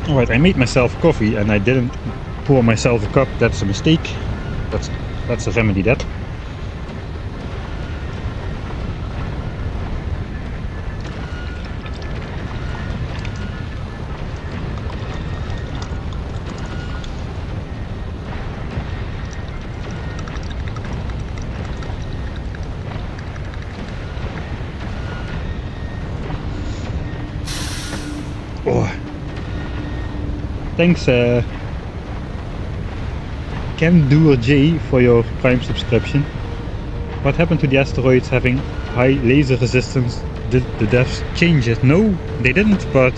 Alright, I made myself coffee and I didn't pour myself a cup. That's a mistake. Let's remedy that. Oh. Thanks Can Doer J for your Prime subscription. What happened to the asteroids having high laser resistance? Did the devs change it? No, they didn't, but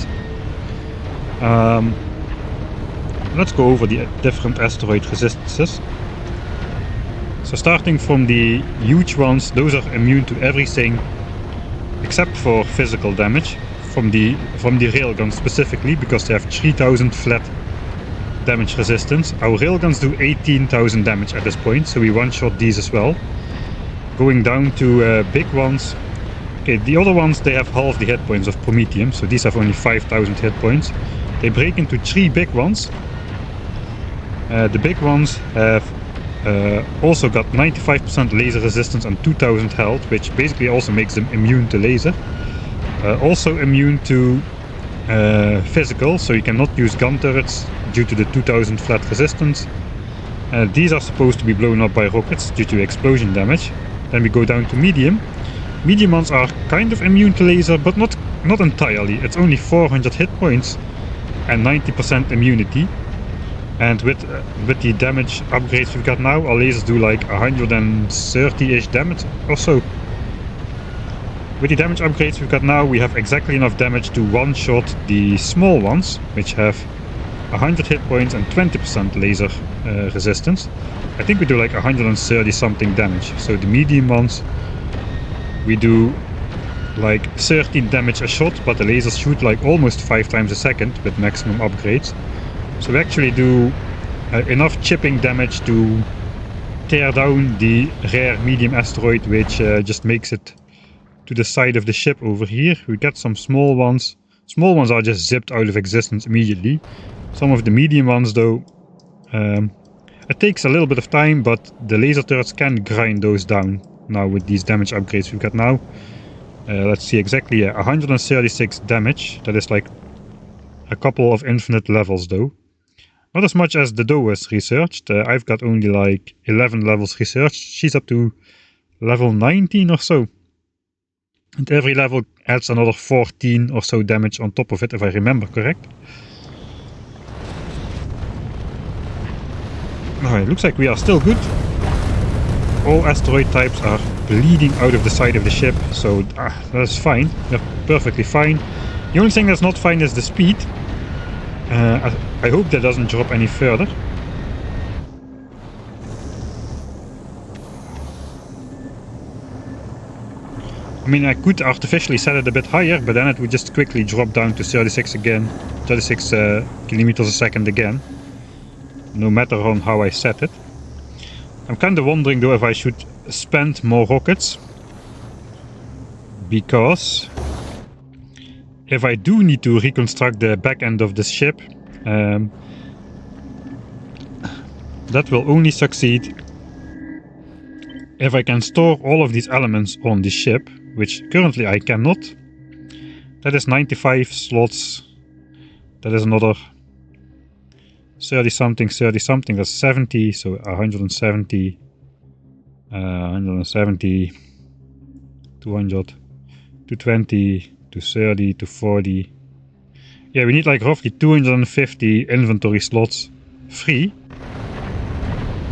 let's go over the different asteroid resistances. So starting from the huge ones, those are immune to everything except for physical damage from the railguns specifically, because they have 3000 flat damage resistance. Our railguns do 18,000 damage at this point, so we one-shot these as well. Going down to big ones. Okay, the other ones, they have half the hit points of Prometheum, so these have only 5,000 hit points. They break into 3 big ones. The big ones have also got 95% laser resistance and 2000 health, which basically also makes them immune to laser. Also immune to physical, so you cannot use gun turrets due to the 2000 flat resistance. These are supposed to be blown up by rockets due to explosion damage. Then we go down to medium. Medium ones are kind of immune to laser, but not entirely. It's only 400 hit points and 90% immunity. And with the damage upgrades we've got now, our lasers do like 130-ish damage or so. With the damage upgrades we've got now, we have exactly enough damage to one-shot the small ones, which have 100 hit points and 20% laser resistance. I think we do like 130 something damage. So the medium ones, we do like 13 damage a shot, but the lasers shoot like almost 5 times a second with maximum upgrades. So we actually do enough chipping damage to tear down the rare medium asteroid, which just makes it to the side of the ship over here. We got some small ones. Small ones are just zipped out of existence immediately. Some of the medium ones though, it takes a little bit of time, but the laser turrets can grind those down now with these damage upgrades we've got now. Let's see, exactly 136 damage. That is like a couple of infinite levels though. Not as much as the Doe is researched. I've got only like 11 levels researched. She's up to level 19 or so. And every level adds another 14 or so damage on top of it, if I remember correct. Alright, looks like we are still good. All asteroid types are bleeding out of the side of the ship, so that's fine. They're perfectly fine. The only thing that's not fine is the speed. I hope that doesn't drop any further. I mean, I could artificially set it a bit higher, but then it would just quickly drop down to 36 again, 36 kilometers a second again, no matter on how I set it. I'm kind of wondering though if I should spend more rockets, because if I do need to reconstruct the back end of this ship, that will only succeed if I can store all of these elements on the ship, which currently I cannot. That is 95 slots. That is another 30 something, that's 70, so 170, 170, 200, 220, 230, 240. Yeah, we need like roughly 250 inventory slots free.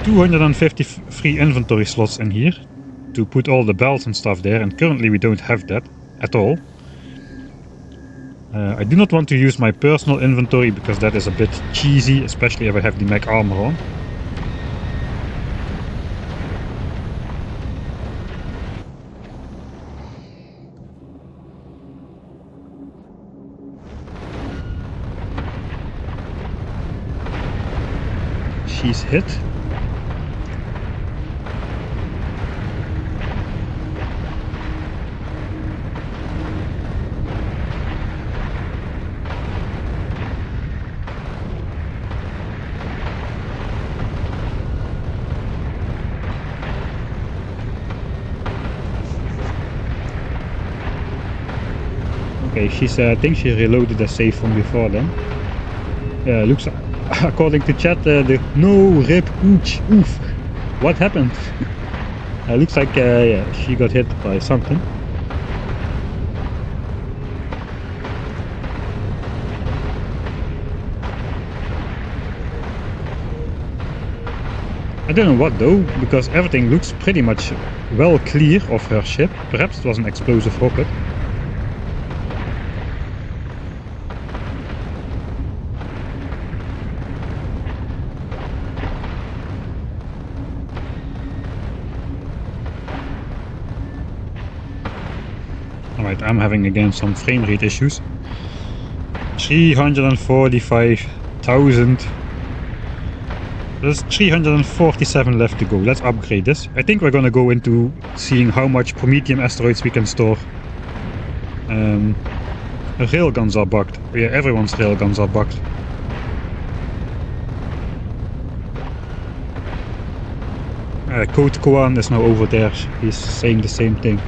250 free inventory slots in here to put all the belts and stuff there, and currently we don't have that at all. I do not want to use my personal inventory because that is a bit cheesy, especially if I have the mech armor on. She's hit. Okay, she's I think she reloaded the save from before then. Yeah, looks according to chat the no rip ooch oof. What happened? Looks like yeah, she got hit by something. I don't know what though, because everything looks pretty much well clear of her ship. Perhaps it was an explosive rocket. Alright, I'm having again some frame rate issues. 345,000. There's 347 left to go. Let's upgrade this. I think we're gonna go into seeing how much Prometheum asteroids we can store. Railguns are bugged. Oh yeah, everyone's railguns are bugged. Code Koan is now over there. He's saying the same thing.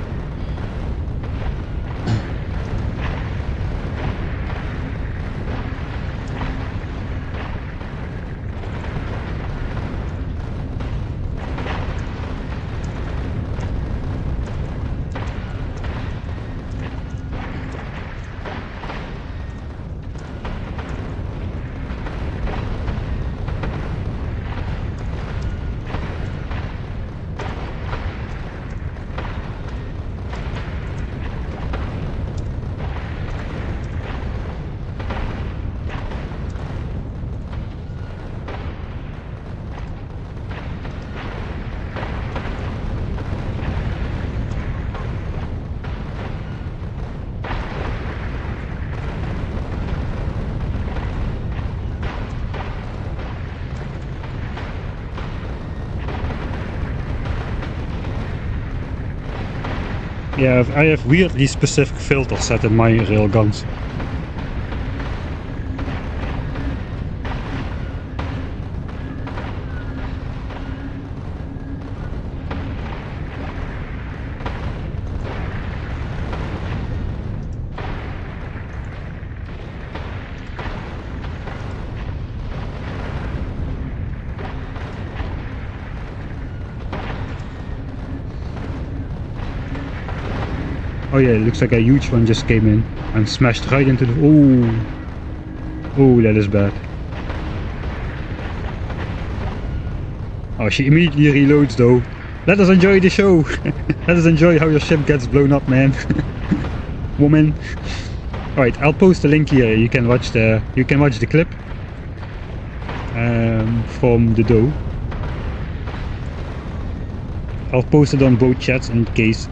Yeah, I have weirdly specific filters set in my railguns. Oh yeah, it looks like a huge one just came in and smashed right into the... Oh, that is bad. Oh, she immediately reloads though. Let us enjoy the show. Let us enjoy how your ship gets blown up, man. Woman. Alright, I'll post a link here. You can watch the clip from the dough. I'll post it on both chats in case.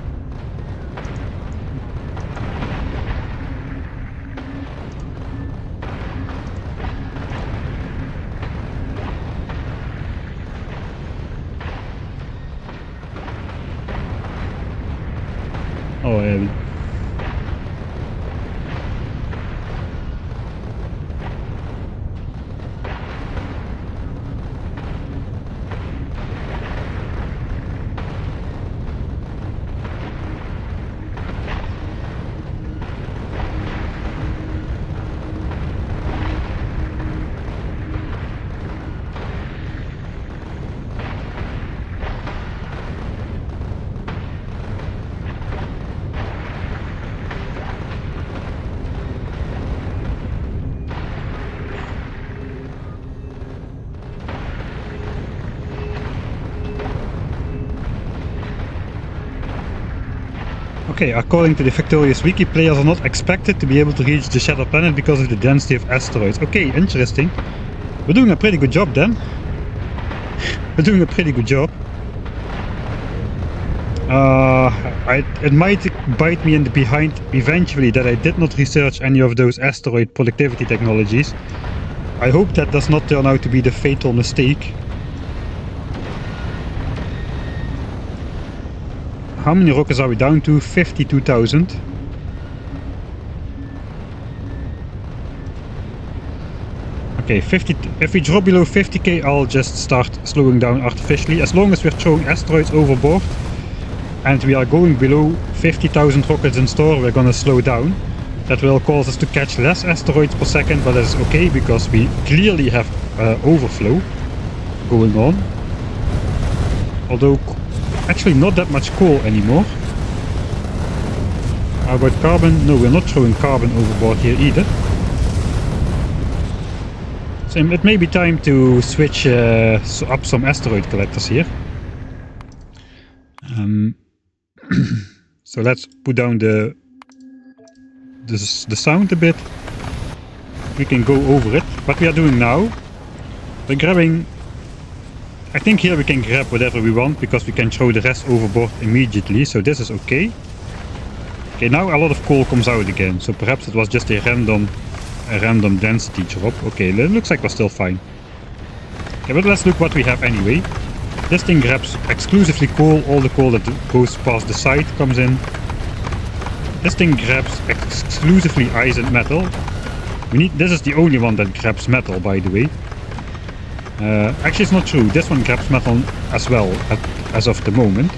Oh, yeah. Okay, according to the Victorious Wiki, players are not expected to be able to reach the Shadow Planet because of the density of asteroids. Okay, interesting. We're doing a pretty good job then. We're doing a pretty good job. It might bite me in the behind eventually that I did not research any of those asteroid productivity technologies. I hope that does not turn out to be the fatal mistake. How many rockets are we down to? 52,000. Okay, 50. If we drop below 50k, I'll just start slowing down artificially. As long as we're throwing asteroids overboard and we are going below 50,000 rockets in store, we're gonna slow down. That will cause us to catch less asteroids per second, but that is okay because we clearly have overflow going on. Although actually not that much coal anymore. How about carbon? No, we're not throwing carbon overboard here either. So it may be time to switch up some asteroid collectors here. So let's put down the sound a bit. We can go over it. What we are doing now, we're grabbing... I think here we can grab whatever we want because we can throw the rest overboard immediately. So this is okay. Okay, now a lot of coal comes out again. So perhaps it was just a random density drop. Okay, it looks like we're still fine. Okay, but let's look what we have anyway. This thing grabs exclusively coal. All the coal that goes past the side comes in. This thing grabs exclusively ice and metal. This is the only one that grabs metal, by the way. Actually, it's not true. This one grabs metal as well, as of the moment.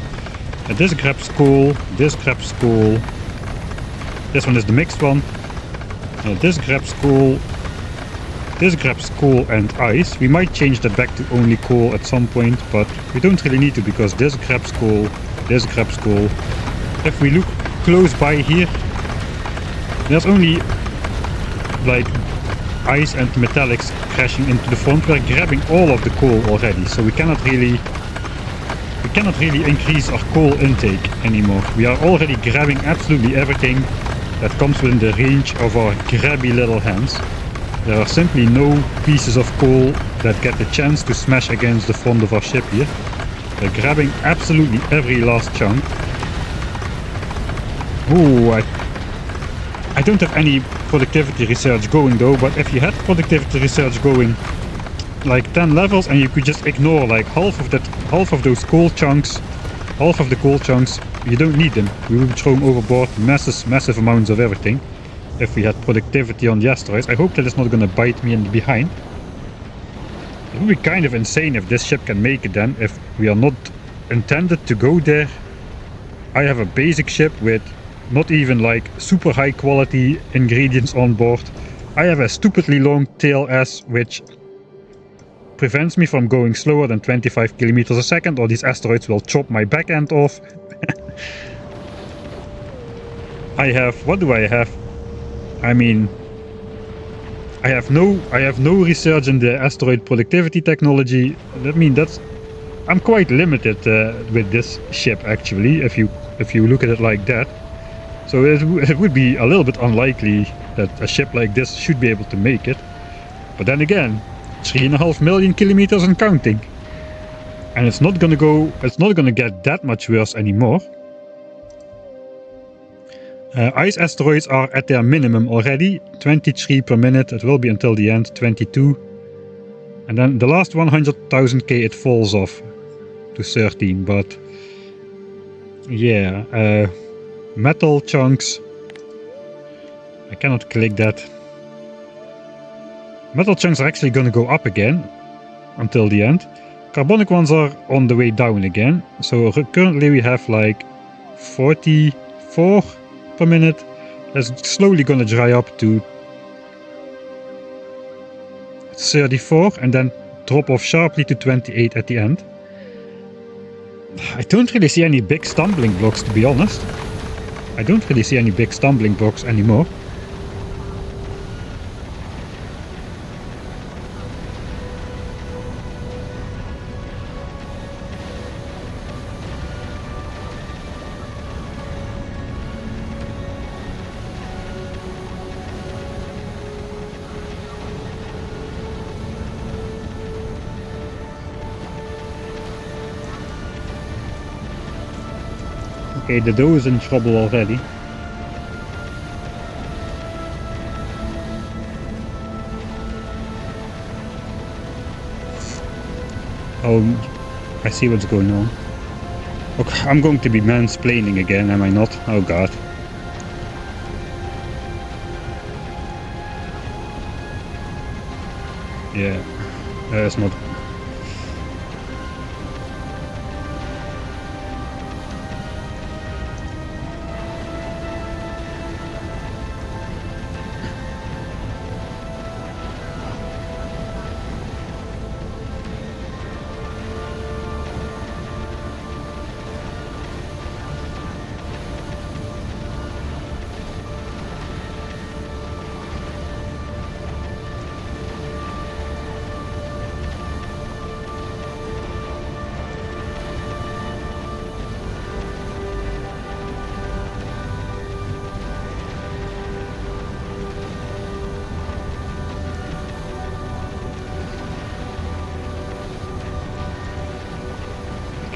This grabs coal. This grabs coal. This one is the mixed one. This grabs coal. This grabs coal and ice. We might change that back to only coal at some point, but we don't really need to because this grabs coal. This grabs coal. If we look close by here, there's only like ice and metallics crashing into the front. We're grabbing all of the coal already, so we cannot really increase our coal intake anymore. We are already grabbing absolutely everything that comes within the range of our grabby little hands. There are simply no pieces of coal that get the chance to smash against the front of our ship here. We're grabbing absolutely every last chunk. Ooh, I don't have any productivity research going though, but if you had productivity research going like 10 levels and you could just ignore like half of those coal chunks, half of the coal chunks, you don't need them. We would be throwing overboard massive amounts of everything if we had productivity on the asteroids. I hope that it's not going to bite me in the behind. It would be kind of insane if this ship can make it then, if we are not intended to go there. I have a basic ship with not even like super high quality ingredients on board. I have a stupidly long tail S which prevents me from going slower than 25 kilometers a second, or these asteroids will chop my back end off. I have, what do I have? I mean, I have no research in the asteroid productivity technology. I mean, I'm quite limited with this ship actually, if you look at it like that. So it would be a little bit unlikely that a ship like this should be able to make it. But then again, 3.5 million kilometers and counting. And it's not gonna get that much worse anymore. Ice asteroids are at their minimum already, 23 per minute. It will be until the end, 22. And then the last 100,000k it falls off to 13, but yeah, metal chunks. I cannot click that. Metal chunks are actually going to go up again until the end. Carbonic ones are on the way down again. So currently we have like 44 per minute. That's slowly going to dry up to 34 and then drop off sharply to 28 at the end. I don't really see any big stumbling blocks, to be honest. I don't really see any big stumbling blocks anymore. Okay, the dough is in trouble already. Oh, I see what's going on. Okay, I'm going to be mansplaining again, am I not? Oh god. Yeah, that's not...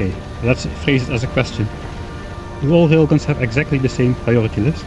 Okay, let's phrase it as a question. Do all railguns have exactly the same priority list?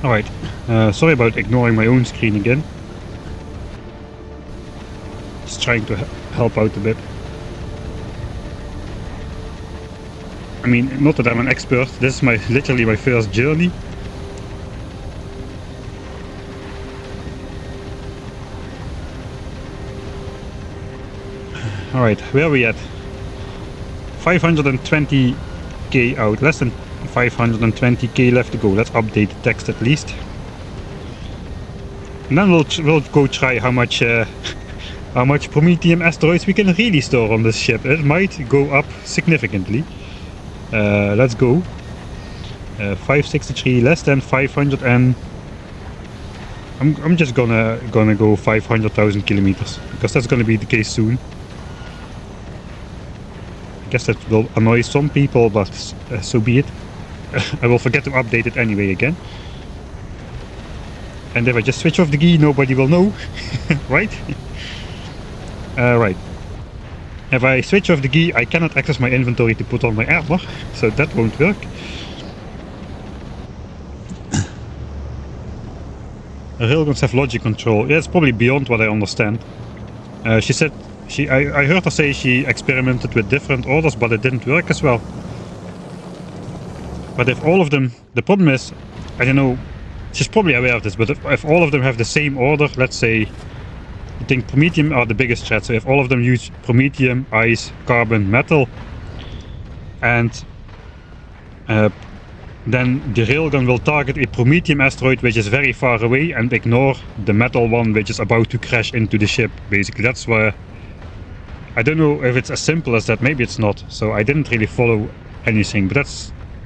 Alright, sorry about ignoring my own screen again. Just trying to help out a bit. I mean, not that I'm an expert, this is literally my first journey. Alright, where are we at? 520k out, less than 520k left to go. Let's update the text at least. And then we'll go try how much Prometheum asteroids we can really store on this ship. It might go up significantly. Let's go. 563, less than 500, and I'm just gonna go 500,000 kilometers, because that's gonna be the case soon. I guess that will annoy some people, but so be it. I will forget to update it anyway again. And if I just switch off the key, nobody will know, right? Right. If I switch off the key, I cannot access my inventory to put on my armor, so that won't work. Railguns have logic control. Yeah, it's probably beyond what I understand. She said, I heard her say she experimented with different orders, but it didn't work as well. But if all of them, the problem is, I don't know, she's probably aware of this, but if all of them have the same order, let's say, I think Prometheum are the biggest threat, so if all of them use Prometheum, ice, carbon, metal, and then the railgun will target a Prometheum asteroid which is very far away and ignore the metal one which is about to crash into the ship. Basically, that's where... I don't know if it's as simple as that, maybe it's not. So I didn't really follow anything, but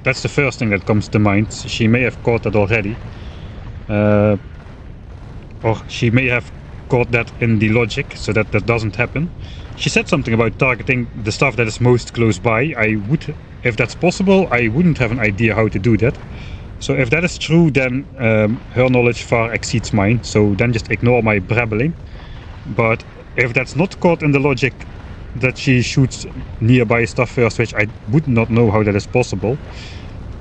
that's the first thing that comes to mind. She may have caught that already. Or she may have caught that in the logic, so that doesn't happen. She said something about targeting the stuff that is most close by. If that's possible, I wouldn't have an idea how to do that. So if that is true, then her knowledge far exceeds mine. So then just ignore my brabbling. But if that's not caught in the logic that she shoots nearby stuff first, which I would not know how that is possible,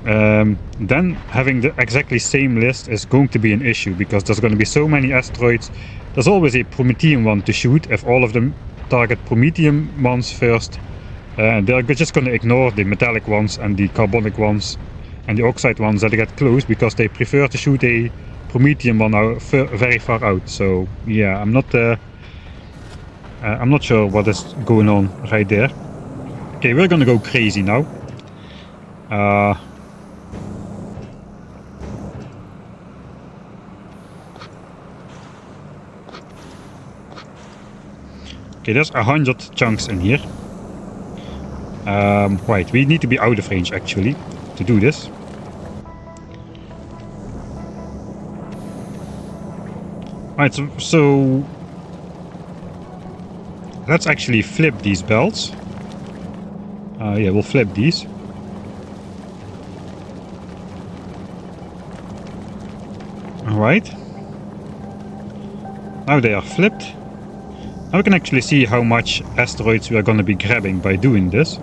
then having the exactly same list is going to be an issue, because there's going to be so many asteroids. There's always a Prometheum one to shoot. If all of them target Prometheum ones first, they're just going to ignore the metallic ones and the carbonic ones and the oxide ones that get close, because they prefer to shoot a Prometheum one very far out. So yeah, I'm not sure what is going on right there. Okay, we're gonna go crazy now. Okay, there's 100 chunks in here. Right, we need to be out of range actually to do this. Right, so let's actually flip these belts. Yeah, we'll flip these. Alright. Now they are flipped. Now we can actually see how much asteroids we are going to be grabbing by doing this.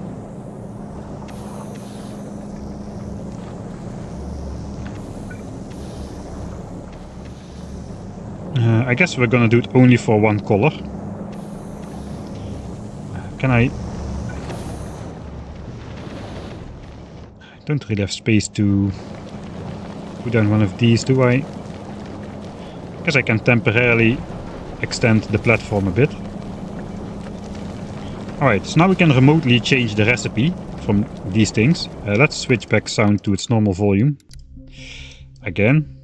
I guess we're going to do it only for one color. Can I don't really have space to put down one of these, do I? Guess I can temporarily extend the platform a bit. Alright, so now we can remotely change the recipe from these things. Let's switch back sound to its normal volume. Again.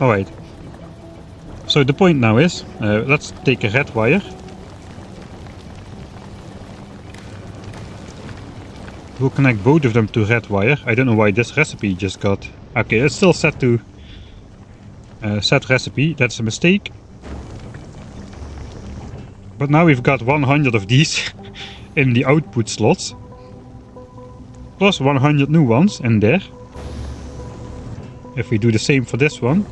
Alright, so the point now is, let's take a red wire. We'll connect both of them to red wire. I don't know why this recipe just got... Okay, it's still set to set recipe, that's a mistake. But now we've got 100 of these in the output slots. Plus 100 new ones in there. If we do the same for this one.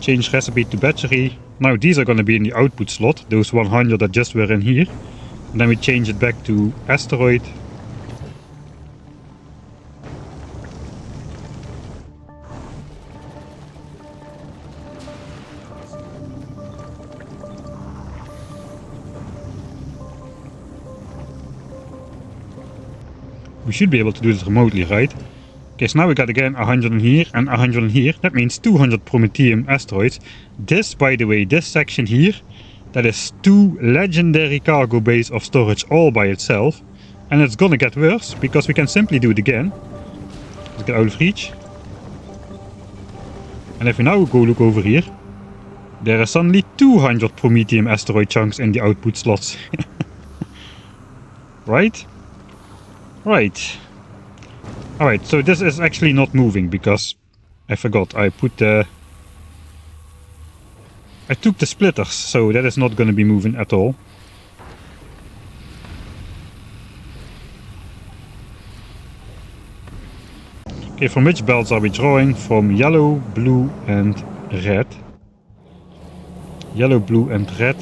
Change recipe to battery. Now these are going to be in the output slot, those 100 that just were in here. And then we change it back to Asteroid. We should be able to do this remotely, right? Okay, so now we got again 100 in here and 100 in here. That means 200 Prometheum asteroids. This, by the way, this section here, that is 2 legendary cargo bays of storage all by itself. And it's gonna get worse, because we can simply do it again. Let's get out of reach. And if we now go look over here, there are suddenly 200 Prometheum asteroid chunks in the output slots. Right? Right. Alright, so this is actually not moving, because I forgot, I took the splitters, so that is not going to be moving at all. Okay, from which belts are we drawing? From yellow, blue and red. Yellow, blue and red.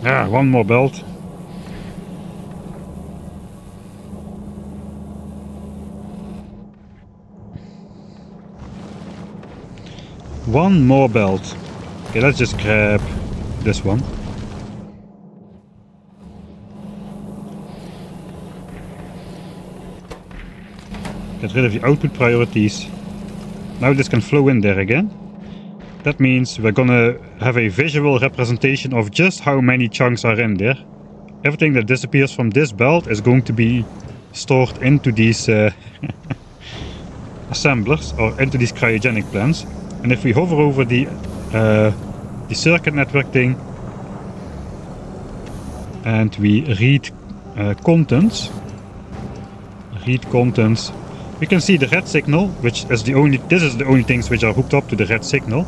Ah, one more belt. One more belt. Okay, let's just grab this one. Get rid of the output priorities. Now this can flow in there again. That means we're gonna have a visual representation of just how many chunks are in there. Everything that disappears from this belt is going to be stored into these assemblers or into these cryogenic plants. And if we hover over the circuit network thing and we read contents, we can see the red signal, which is the only things which are hooked up to the red signal,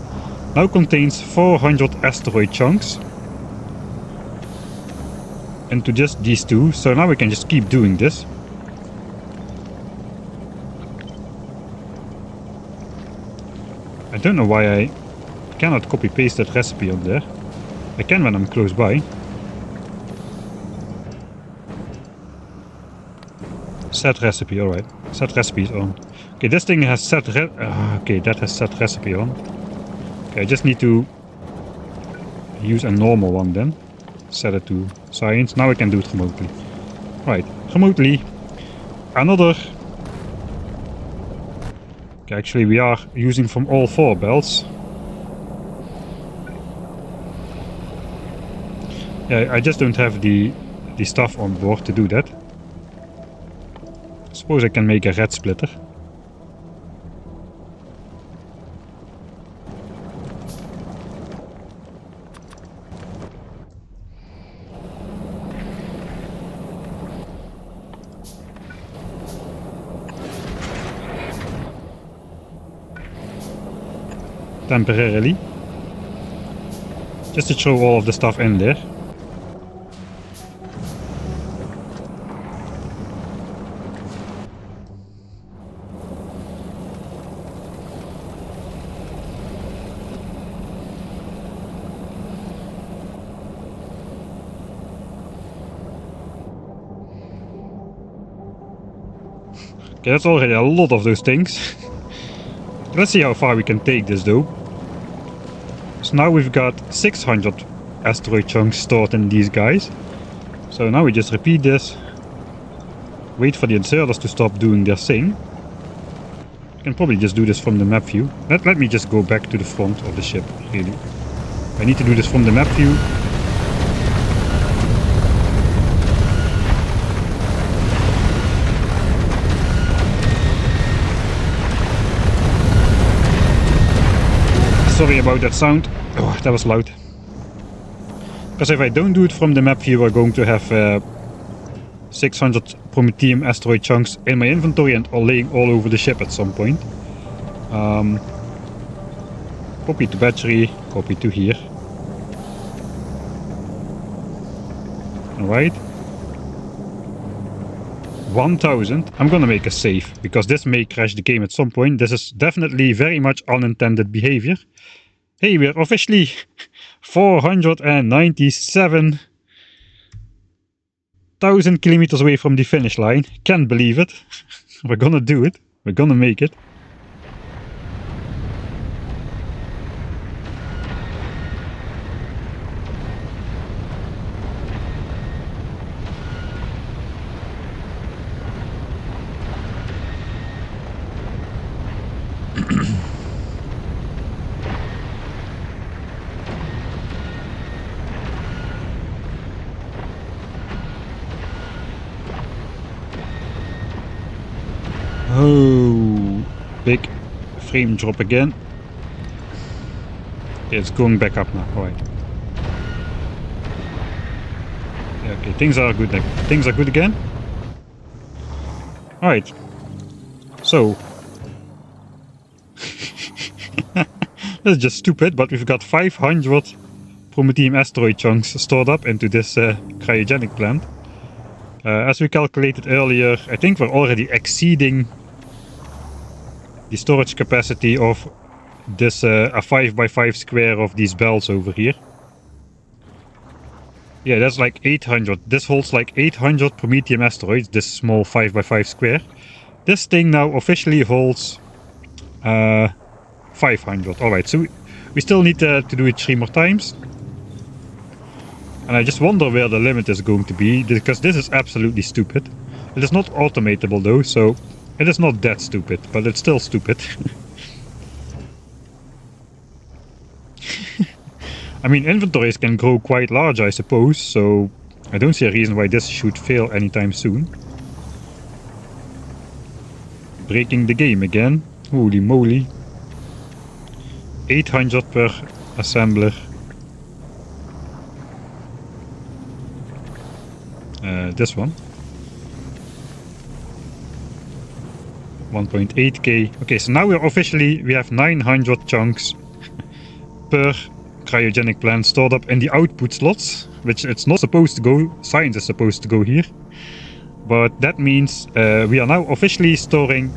now contains 400 asteroid chunks into just these two. So now we can just keep doing this. I don't know why I cannot copy paste that recipe on there. I can when I'm close by. Set recipe, alright. Set recipe is on. Okay, this thing has set okay, that has set recipe on. Okay, I just need to use a normal one then. Set it to science. Now I can do it remotely. Right, remotely. Another. Okay, actually we are using from all 4 belts. Yeah, I just don't have the stuff on board to do that. Suppose I can make a red splitter. Temporarily. Just to throw all of the stuff in there. Okay, that's already a lot of those things. Let's see how far we can take this though. So now we've got 600 asteroid chunks stored in these guys. So now we just repeat this. Wait for the inserters to stop doing their thing. I can probably just do this from the map view. Let me just go back to the front of the ship, really. I need to do this from the map view. Sorry about that sound. Oh, that was loud. Because if I don't do it from the map view, we're going to have 600 Prometheum asteroid chunks in my inventory and all laying all over the ship at some point. Copy to battery, copy to here. Alright. 1000. I'm gonna make a save, because this may crash the game at some point. This is definitely very much unintended behavior. Hey, we're officially 497,000 kilometers away from the finish line. Can't believe it. We're gonna do it. We're gonna make it. Oh, big frame drop again. It's going back up now. Alright. Yeah, okay, things are good. Things are good again. Alright. So. That's just stupid, but we've got 500 Prometheum asteroid chunks stored up into this cryogenic plant. As we calculated earlier, I think we're already exceeding the storage capacity of this a 5x5 square of these belts over here. Yeah, that's like 800. This holds like 800 Prometheum asteroids, this small 5x5 square. This thing now officially holds 500. Alright, so we still need to do it 3 more times. And I just wonder where the limit is going to be, because this is absolutely stupid. It is not automatable though, so it is not that stupid, but it's still stupid. I mean, inventories can grow quite large, I suppose, so I don't see a reason why this should fail anytime soon. Breaking the game again. Holy moly. 800 per assembler. This one. 1.8k. Okay, so now we have 900 chunks per cryogenic plant stored up in the output slots, which it's not supposed to go. Science is supposed to go here. But that means we are now officially storing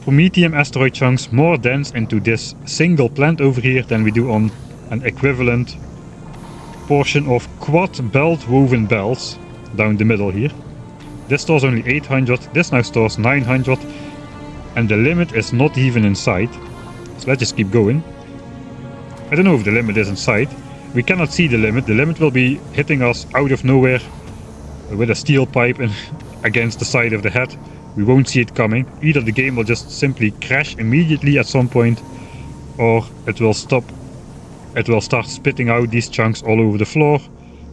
Prometheum asteroid chunks more dense into this single plant over here than we do on an equivalent portion of quad belt woven belts down the middle here. This stores only 800, this now stores 900, and the limit is not even in sight. So let's just keep going. I don't know if the limit is in sight. We cannot see the limit. The limit will be hitting us out of nowhere with a steel pipe against the side of the head. We won't see it coming. Either the game will just simply crash immediately at some point, or it will stop. It will start spitting out these chunks all over the floor,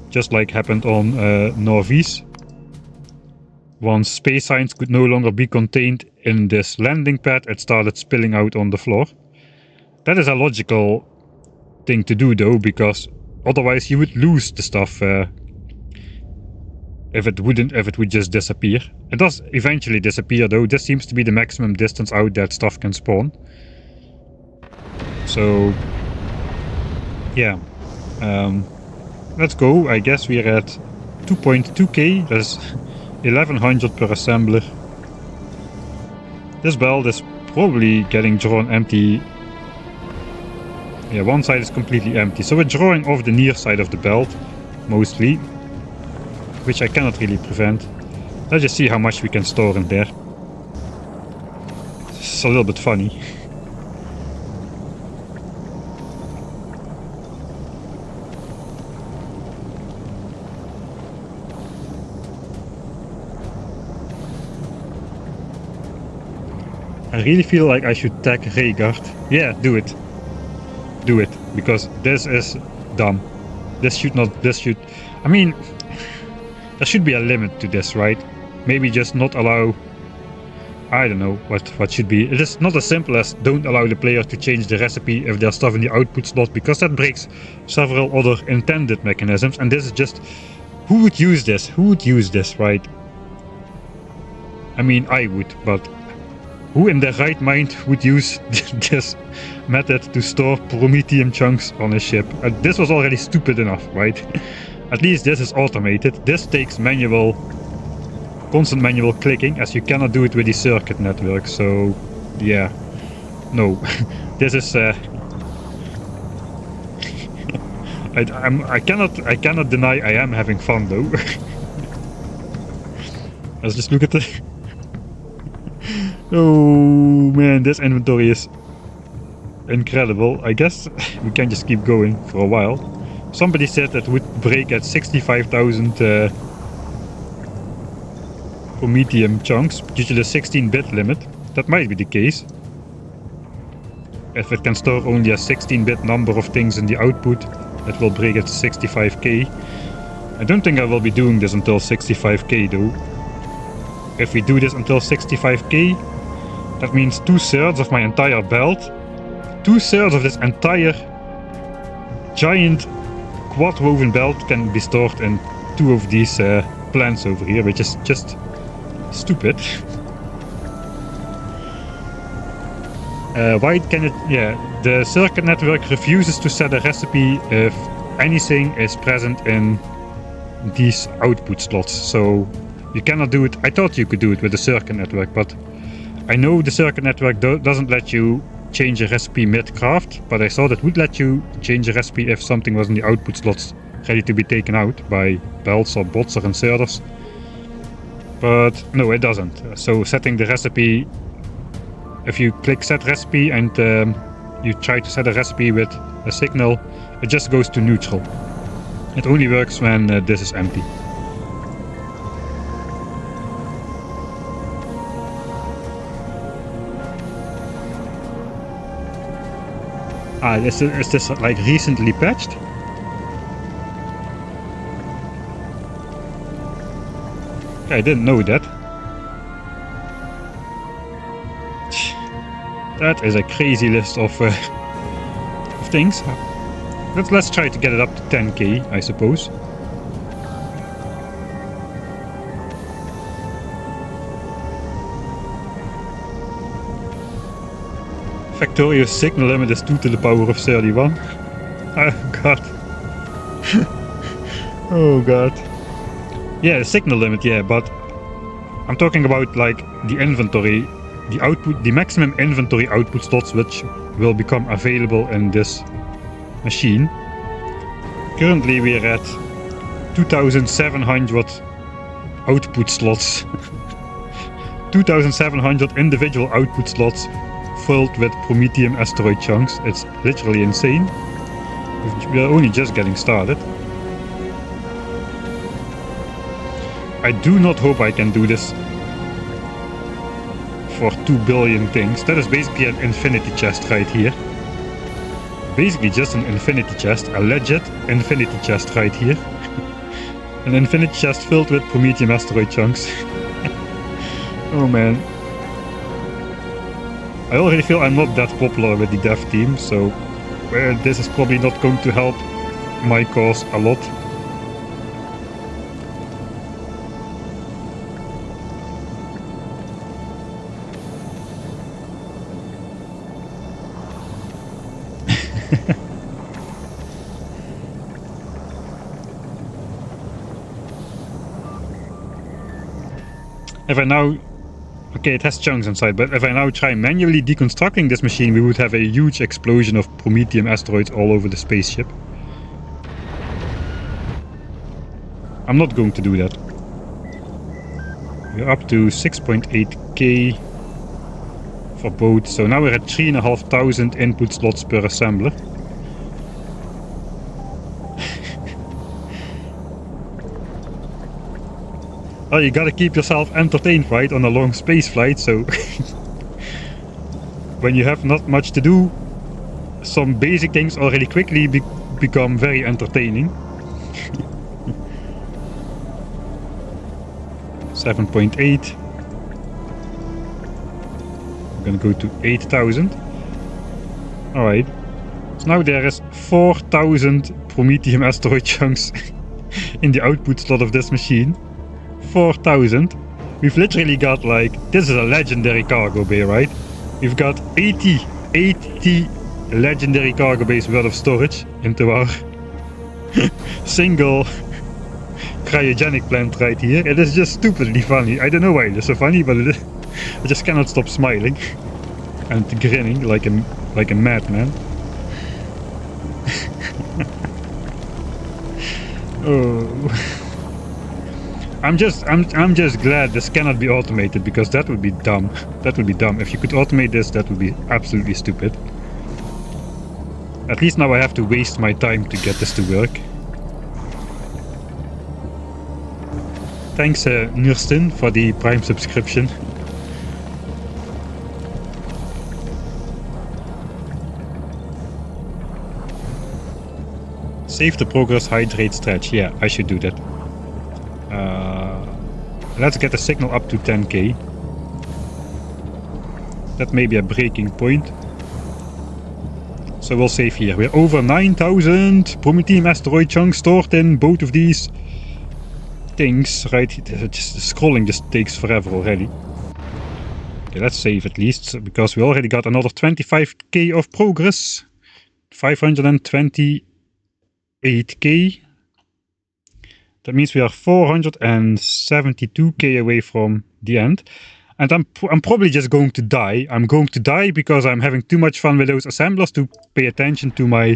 just like happened on Norvis. Once space science could no longer be contained in this landing pad, it started spilling out on the floor. That is a logical thing to do though, because otherwise you would lose the stuff if it would just disappear. It does eventually disappear though. This seems to be the maximum distance out that stuff can spawn. So yeah, let's go. I guess we're at 2.2k. That's 1100 per assembler. This belt is probably getting drawn empty. Yeah, one side is completely empty, so we're drawing off the near side of the belt mostly, which I cannot really prevent. Let's just see how much we can store in there. It's a little bit funny. I really feel like I should tag Rhaegar. Yeah, do it. Do it, because this is dumb. This should... I mean, there should be a limit to this, right? Maybe just not allow... I don't know what should be. It is not as simple as don't allow the player to change the recipe if there's stuff in the output slot, because that breaks several other intended mechanisms, and this is just... Who would use this? Who would use this, right? I mean, I would, but... Who in their right mind would use this method to store Prometheum chunks on a ship? This was already stupid enough, right? At least this is automated. This takes constant manual clicking, as you cannot do it with the circuit network. So, yeah, no. This is. I cannot deny I am having fun though. Let's just look at the. Oh man, this inventory is incredible. I guess we can just keep going for a while. Somebody said that would break at 65,000 Prometheum chunks due to the 16-bit limit. That might be the case. If it can store only a 16-bit number of things in the output, it will break at 65k. I don't think I will be doing this until 65k though. If we do this until 65k, that means 2/3 of my entire belt, 2/3 of this entire giant quad woven belt can be stored in 2 of these plants over here, which is just stupid. Why can it... Yeah, the circuit network refuses to set a recipe if anything is present in these output slots, so you cannot do it. I thought you could do it with the circuit network, but I know the circuit network doesn't let you change a recipe mid-craft, but I thought it would let you change a recipe if something was in the output slots ready to be taken out by belts or bots or inserters. But no, it doesn't. So setting the recipe, if you click set recipe and you try to set a recipe with a signal, it just goes to neutral. It only works when this is empty. Ah, is this like recently patched? I didn't know that. That is a crazy list of things. Let's try to get it up to 10k, I suppose. Factorial signal limit is 2 to the power of 31. Oh god. Oh god. Yeah, the signal limit, yeah, but I'm talking about like the inventory, the output, the maximum inventory output slots which will become available in this machine. Currently we're at 2,700 output slots. 2,700 individual output slots filled with Prometheum asteroid chunks. It's literally insane. We're only just getting started. I do not hope I can do this for 2 billion things. That is basically an infinity chest right here. Basically just an infinity chest, a legit infinity chest right here. An infinity chest filled with Prometheum asteroid chunks. Oh man. I already feel I'm not that popular with the dev team, so this is probably not going to help my cause a lot. If I now... Okay, it has chunks inside, but if I now try manually deconstructing this machine, we would have a huge explosion of Prometheum asteroids all over the spaceship. I'm not going to do that. We're up to 6.8k for both, so now we're at 3,500 input slots per assembler. Oh, you gotta keep yourself entertained, right, on a long space flight, so... when you have not much to do, some basic things already quickly become very entertaining. 7.8. I'm gonna go to 8,000. Alright. So now there is 4,000 Prometheum asteroid chunks in the output slot of this machine. 4,000. We've literally got like, this is a legendary cargo bay, right? We've got 80 legendary cargo bays worth of storage into our single cryogenic plant right here. It is just stupidly funny. I don't know why it is so funny, but I just cannot stop smiling and grinning like a madman. Oh. I'm just glad this cannot be automated, because that would be dumb. That would be dumb. If you could automate this, that would be absolutely stupid. At least now I have to waste my time to get this to work. Thanks Nurstin for the Prime subscription. Save the progress, hydrate, stretch. Yeah, I should do that. Let's get the signal up to 10k. That may be a breaking point. So we'll save here. We're over 9,000 Prometheum asteroid chunks stored in both of these things. Right, just scrolling just takes forever already. Okay, let's save at least, because we already got another 25k of progress. 528k. That means we are 472k away from the end. And I'm probably just going to die. I'm going to die because I'm having too much fun with those assemblers to pay attention to my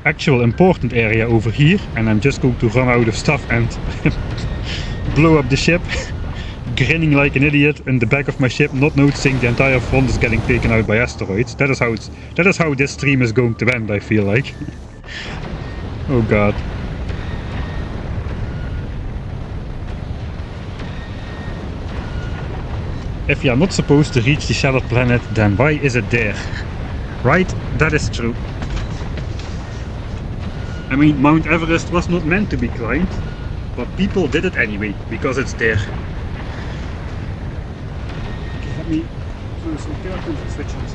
actual important area over here, and I'm just going to run out of stuff and blow up the ship, grinning like an idiot in the back of my ship, not noticing the entire front is getting taken out by asteroids. That is how this stream is going to end, I feel like. Oh god. If you are not supposed to reach the shattered planet, then why is it there? Right? That is true. I mean, Mount Everest was not meant to be climbed, but people did it anyway, because it's there. Okay, let me close some curtains and switch on.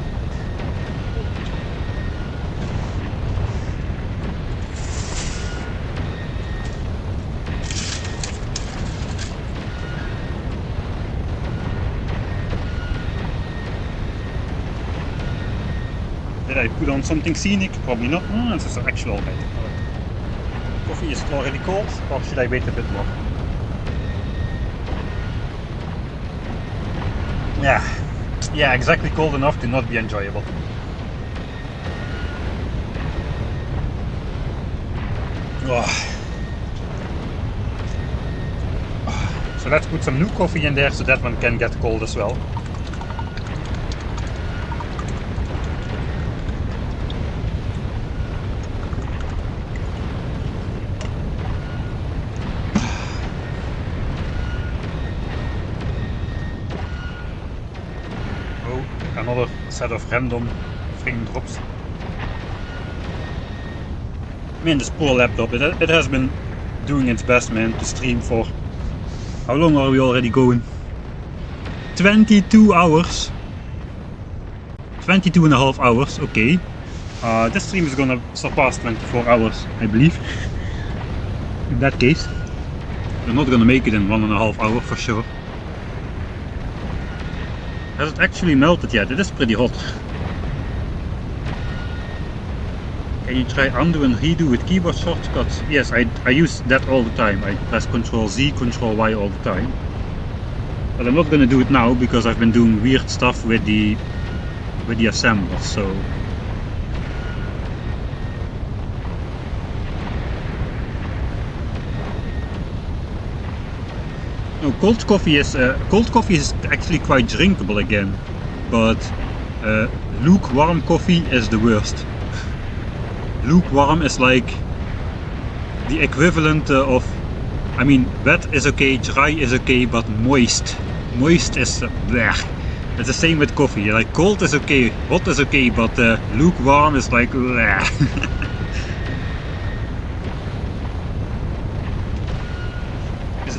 Did I put on something scenic? Probably not. Oh, this is actually alright. Coffee is already cold, or should I wait a bit more? Yeah, exactly cold enough to not be enjoyable. So let's put some new coffee in there so that one can get cold as well. Another set of random frame drops. I mean, this poor laptop, it has been doing its best, man, to stream for... How long are we already going? 22 hours. 22 and a half hours, okay. This stream is gonna surpass 24 hours, I believe. In that case. We're not gonna make it in 1.5 hours for sure. Has it actually melted yet? It is pretty hot. Can you try undo and redo with keyboard shortcuts? Yes, I use that all the time. I press Ctrl Z, Ctrl Y all the time. But I'm not gonna do it now because I've been doing weird stuff with the assembler, so... No, cold coffee is actually quite drinkable again, but lukewarm coffee is the worst. Lukewarm is like the equivalent of, I mean, wet is okay, dry is okay, but moist is bleh. It's the same with coffee. Like cold is okay, hot is okay, but lukewarm is like bleh.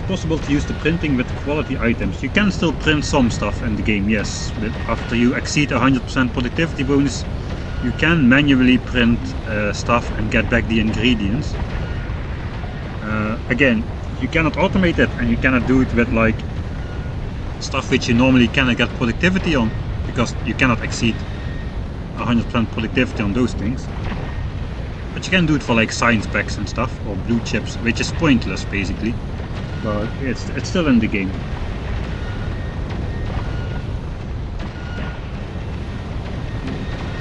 Possible to use the printing with quality items. You can still print some stuff in the game, yes, but after you exceed 100% productivity bonus you can manually print stuff and get back the ingredients. Again, you cannot automate it, and you cannot do it with like stuff which you normally cannot get productivity on, because you cannot exceed 100% productivity on those things. But you can do it for like science packs and stuff, or blue chips, which is pointless basically. But it's still in the game.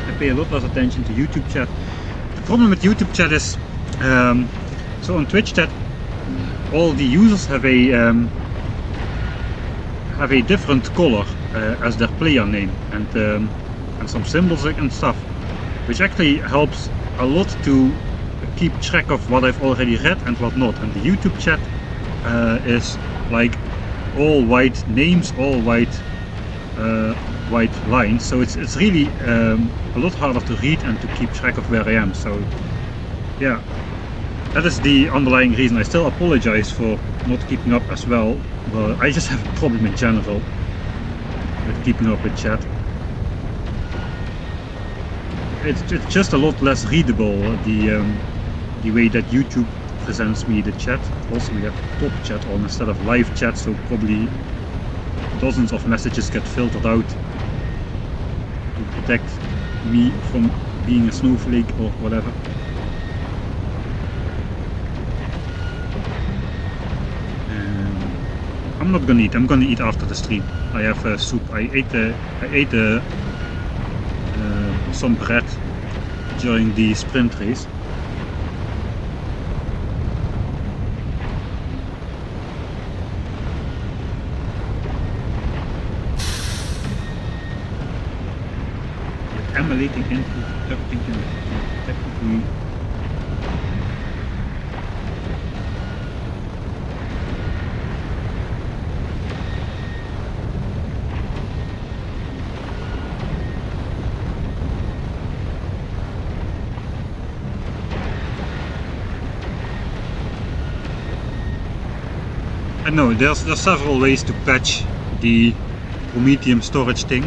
I pay a lot less attention to YouTube chat. The problem with YouTube chat is, so on Twitch chat, all the users have a different color as their player name, and some symbols and stuff, which actually helps a lot to keep track of what I've already read and what not. And the YouTube chat is like all white names, all white lines, so it's really a lot harder to read and to keep track of where I am. So yeah, that is the underlying reason. I still apologize for not keeping up as well, but I just have a problem in general with keeping up with chat. It's just a lot less readable, the way that YouTube presents me the chat. Also we have top chat on instead of live chat, so probably dozens of messages get filtered out to protect me from being a snowflake or whatever. I'm not gonna eat. I'm gonna eat after the stream. I have soup. I ate some bread during the sprint race. emulating input, everything can technically. I know there's several ways to patch the Prometheum storage thing.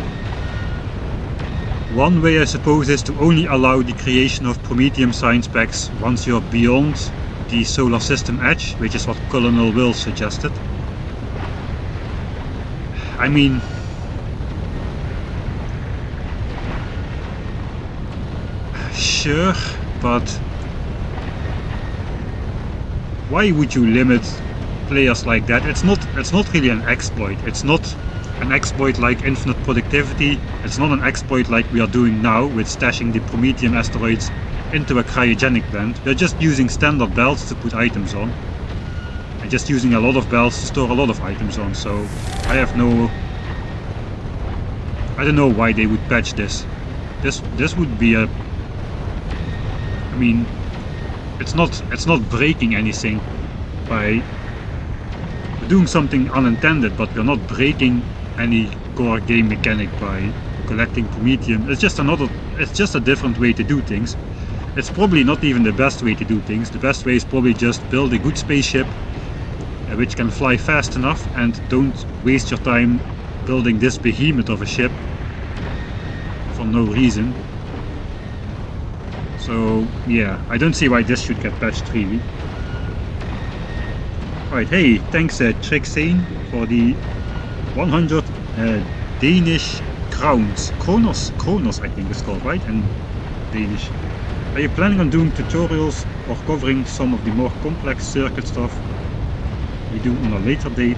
One way I suppose is to only allow the creation of Prometheum science packs once you're beyond the solar system edge, which is what Colonel Will suggested. I mean, sure, but why would you limit players like that? It's not really an exploit. It's not an exploit like infinite productivity. It's not an exploit like we are doing now with stashing the Prometheum asteroids into a cryogenic plant. They're just using standard belts to put items on, and just using a lot of belts to store a lot of items on. So I don't know why they would patch this. This would be a, I mean, it's not breaking anything by doing something unintended, but we're not breaking any core game mechanic by collecting Prometheum. It's just a different way to do things. It's probably not even the best way to do things. The best way is probably just build a good spaceship which can fly fast enough, and don't waste your time building this behemoth of a ship for no reason. So yeah, I don't see why this should get patched really. Right, hey, thanks Trixane for the 100 Danish crowns. Kronos I think it's called, right? In Danish. Are you planning on doing tutorials or covering some of the more complex circuit stuff we do on a later date?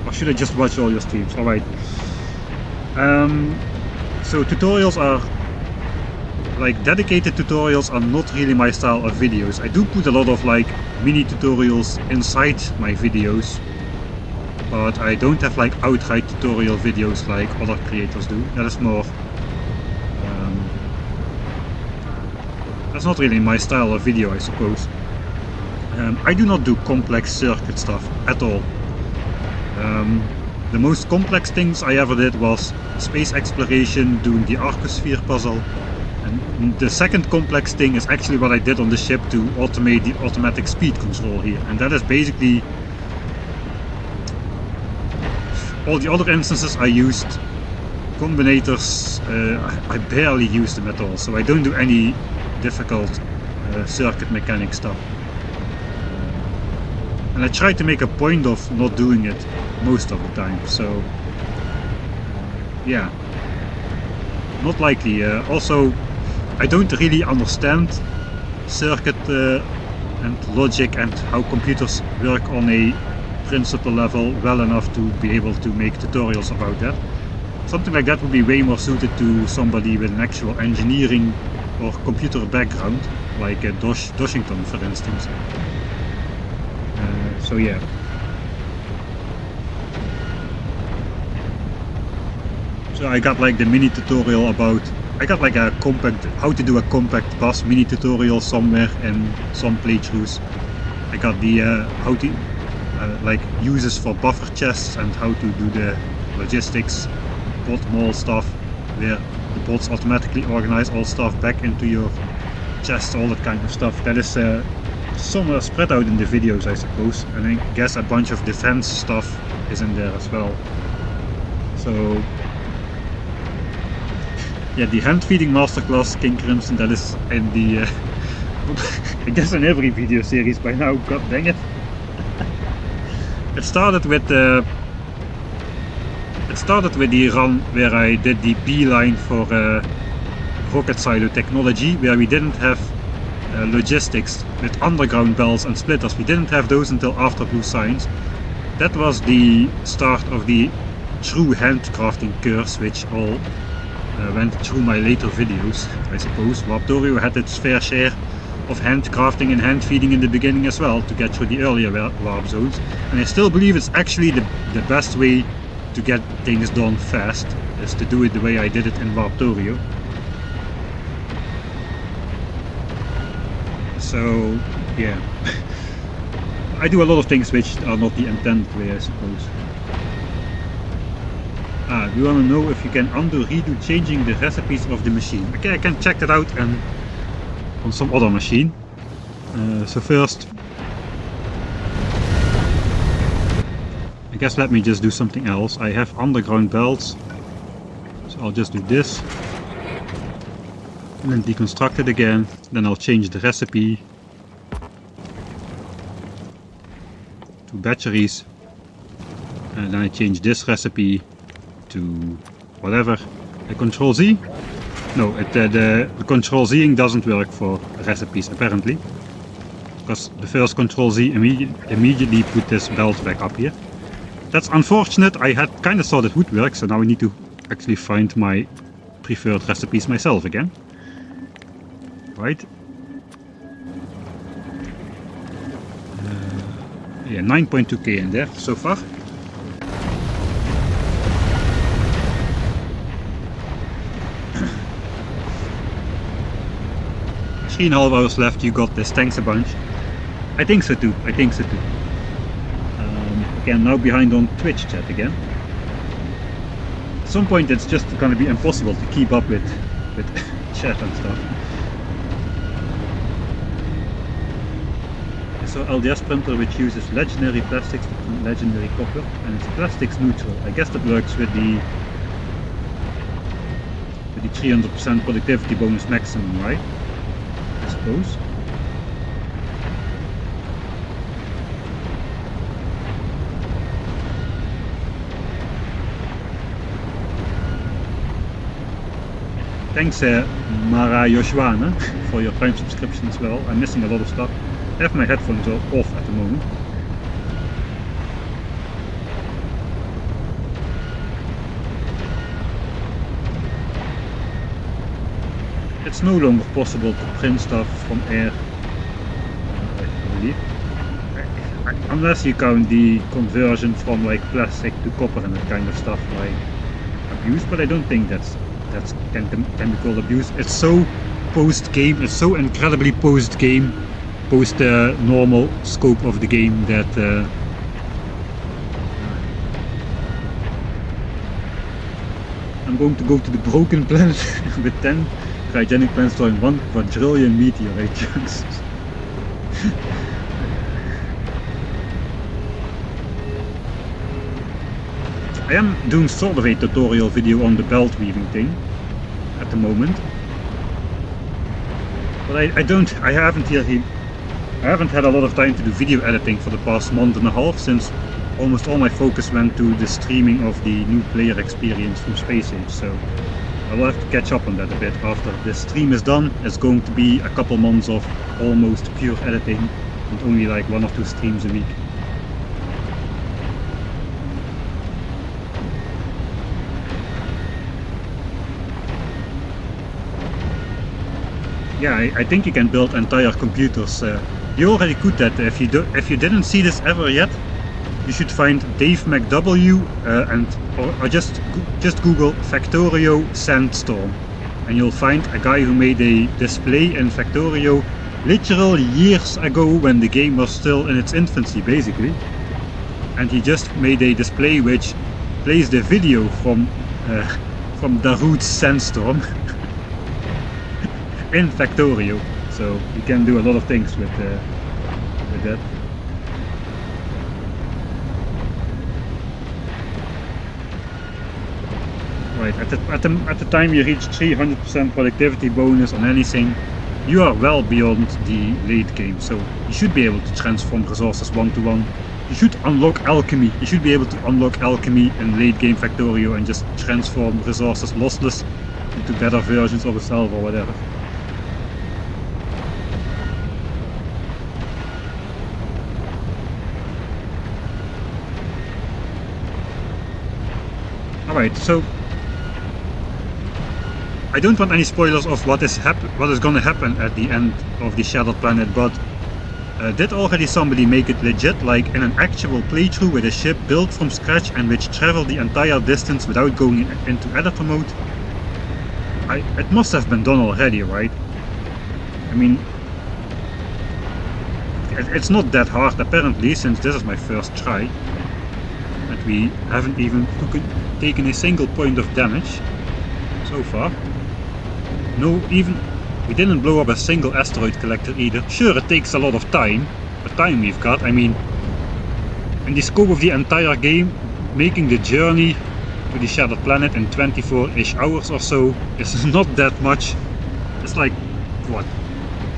Or should I just watch all your streams? Alright. So tutorials are, like, dedicated tutorials are not really my style of videos. I do put a lot of like mini tutorials inside my videos, but I don't have like outright tutorial videos like other creators do. That is more, that's not really my style of video, I suppose. I do not do complex circuit stuff at all. The most complex things I ever did was space exploration, doing the Arcosphere puzzle. And the second complex thing is actually what I did on the ship to automate the automatic speed control here. And that is basically all the other instances I used combinators. I barely use them at all, so I don't do any difficult circuit mechanic stuff. And I try to make a point of not doing it most of the time, so yeah, not likely. Also, I don't really understand circuit and logic and how computers work on a principle level well enough to be able to make tutorials about that. Something like that would be way more suited to somebody with an actual engineering or computer background, like Doshington for instance. So yeah. So I got like the mini tutorial about, I got like a compact, how to do a compact bus mini tutorial somewhere in some playthroughs. I got the how to like uses for buffer chests and how to do the logistics, pod mall stuff, where the pods automatically organize all stuff back into your chest, all that kind of stuff. That is somewhere spread out in the videos, I suppose, and I guess a bunch of defense stuff is in there as well. So yeah, the hand feeding masterclass King Crimson, that is in the I guess in every video series by now, god dang it. It started with the run where I did the beeline for rocket silo technology, where we didn't have logistics with underground bells and splitters. We didn't have those until after Blue Science. That was the start of the true handcrafting curse, which all went through my later videos, I suppose. Warptorio had its fair share of handcrafting and hand feeding in the beginning as well, to get through the earlier warp zones. And I still believe it's actually the best way to get things done fast, is to do it the way I did it in Warptorio. So yeah, I do a lot of things which are not the intended way, I suppose. We want to know if you can undo redo changing the recipes of the machine. Okay, I can check that out and on some other machine. So first, I guess let me just do something else. I have underground belts, so I'll just do this. And then deconstruct it again. Then I'll change the recipe to batteries. And then I change this recipe to whatever. Control Z? No, the Control Zing doesn't work for recipes apparently. Because the first Control Z immediately put this belt back up here. That's unfortunate. I had kind of thought it would work, so now I need to actually find my preferred recipes myself again. Right. Yeah, 9.2k in there so far. 3.5 hours left. You got this. Thanks a bunch. I think so too. I think so too. Again, now behind on Twitch chat again. At some point it's just going to be impossible to keep up with chat and stuff. So LDS printer which uses legendary plastics to legendary copper, and it's plastics neutral. I guess that works with the 300% productivity bonus maximum, right? I suppose. Thanks Mara Yoshwana for your Prime subscription as well. I'm missing a lot of stuff. I have my headphones off at the moment. It's no longer possible to print stuff from air, I believe. Unless you count the conversion from like plastic to copper and that kind of stuff like abuse, but I don't think that can be called abuse. It's so post-game, it's so incredibly post-game, post the normal scope of the game that I'm going to go to the broken planet with 10 cryogenic planets storing 1 quadrillion meteorite chunks. I am doing sort of a tutorial video on the belt weaving thing at the moment, but I haven't had a lot of time to do video editing for the past month and a half, since almost all my focus went to the streaming of the new player experience from Space Age, so I will have to catch up on that a bit after this stream is done. It's going to be a couple months of almost pure editing and only like 1 or 2 streams a week. Yeah, I think you can build entire computers. You already could that. If you didn't see this ever yet, you should find Dave McW or just Google Factorio Sandstorm, and you'll find a guy who made a display in Factorio literal years ago when the game was still in its infancy, basically. And he just made a display which plays the video from Darude's Sandstorm in Factorio, so you can do a lot of things with that. Right, at the time you reach 300% productivity bonus on anything, you are well beyond the late game, so you should be able to transform resources 1-to-1. You should unlock alchemy. You should be able to unlock alchemy in late game Factorio and just transform resources lossless into better versions of yourself or whatever. Alright, so I don't want any spoilers of what is going to happen at the end of the Shattered Planet, but did already somebody make it legit, like in an actual playthrough with a ship built from scratch and which traveled the entire distance without going into editor mode? It must have been done already, right? I mean, it's not that hard apparently, since this is my first try. And we haven't even taken a single point of damage so far. No, even we didn't blow up a single asteroid collector either. Sure, it takes a lot of time, but time we've got. I mean, in the scope of the entire game, making the journey to the Shattered Planet in 24-ish hours or so is not that much. It's like, what,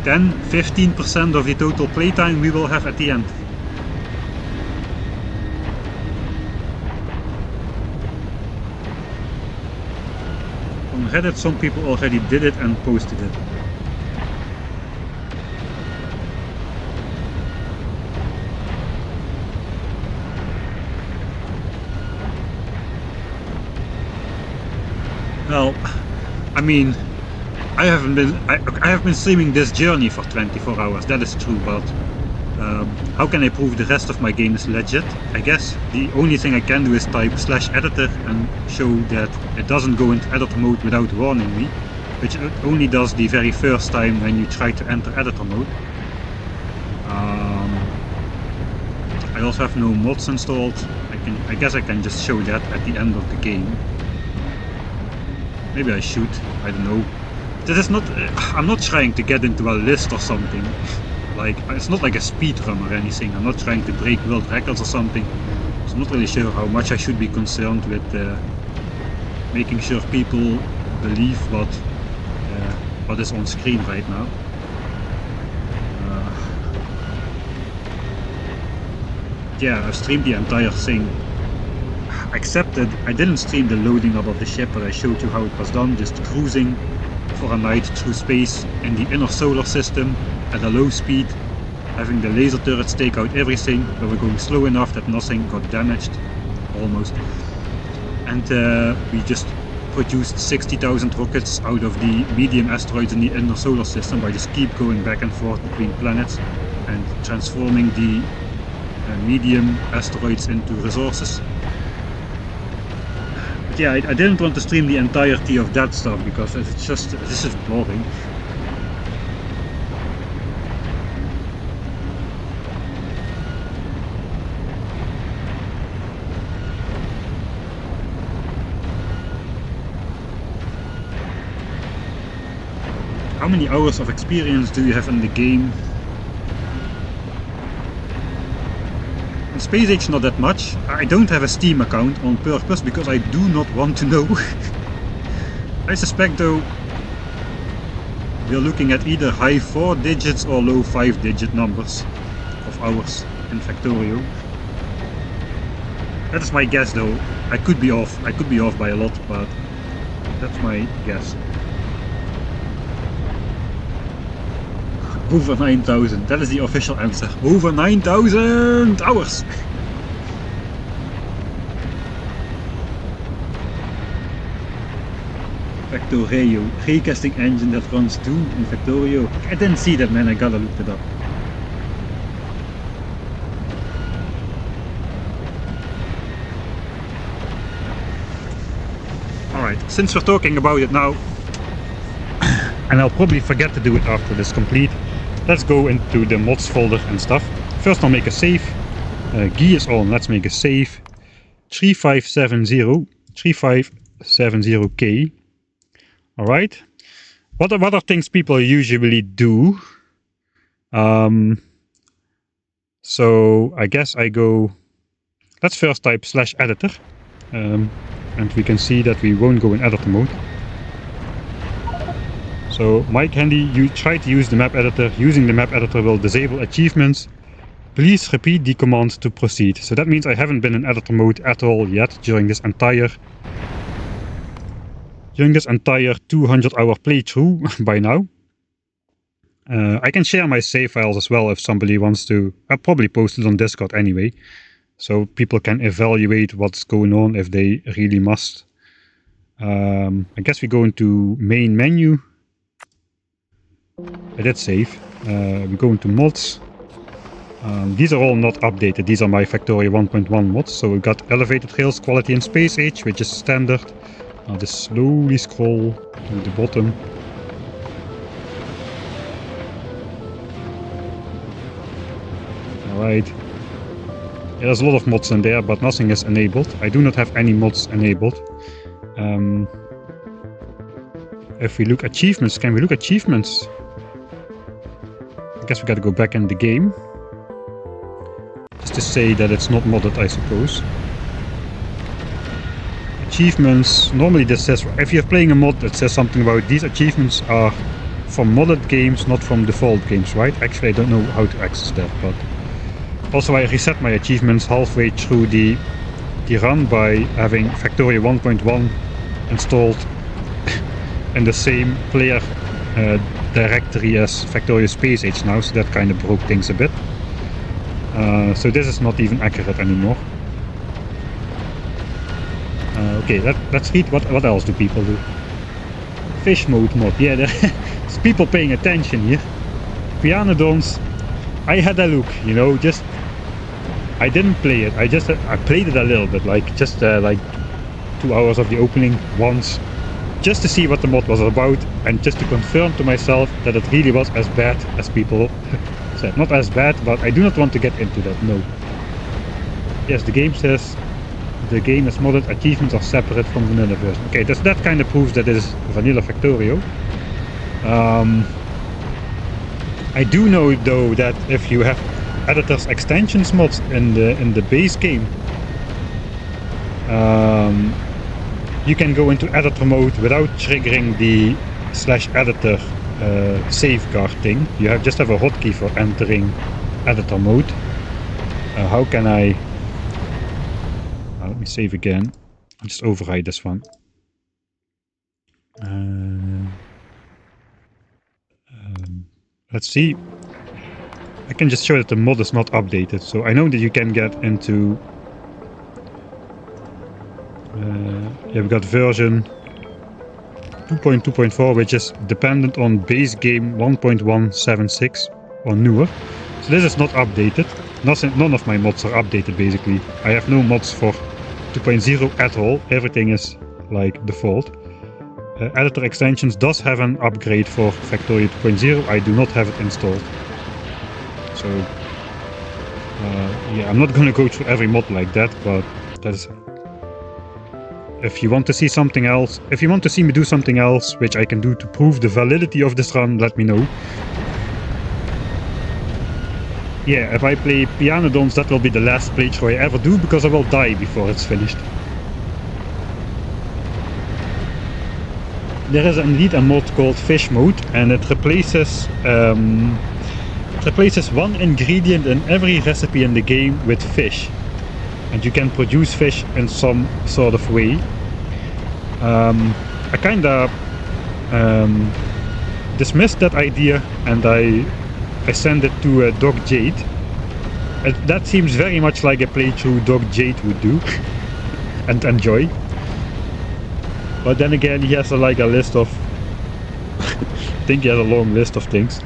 10-15% of the total playtime we will have at the end. On Reddit, some people already did it and posted it. Well, I mean, I have been streaming this journey for 24 hours, that is true, but how can I prove the rest of my game is legit? I guess the only thing I can do is type /editor and show that it doesn't go into editor mode without warning me, which it only does the very first time when you try to enter editor mode. I also have no mods installed. I guess I can just show that at the end of the game. Maybe I should, I don't know. This is not, I'm not trying to get into a list or something. Like, it's not like a speedrun or anything. I'm not trying to break world records or something. So I'm not really sure how much I should be concerned with making sure people believe what is on screen right now. Yeah, I've streamed the entire thing. Except that I didn't stream the loading up of the ship, but I showed you how it was done, just cruising for a night through space in the inner solar system at a low speed, having the laser turrets take out everything, but we're going slow enough that nothing got damaged, almost. And we just produced 60,000 rockets out of the medium asteroids in the inner solar system by just keep going back and forth between planets and transforming the medium asteroids into resources. Yeah, I didn't want to stream the entirety of that stuff because it's just, this is boring. How many hours of experience do you have in the game? In Space Age not that much. I don't have a Steam account on purpose because I do not want to know. I suspect though we're looking at either high 4 digits or low 5 digit numbers of hours in Factorio. That is my guess though. I could be off by a lot, but that's my guess. Over 9,000, that is the official answer. Over 9,000 hours! Factorio, raycasting engine that runs Doom in Factorio. I didn't see that, man, I gotta look it up. Alright, since we're talking about it now, and I'll probably forget to do it after this complete, let's go into the mods folder and stuff. First I'll make a save. Key is on, let's make a save. 3570K. Alright. What are things people usually do? So I guess I go, let's first type /editor. And we can see that we won't go in editor mode. So Mike Handy, you try to use the map editor. Using the map editor will disable achievements. Please repeat the command to proceed. So that means I haven't been in editor mode at all yet during this entire 200-hour playthrough by now. I can share my save files as well if somebody wants to. I'll probably post it on Discord anyway, so people can evaluate what's going on if they really must. I guess we go into main menu. I did save. We go into mods. These are all not updated. These are my Factorio 1.1 mods. So we've got elevated rails quality in Space Age, which is standard. I'll just slowly scroll to the bottom. Alright. Yeah, there's a lot of mods in there, but nothing is enabled. I do not have any mods enabled. If we look achievements, can we look achievements? I guess we gotta go back in the game. Just to say that it's not modded, I suppose. Achievements, normally this says, if you're playing a mod that says something about these achievements are from modded games, not from default games, right? Actually, I don't know how to access that, but... Also, I reset my achievements halfway through the run by having Factorio 1.1 installed in the same player directory as Factorio Space Age now, so that kind of broke things a bit. So this is not even accurate anymore. Okay, let's read what else do people do. Fish mode mod, yeah, there's people paying attention here. Pianodons, I had a look, you know, just... I didn't play it, I played it a little bit, like just like 2 hours of the opening once, just to see what the mod was about, and just to confirm to myself that it really was as bad as people said. Not as bad, but I do not want to get into that, no. Yes, the game says the game is modded, achievements are separate from vanilla version. Okay, that kind of proves that it is vanilla Factorio. I do know though that if you have editors extensions mods in the base game, you can go into editor mode without triggering the /editor safeguard thing. You just have a hotkey for entering editor mode. How can I... let me save again. I'll just override this one. Let's see. I can just show that the mod is not updated. So I know that you can get into... yeah, we've got version 2.2.4, which is dependent on base game 1.176 or newer. So this is not updated. None of my mods are updated basically. I have no mods for 2.0 at all. Everything is like default. Editor extensions does have an upgrade for Factorio 2.0. I do not have it installed. So yeah, I'm not going to go through every mod like that, but that is... If you want to see something else, if you want to see me do something else, which I can do to prove the validity of this run, let me know. Yeah, if I play Pianodons, that will be the last playthrough I ever do, because I will die before it's finished. There is indeed a mod called Fish Mode, and it replaces one ingredient in every recipe in the game with fish. And you can produce fish in some sort of way. I kinda dismissed that idea, and I sent it to Dog Jade. That seems very much like a playthrough Dog Jade would do and enjoy. But then again, he has like a list of... I think he has a long list of things.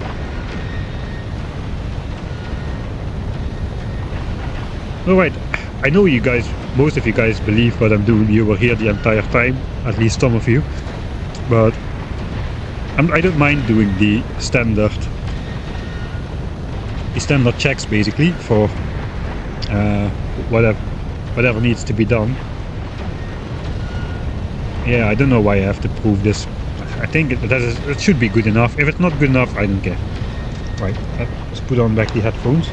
Alright, I know you guys, most of you guys believe what I'm doing. You were here the entire time, at least some of you. But I don't mind doing the standard checks basically for whatever needs to be done. Yeah, I don't know why I have to prove this. I think it should be good enough. If it's not good enough, I don't care. Right, let's put on back the headphones.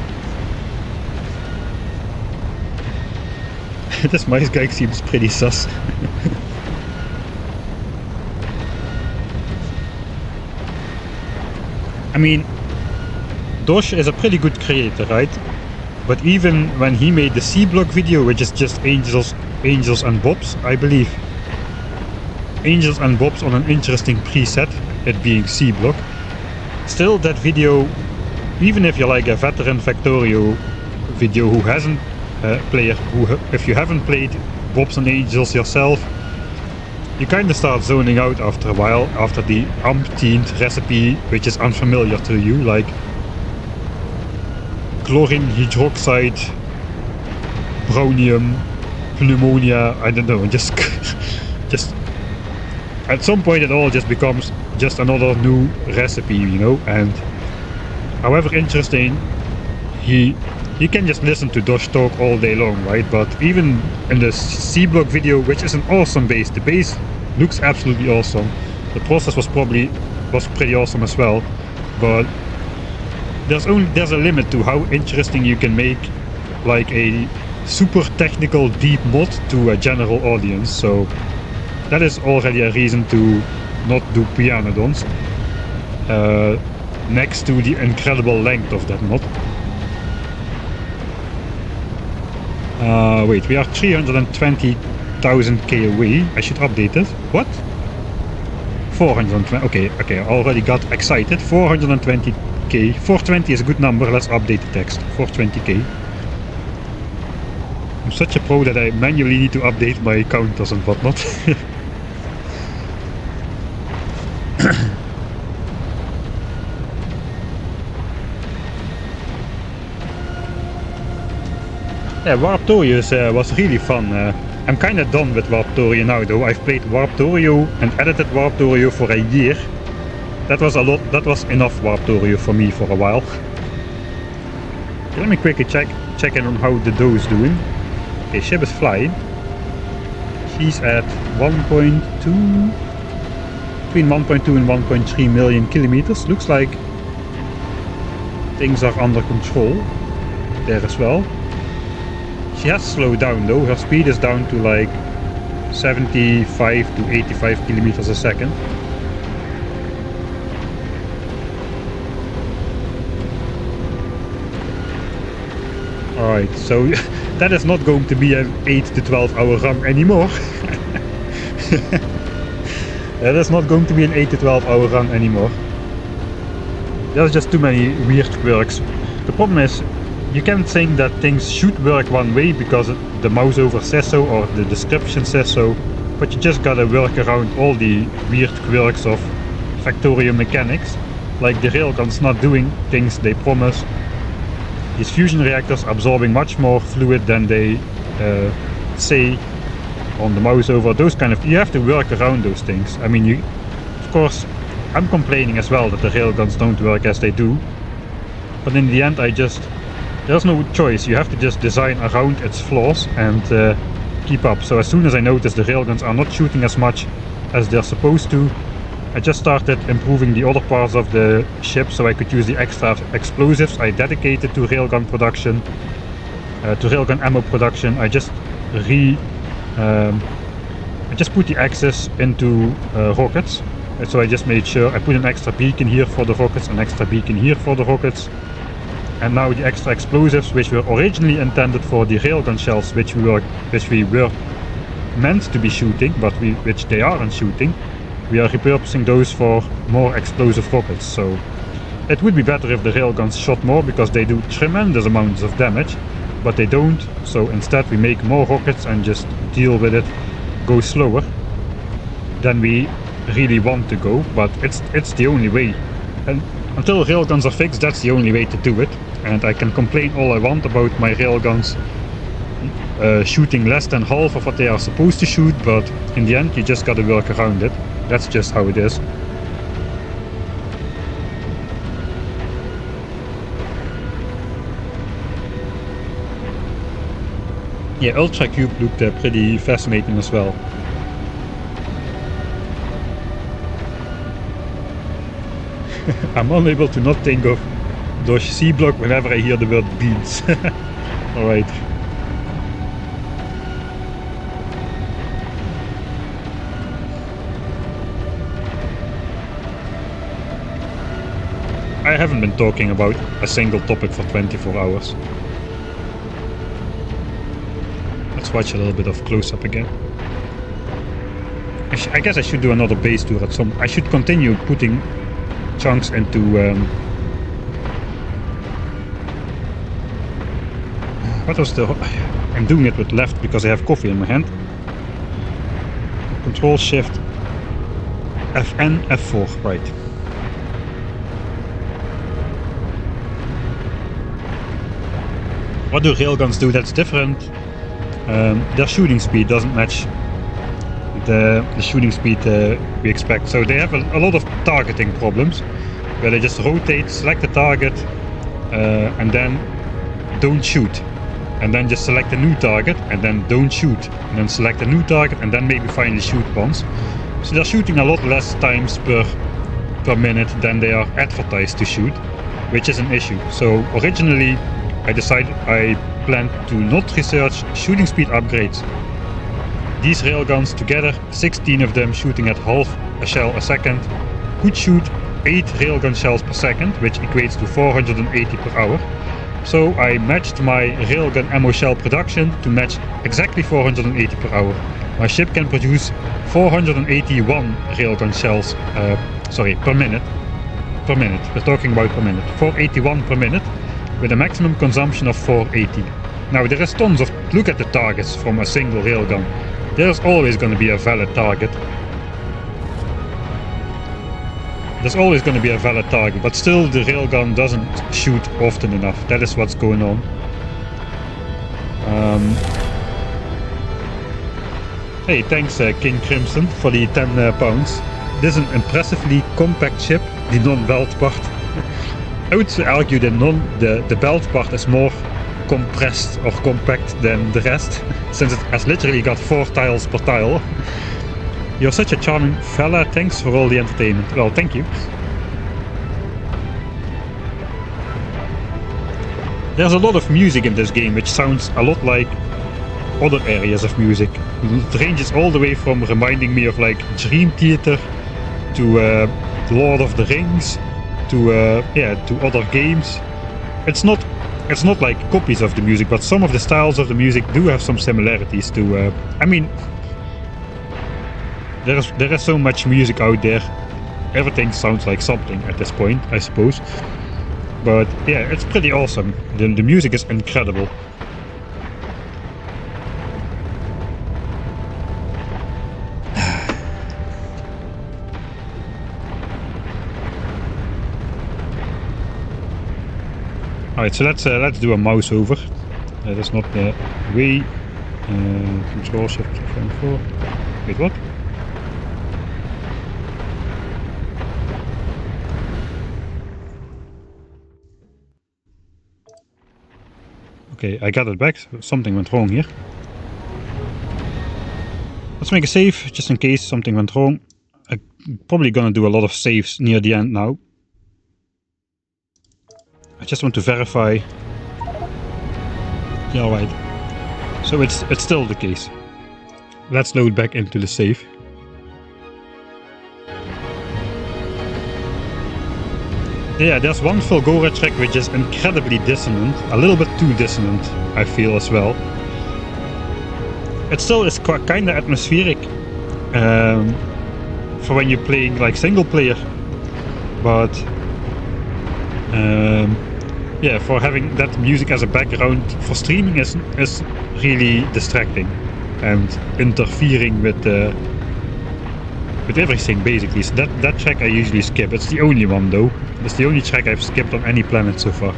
This mice guy seems pretty sus. I mean, Dosh is a pretty good creator, right? But even when he made the C-Block video, which is just Angels and Bobs, I believe. Angels and Bobs on an interesting preset, it being C-Block. Still, that video, even if you're like a veteran Factorio video who hasn't if you haven't played Bobs and Angels yourself, you kinda start zoning out after a while, after the umpteenth recipe which is unfamiliar to you, like chlorine hydroxide, brownium, pneumonia, I don't know, just at some point it all just becomes just another new recipe, you know. And however interesting he you can just listen to Dosh talk all day long, right? But even in the C-block video, which is an awesome base, the base looks absolutely awesome. The process was pretty awesome as well, but there's a limit to how interesting you can make like a super technical deep mod to a general audience. So that is already a reason to not do Pianodons, next to the incredible length of that mod. Wait, we are 320,000 K away. I should update it. What? 420. Okay, I already got excited. 420K. 420 is a good number. Let's update the text. 420K. I'm such a pro that I manually need to update my counters and whatnot. Yeah, Warptorius was really fun. I'm kinda done with Warptorio now though. I've played Warptorio and edited Warptorio for a year. That was a lot. That was enough Warptorio for me for a while. Okay, let me quickly check in on how the doe is doing. Okay, ship is flying. She's at 1.2, between 1.2 and 1.3 million kilometers. Looks like things are under control there as well. She has slowed down though. Her speed is down to like 75 to 85 kilometers a second. Alright, so that is not going to be an 8 to 12 hour run anymore. That is not going to be an 8 to 12 hour run anymore. There's just too many weird quirks. The problem is, you can think that things should work one way because the mouse over says so or the description says so, but you just gotta work around all the weird quirks of Factorio mechanics, like the railguns not doing things they promise, these fusion reactors absorbing much more fluid than they say on the mouse over, those kind of, you have to work around those things. I mean, of course, I'm complaining as well that the railguns don't work as they do, but in the end there's no choice. You have to just design around its flaws and keep up. So as soon as I noticed the railguns are not shooting as much as they're supposed to, I just started improving the other parts of the ship so I could use the extra explosives I dedicated to railgun production, to railgun ammo production. I just put the axis into rockets. So I just made sure I put an extra beacon here for the rockets, an extra beacon here for the rockets. And now the extra explosives, which were originally intended for the railgun shells, which we were meant to be shooting, but which they aren't shooting, we are repurposing those for more explosive rockets. So it would be better if the railguns shot more because they do tremendous amounts of damage, but they don't. So instead we make more rockets and just deal with it, go slower than we really want to go, but it's the only way. And until railguns are fixed, that's the only way to do it. And I can complain all I want about my railguns shooting less than half of what they are supposed to shoot, but in the end you just gotta work around it. That's just how it is. Yeah, Ultra Cube looked pretty fascinating as well. I'm unable to not think of Dosh C-block whenever I hear the word beans. Alright. I haven't been talking about a single topic for 24 hours. Let's watch a little bit of close-up again. I guess I should do another base tour at some... I should continue putting chunks into what was the... I'm doing it with left because I have coffee in my hand. Control Shift FN F4, right. What do railguns do that's different? Their shooting speed doesn't match the shooting speed we expect. So they have a lot of targeting problems where they just rotate, select the target, and then don't shoot, and then just select a new target, and then don't shoot, and then select a new target, and then maybe finally shoot once. So they're shooting a lot less times per minute than they are advertised to shoot, which is an issue. So originally I planned to not research shooting speed upgrades. These railguns together, 16 of them shooting at half a shell a second, could shoot 8 railgun shells per second, which equates to 480 per hour. So I matched my railgun ammo shell production to match exactly 480 per hour. My ship can produce 481 railgun shells per minute. We're talking about per minute. 481 per minute with a maximum consumption of 480. Now there is tons of, look at the targets from a single railgun. There's always going to be a valid target. There's always going to be a valid target, but still the railgun doesn't shoot often enough. That is what's going on. Hey, thanks King Crimson for the 10 pounds. This is an impressively compact ship, the non-belt part. I would argue that the belt part is more compressed or compact than the rest, since it has literally got 4 tiles per tile. You're such a charming fella, thanks for all the entertainment. Well, thank you. There's a lot of music in this game which sounds a lot like other areas of music. It ranges all the way from reminding me of like Dream Theater to Lord of the Rings to other games. It's not like copies of the music, but some of the styles of the music do have some similarities to I mean, there is so much music out there. Everything sounds like something at this point, I suppose. But yeah, it's pretty awesome. The music is incredible. Alright, so let's do a mouse over. That's not the way. Control shift 4. Wait, what? Okay, I got it back. Something went wrong here. Let's make a save, just in case something went wrong. I'm probably gonna do a lot of saves near the end now. I just want to verify. Yeah, alright. So it's still the case. Let's load back into the save. Yeah, there's one Fulgora track which is incredibly dissonant. A little bit too dissonant, I feel as well. It still is kinda atmospheric for when you're playing like single player. But yeah, for having that music as a background for streaming is really distracting and interfering with everything basically. So that track I usually skip. It's the only one though. It's the only track I've skipped on any planet so far.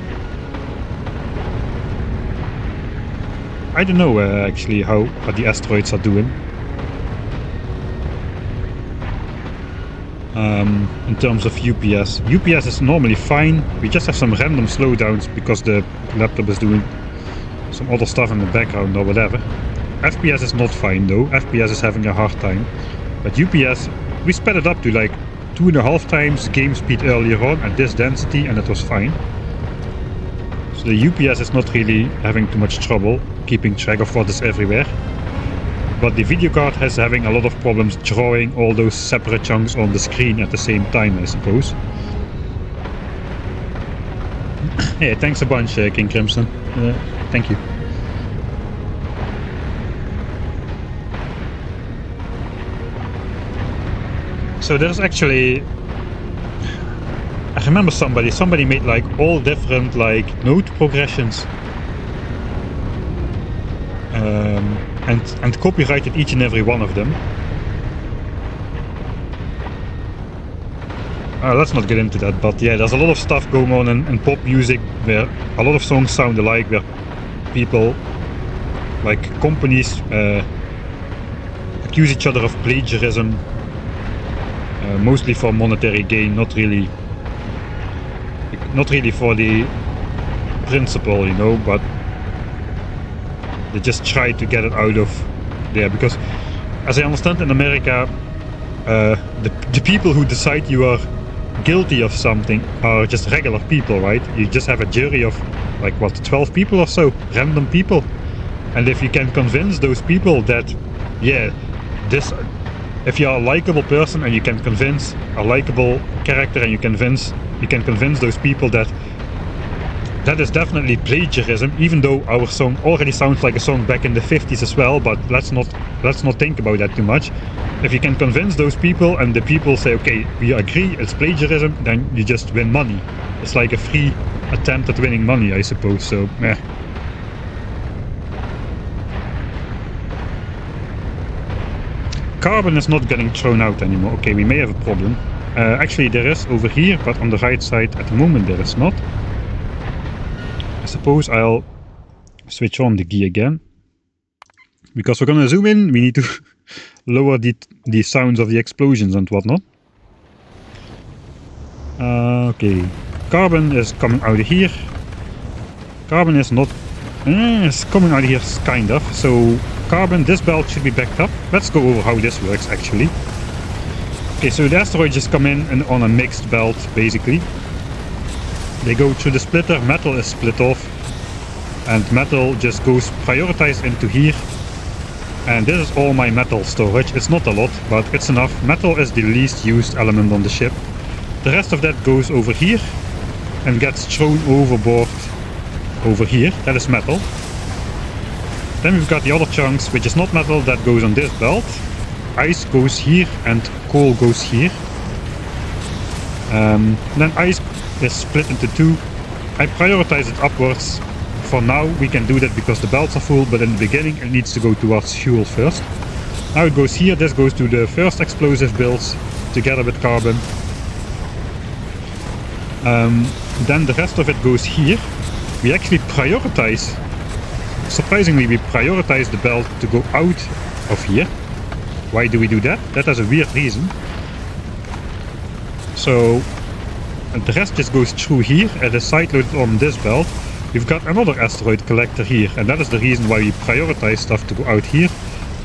I don't know actually how the asteroids are doing. In terms of UPS. UPS is normally fine. We just have some random slowdowns because the laptop is doing some other stuff in the background or whatever. FPS is not fine though. FPS is having a hard time. But UPS, we sped it up to like 2.5 times game speed earlier on at this density and it was fine. So the UPS is not really having too much trouble keeping track of what is everywhere. But the video card is having a lot of problems drawing all those separate chunks on the screen at the same time, I suppose. Yeah, thanks a bunch, King Crimson. Thank you. So there's actually, I remember somebody made like all different like note progressions and copyrighted each and every one of them. Let's not get into that, but yeah, there's a lot of stuff going on in pop music where a lot of songs sound alike, where people, like companies, accuse each other of plagiarism. Mostly for monetary gain, not really for the principle, you know, but they just try to get it out of there, because as I understand in America, the people who decide you are guilty of something are just regular people, right? You just have a jury of like what, 12 people or so, random people, and if you can convince those people that, yeah, this, if you're a likable person and you can convince a likable character and you can convince those people that that is definitely plagiarism, even though our song already sounds like a song back in the 50s as well, but let's not think about that too much. If you can convince those people and the people say, okay, we agree it's plagiarism, then you just win money. It's like a free attempt at winning money, I suppose, so meh. Carbon is not getting thrown out anymore. Okay, we may have a problem. Actually there is over here, but on the right side at the moment there is not. I suppose I'll switch on the key again. Because we're gonna zoom in, we need to lower the sounds of the explosions and whatnot. Okay, carbon is coming out of here. Carbon is not... it's coming out of here, kind of. So, carbon, this belt should be backed up. Let's go over how this works, actually. Okay, so the asteroid just come in on a mixed belt, basically. They go through the splitter, metal is split off, and metal just goes prioritized into here. And this is all my metal storage. It's not a lot, but it's enough. Metal is the least used element on the ship. The rest of that goes over here and gets thrown overboard over here. That is metal. Then we've got the other chunks, which is not metal, that goes on this belt. Ice goes here and coal goes here. Then ice is split into two. I prioritize it upwards. For now we can do that because the belts are full, but in the beginning it needs to go towards fuel first. Now it goes here, this goes to the first explosive builds together with carbon. Then the rest of it goes here. We actually prioritize, surprisingly we prioritize the belt to go out of here. Why do we do that? That has a weird reason. So the rest just goes through here and is sideloaded on this belt. We've got another asteroid collector here, and that is the reason why we prioritize stuff to go out here.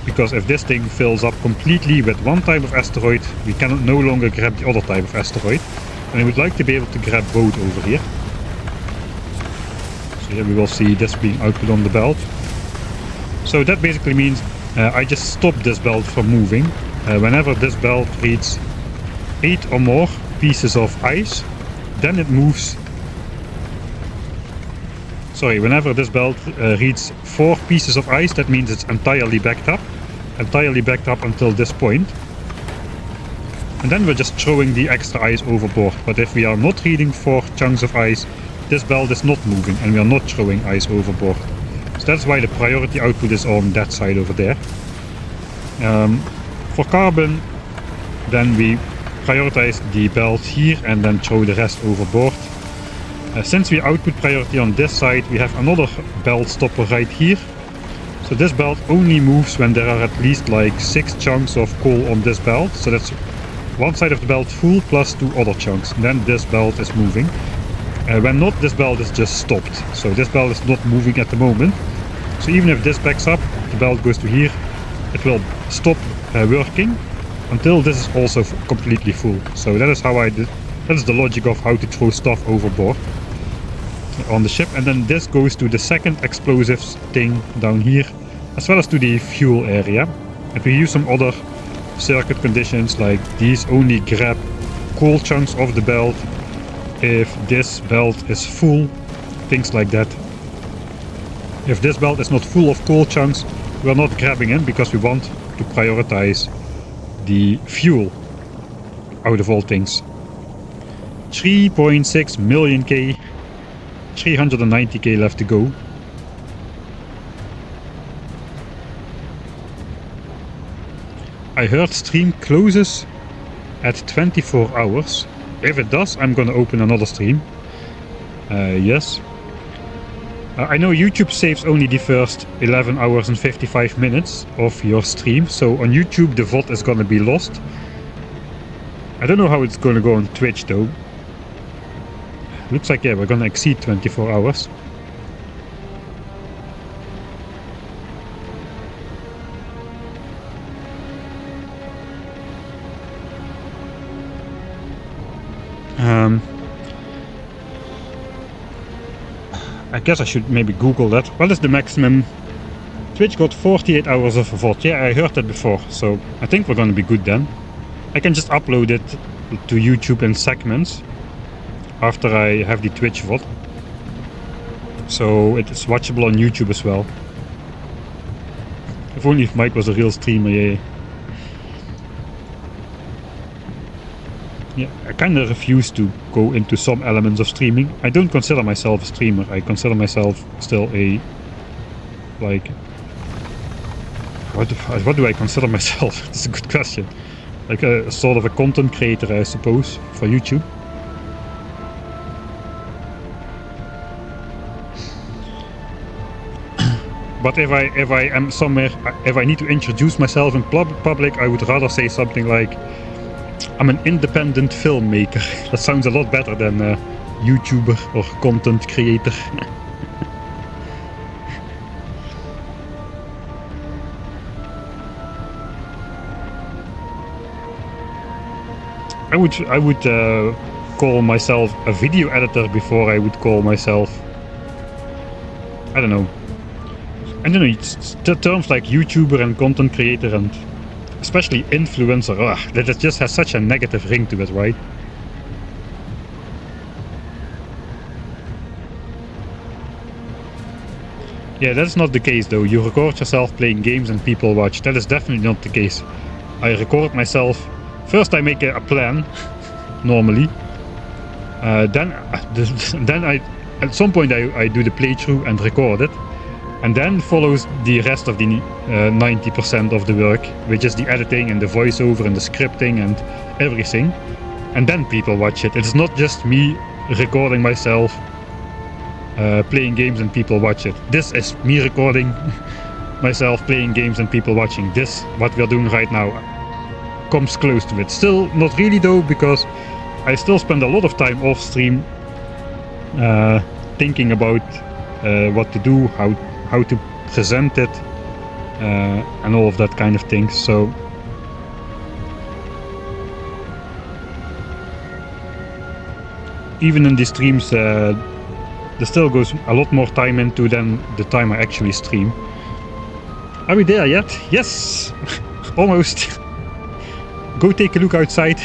Because if this thing fills up completely with one type of asteroid, we can no longer grab the other type of asteroid. And I would like to be able to grab both over here. So here we will see this being output on the belt. So that basically means I just stop this belt from moving. Whenever this belt reads 8 or more pieces of ice, then it moves. Sorry, whenever this belt reads 4 pieces of ice, that means it's entirely backed up. Entirely backed up until this point. And then we're just throwing the extra ice overboard. But if we are not reading 4 chunks of ice, this belt is not moving and we are not throwing ice overboard. So that's why the priority output is on that side over there. For carbon, then we prioritize the belt here and then throw the rest overboard. Since we output priority on this side, we have another belt stopper right here. So this belt only moves when there are at least like 6 chunks of coal on this belt. So that's one side of the belt full plus 2 other chunks. And then this belt is moving. When not, this belt is just stopped. So this belt is not moving at the moment. So even if this backs up, the belt goes to here, it will stop working until this is also completely full. So that is how that is the logic of how to throw stuff overboard on the ship. And then this goes to the second explosives thing down here, as well as to the fuel area. And we use some other circuit conditions, like these only grab coal chunks of the belt if this belt is full, things like that. If this belt is not full of coal chunks, we're not grabbing it because we want to prioritize the fuel out of all things. 3.6 million K, 390k left to go. I heard stream closes at 24 hours. If it does, I'm gonna open another stream. Yes. I know YouTube saves only the first 11 hours and 55 minutes of your stream, so on YouTube the VOD is gonna be lost. I don't know how it's gonna go on Twitch though. Looks like, yeah, we're gonna exceed 24 hours. I guess I should maybe Google that. What is the maximum? Twitch got 48 hours of VOD. Yeah, I heard that before, so I think we're gonna be good then. I can just upload it to YouTube in segments after I have the Twitch VOD. So it's watchable on YouTube as well. If only if Mike was a real streamer, yeah. Yeah, I kind of refuse to go into some elements of streaming. I don't consider myself a streamer. I consider myself still a, like, what do I consider myself? That's a good question. Like a sort of a content creator, I suppose, for YouTube. But if I am somewhere, if I need to introduce myself in public, I would rather say something like, I'm an independent filmmaker. That sounds a lot better than YouTuber or content creator. I would call myself a video editor before I would call myself, I don't know. I don't know, it's terms like YouTuber and content creator and especially influencer, that just has such a negative ring to it, right? Yeah, that's not the case though. You record yourself playing games and people watch. That is definitely not the case. I record myself. First I make a plan, normally. Then I, at some point I do the playthrough and record it. And then follows the rest of the 90% of the work, which is the editing and the voiceover and the scripting and everything. And then people watch it. It's not just me recording myself playing games and people watch it. This is me recording myself playing games and people watching. This, what we're doing right now, comes close to it. Still not really though, because I still spend a lot of time off stream thinking about what to do, how to present it, and all of that kind of thing. So even in the streams, there still goes a lot more time into than the time I actually stream. Are we there yet? Yes! Almost. Go take a look outside.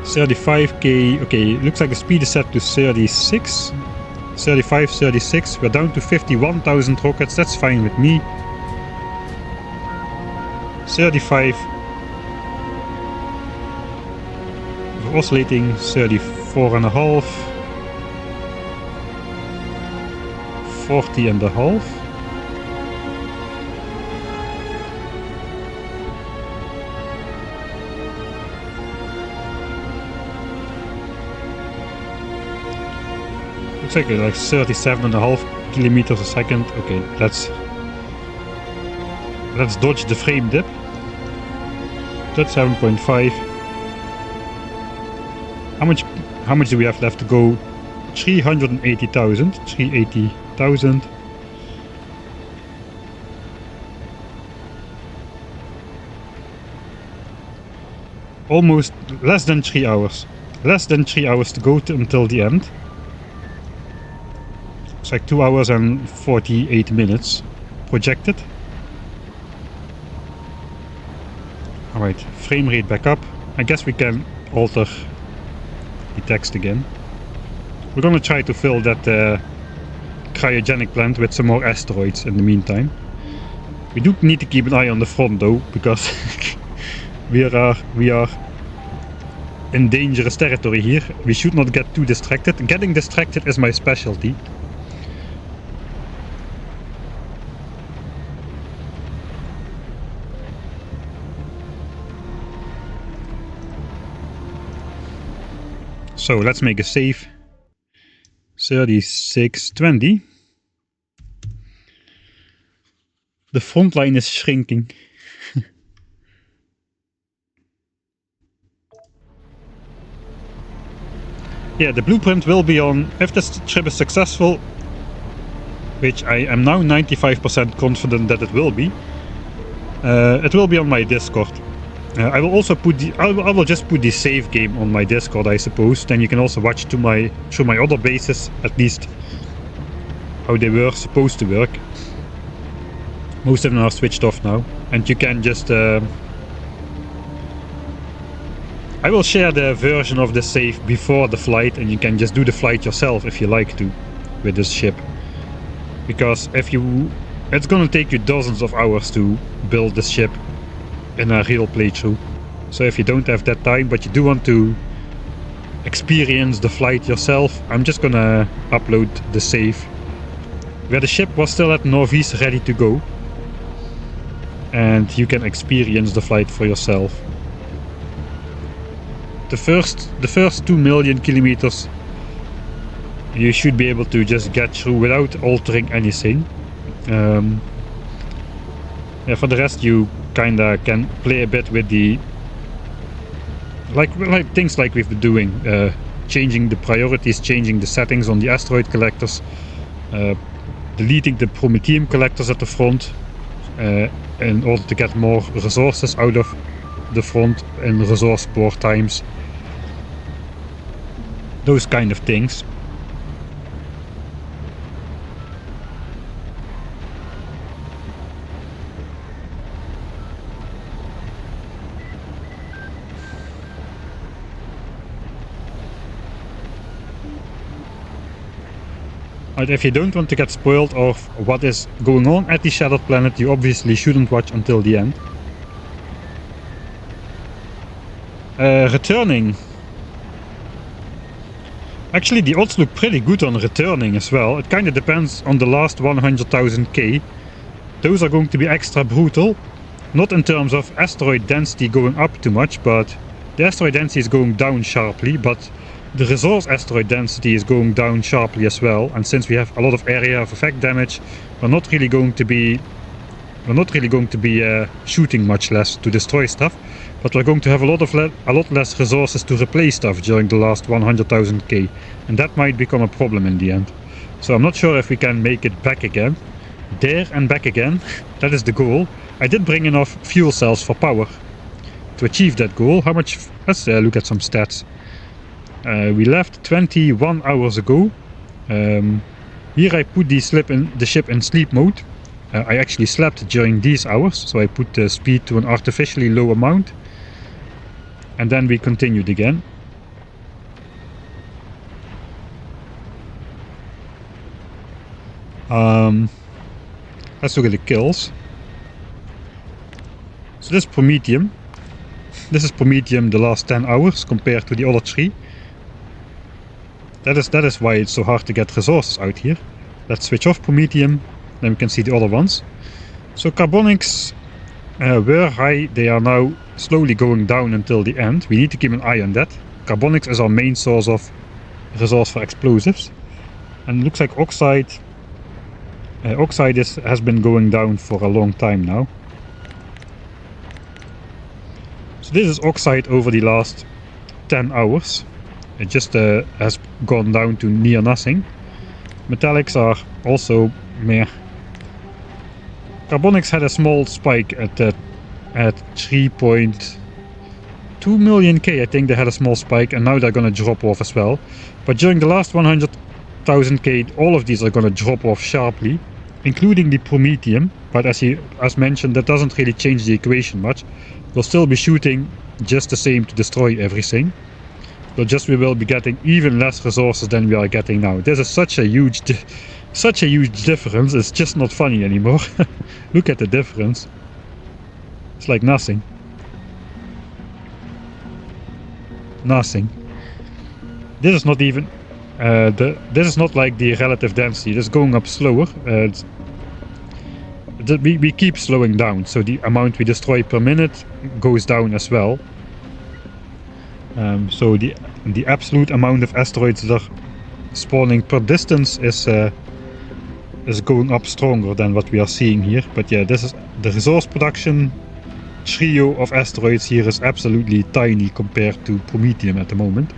35k, okay, looks like the speed is set to 36, 35, 36, we're down to 51,000 rockets, that's fine with me. 35, we're oscillating 34 and a half, 40 and a half. Looks like 37.5 kilometers a second. Okay, let's dodge the frame dip. That's 7.5. How much do we have left to go? 380,000. 380,000. Almost less than 3 hours. Less than 3 hours to go until the end. It's like 2 hours and 48 minutes projected. Alright, frame rate back up. I guess we can alter the text again. We're gonna try to fill that cryogenic plant with some more asteroids in the meantime. We do need to keep an eye on the front though, because we are in dangerous territory here. We should not get too distracted. Getting distracted is my specialty. So let's make a save. 3620. The front line is shrinking. Yeah, the blueprint will be on, if this trip is successful, which I am now 95% confident that it will be on my Discord. I will also put I will just put the save game on my Discord, I suppose. Then you can also watch through my other bases, at least how they were supposed to work. Most of them are switched off now, and you can just. I will share the version of the save before the flight, and you can just do the flight yourself if you like to, with this ship. Because it's gonna take you dozens of hours to build this ship in a real playthrough. So if you don't have that time, but you do want to experience the flight yourself, I'm just gonna upload the save where the ship was still at Norvis, ready to go, and you can experience the flight for yourself. The first 2 million kilometers you should be able to just get through without altering anything. Yeah, for the rest you kinda can play a bit with the like things like we've been doing, changing the priorities, changing the settings on the asteroid collectors, deleting the Prometheum collectors at the front in order to get more resources out of the front in resource poor times. Those kind of things. But if you don't want to get spoiled of what is going on at the Shattered Planet, you obviously shouldn't watch until the end. Returning. Actually, the odds look pretty good on returning as well. It kind of depends on the last 100,000k. Those are going to be extra brutal. Not in terms of asteroid density going up too much, but the asteroid density is going down sharply, but the resource asteroid density is going down sharply as well. And since we have a lot of area of effect damage, we're not really going to be shooting much less to destroy stuff, but we're going to have a lot less resources to replace stuff during the last 100,000k, and that might become a problem in the end. So I'm not sure if we can make it back again. There and back again. That is the goal. I did bring enough fuel cells for power to achieve that goal. How much? Let's look at some stats. We left 21 hours ago. Here I put the ship in sleep mode. I actually slept during these hours, so I put the speed to an artificially low amount. And then we continued again. Let's look at the kills. So this is Prometheum. This is Prometheum the last 10 hours compared to the other 3. That is why it's so hard to get resources out here. Let's switch off Prometheum, then we can see the other ones. So carbonics were high, they are now slowly going down until the end. We need to keep an eye on that. Carbonics is our main source of resource for explosives. And it looks like oxide has been going down for a long time now. So this is oxide over the last 10 hours. It just has gone down to near nothing. Metallics are also meh. Carbonics had a small spike at 3.2 million K. I think they had a small spike, and now they're gonna drop off as well. But during the last 100,000 K, all of these are gonna drop off sharply, including the Prometheum. But as mentioned, that doesn't really change the equation much. We'll still be shooting just the same to destroy everything. So we will be getting even less resources than we are getting now. This is such a huge difference. It's just not funny anymore. Look at the difference. It's like nothing. Nothing. This is not even this is not like the relative density. This is going up slower. We keep slowing down, so the amount we destroy per minute goes down as well. So the absolute amount of asteroids that are spawning per distance is going up stronger than what we are seeing here. But yeah, this is the resource production trio of asteroids here is absolutely tiny compared to Prometheum at the moment.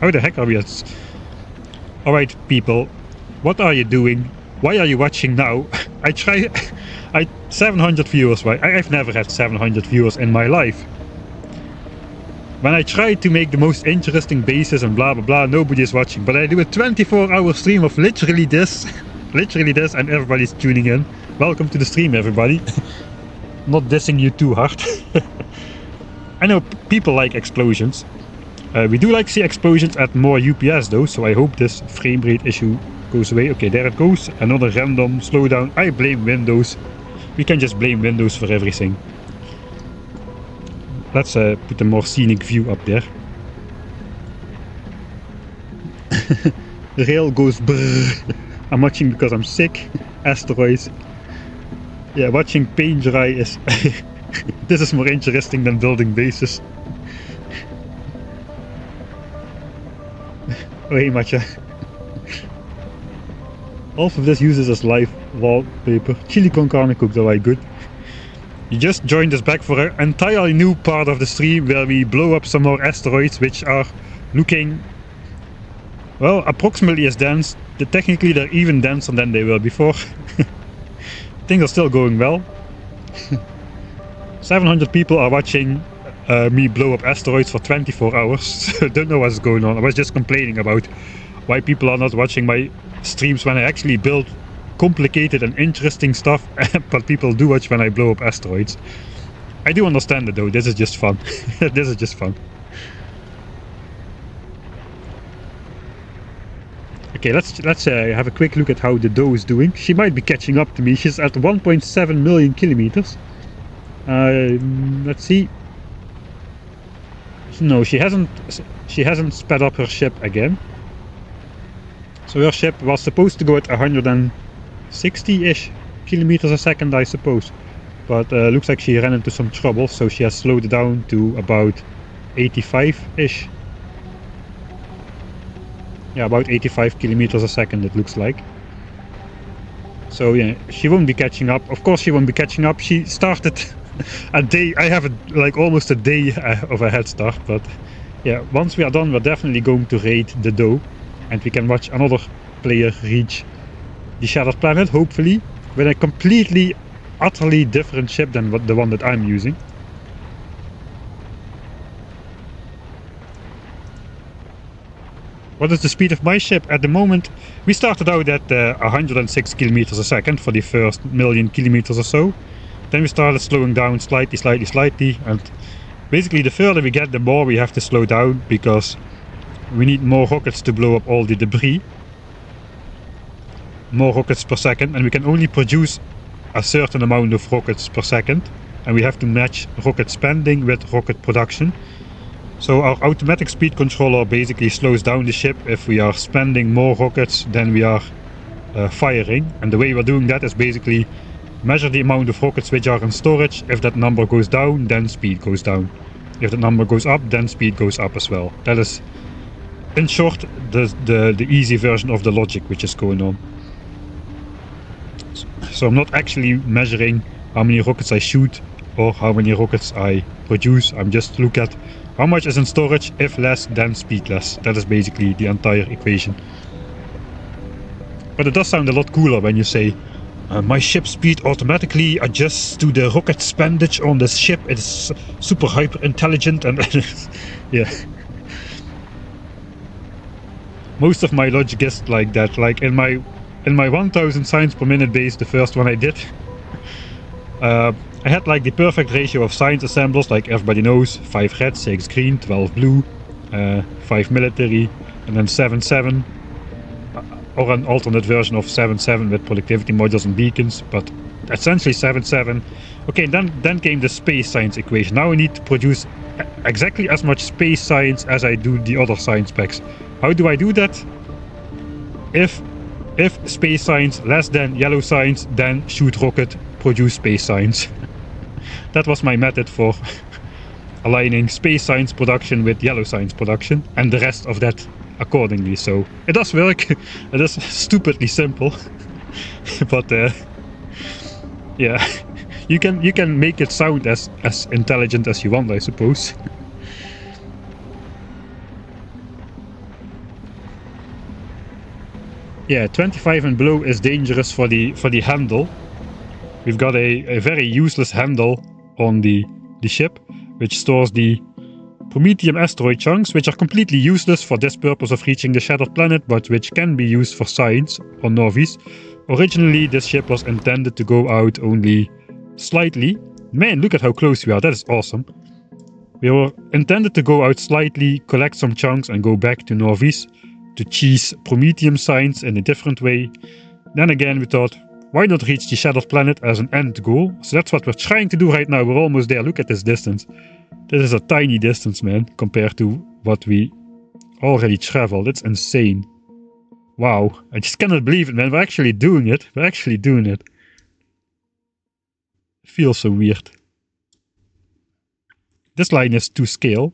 How the heck are we at? Alright people, what are you doing? why are you watching now? I 700 viewers, right? I've never had 700 viewers in my life. When I try to make the most interesting bases and blah blah blah, nobody is watching. But I do a 24-hour stream of literally this, and everybody's tuning in. Welcome to the stream, everybody. Not dissing you too hard. I know people like explosions. We do like see explosions at more UPS though, so I hope this frame rate issue goes away. Okay, there it goes. Another random slowdown. I blame Windows. We can just blame Windows for everything. Let's put a more scenic view up there. The rail goes brrr. I'm watching because I'm sick. Asteroids. Yeah, watching paint dry is... This is more interesting than building bases. Oh hey Matcha. Half of this uses as live wallpaper. Chili con carne cooked alright, good. You just joined us back for an entirely new part of the stream where we blow up some more asteroids which are looking, well, approximately as dense. Technically they're even denser than they were before. Things are still going well. 700 people are watching me blow up asteroids for 24 hours. I don't know what's going on. I was just complaining about why people are not watching my streams when I actually build complicated and interesting stuff, but people do watch when I blow up asteroids. I do understand it though. This is just fun. This is just fun. Okay, let's have a quick look at how the dough is doing. She might be catching up to me. She's at 1.7 million kilometers. Let's see. No, she hasn't sped up her ship again. So her ship was supposed to go at 160-ish kilometers a second, I suppose. But looks like she ran into some trouble, so she has slowed it down to about 85-ish. Yeah, about 85 kilometers a second it looks like. So yeah, she won't be catching up. Of course she won't be catching up. She started a day, I have like almost a day of a head start, but yeah, once we are done we're definitely going to raid the dough. And we can watch another player reach the Shattered Planet, hopefully, with a completely, utterly different ship than the one that I'm using. What is the speed of my ship? At the moment, we started out at 106 kilometers a second for the first million kilometers or so. Then we started slowing down slightly, and basically the further we get, the more we have to slow down, because we need more rockets to blow up all the debris. More rockets per second, and we can only produce a certain amount of rockets per second, and we have to match rocket spending with rocket production. So our automatic speed controller basically slows down the ship if we are spending more rockets than we are firing, and the way we're doing that is basically measure the amount of rockets which are in storage. If that number goes down, then speed goes down. If that number goes up, then speed goes up as well. That is, in short, the easy version of the logic which is going on. So I'm not actually measuring how many rockets I shoot or how many rockets I produce. I'm just look at how much is in storage. If less, then speed less. That is basically the entire equation. But it does sound a lot cooler when you say my ship speed automatically adjusts to the rocket spendage on this ship. It's super hyper intelligent, and yeah. Most of my logic is like that. Like in my 1000 signs per minute base, the first one I did, I had like the perfect ratio of signs assemblers, like everybody knows: 5 red, 6 green, 12 blue, 5 military, and then 7-7, or an alternate version of 7-7 with productivity modules and beacons, but essentially 7-7. Okay, then came the space science equation. Now I need to produce exactly as much space science as I do the other science specs. How do I do that? If space science less than yellow science, then shoot rocket, produce space science. That was my method for aligning space science production with yellow science production, and the rest of that accordingly. So it does work. It is stupidly simple, but yeah, you can make it sound as intelligent as you want, I suppose. Yeah, 25 and below is dangerous for the handle. We've got a very useless handle on the ship, which stores the Prometheum asteroid chunks, which are completely useless for this purpose of reaching the Shattered Planet, but which can be used for science on Novice. Originally, this ship was intended to go out only slightly. Man, look at how close we are. That is awesome. We were intended to go out slightly, collect some chunks, and go back to Novice to cheese Prometheum science in a different way. Then again, we thought, why not reach the Shattered Planet as an end goal? So that's what we're trying to do right now. We're almost there. Look at this distance. This is a tiny distance, man, compared to what we already traveled. It's insane. Wow, I just cannot believe it, man. We're actually doing it. We're actually doing it. It feels so weird. This line is to scale.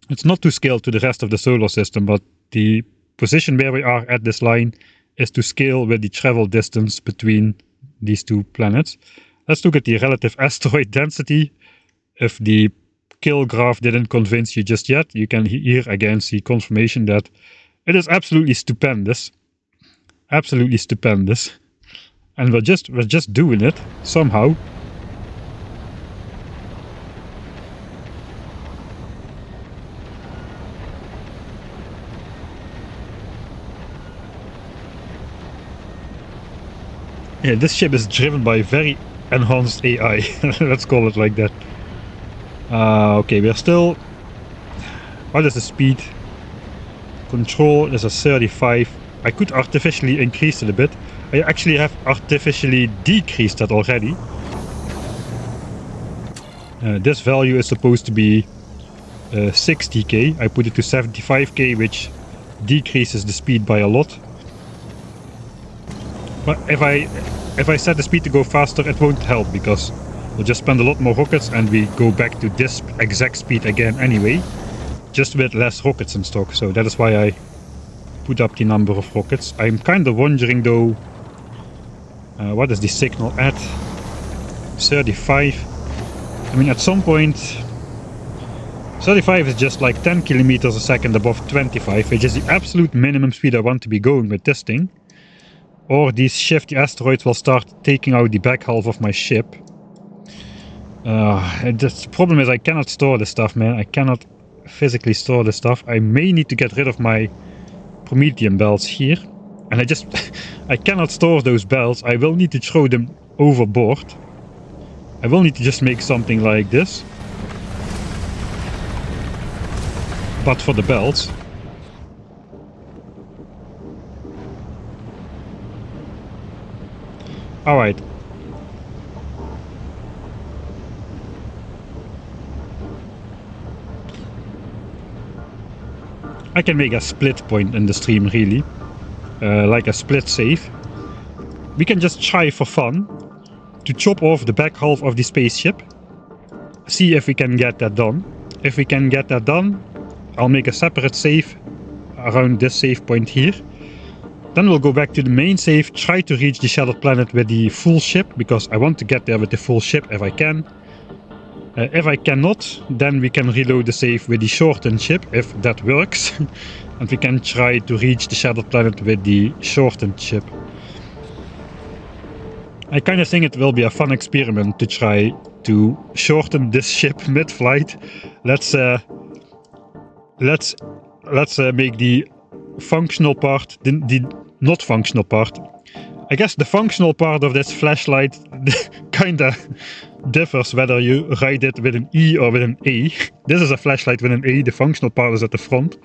It's not to scale to the rest of the solar system, but the position where we are at this line is to scale with the travel distance between these two planets. Let's look at the relative asteroid density. If the kill graph didn't convince you just yet, you can here again see confirmation that it is absolutely stupendous. Absolutely stupendous. And we're just doing it somehow. Yeah, this ship is driven by very enhanced AI. Let's call it like that. Okay, we're still... What is the speed? Control is a 35. I could artificially increase it a bit. I actually have artificially decreased that already. This value is supposed to be 60k. I put it to 75k, which decreases the speed by a lot. But if I set the speed to go faster, it won't help, because we'll just spend a lot more rockets and we go back to this exact speed again anyway, just with less rockets in stock. So that is why I put up the number of rockets. I'm kind of wondering though, what is the signal at? 35. I mean, at some point, 35 is just like 10 kilometers a second above 25, which is the absolute minimum speed I want to be going with this thing. Or these shifty asteroids will start taking out the back half of my ship. The problem is I cannot store this stuff, man. I cannot physically store this stuff. I may need to get rid of my Prometheum belts here. And I cannot store those belts. I will need to throw them overboard. I will need to just make something like this. But for the belts. Alright. I can make a split point in the stream, really. Like a split save. We can just try for fun to chop off the back half of the spaceship. See if we can get that done. If we can get that done, I'll make a separate save around this save point here. Then we'll go back to the main save, try to reach the Shattered Planet with the full ship, because I want to get there with the full ship if I can. If I cannot, then we can reload the save with the shortened ship, if that works. And we can try to reach the Shattered Planet with the shortened ship. I kind of think it will be a fun experiment to try to shorten this ship mid-flight. Let's make the functional part, the not functional part. I guess the functional part of this flashlight kinda differs whether you write it with an E or with an A. This is a flashlight with an A, the functional part is at the front.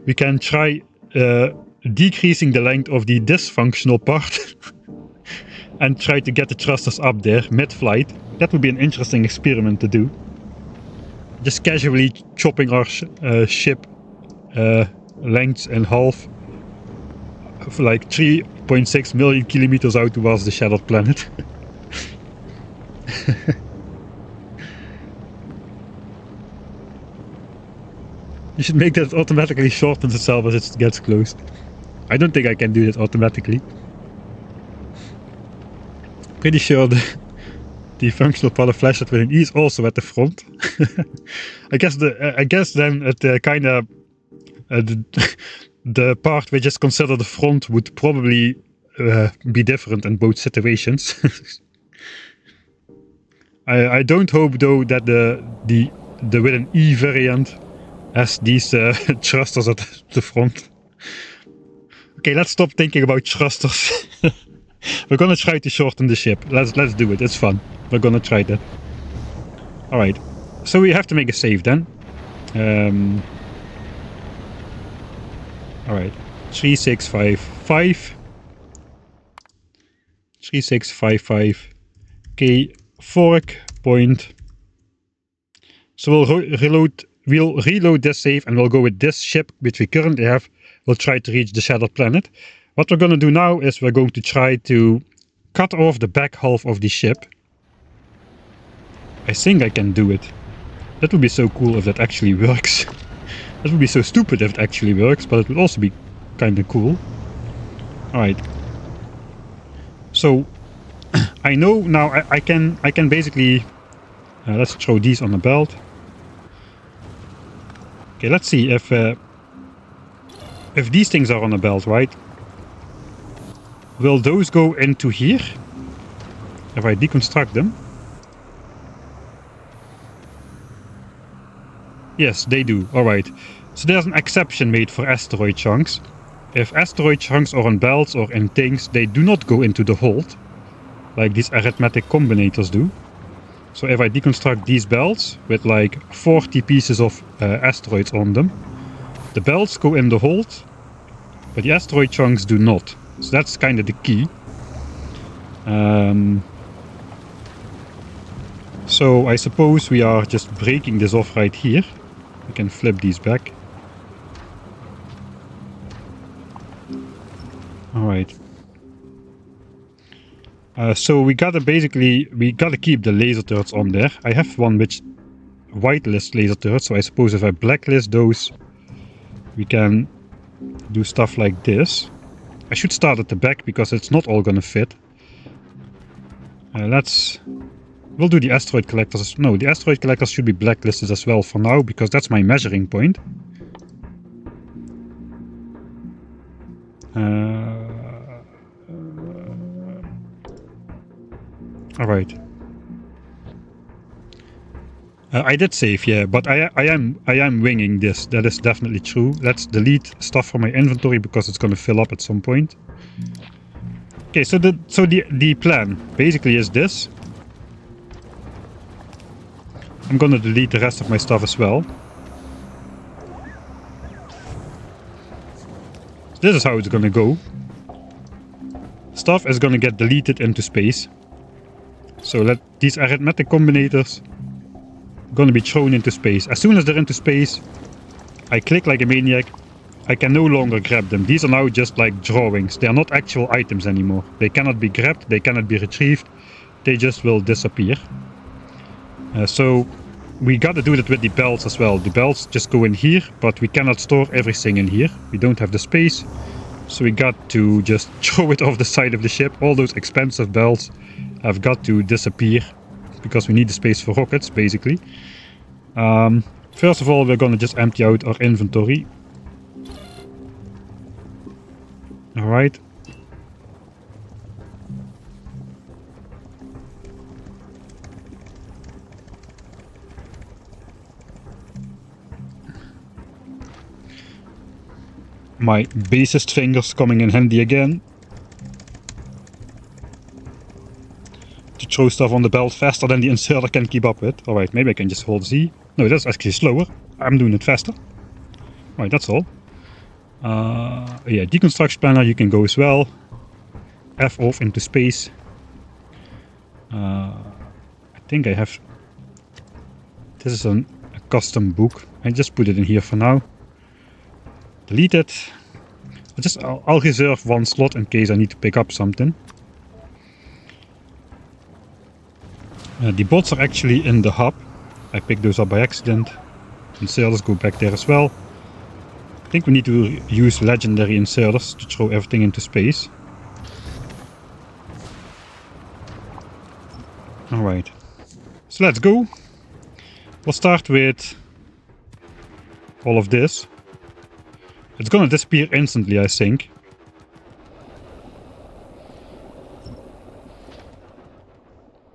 We can try decreasing the length of the dysfunctional part and try to get the thrusters up there mid-flight. That would be an interesting experiment to do. Just casually chopping our ship lengths in half, for like 3.6 million kilometers out towards the Shattered Planet. You should make that automatically shortens itself as it gets close. I don't think I can do that automatically. Pretty sure the functional part of flashlight with an E is also at the front. I guess then it kind of the part which is considered the front would probably be different in both situations. I don't hope though that the with an E variant has these thrusters at the front. Okay, let's stop thinking about thrusters. We're gonna try to shorten the ship. Let's do it. It's fun. We're gonna try that. All right. So we have to make a save then. All right. 3655. 3655. Okay. Fork point. So we'll reload this save and we'll go with this ship which we currently have. We'll try to reach the Shattered Planet. What we're going to do now is we're going to try to cut off the back half of the ship. I think I can do it. That would be so cool if that actually works. That would be so stupid if it actually works, but it would also be kind of cool. Alright. So I know now I can basically let's throw these on the belt. Okay, let's see if these things are on the belt, right? Will those go into here? If I deconstruct them? Yes, they do. Alright. So there's an exception made for asteroid chunks. If asteroid chunks are on belts or in things, they do not go into the hold, like these arithmetic combinators do. So if I deconstruct these belts with like 40 pieces of asteroids on them, the belts go in the hold, but the asteroid chunks do not. So that's kind of the key. So I suppose we are just breaking this off right here. We can flip these back. Alright. So we gotta keep the laser turrets on there. I have one which whitelist laser turrets, so I suppose if I blacklist those, we can do stuff like this. I should start at the back because it's not all gonna fit. We'll do the asteroid collectors. No, the asteroid collectors should be blacklisted as well for now, because that's my measuring point. Alright. I did save, yeah, but I am winging this. That is definitely true. Let's delete stuff from my inventory because it's going to fill up at some point. Okay, so the plan basically is this. I'm going to delete the rest of my stuff as well. This is how it's going to go. Stuff is going to get deleted into space. So these arithmetic combinators going to be thrown into space. As soon as they're into space, I click like a maniac. I can no longer grab them. These are now just like drawings. They are not actual items anymore. They cannot be grabbed. They cannot be retrieved. They just will disappear. So we got to do that with the belts as well. The belts just go in here, but we cannot store everything in here. We don't have the space. So we got to just throw it off the side of the ship. All those expensive belts have got to disappear because we need the space for rockets, basically. First of all, we're gonna just empty out our inventory. Alright. My basest fingers coming in handy again. To throw stuff on the belt faster than the inserter can keep up with. Alright, maybe I can just hold Z. No, that's actually slower. I'm doing it faster. Alright, that's all. Yeah, deconstruction planner, you can go as well. F off into space. I think I have... This is a custom book. I just put it in here for now. Delete it. I'll reserve one slot in case I need to pick up something. The bots are actually in the hub. I picked those up by accident. Inserters go back there as well. I think we need to use legendary inserters to throw everything into space. Alright. So let's go. We'll start with all of this. It's gonna disappear instantly, I think.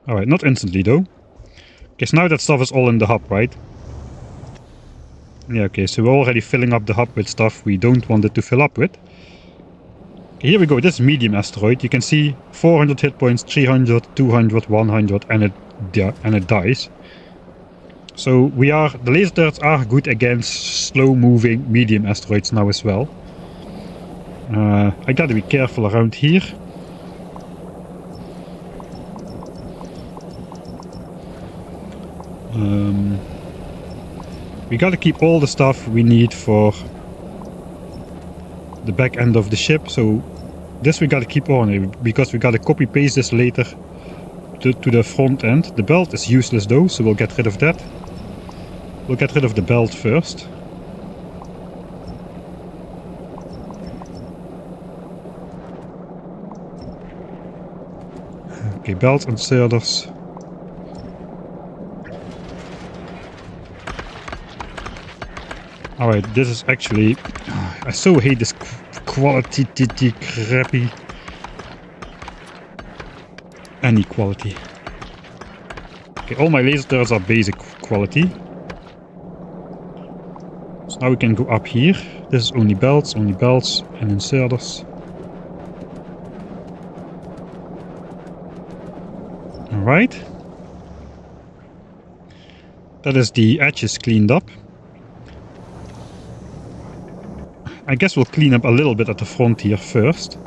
Alright, not instantly though. Okay, so now that stuff is all in the hub, right? Yeah, okay, so we're already filling up the hub with stuff we don't want it to fill up with. Okay, here we go, this medium asteroid. You can see 400 hit points, 300, 200, 100, and it dies. So the laser turrets are good against slow-moving medium asteroids now as well. I gotta be careful around here. We gotta keep all the stuff we need for the back end of the ship, so this we gotta keep on, because we gotta copy paste this later to the front end. The belt is useless though, so we'll get rid of that. We'll get rid of the belt first. Okay, belt inserters. Alright, this is actually... I so hate this quality crappy... Any quality. Okay, all my laser turrets are basic quality. So now we can go up here. This is only belts and inserters. Alright. That is the edges cleaned up. I guess we'll clean up a little bit at the front here first.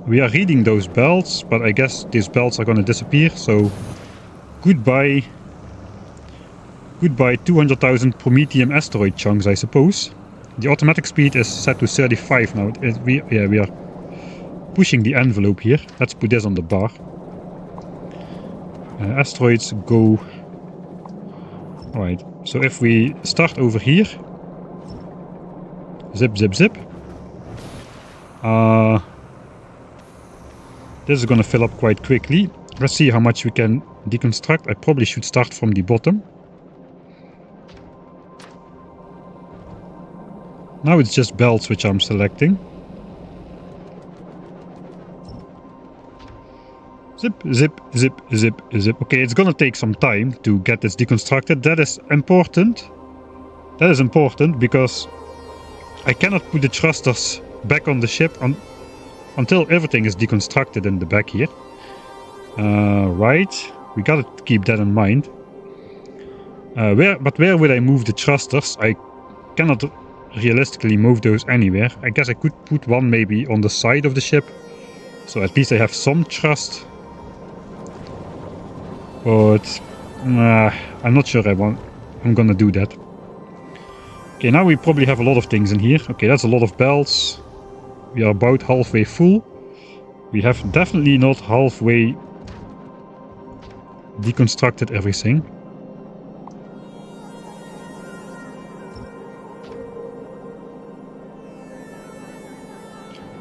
We are reading those belts, but I guess these belts are gonna disappear, so goodbye. Goodbye 200,000 promethium asteroid chunks, I suppose. The automatic speed is set to 35 now. We are pushing the envelope here. Let's put this on the bar. Asteroids go... Alright, so if we start over here... Zip, zip, zip. This is gonna fill up quite quickly. Let's see how much we can deconstruct. I probably should start from the bottom. Now it's just belts which I'm selecting. Zip, zip, zip, zip, zip. Okay, it's gonna take some time to get this deconstructed. That is important. That is important because I cannot put the thrusters back on the ship until everything is deconstructed in the back here. Right, we gotta keep that in mind. Where would I move the thrusters? I cannot realistically move those anywhere. I guess I could put one maybe on the side of the ship, so at least I have some thrust. But I'm not sure I'm gonna do that. Okay, now we probably have a lot of things in here. Okay, that's a lot of belts. We are about halfway full. We have definitely not halfway deconstructed everything.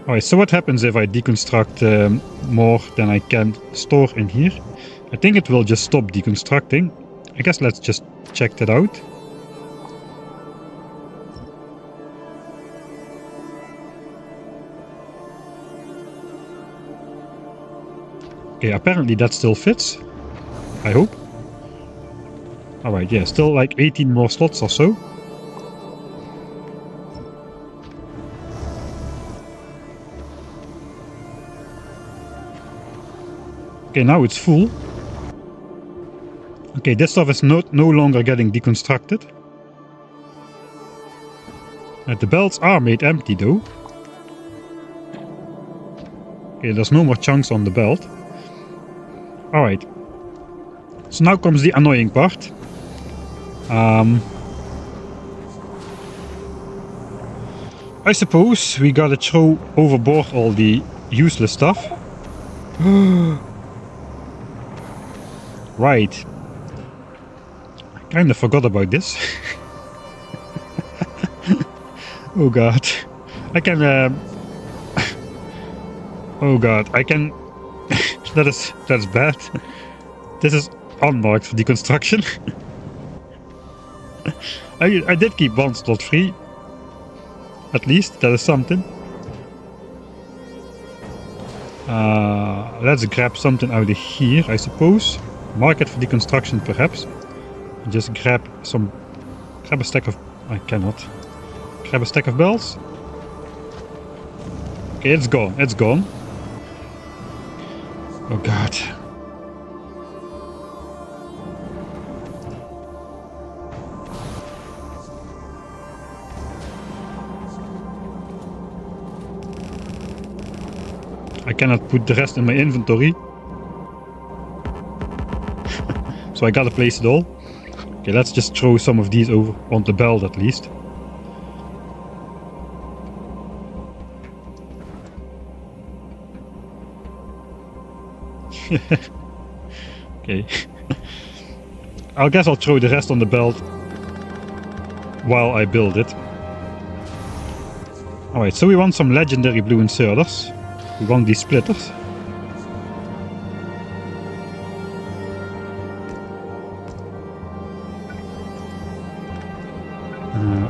Alright, so what happens if I deconstruct more than I can store in here? I think it will just stop deconstructing. I guess let's just check that out. Okay, apparently that still fits. I hope. Alright, yeah, still like 18 more slots or so. Okay, now it's full. Okay, this stuff is no longer getting deconstructed. The belts are made empty though. Okay, there's no more chunks on the belt. Alright. So now comes the annoying part. I suppose we gotta throw overboard all the useless stuff. Right. I kinda forgot about this. Oh god. I can... Oh god, I can... That's bad. This is unmarked for deconstruction. I did keep one slot free. At least, that is something. Let's grab something out of here, I suppose. Market for deconstruction, perhaps. Just grab a stack of... I cannot. Grab a stack of bells. Okay, it's gone. It's gone. Oh god. I cannot put the rest in my inventory. So I gotta place it all. Okay, let's just throw some of these over on the belt at least. Okay. I guess I'll throw the rest on the belt while I build it. Alright, so we want some legendary blue inserters. We want these splitters.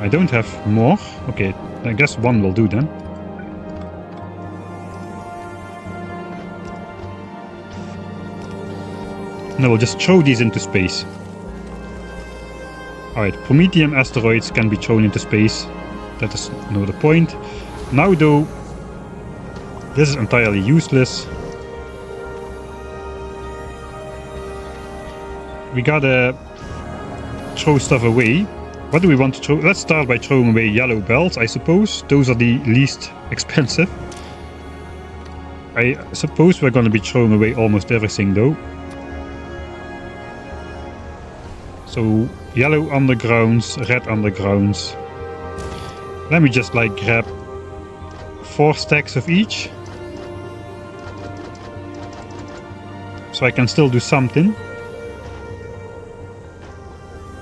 I don't have more. Okay, I guess one will do then. And I will just throw these into space. Alright, Promethean asteroids can be thrown into space. That is no the point. Now though, this is entirely useless. We gotta throw stuff away. What do we want to throw? Let's start by throwing away yellow belts, I suppose. Those are the least expensive. I suppose we're gonna be throwing away almost everything though. So, yellow undergrounds, red undergrounds. Let me just like grab 4 stacks of each. So I can still do something.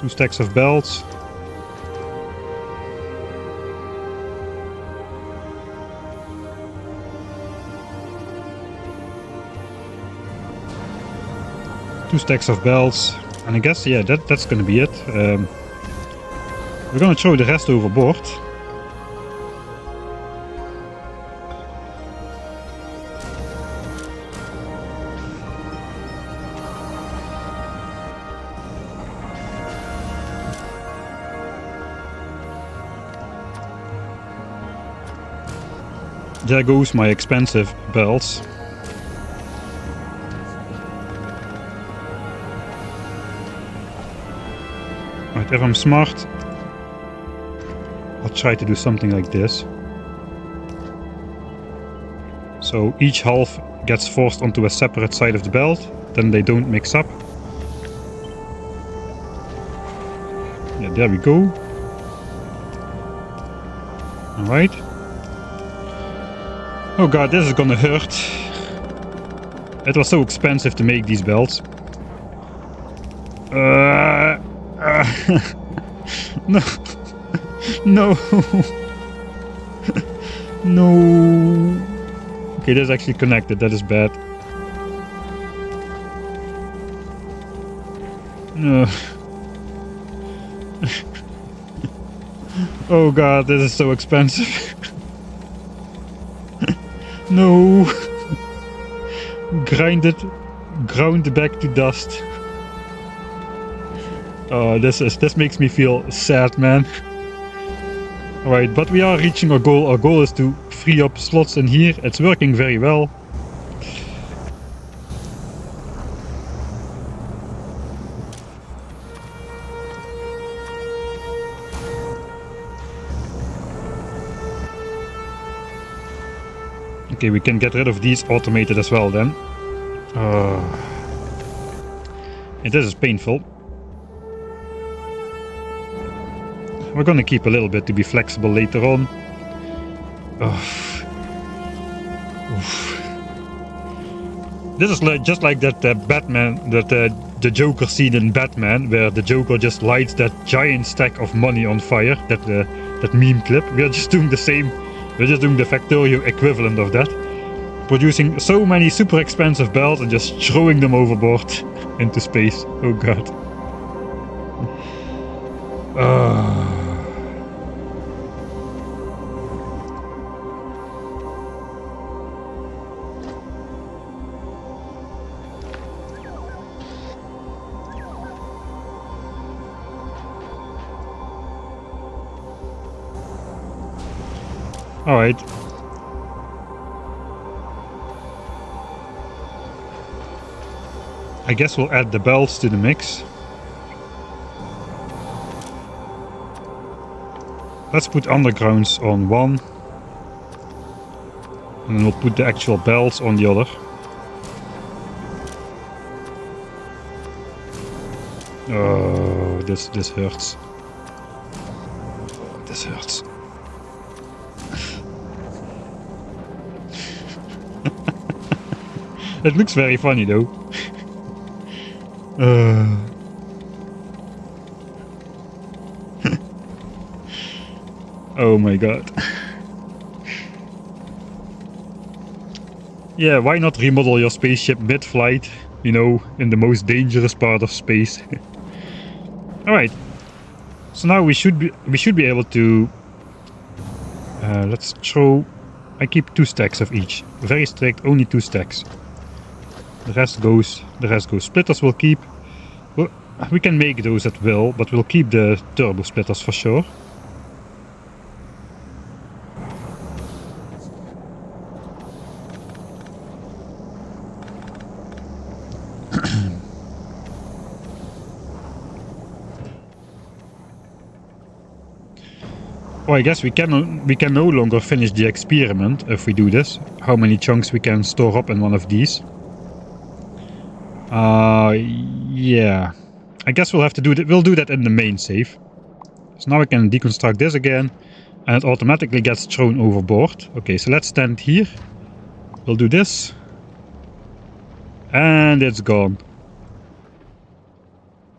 2 stacks of belts. Two stacks of belts. And I guess, yeah, that's gonna be it. We're gonna throw the rest overboard. There goes my expensive belts. Right, if I'm smart, I'll try to do something like this. So each half gets forced onto a separate side of the belt, then they don't mix up. Yeah, there we go. Alright. Oh god, this is gonna hurt. It was so expensive to make these belts. No. No. No. Okay, that's actually connected. That is bad. No. Oh god, this is so expensive. No. Ground back to dust. Oh, this makes me feel sad, man. Alright, but we are reaching our goal. Our goal is to free up slots in here. It's working very well. Okay, we can get rid of these automated as well then. And this is painful. We're gonna keep a little bit to be flexible later on. This is like, just like that Batman, the Joker scene in Batman, where the Joker just lights that giant stack of money on fire. That meme clip. We are just doing the same. We're just doing the factorial equivalent of that. Producing so many super expensive belts and just throwing them overboard into space. Oh god. Alright. I guess we'll add the belts to the mix. Let's put undergrounds on one. And then we'll put the actual belts on the other. Oh, this hurts. Oh, this hurts. It looks very funny though. Oh my god. Yeah, why not remodel your spaceship mid-flight, you know, in the most dangerous part of space. Alright. So now we should be able to let's throw. I keep 2 stacks of each. Very strict, only 2 stacks. The rest goes. Splitters we'll keep. Well, we can make those at will, but we'll keep the turbo splitters for sure. Oh, I guess we can no longer finish the experiment if we do this. How many chunks we can store up in one of these? Yeah. I guess we'll have to do that. We'll do that in the main save. So now I can deconstruct this again, and it automatically gets thrown overboard. Okay, so let's stand here. We'll do this, and it's gone.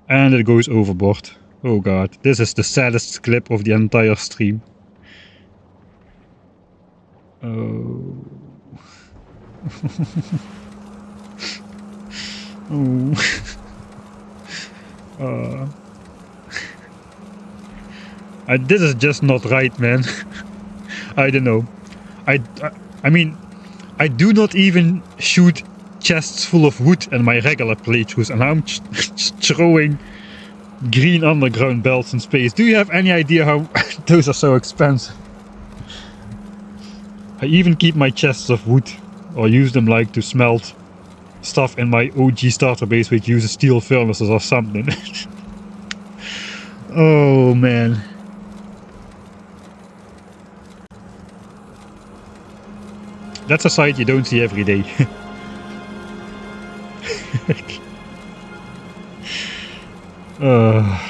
And it goes overboard. Oh god, this is the saddest clip of the entire stream. Oh. Oh. This is just not right, man. I don't know. I mean, I do not even shoot chests full of wood in my regular playthroughs, and I'm throwing green underground belts in space. Do you have any idea how those are so expensive? I even keep my chests of wood, or use them like to smelt stuff in my OG starter base, which uses steel furnaces or something. Oh man. That's a sight you don't see every day. Oh,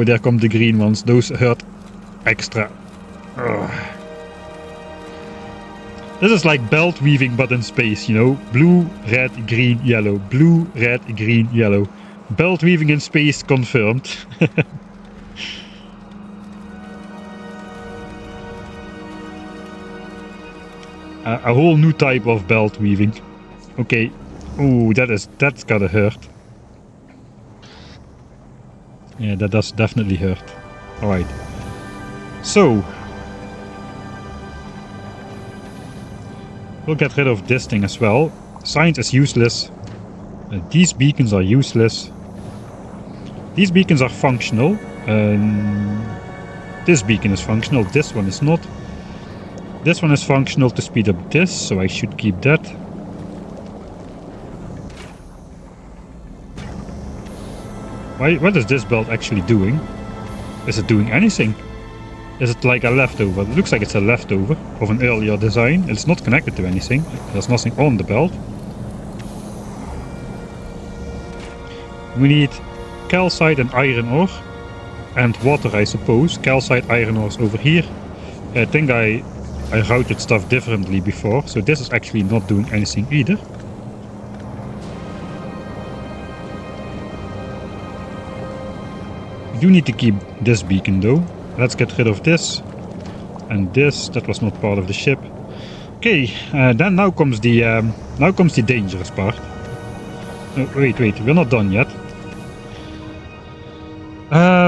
there come the green ones. Those hurt extra. This is like belt weaving but in space, you know? Blue, red, green, yellow. Blue, red, green, yellow. Belt weaving in space confirmed. A whole new type of belt weaving. Okay. Ooh, that's gotta hurt. Yeah, that does definitely hurt. Alright. So. We'll get rid of this thing as well. Science is useless. These beacons are useless. These beacons are functional. This beacon is functional. This one is not. This one is functional to speed up this, so I should keep that. What is this belt actually doing? Is it doing anything? Is it like a leftover? It looks like it's a leftover of an earlier design. It's not connected to anything. There's nothing on the belt. We need calcite and iron ore. And water, I suppose. Calcite, iron ore is over here. I think I routed stuff differently before, so this is actually not doing anything either. We do need to keep this beacon though. Let's get rid of this and this. That was not part of the ship. Okay, then now comes the dangerous part. Oh, wait, we're not done yet.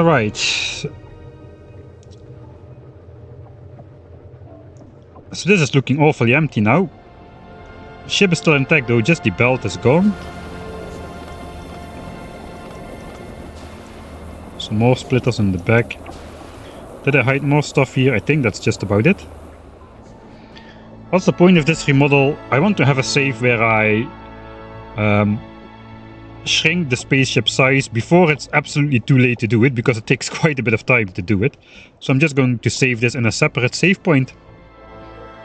Right. So this is looking awfully empty now. Ship is still intact though, just the belt is gone. Some more splitters in the back. Did I hide more stuff here? I think that's just about it. What's the point of this remodel? I want to have a save where I shrink the spaceship size before it's absolutely too late to do it, because it takes quite a bit of time to do it. So I'm just going to save this in a separate save point.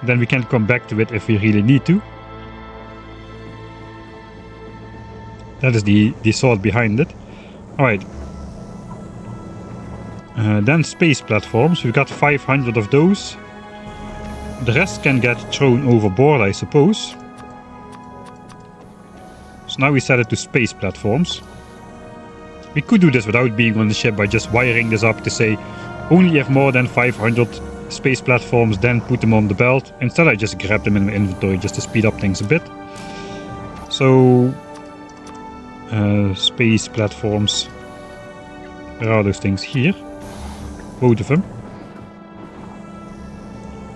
Then we can come back to it if we really need to. That is the thought behind it. Alright. Then space platforms. We've got 500 of those. The rest can get thrown overboard, I suppose. So now we set it to space platforms. We could do this without being on the ship by just wiring this up to say only have more than 500 space platforms, then put them on the belt. Instead I just grab them in my inventory just to speed up things a bit. So space platforms, where are those things? Here, both of them.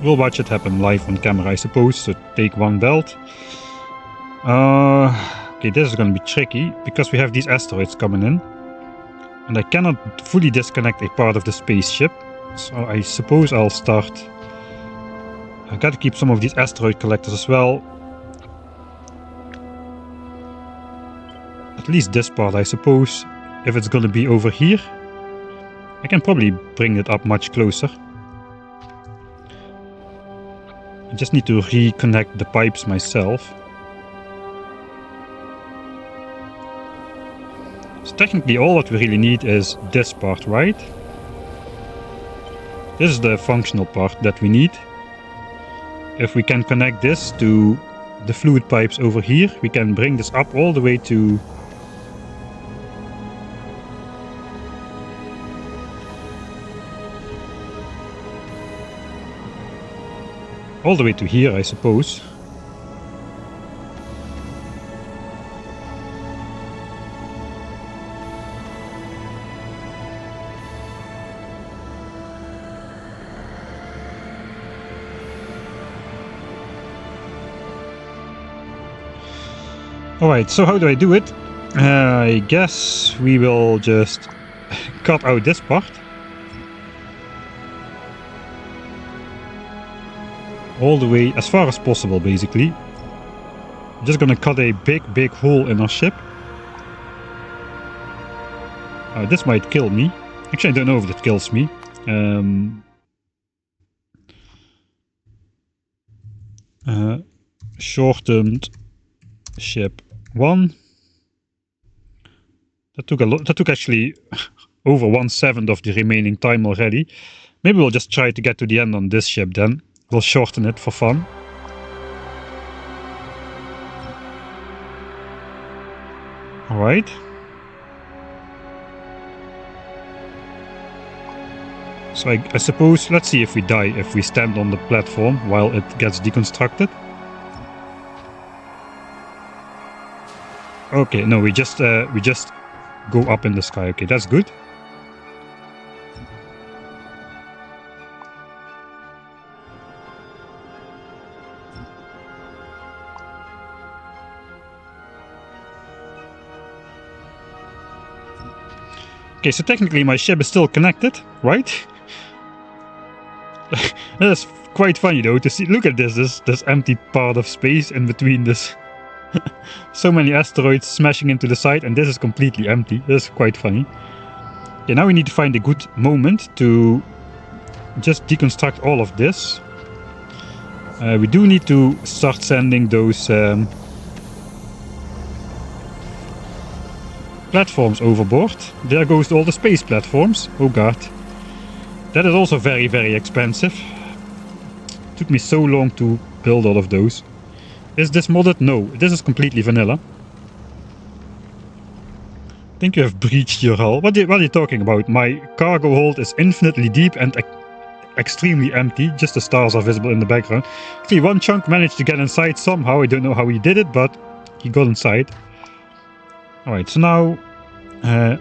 We'll watch it happen live on camera, I suppose. So take one belt. Okay, this is going to be tricky because we have these asteroids coming in and I cannot fully disconnect a part of the spaceship. So I suppose I'll start. I gotta keep some of these asteroid collectors as well. At least this part, I suppose. If it's gonna be over here, I can probably bring it up much closer. I just need to reconnect the pipes myself. So technically all that we really need is this part, right? This is the functional part that we need. If we can connect this to the fluid pipes over here, we can bring this up all the way to here, I suppose. Alright, so how do I do it? I guess we will just cut out this part. All the way, as far as possible, basically. I'm just gonna cut a big hole in our ship. This might kill me. Actually, I don't know if that kills me. Shortened ship 1. That took a lot. That took actually over 1/7 of the remaining time already. Maybe we'll just try to get to the end on this ship then. We'll shorten it for fun. Alright. So I suppose, let's see if we die if we stand on the platform while it gets deconstructed. Okay, no, we just go up in the sky. Okay, that's good. Okay, so technically my ship is still connected, right? That's quite funny though to see. Look at this empty part of space in between this. So many asteroids smashing into the side, and this is completely empty. This is quite funny. Okay, now we need to find a good moment to just deconstruct all of this. We do need to start sending those platforms overboard. There goes all the space platforms. Oh god. That is also very expensive. Took me so long to build all of those. Is this modded? No, this is completely vanilla. I think you have breached your hull. What are you talking about? My cargo hold is infinitely deep and extremely empty. Just the stars are visible in the background. Actually, one chunk managed to get inside somehow. I don't know how he did it, but he got inside. Alright, so now,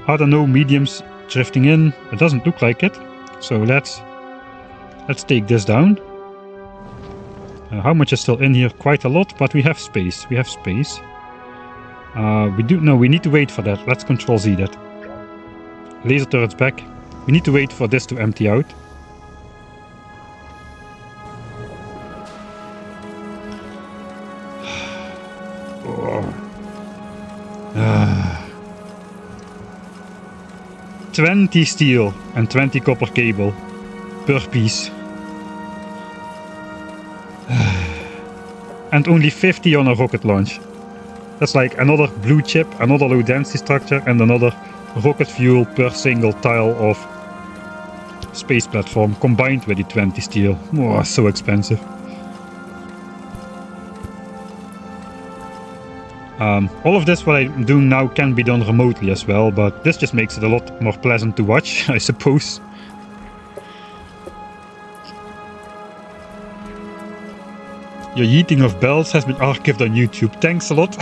are there no mediums drifting in. It doesn't look like it. So let's take this down. How much is still in here? Quite a lot, but we have space. We have space. We need to wait for that. Let's Control Z that. Laser turrets back. We need to wait for this to empty out. Oh. 20 steel and 20 copper cable per piece. And only 50 on a rocket launch. That's like another blue chip, another low density structure, and another rocket fuel per single tile of space platform combined with the 20 steel. Oh, so expensive. All of this, what I'm doing now, can be done remotely as well, but this just makes it a lot more pleasant to watch, I suppose. Your yeeting of bells has been archived on YouTube. Thanks a lot.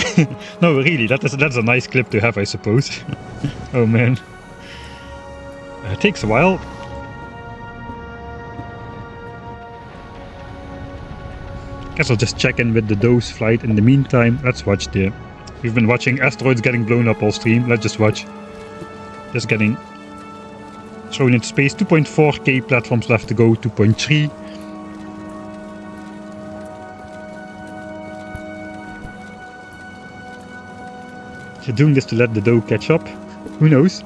No, really, that's a nice clip to have, I suppose. Oh man. It takes a while. Guess I'll just check in with the Dose flight in the meantime. Let's watch the... We've been watching asteroids getting blown up all stream. Let's just watch this getting thrown into space. 2.4k platforms left to go. 2.3. You're doing this to let the dough catch up? Who knows?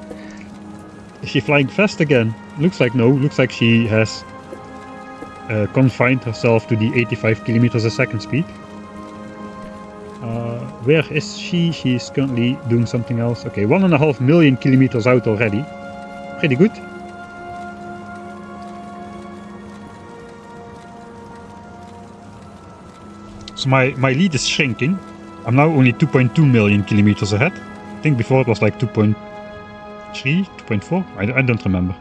Is she flying fast again? Looks like no. Looks like she has confined herself to the 85 kilometers a second speed. Where is she? She's currently doing something else. Okay, 1.5 million kilometers out already. Pretty good. So my lead is shrinking. I'm now only 2.2 million kilometers ahead. I think before it was like 2.3, 2.4? I don't remember.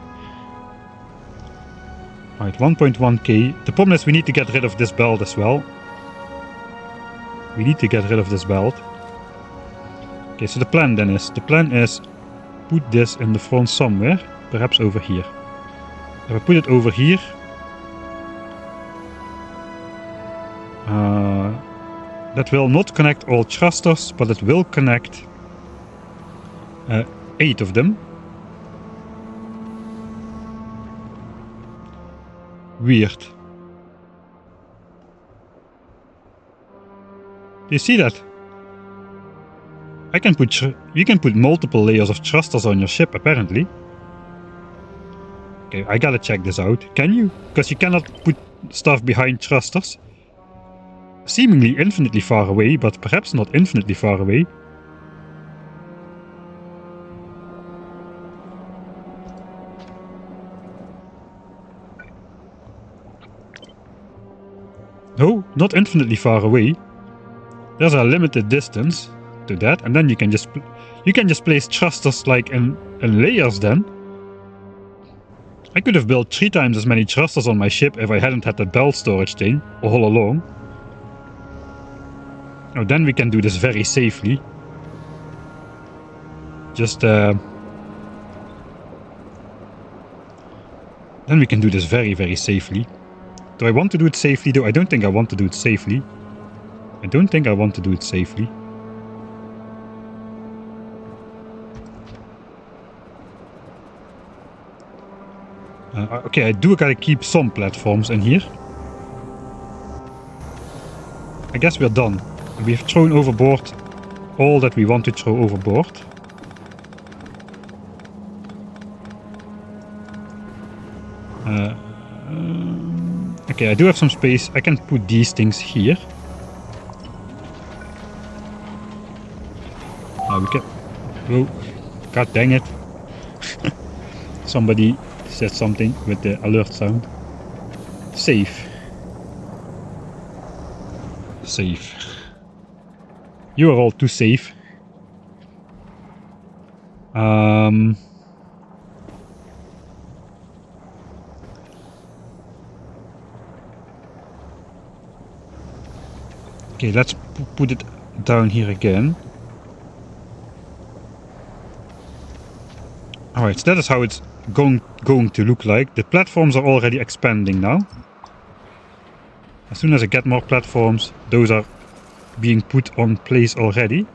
Right, 1.1k. The problem is we need to get rid of this belt as well. We need to get rid of this belt. Okay, so the plan is put this in the front somewhere. Perhaps over here. If I put it over here... that will not connect all thrusters, but it will connect 8 of them. Weird. Do you see that? You can put multiple layers of thrusters on your ship, apparently. Okay, I gotta check this out. Can you? Because you cannot put stuff behind thrusters. Seemingly infinitely far away, but perhaps not infinitely far away. No, not infinitely far away. There's a limited distance to that, and then you can just place thrusters like in layers then. I could have built 3 times as many thrusters on my ship if I hadn't had that belt storage thing all along. Oh, then we can do this very safely. Just then we can do this very, very safely. Do I want to do it safely though? I don't think I want to do it safely. I don't think I want to do it safely. Okay, I do gotta keep some platforms in here. I guess we're done. We've thrown overboard all that we want to throw overboard. Okay, I do have some space. I can put these things here. We can... Oh, god dang it. Somebody said something with the alert sound. Safe. Safe. You are all too safe. Okay, let's put it down here again. Alright, so that is how it's going to look like. The platforms are already expanding now. As soon as I get more platforms, those are being put on place already.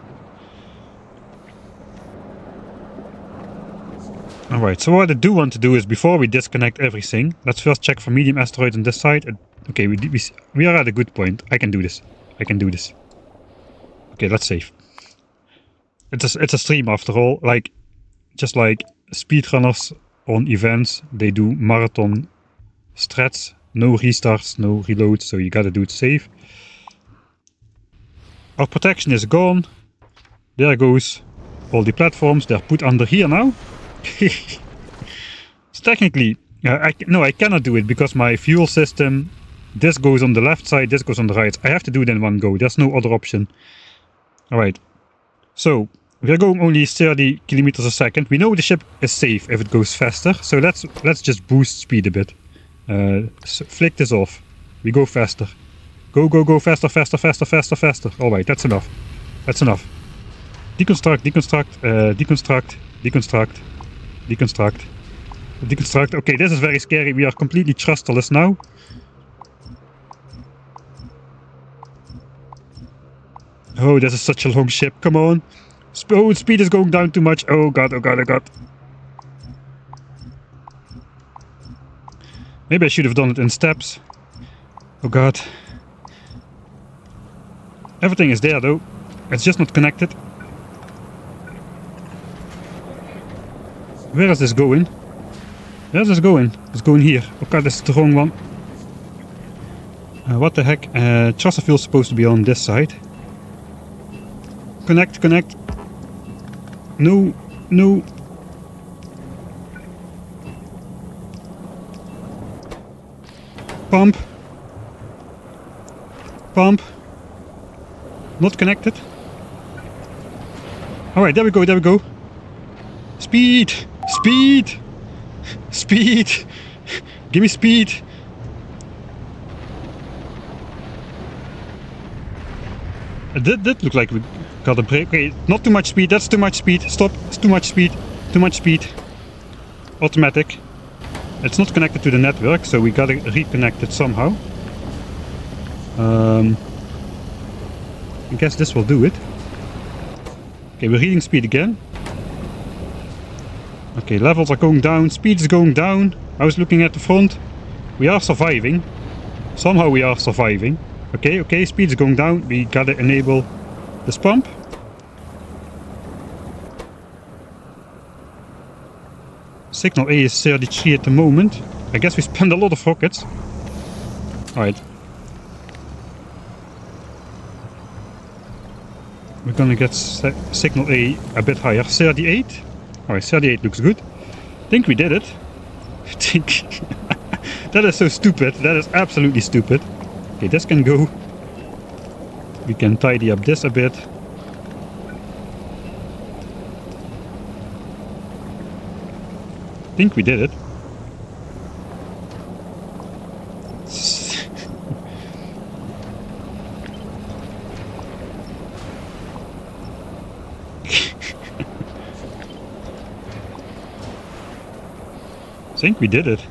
Alright, so what I do want to do is, before we disconnect everything, let's first check for medium asteroids on this side. Okay, we are at a good point. I can do this. I can do this. Okay, let's save. It's a stream after all. Like, just like speedrunners on events, they do marathon strats. No restarts, no reloads, so you gotta do it safe. Our protection is gone. There goes all the platforms. They're put under here now. So technically, I cannot do it because my fuel system, this goes on the left side, this goes on the right. I have to do it in one go. There's no other option. Alright. So, we're going only 30 kilometers a second. We know the ship is safe if it goes faster. So let's just boost speed a bit. Flick this off. We go faster. Go, go, go, faster, faster, faster, faster, faster. Alright, that's enough. That's enough. Deconstruct, deconstruct, deconstruct, deconstruct, deconstruct, deconstruct. Okay, this is very scary. We are completely trustless now. Oh, this is such a long ship. Come on. Oh, speed is going down too much. Oh god, oh god, oh god. Maybe I should have done it in steps. Oh god. Everything is there though. It's just not connected. Where is this going? Where is this going? It's going here. Oh god, this is the wrong one. What the heck? Chesterfield's supposed to be on this side. Connect, connect. No, no. Pump. Pump. Not connected. Alright, there we go, there we go. Speed! Speed! Speed! Give me speed! It did look like we got a break. Okay, not too much speed, that's too much speed. Stop, it's too much speed. Too much speed. Automatic. It's not connected to the network, so we gotta reconnect it somehow. I guess this will do it. Okay, we're reading speed again. Okay, levels are going down, speed is going down. I was looking at the front. We are surviving. Somehow we are surviving. Okay, okay, speed is going down. We gotta enable this pump. Signal A is 33 at the moment. I guess we spend a lot of rockets. Alright. We're gonna get signal A bit higher. 38. Alright, 38 looks good. Think we did it. Think. That is so stupid. That is absolutely stupid. Okay, this can go. We can tidy up this a bit. Think we did it. Think we did it.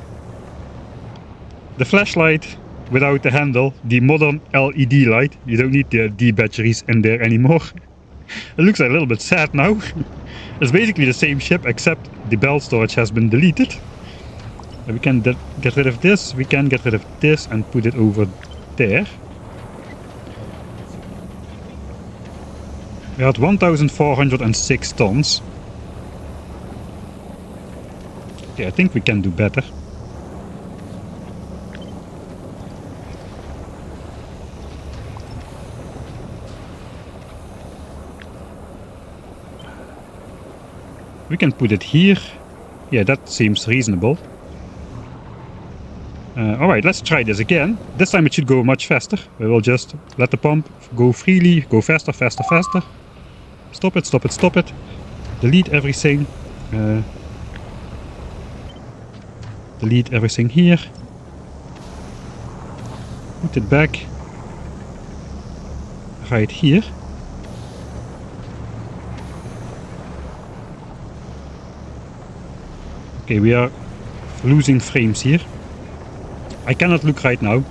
The flashlight without the handle, the modern LED light. You don't need the D batteries in there anymore. It looks a little bit sad now. It's basically the same ship except the belt storage has been deleted. We can get rid of this, we can get rid of this and put it over there. We're at 1,406 tons. Okay, I think we can do better. We can put it here. Yeah, that seems reasonable. Alright, let's try this again. This time it should go much faster. We will just let the pump go freely, go faster, faster, faster. Stop it, stop it, stop it. Delete everything. Delete everything here. Put it back. Right here. Okay, we are losing frames here. I cannot look right now.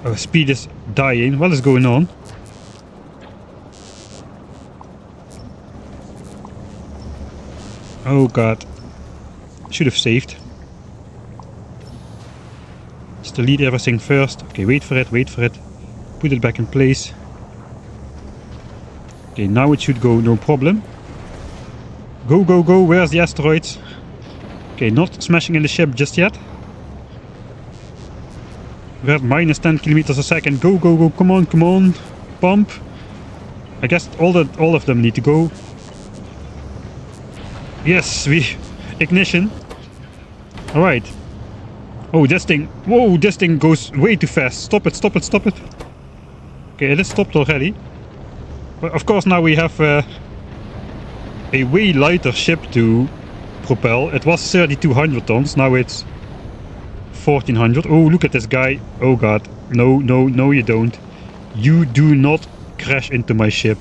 Our speed is dying. What is going on? Oh god. Should have saved. Just delete everything first. Okay, wait for it, wait for it. Put it back in place. Okay, now it should go, no problem. Go, go, go. Where's the asteroids? Okay, not smashing in the ship just yet. We're at minus 10 kilometers a second. Go, go, go. Come on, come on. Pump. I guess all of them need to go. Yes, we... Ignition. Alright. Oh, this thing... Whoa, this thing goes way too fast. Stop it, stop it, stop it. Okay, it is stopped already. But of course now we have a way lighter ship to propel. It was 3,200 tons, now it's 1,400. Oh, look at this guy. Oh god. No, no, no you don't. You do not crash into my ship.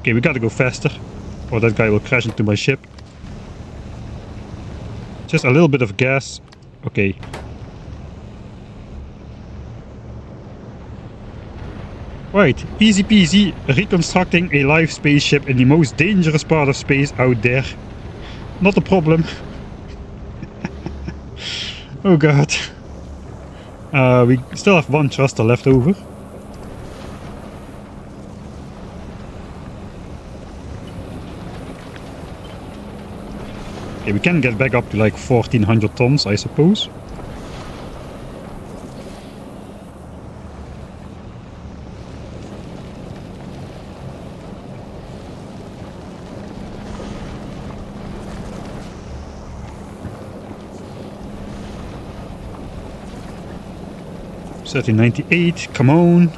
Okay, we gotta go faster, or that guy will crash into my ship. Just a little bit of gas. Okay. Right, easy peasy, reconstructing a live spaceship in the most dangerous part of space out there. Not a problem. Oh god. We still have one thruster left over. Okay, we can get back up to like 1,400 tons, I suppose. $13.98, come on.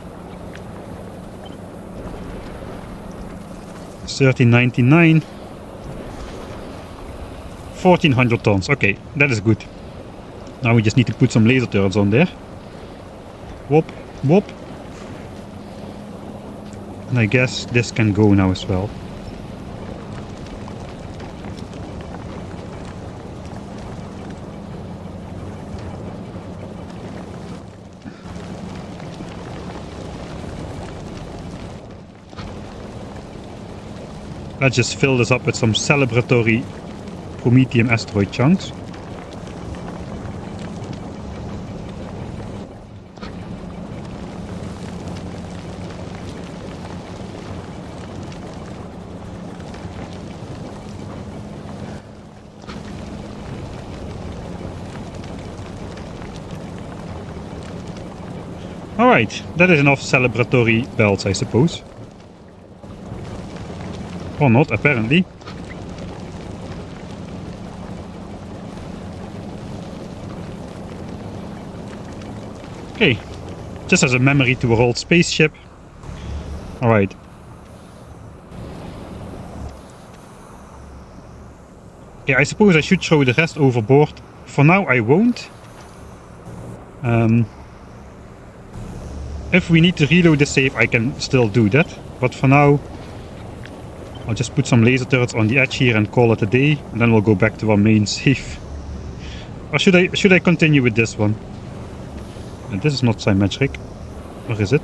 $13.99. 1,400 tons. Okay, that is good. Now we just need to put some laser turrets on there. Whoop, whoop. And I guess this can go now as well. Let's just fill this up with some celebratory Prometheum asteroid chunks. Alright, that is enough celebratory belts, I suppose. Or not, apparently. Okay, just as a memory to our old spaceship. Alright. Okay, I suppose I should throw the rest overboard. For now I won't. If we need to reload the save, I can still do that. But for now, I'll just put some laser turrets on the edge here and call it a day. And then we'll go back to our main save. Or should I continue with this one? And this is not symmetric. Or is it?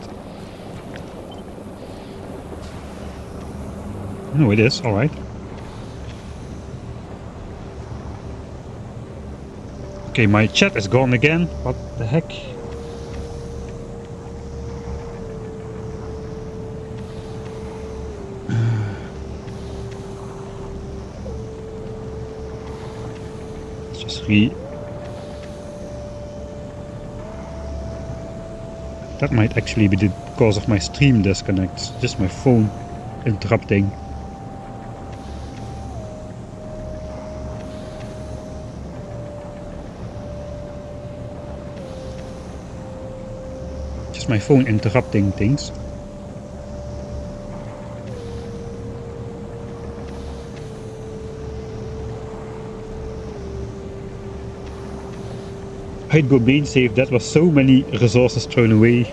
No, it is. Alright. Okay, my chat is gone again. What the heck? Just That might actually be the cause of my stream disconnects. Just my phone interrupting. Just my phone interrupting things. I'd go main save. That was so many resources thrown away.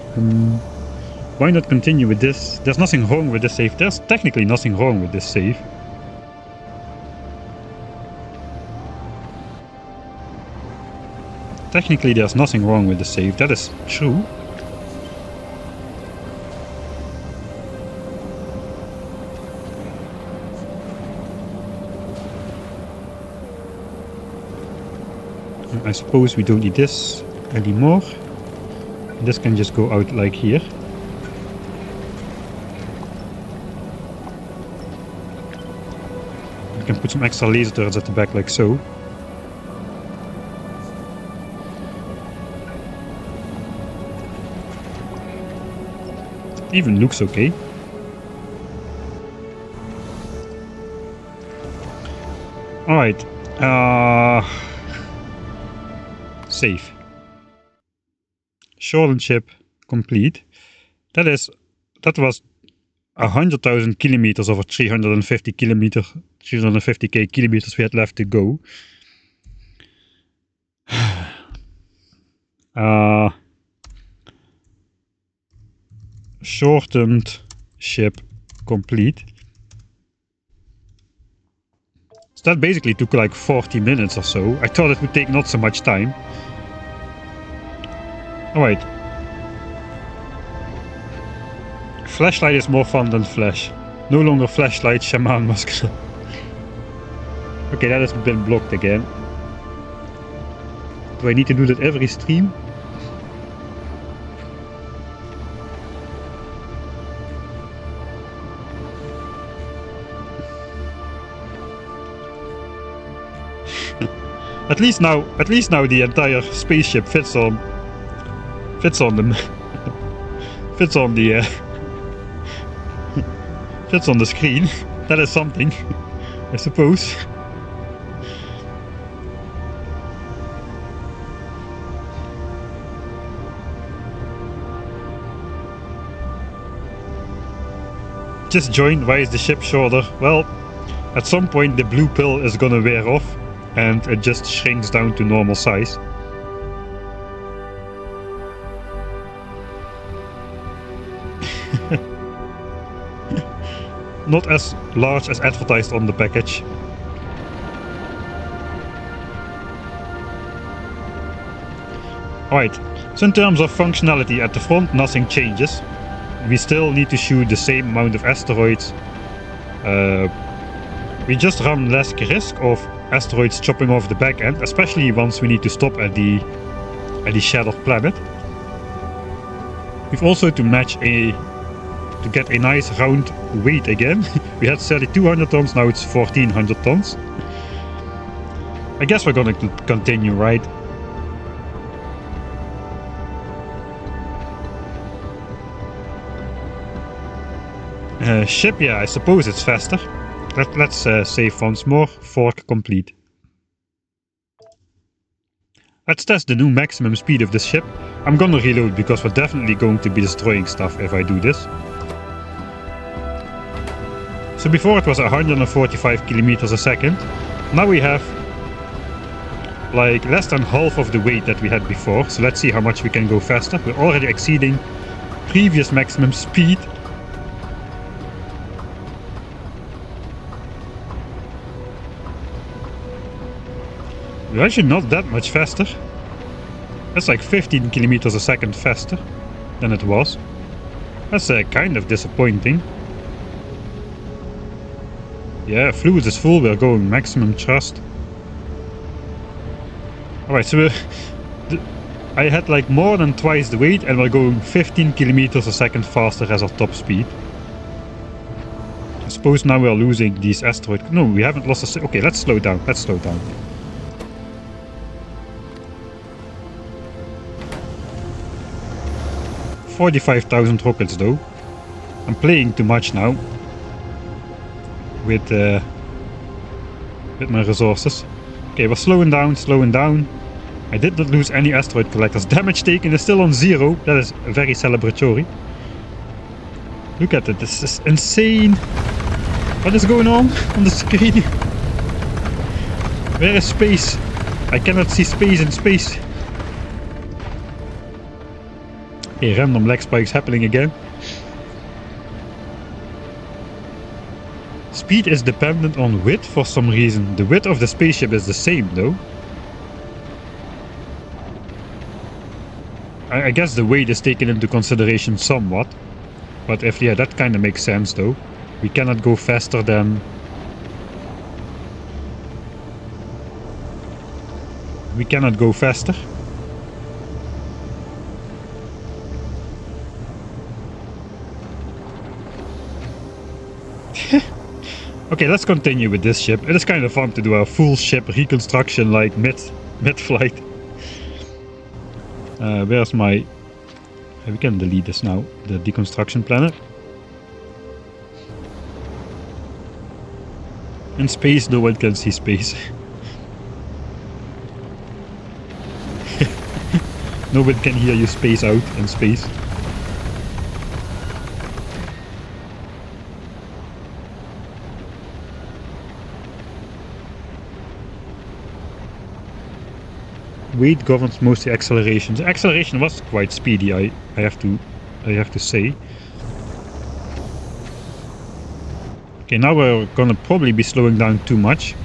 Why not continue with this? There's nothing wrong with this save. There's technically nothing wrong with this save. Technically there's nothing wrong with the save. That is true. I suppose we don't need this anymore. This can just go out like here. I can put some extra laser turrets at the back like so. Even looks okay. Alright. Save. Shortened ship complete. That was 100,000 kilometers over 350 kilometers, 350k kilometers we had left to go. Shortened ship complete. So that basically took like 40 minutes or so. I thought it would take not so much time. Alright. Flashlight is more fun than flash. No longer flashlight, shaman muscular. Okay, that has been blocked again. Do I need to do that every stream? At least now the entire spaceship fits on them. fits on the fits on the screen. That is something, I suppose. Just joined. Why is the ship shorter? Well, at some point the blue pill is gonna wear off and it just shrinks down to normal size. Not as large as advertised on the package. Alright, so in terms of functionality at the front, nothing changes. We still need to shoot the same amount of asteroids. We just run less risk of asteroids chopping off the back end, especially once we need to stop at the shattered planet. We've also to get a nice round weight again. We had 3,200 tons, now it's 1,400 tons. I guess we're gonna continue, right? Ship, yeah, I suppose it's faster. Let's save once more. Fork complete. Let's test the new maximum speed of this ship. I'm gonna reload because we're definitely going to be destroying stuff if I do this. So before it was 145 kilometers a second. Now we have like less than half of the weight that we had before. So let's see how much we can go faster. We're already exceeding previous maximum speed. We're actually not that much faster. That's like 15 kilometers a second faster than it was. That's kind of disappointing. Yeah, fluid is full, we're going maximum thrust. Alright, so I had like more than twice the weight and we're going 15 kilometers a second faster as our top speed. I suppose now we're losing these asteroids. No, we haven't lost a... Okay, let's slow down, 45,000 rockets though. I'm playing too much now with my resources. Okay, we're slowing down. I did not lose any asteroid collectors. Damage taken is still on 0. That is very celebratory. Look at it, this is insane. What is going on the screen? Where is space? I cannot see space in space. Okay, random leg spikes happening again. Speed is dependent on width for some reason. The width of the spaceship is the same though. I guess the weight is taken into consideration somewhat. But if, yeah, that kind of makes sense though. We cannot go faster than... We cannot go faster. Okay, let's continue with this ship. It is kind of fun to do a full ship reconstruction like mid-flight. Where's my... We can delete this now, the deconstruction planner. In space, no one can see space. No one can hear you space out in space. Weight governs mostly acceleration. The acceleration was quite speedy, I have to say. Okay, now we're gonna probably be slowing down too much.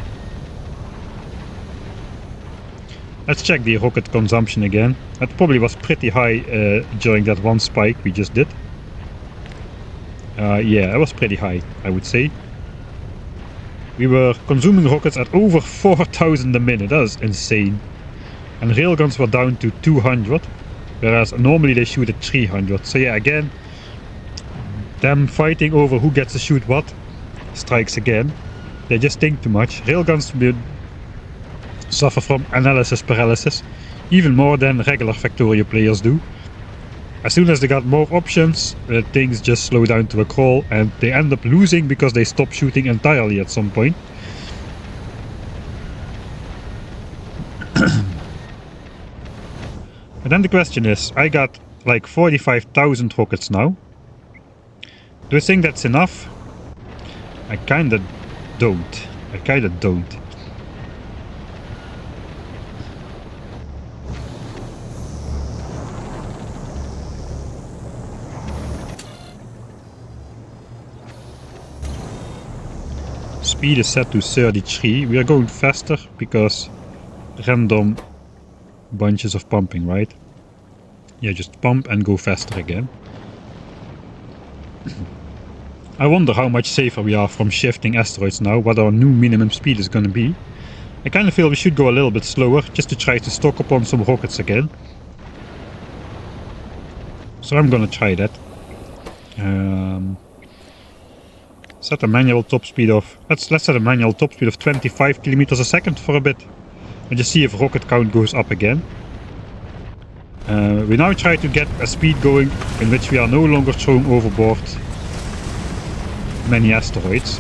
Let's check the rocket consumption again. That probably was pretty high during that one spike we just did. Yeah, it was pretty high, I would say. We were consuming rockets at over 4,000 a minute. That is insane. And railguns were down to 200, whereas normally they shoot at 300. So yeah, again, them fighting over who gets to shoot what strikes again. They just think too much. Railguns will suffer from analysis paralysis, even more than regular Factorio players do. As soon as they got more options, things just slow down to a crawl, and they end up losing because they stop shooting entirely at some point. And then the question is, I got like 45,000 rockets now. Do I think that's enough? I kinda don't. Speed is set to 33. We are going faster because random bunches of pumping, right? Yeah, just pump and go faster again. I wonder how much safer we are from shifting asteroids now, what our new minimum speed is gonna be. I kind of feel we should go a little bit slower, just to try to stock up on some rockets again. So I'm gonna try that. Set a manual top speed of... Let's set a manual top speed of 25 kilometers a second for a bit. And just see if rocket count goes up again. We now try to get a speed going in which we are no longer throwing overboard many asteroids.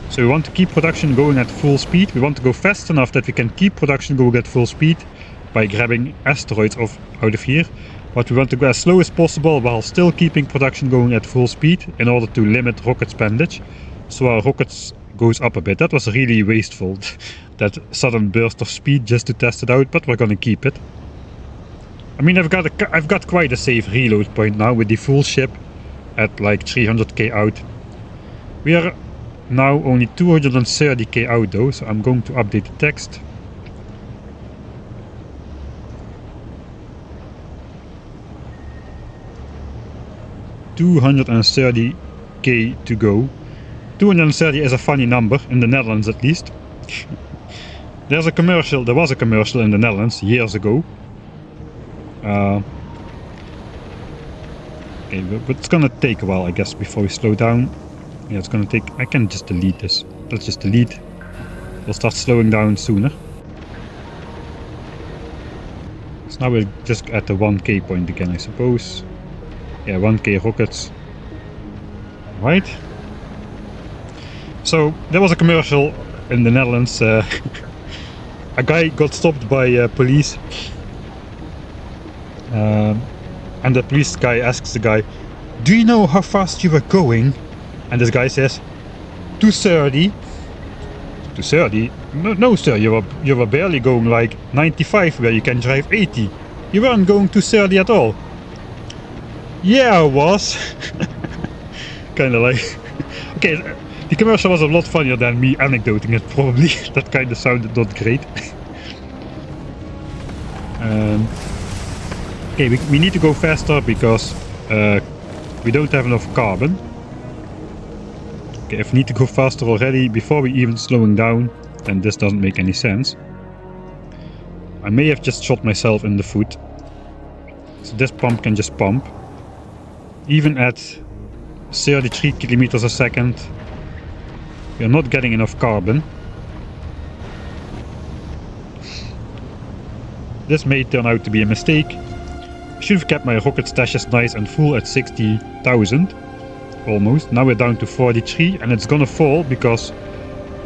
So we want to keep production going at full speed. We want to go fast enough that we can keep production going at full speed by grabbing asteroids out of here. But we want to go as slow as possible while still keeping production going at full speed in order to limit rocket spendage. So our rockets goes up a bit. That was really wasteful, that sudden burst of speed just to test it out, but we're gonna keep it. I mean, I've got quite a safe reload point now with the full ship at like 300k out. We are now only 230k out though, so I'm going to update the text. $230k to go. 230 is a funny number, in the Netherlands at least. There was a commercial in the Netherlands years ago. Okay, but it's gonna take a while, I guess, before we slow down. Yeah, it's gonna take... I can just delete this. Let's just delete. We'll start slowing down sooner. So now we're just at the 1k point again, I suppose. Yeah, 1k rockets. Right. So, there was a commercial in the Netherlands. A guy got stopped by police. And the police guy asks the guy, "Do you know how fast you were going?" And this guy says, 230. 230? No, sir, you were barely going like 95 where you can drive 80. You weren't going too sturdy at all. Yeah, I was. Kinda like... Okay, the commercial was a lot funnier than me anecdoting it, probably. That kinda sounded not great. Okay, we need to go faster because we don't have enough carbon. Okay, if we need to go faster already before we even slowing down, then this doesn't make any sense. I may have just shot myself in the foot. So this pump can just pump. Even at 33 kilometers a second, we are not getting enough carbon. This may turn out to be a mistake. I should have kept my rocket stashes nice and full at 60,000. Almost. Now we're down to 43 and it's gonna fall because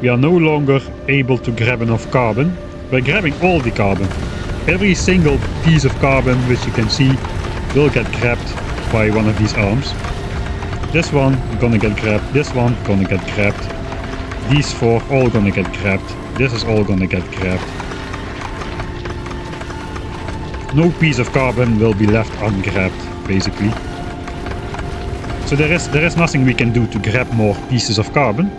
we are no longer able to grab enough carbon. We're grabbing all the carbon. Every single piece of carbon, which you can see, will get grabbed by one of these arms. This one gonna get grabbed, this one gonna get grabbed. These four all gonna get grabbed. This is all gonna get grabbed. No piece of carbon will be left ungrabbed, basically. So there is nothing we can do to grab more pieces of carbon.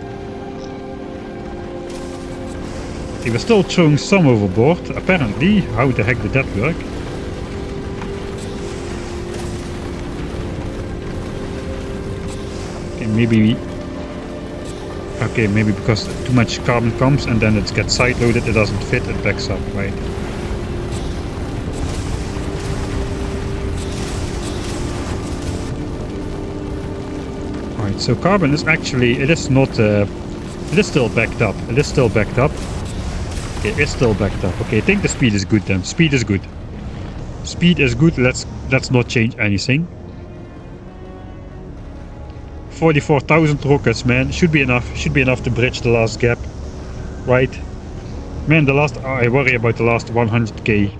Okay, we're still throwing some overboard, apparently. How the heck did that work? Okay, maybe because too much carbon comes and then it gets side loaded, it doesn't fit, it backs up, right? So carbon is actually, it is still backed up. It is still backed up. It is still backed up. Okay, I think the speed is good then. Speed is good. Speed is good. Let's not change anything. 44,000 rockets, man. Should be enough. Should be enough to bridge the last gap. Right? Man, I worry about the last 100k.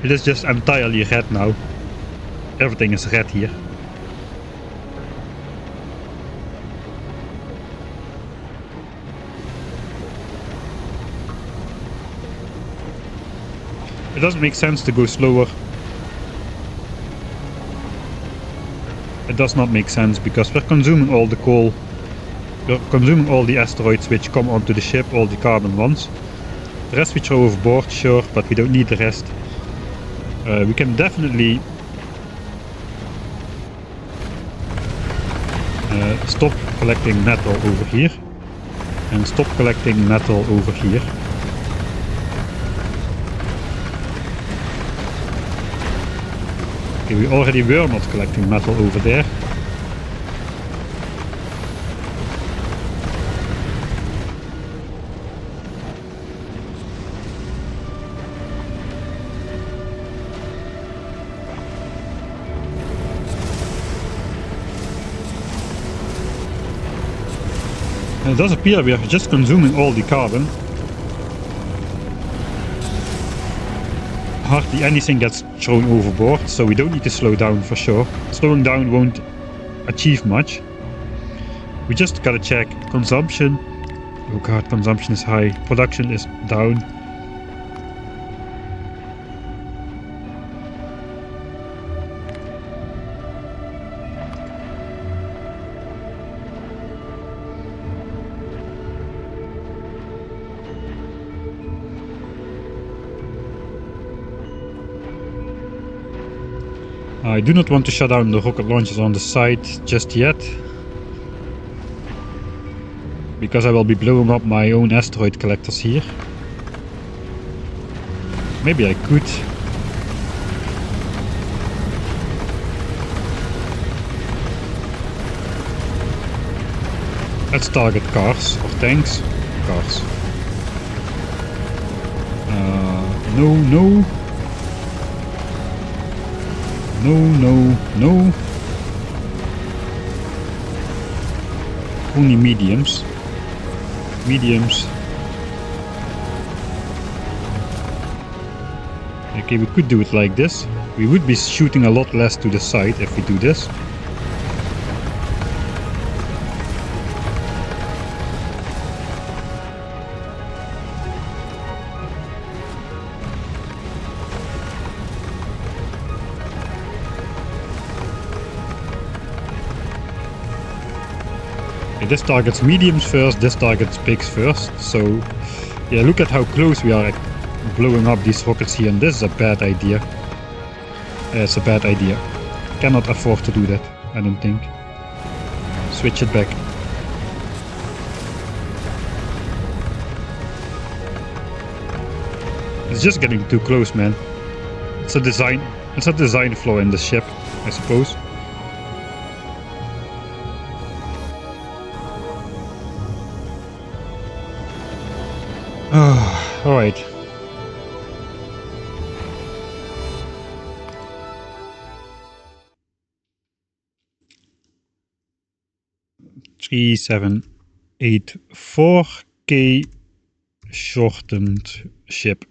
It is just entirely red now. Everything is red here. It doesn't make sense to go slower. It does not make sense because we're consuming all the coal. We're consuming all the asteroids which come onto the ship, all the carbon ones. The rest we throw overboard, sure, but we don't need the rest. We can definitely stop collecting metal over here and stop collecting metal over here. Okay, we already were not collecting metal over there. It does appear we are just consuming all the carbon. Hardly anything gets thrown overboard, so we don't need to slow down for sure. Slowing down won't achieve much. We just gotta check consumption. Oh god, consumption is high. Production is down. I do not want to shut down the rocket launchers on the side just yet, because I will be blowing up my own asteroid collectors here. Maybe I could. Let's target cars or tanks. Cars. No, no. No, no, no. Only mediums. Mediums. Okay, we could do it like this. We would be shooting a lot less to the side if we do this. This targets mediums first, this targets bigs first. So, yeah, look at how close we are blowing up these rockets here, and this is a bad idea. It's a bad idea. Cannot afford to do that, I don't think. Switch it back. It's just getting too close, man. It's a design flaw in the ship, I suppose. Alright. $3,784K shortened ship.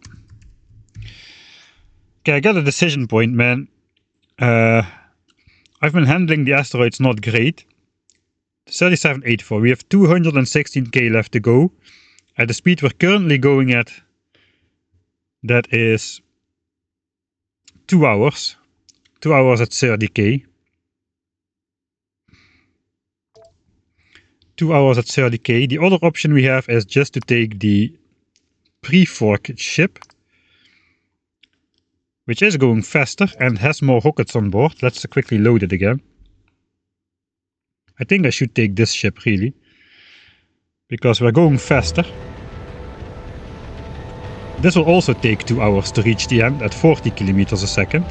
Okay, I got a decision point, man. I've been handling the asteroids not great. 3784. We have 216K left to go. At the speed we're currently going at, that is 2 hours. 2 hours at 30K. 2 hours at 30K. The other option we have is just to take the pre-forked ship, which is going faster and has more rockets on board. Let's quickly load it again. I think I should take this ship, really, because we're going faster. This will also take 2 hours to reach the end at 40 kilometers a second.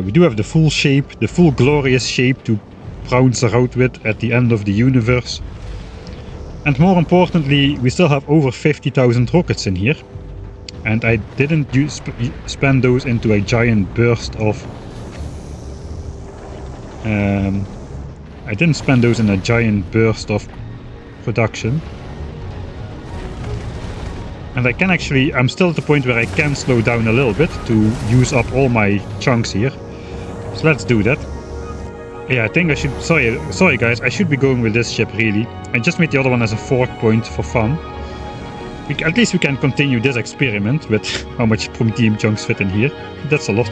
We do have the full shape, the full glorious shape to bounce around with at the end of the universe. And more importantly, we still have over 50,000 rockets in here. And I didn't spend those into a giant burst of... I didn't spend those in a giant burst of production. And I can actually, I'm still at the point where I can slow down a little bit to use up all my chunks here. So let's do that. Yeah, I think I should, sorry guys, I should be going with this ship really. I just made the other one as a fork point for fun. At least we can continue this experiment with how much Prometheum chunks fit in here. That's a lot.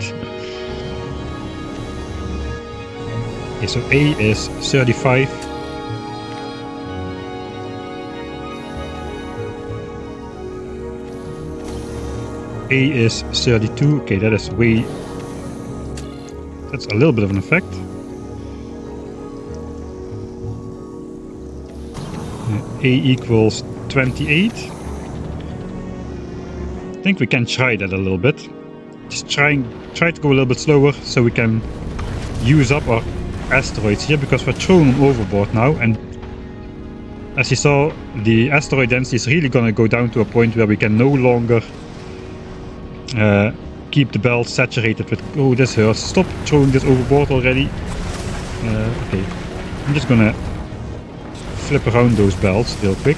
Okay, so A is 35. A is 32. Okay, that is way... That's a little bit of an effect. A equals 28. I think we can try that a little bit. Just try to go a little bit slower so we can use up our asteroids here, because we're throwing them overboard now, and as you saw, the asteroid density is really gonna go down to a point where we can no longer keep the belt saturated with... Oh, this hurts. Stop throwing this overboard already. Okay, I'm just gonna flip around those belts real quick.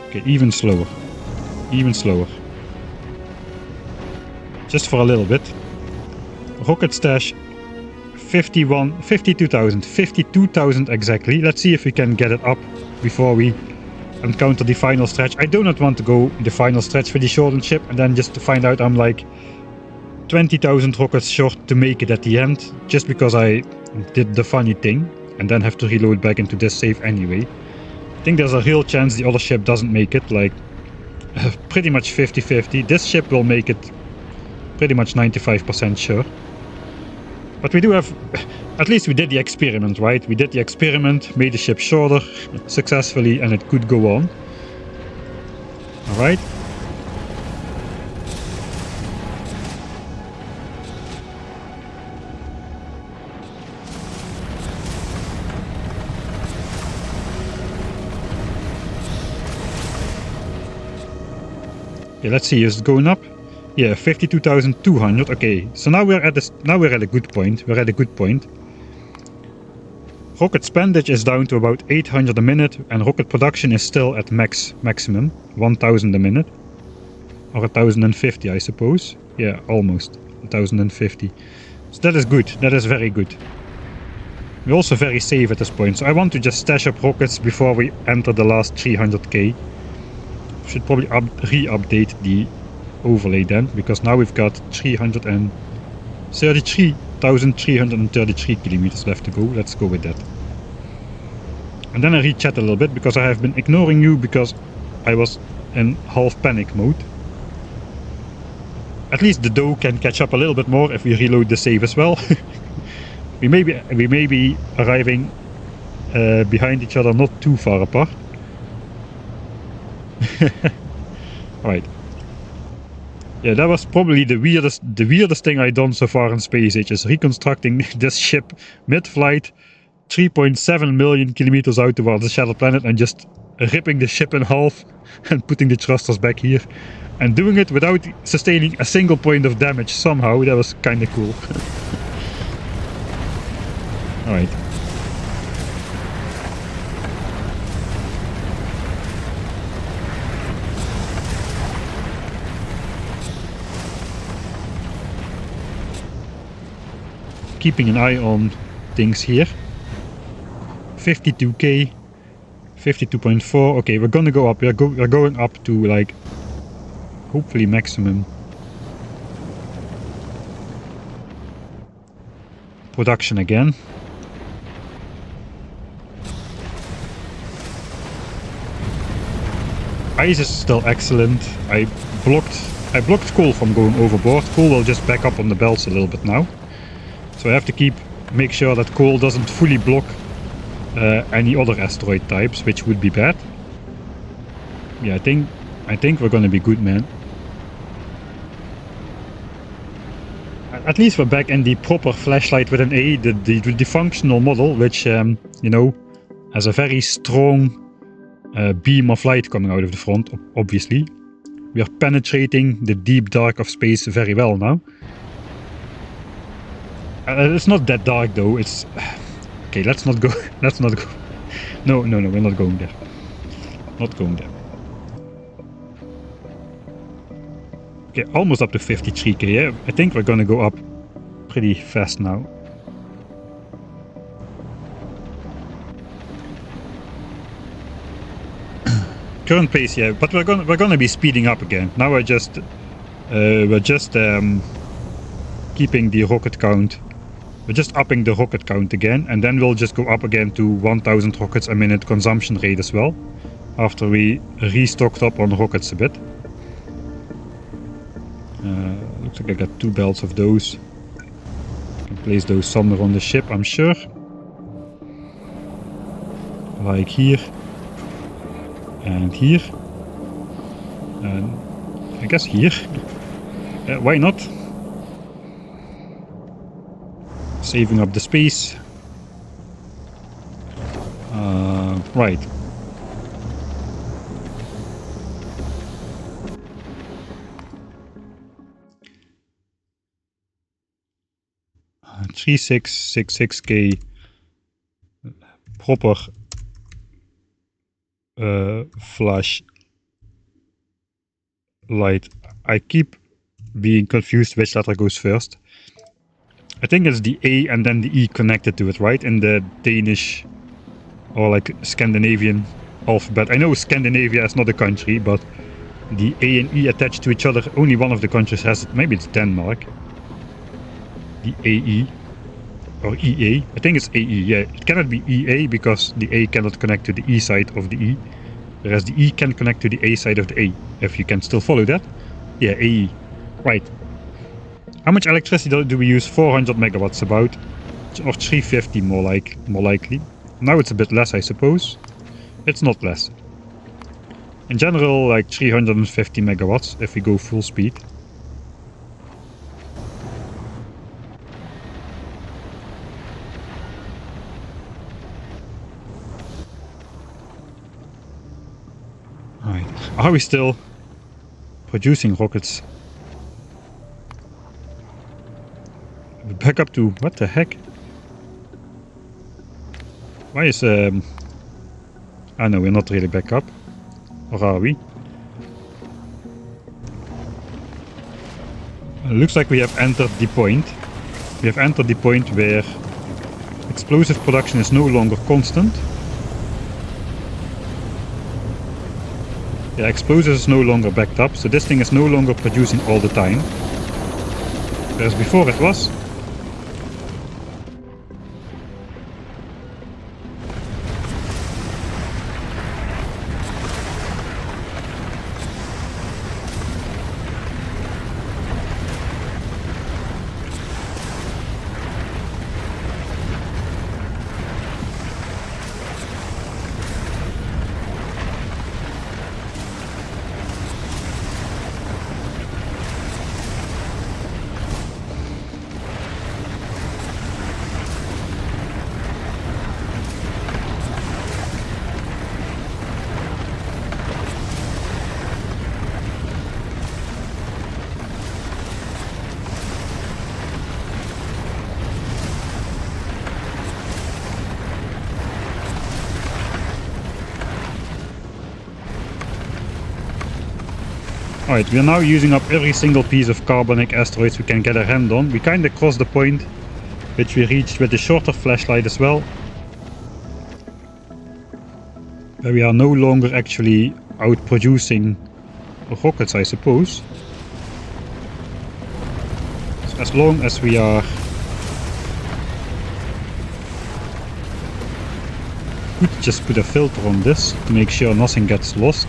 Okay, even slower. Even slower. Just for a little bit. Rocket stash 52,000 exactly. Let's see if we can get it up before we encounter the final stretch. I do not want to go the final stretch for the shortened ship and then just to find out I'm like 20,000 rockets short to make it at the end, just because I did the funny thing and then have to reload back into this save anyway. I think there's a real chance the other ship doesn't make it, like pretty much 50-50. This ship will make it pretty much 95% sure. But we do have, at least we did the experiment, right? We did the experiment, made the ship shorter successfully, and it could go on. Alright. Okay, let's see, is it going up? Yeah, 52,200. Okay, so now we're at a good point. We're at a good point. Rocket spendage is down to about 800 a minute, and rocket production is still at maximum, 1,000 a minute, or 1,050, I suppose. Yeah, almost 1050. So that is good. That is very good. We're also very safe at this point. So I want to just stash up rockets before we enter the last 300k. Should probably re-update the overlay then, because now we've got 333,333 kilometers left to go. Let's go with that. And then I re-chat a little bit, because I have been ignoring you because I was in half panic mode. At least the dough can catch up a little bit more if we reload the save as well. we may be arriving behind each other, not too far apart. Right. Yeah, that was probably the weirdest thing I've done so far in Space Age, is reconstructing this ship mid-flight, 3.7 million kilometers out towards the Shadow Planet, and just ripping the ship in half and putting the thrusters back here. And doing it without sustaining a single point of damage somehow. That was kinda cool. Alright. Keeping an eye on things here. 52k, 52.4. Okay, we're gonna go up. We're going up to like hopefully maximum production again. Ice is still excellent. I blocked Cole from going overboard. Cole will just back up on the belts a little bit now. So I have to make sure that Cole doesn't fully block any other asteroid types, which would be bad. Yeah, I think we're gonna be good, man. At least we're back in the proper flashlight with an A, the functional model, which you know, has a very strong beam of light coming out of the front. Obviously, we are penetrating the deep dark of space very well now. It's not that dark though. It's okay. Let's not go. Let's not go. No, we're not going there. Not going there. Okay, almost up to 53k. Yeah, I think we're gonna go up pretty fast now. Current pace, yeah, but we're gonna be speeding up again. Now we're just keeping the rocket count. We're just upping the rocket count again, and then we'll just go up again to 1000 rockets a minute consumption rate as well, after we restocked up on rockets a bit. Looks like I got 2 belts of those. I can place those somewhere on the ship, I'm sure. Like here. And here. And I guess here. Why not? Saving up the space. Right. Uh, 3666k proper flash light. I keep being confused which letter goes first. I think it's the A and then the E connected to it, right? In the Danish or like Scandinavian alphabet. I know Scandinavia is not a country, but the A and E attached to each other, only one of the countries has it. Maybe it's Denmark. The AE or EA. I think it's AE. Yeah, it cannot be EA because the A cannot connect to the E side of the E, whereas the E can connect to the A side of the A. If you can still follow that. Yeah, AE. Right. How much electricity do we use? 400 megawatts about, or 350 more likely. Now it's a bit less, I suppose. It's not less. In general, like 350 megawatts if we go full speed. Alright, are we still producing rockets? Back up to what the heck? Why is ah no, we're not really back up. Or are we? Looks like we have entered the point. We have entered the point where explosive production is no longer constant. Yeah, explosives is no longer backed up, so this thing is no longer producing all the time. Whereas before it was. Alright, we are now using up every single piece of carbonic asteroids we can get a hand on. We kinda crossed the point which we reached with the shorter flashlight as well. Where we are no longer actually out producing rockets, I suppose. So as long as we are could just put a filter on this to make sure nothing gets lost.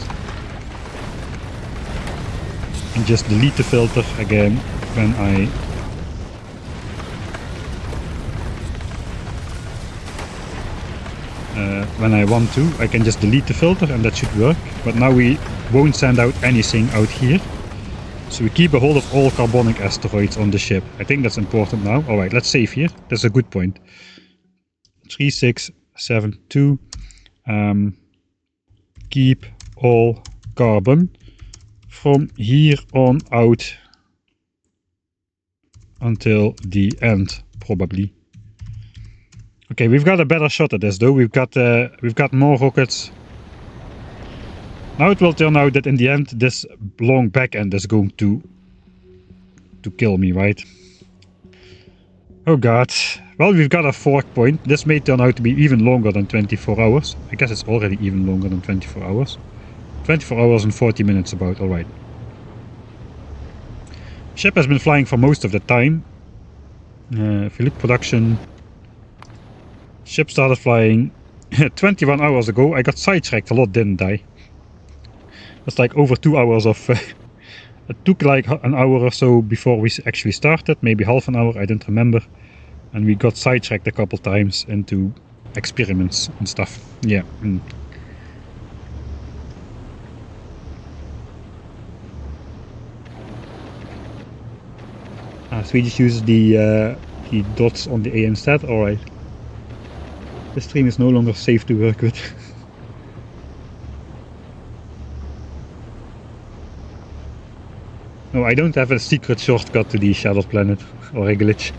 And just delete the filter again when I want to. I can just delete the filter and that should work. But now we won't send out anything out here. So we keep a hold of all carbonic asteroids on the ship. I think that's important now. Alright, let's save here. That's a good point. 3672. Keep all carbon from here on out until the end, probably. Okay, we've got a better shot at this though. We've got more rockets. Now it will turn out that in the end this long back end is going to kill me, right? Oh god. Well, we've got a fork point. This may turn out to be even longer than 24 hours. I guess it's already even longer than 24 hours. 24 hours and 40 minutes about, alright. Ship has been flying for most of the time. If you look production, ship started flying 21 hours ago. I got sidetracked a lot, didn't I? That's like over 2 hours of... it took like an hour or so before we actually started, maybe half an hour, I don't remember. And we got sidetracked a couple times into experiments and stuff. Yeah. Swedish uses the dots on the A instead. Alright. This stream is no longer safe to work with. No, I don't have a secret shortcut to the shadow planet or a glitch.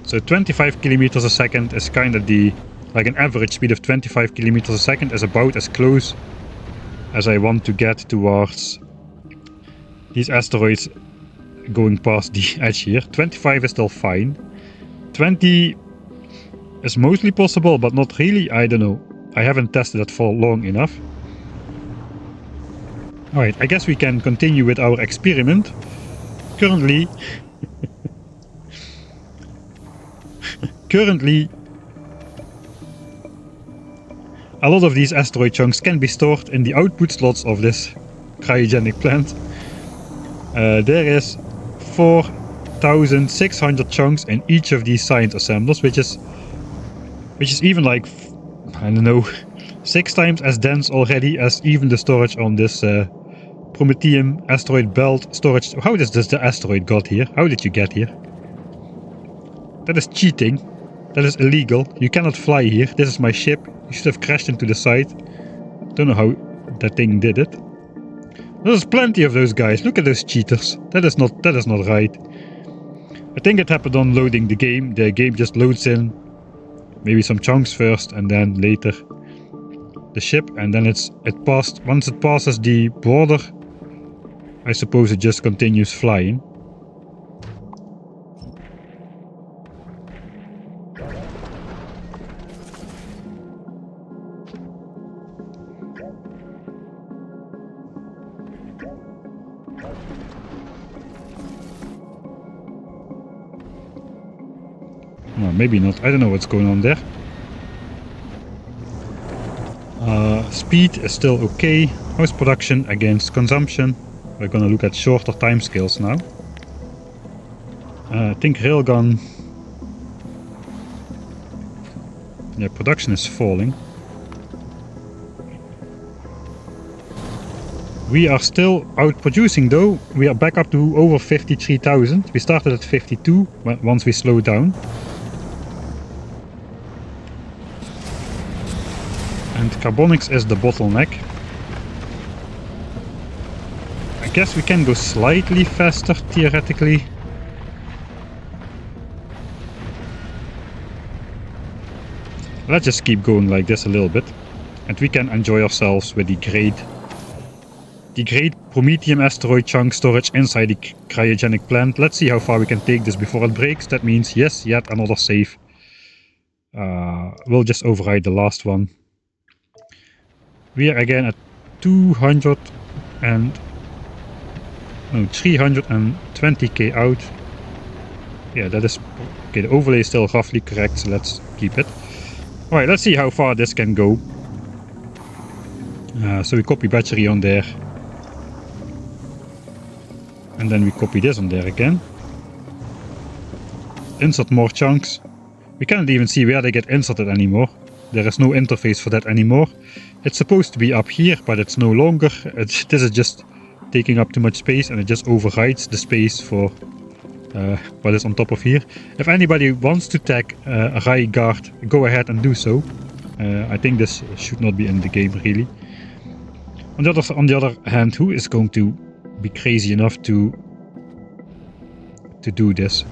So 25 kilometers a second is kind of the... like an average speed of 25 kilometers a second is about as close as I want to get towards these asteroids going past the edge here. 25 is still fine. 20 is mostly possible, but not really. I don't know. I haven't tested it for long enough. Alright, I guess we can continue with our experiment. Currently... a lot of these asteroid chunks can be stored in the output slots of this cryogenic plant. There is 4,600 chunks in each of these science assemblers, which is even like, I don't know, 6 times as dense already as even the storage on this Prometheum asteroid belt storage. How does the asteroid got here? How did you get here? That is cheating. That is illegal. You cannot fly here. This is my ship. You should have crashed into the side. Don't know how that thing did it. There's plenty of those guys. Look at those cheaters. That is not right. I think it happened on loading the game. The game just loads in maybe some chunks first and then later the ship, and then once it passes the border, I suppose it just continues flying. No, maybe not. I don't know what's going on there. Speed is still okay. How's production against consumption? We're gonna look at shorter timescales now. I think railgun... Yeah, production is falling. We are still outproducing though. We are back up to over 53,000. We started at 52 once we slowed down. And carbonics is the bottleneck. I guess we can go slightly faster, theoretically. Let's just keep going like this a little bit. And we can enjoy ourselves with the great Promethium asteroid chunk storage inside the cryogenic plant. Let's see how far we can take this before it breaks. That means, yes, yet another save. We'll just override the last one. We are again at 320k out. Yeah, that is... Okay, the overlay is still roughly correct, so let's keep it. Alright, let's see how far this can go. So we copy battery on there. And then we copy this on there again. Insert more chunks. We cannot even see where they get inserted anymore. There is no interface for that anymore. It's supposed to be up here, but it's no longer. This is just taking up too much space, and it just overrides the space for what is on top of here. If anybody wants to tag a Rai guard, go ahead and do so. I think this should not be in the game, really. On the other hand, who is going to be crazy enough to do this?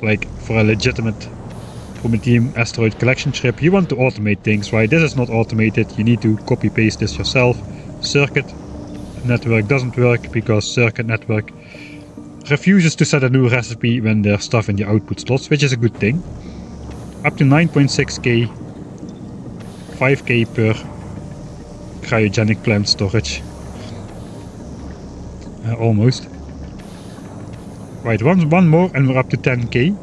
Like, for a legitimate Promethium asteroid collection trip, you want to automate things, right? This is not automated. You need to copy paste this yourself. Circuit network doesn't work because circuit network refuses to set a new recipe when there's stuff in the output slots, which is a good thing. Up to 9.6k, 5k per cryogenic plant storage. Almost. Right, one more and we're up to 10k.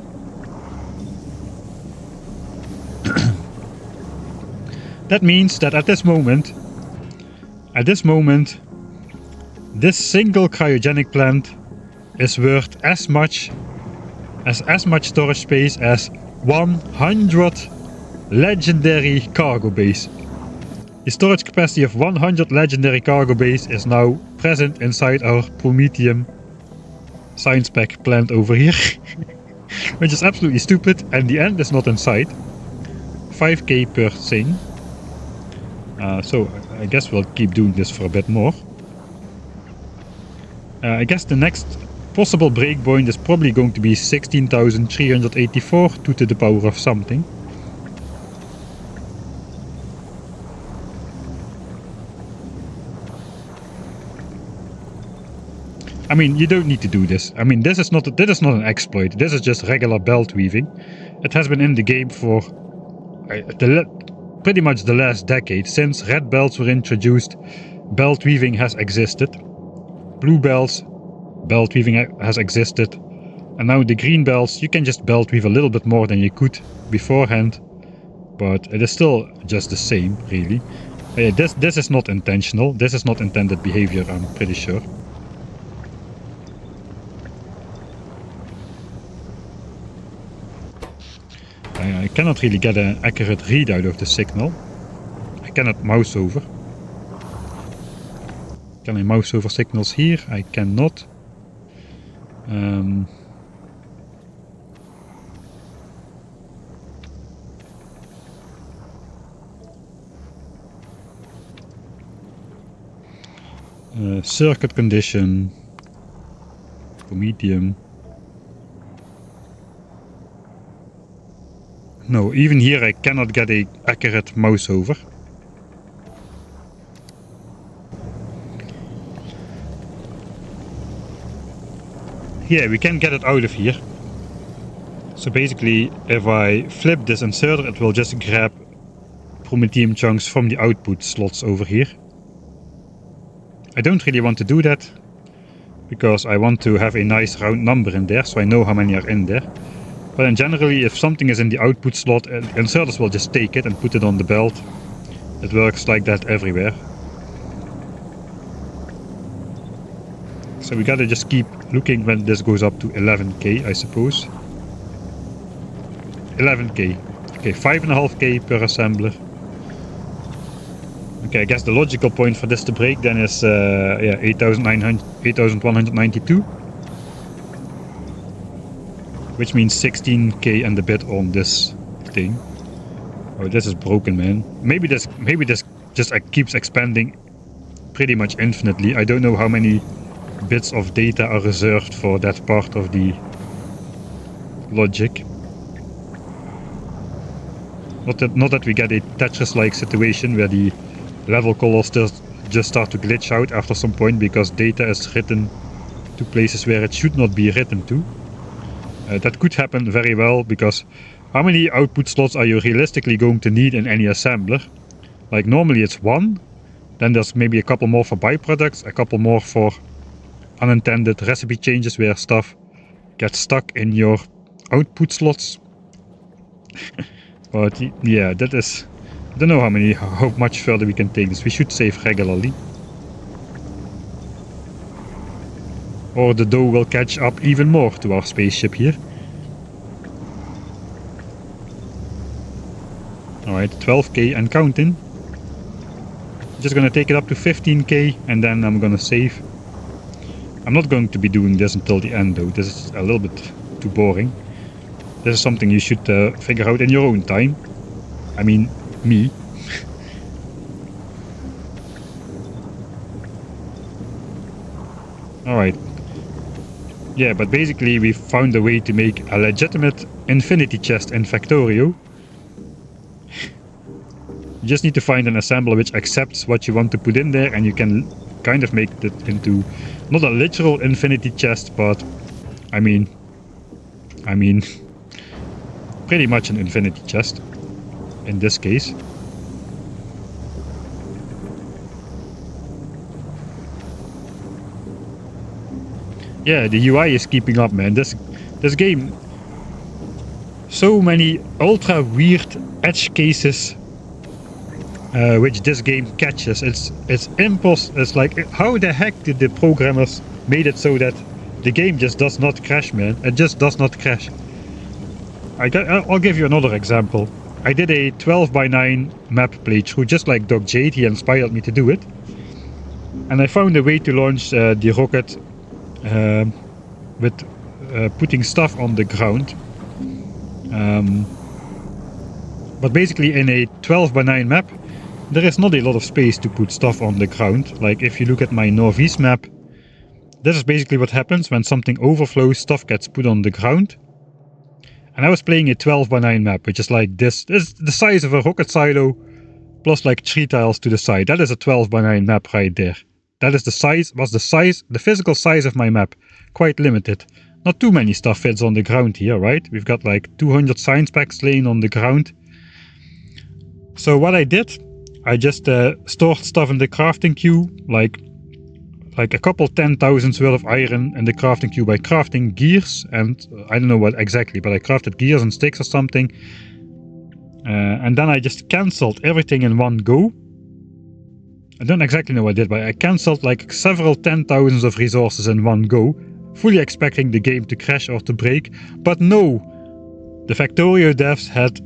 That means that at this moment, this single cryogenic plant is worth as much storage space as 100 legendary cargo bays. The storage capacity of 100 legendary cargo bays is now present inside our Promethium science pack plant over here. Which is absolutely stupid, and the end is not in sight. 5k per thing. So I guess we'll keep doing this for a bit more. I guess the next possible breakpoint is probably going to be 16,384 2 to the power of something. I mean, you don't need to do this. I mean, this is not an exploit. This is just regular belt weaving. It has been in the game for pretty much the last decade. Since red belts were introduced, belt weaving has existed. Blue belts, belt weaving has existed. And now the green belts, you can just belt weave a little bit more than you could beforehand. But it is still just the same, really. This is not intentional. This is not intended behavior, I'm pretty sure. I cannot really get an accurate readout of the signal. I cannot mouse over. Can I mouse over signals here? I cannot. Circuit condition. Promethium. No, even here I cannot get an accurate mouse over. yeah, we can get it out of here. So basically, if I flip this inserter, it will just grab promethium chunks from the output slots over here. I don't really want to do that, because I want to have a nice round number in there, so I know how many are in there. But in generally, if something is in the output slot, inserters will just take it and put it on the belt. It works like that everywhere. So we gotta just keep looking when this goes up to 11k, I suppose. 11k. Okay, 5.5k per assembler. Okay, I guess the logical point for this to break then is yeah, 8,192. Which means 16k and a bit on this thing. Oh, this is broken, man. Maybe this just keeps expanding pretty much infinitely. I don't know how many bits of data are reserved for that part of the logic. Not that we get a Tetris-like situation where the level colors just start to glitch out after some point because data is written to places where it should not be written to. That could happen very well, because how many output slots are you realistically going to need in any assembler? Like normally it's one, then there's maybe a couple more for byproducts, a couple more for unintended recipe changes where stuff gets stuck in your output slots. But yeah, that is... I don't know how much further we can take this. We should save regularly. Or the dough will catch up even more to our spaceship here. Alright, 12k and counting. Just gonna take it up to 15k and then I'm gonna save. I'm not going to be doing this until the end though. This is a little bit too boring. This is something you should figure out in your own time. I mean, me. Alright. Yeah, but basically we found a way to make a legitimate infinity chest in Factorio. You just need to find an assembler which accepts what you want to put in there, and you can kind of make it into not a literal infinity chest, but I mean pretty much an infinity chest in this case. Yeah, the UI is keeping up, man. This game, so many ultra weird edge cases which this game catches. It's impossible. It's like, how the heck did the programmers made it so that the game just does not crash, man? It just does not crash. I'll give you another example. I did a 12x9 map playthrough, just like Doc Jade. He inspired me to do it, and I found a way to launch the rocket with putting stuff on the ground. But basically in a 12x9 map, there is not a lot of space to put stuff on the ground. Like if you look at my Norvise map, this is basically what happens when something overflows, stuff gets put on the ground. And I was playing a 12x9 map, which is like this. This is the size of a rocket silo, plus like 3 tiles to the side. That is a 12x9 map right there. That is the physical size of my map. Quite limited. Not too many stuff fits on the ground here, right? We've got like 200 science packs laying on the ground. So what I did, I just stored stuff in the crafting queue, like a couple 10,000 worth of iron in the crafting queue by crafting gears, and I don't know what exactly, but I crafted gears and sticks or something. And then I just cancelled everything in one go. I don't exactly know what I did, but I cancelled like several 10,000s of resources in one go, fully expecting the game to crash or to break. But no, the Factorio devs had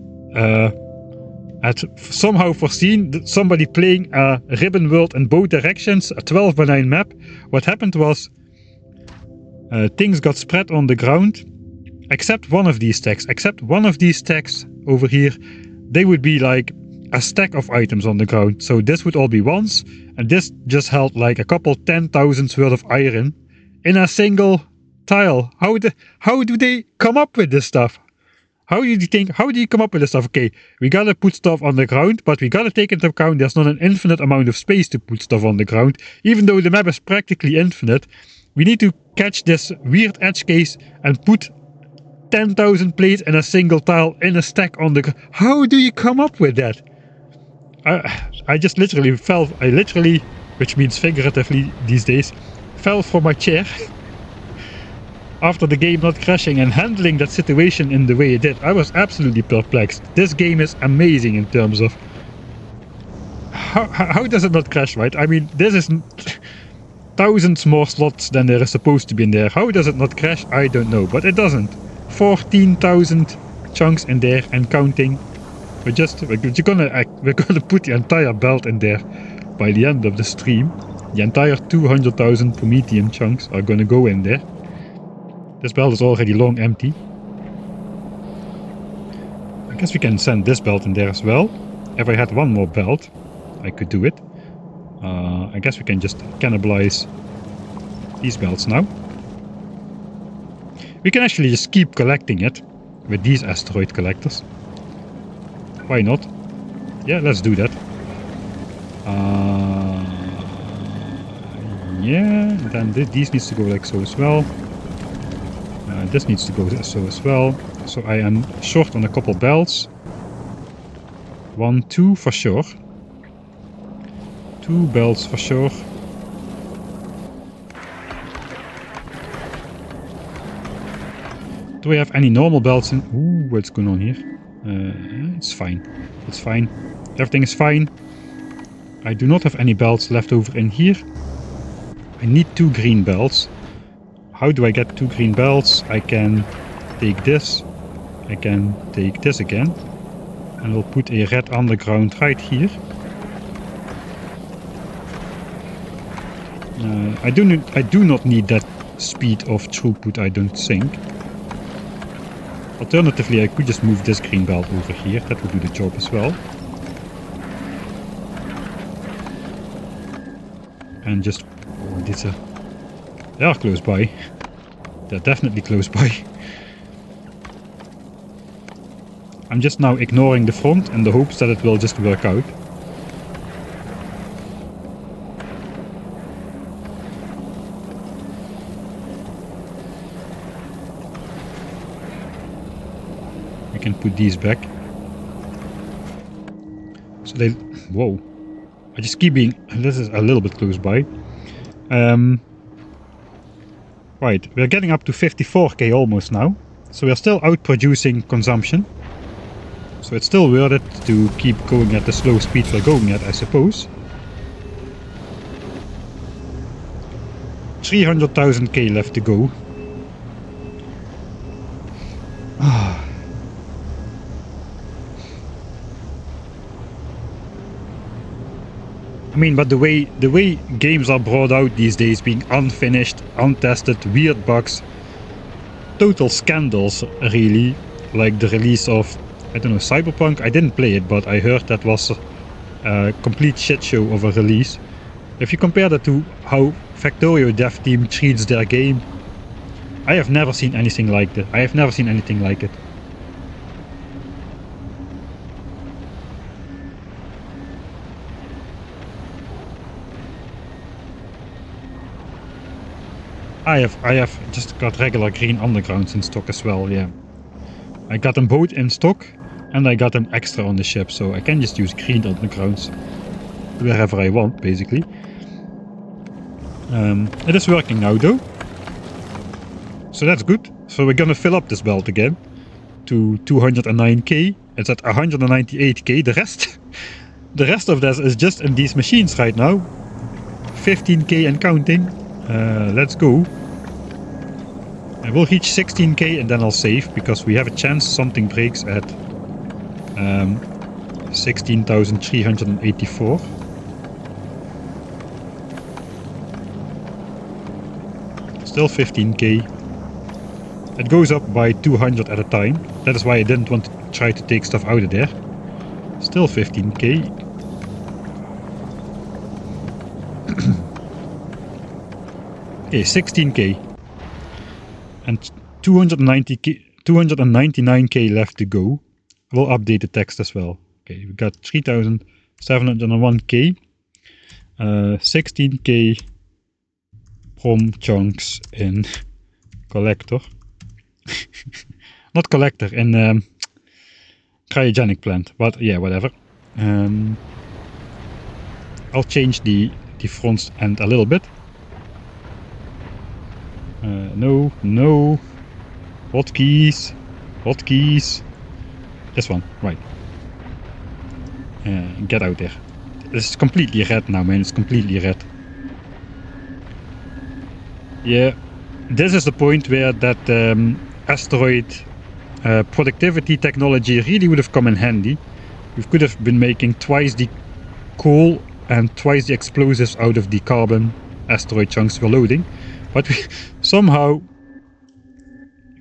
somehow foreseen somebody playing a ribbon world in both directions, a 12x9 map. What happened was things got spread on the ground, except one of these stacks. Except one of these stacks over here, they would be like a stack of items on the ground. So this would all be ones, and this just held like a couple 10,000s worth of iron in a single tile. How do they come up with this stuff? How do you come up with this stuff? Okay, we gotta put stuff on the ground, but we gotta take into account there's not an infinite amount of space to put stuff on the ground. Even though the map is practically infinite, We need to catch this weird edge case and put 10,000 plates in a single tile in a stack on the... How do you come up with that? I just literally fell... which means figuratively these days, fell from my chair after the game not crashing and handling that situation in the way it did. I was absolutely perplexed. This game is amazing in terms of... How does it not crash, right? I mean, this is... thousands more slots than there is supposed to be in there. How does it not crash? I don't know, but it doesn't. 14,000 chunks in there and counting. We're gonna put the entire belt in there by the end of the stream. The entire 200,000 Prometheum chunks are gonna go in there. This belt is already long empty. I guess we can send this belt in there as well. If I had one more belt, I could do it. I guess we can just cannibalize these belts now. We can actually just keep collecting it with these asteroid collectors. Why not? Yeah, let's do that. Yeah, then these needs to go like so as well. This needs to go so as well. So I am short on a couple belts. 1, 2 for sure. 2 belts for sure. Do we have any normal belts in? Ooh, what's going on here? It's fine. It's fine. Everything is fine. I do not have any belts left over in here. I need 2 green belts. How do I get 2 green belts? I can take this. I can take this again. And we'll put a red underground right here. I do not need that speed of throughput, I don't think. Alternatively, I could just move this green belt over here. That would do the job as well. And just... Oh, they are close by. They're definitely close by. I'm just now ignoring the front in the hopes that it will just work out. We can put these back. So they... Whoa. I just keep being... This is a little bit close by. Right, we're getting up to 54k almost now. So we're still outproducing consumption. So it's still worth it to keep going at the slow speed we're going at, I suppose. 300,000k left to go. I mean, but the way games are brought out these days, being unfinished, untested, weird bugs, total scandals, really. Like the release of, I don't know, Cyberpunk. I didn't play it, but I heard that was a complete shit show of a release. If you compare that to how Factorio dev team treats their game, I have never seen anything like that. I have never seen anything like it. I have just got regular green undergrounds in stock as well, yeah. I got them both in stock and I got them extra on the ship, so I can just use green undergrounds wherever I want, basically. It is working now though, so that's good. So we're gonna fill up this belt again to 209k. It's at 198k. The rest of this is just in these machines right now. 15k and counting. Let's go. I will reach 16k and then I'll save, because we have a chance something breaks at 16,384. Still 15k. It goes up by 200 at a time. That is why I didn't want to try to take stuff out of there. Still 15k. Okay, 16k. And 299k left to go. We'll update the text as well. Okay, we got 3,701k. 16k. prom chunks in collector. Not collector, in cryogenic plant, but yeah, whatever. I'll change the front end a little bit. No. Hotkeys. This one, right. Get out there. It's completely red now, man. It's completely red. Yeah, this is the point where that asteroid productivity technology really would have come in handy. We could have been making twice the coal and twice the explosives out of the carbon asteroid chunks we're loading. But we, somehow,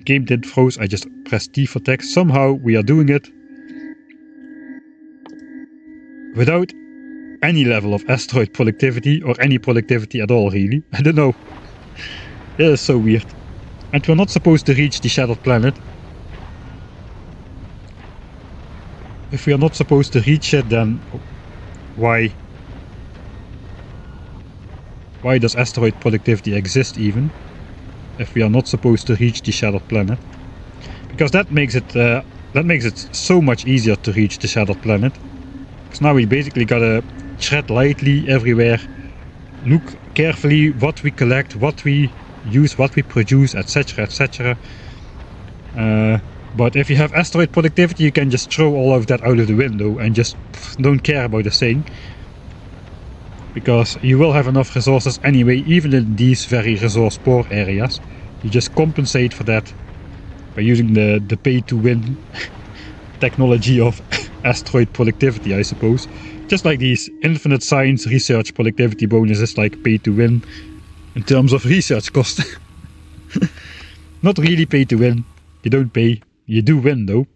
game did froze. I just pressed T for text. Somehow we are doing it without any level of asteroid productivity or any productivity at all, really. I don't know. It is so weird. And we're not supposed to reach the shattered planet. If we are not supposed to reach it, then why does asteroid productivity exist even? If we are not supposed to reach the shattered planet? Because that makes it so much easier to reach the shattered planet. Because now we basically gotta tread lightly everywhere, look carefully what we collect, what we use, what we produce, etc, etc. But if you have asteroid productivity, you can just throw all of that out of the window and just don't care about the thing. Because you will have enough resources anyway, even in these very resource poor areas. You just compensate for that by using the pay-to-win technology of asteroid productivity, I suppose. Just like these infinite science research productivity bonuses, like pay-to-win in terms of research cost. Not really pay-to-win. You don't pay. You do win, though.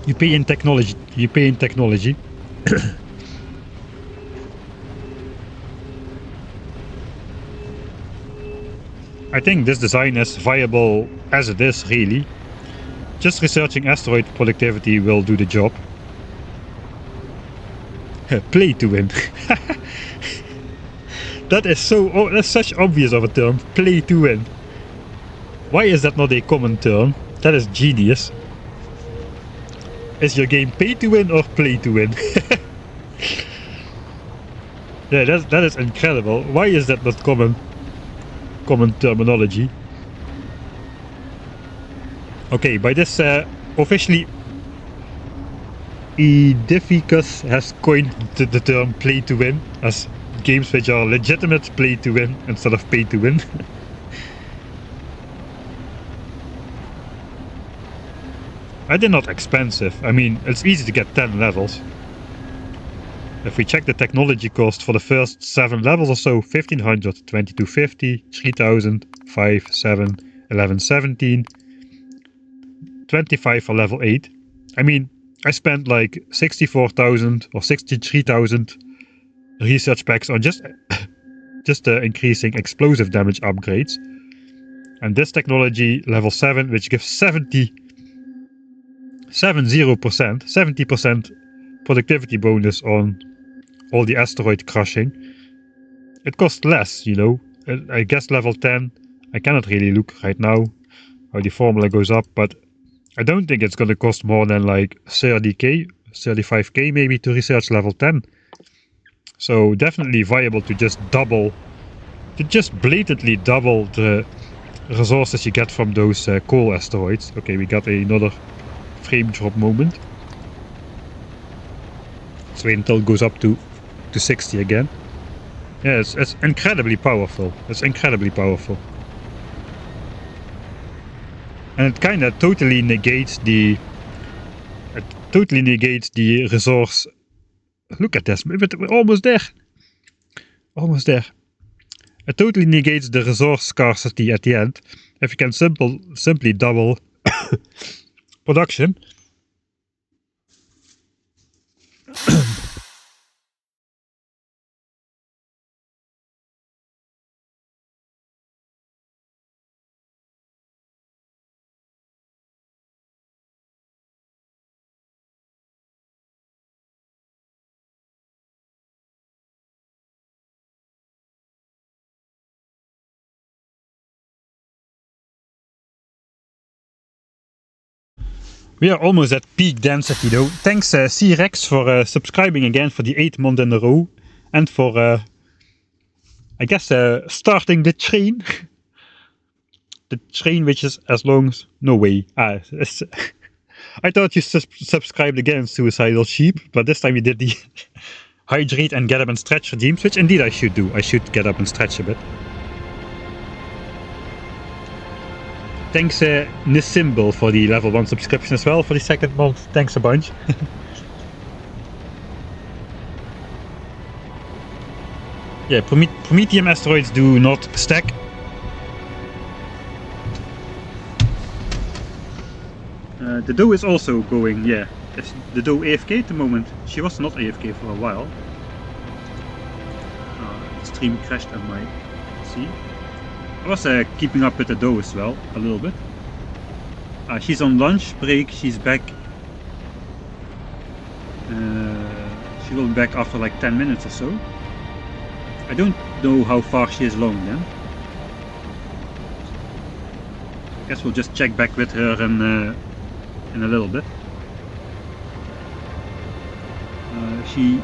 You pay in technology. You pay in technology. I think this design is viable as it is, really. Just researching asteroid productivity will do the job. Play to win. That is that's such obvious of a term. Play to win. Why is that not a common term? That is genius. Is your game pay to win or play to win? Yeah, that is incredible. Why is that not common terminology? Okay, by this officially Edificus has coined the term play to win as games which are legitimate play to win instead of pay to win. I did not expensive. I mean, it's easy to get 10 levels. If we check the technology cost for the first 7 levels or so, 1500, 2250, 3000, 5, 7, 11, 17, 25 for level 8. I mean, I spent like 64,000 or 63,000 research packs on just increasing explosive damage upgrades. And this technology, level 7, which gives 70% productivity bonus on all the asteroid crushing. It costs less, you know. I guess level 10, I cannot really look right now how the formula goes up, but I don't think it's gonna cost more than like 30k, 35k maybe to research level 10. So definitely viable to just blatantly double the resources you get from those coal asteroids. Okay, we got another frame drop moment. Let's wait until it goes up to 60 again. Yeah, it's incredibly powerful. It's incredibly powerful. And it kind of totally negates the resource. Look at this, we're almost there. Almost there. It totally negates the resource scarcity at the end. If you can simply double production. We are almost at peak density though. Thanks C-Rex for subscribing again for the 8th month in a row. And for, I guess, starting the train. The train which is as long as... No way. I thought you subscribed again, Suicidal Sheep. But this time you did the hydrate and get up and stretch redeems. Which indeed I should do. I should get up and stretch a bit. Thanks Nisimble for the level 1 subscription as well for the 2nd month. Thanks a bunch. Yeah, Prometheum asteroids do not stack. The doe is also going, yeah. Is the doe AFK at the moment? She was not AFK for a while. The stream crashed on my PC. I was keeping up with the doe as well, a little bit. She's on lunch break, she's back. She will be back after like 10 minutes or so. I don't know how far she is along then. Guess we'll just check back with her in a little bit. She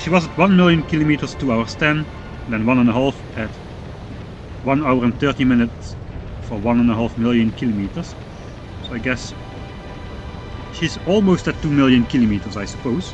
was at 1 million kilometers 2 hours 10, then 1.5 at 1 hour and 30 minutes for 1.5 million kilometers. So I guess she's almost at 2 million kilometers, I suppose.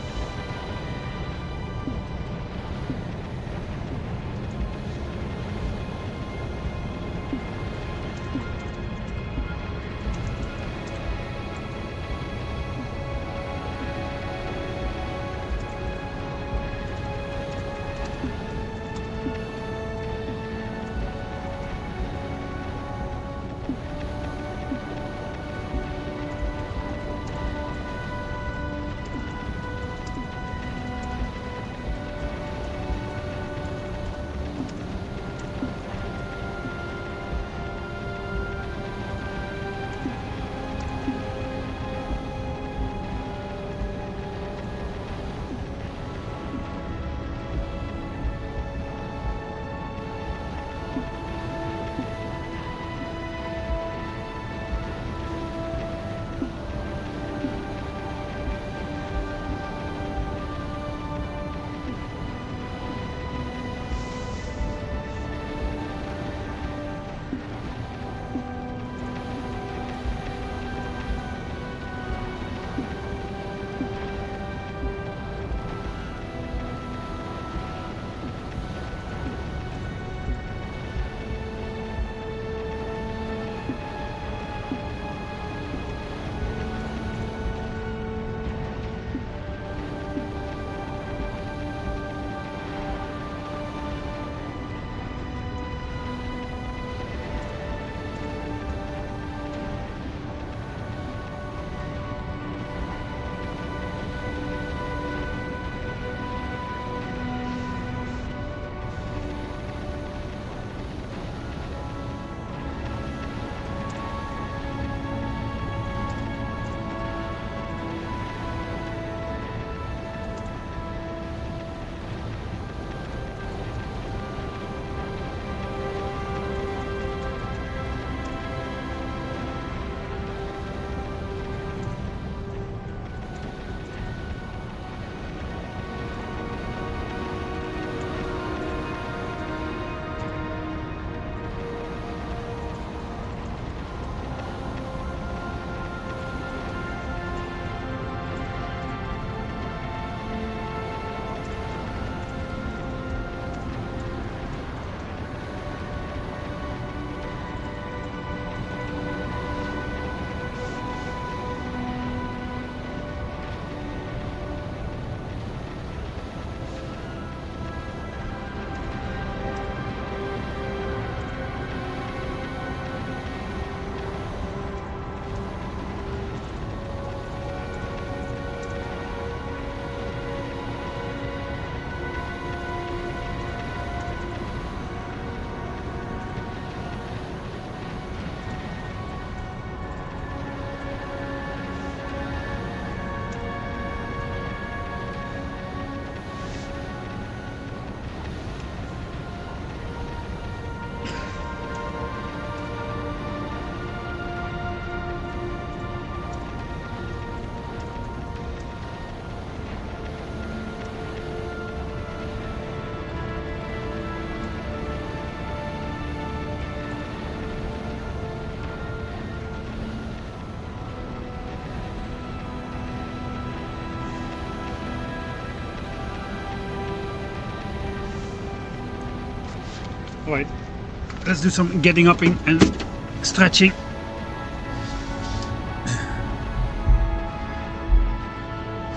Right, let's do some getting up and stretching.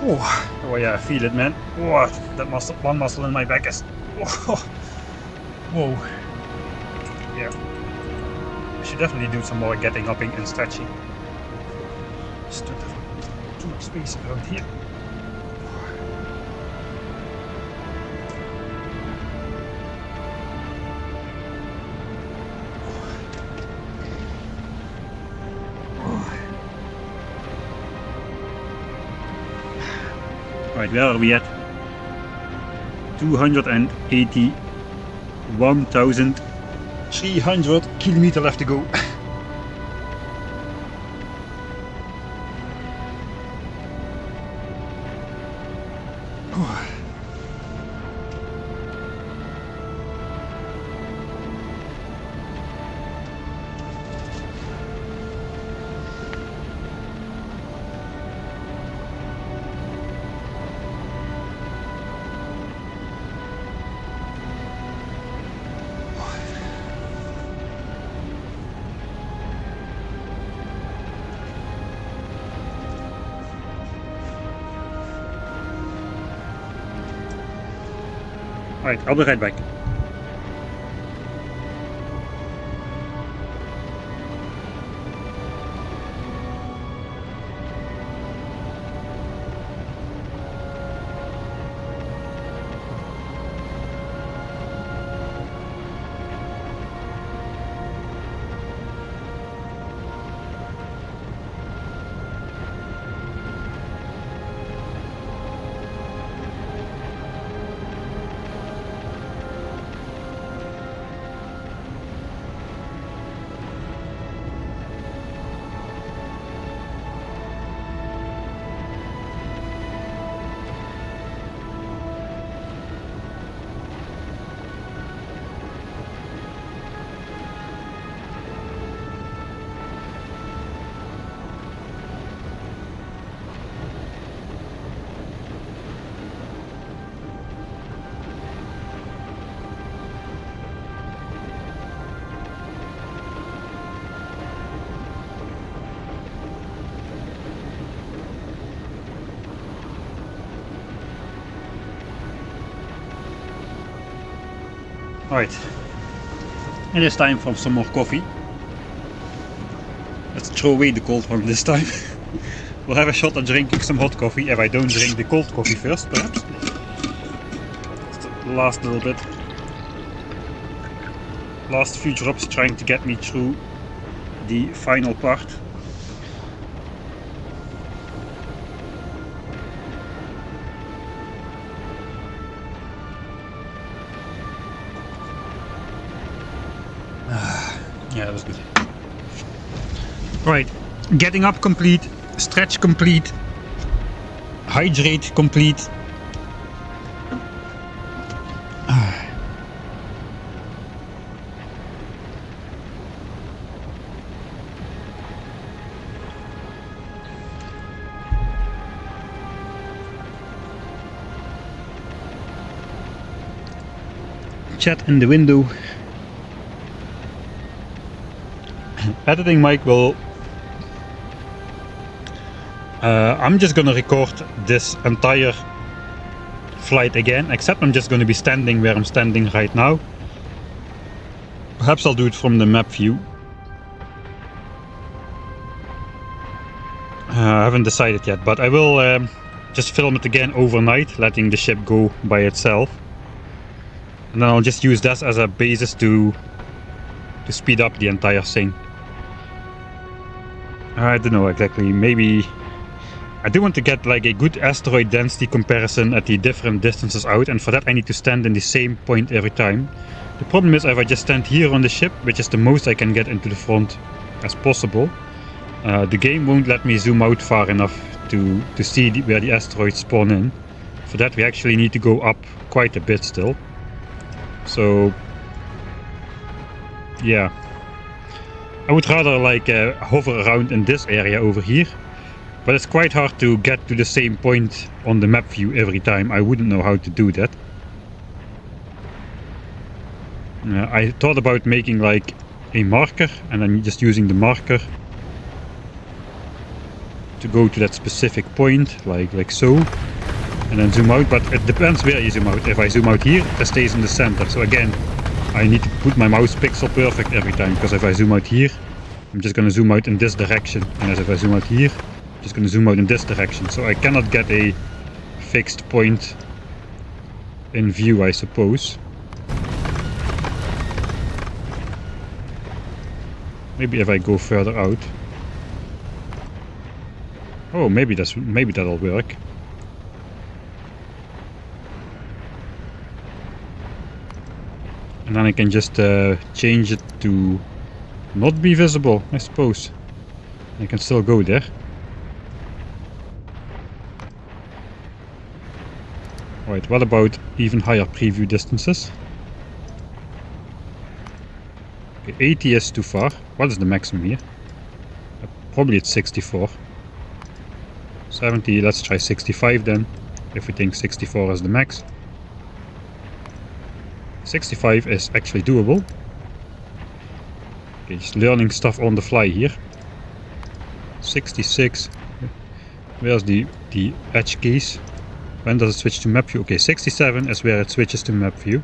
Oh yeah, I feel it, man. Oh, that muscle, one muscle in my back is... Whoa. Yeah. I should definitely do some more getting up and stretching. Just don't have too much space around here. Right, where are we at? 281,300 kilometers left to go. Alright, I'll be right back. Alright, it is time for some more coffee. Let's throw away the cold one this time. We'll have a shot at drinking some hot coffee if I don't drink the cold coffee first, perhaps. Just the last little bit. Last few drops trying to get me through the final part. Yeah, that was good. Right, getting up complete, stretch complete, hydrate complete. Chat in the window. Editing mic will... I'm just gonna record this entire flight again, except I'm just gonna be standing where I'm standing right now. Perhaps I'll do it from the map view. I haven't decided yet, but I will just film it again overnight, letting the ship go by itself. And then I'll just use that as a basis to speed up the entire thing. I don't know exactly, maybe I do want to get like a good asteroid density comparison at the different distances out, and for that I need to stand in the same point every time. The problem is if I just stand here on the ship, which is the most I can get into the front as possible, the game won't let me zoom out far enough to see where the asteroids spawn in. For that we actually need to go up quite a bit still. So yeah, I would rather like hover around in this area over here, but it's quite hard to get to the same point on the map view every time. I wouldn't know how to do that. I thought about making like a marker and then just using the marker to go to that specific point, like so, and then zoom out. But it depends where you zoom out. If I zoom out here, it stays in the center. So again, I need to put my mouse pixel perfect every time, because if I zoom out here, I'm just gonna zoom out in this direction, and as if I zoom out here, I'm just gonna zoom out in this direction. So I cannot get a fixed point in view, I suppose. Maybe if I go further out. Oh, maybe that'll work. And then I can just change it to not be visible, I suppose. I can still go there. Right, what about even higher preview distances? Okay, 80 is too far. What is the maximum here? Probably it's 64. 70, let's try 65 then, if we think 64 is the max. 65 is actually doable. Okay, just learning stuff on the fly here. 66. Where's the edge case? When does it switch to map view? Okay, 67 is where it switches to map view.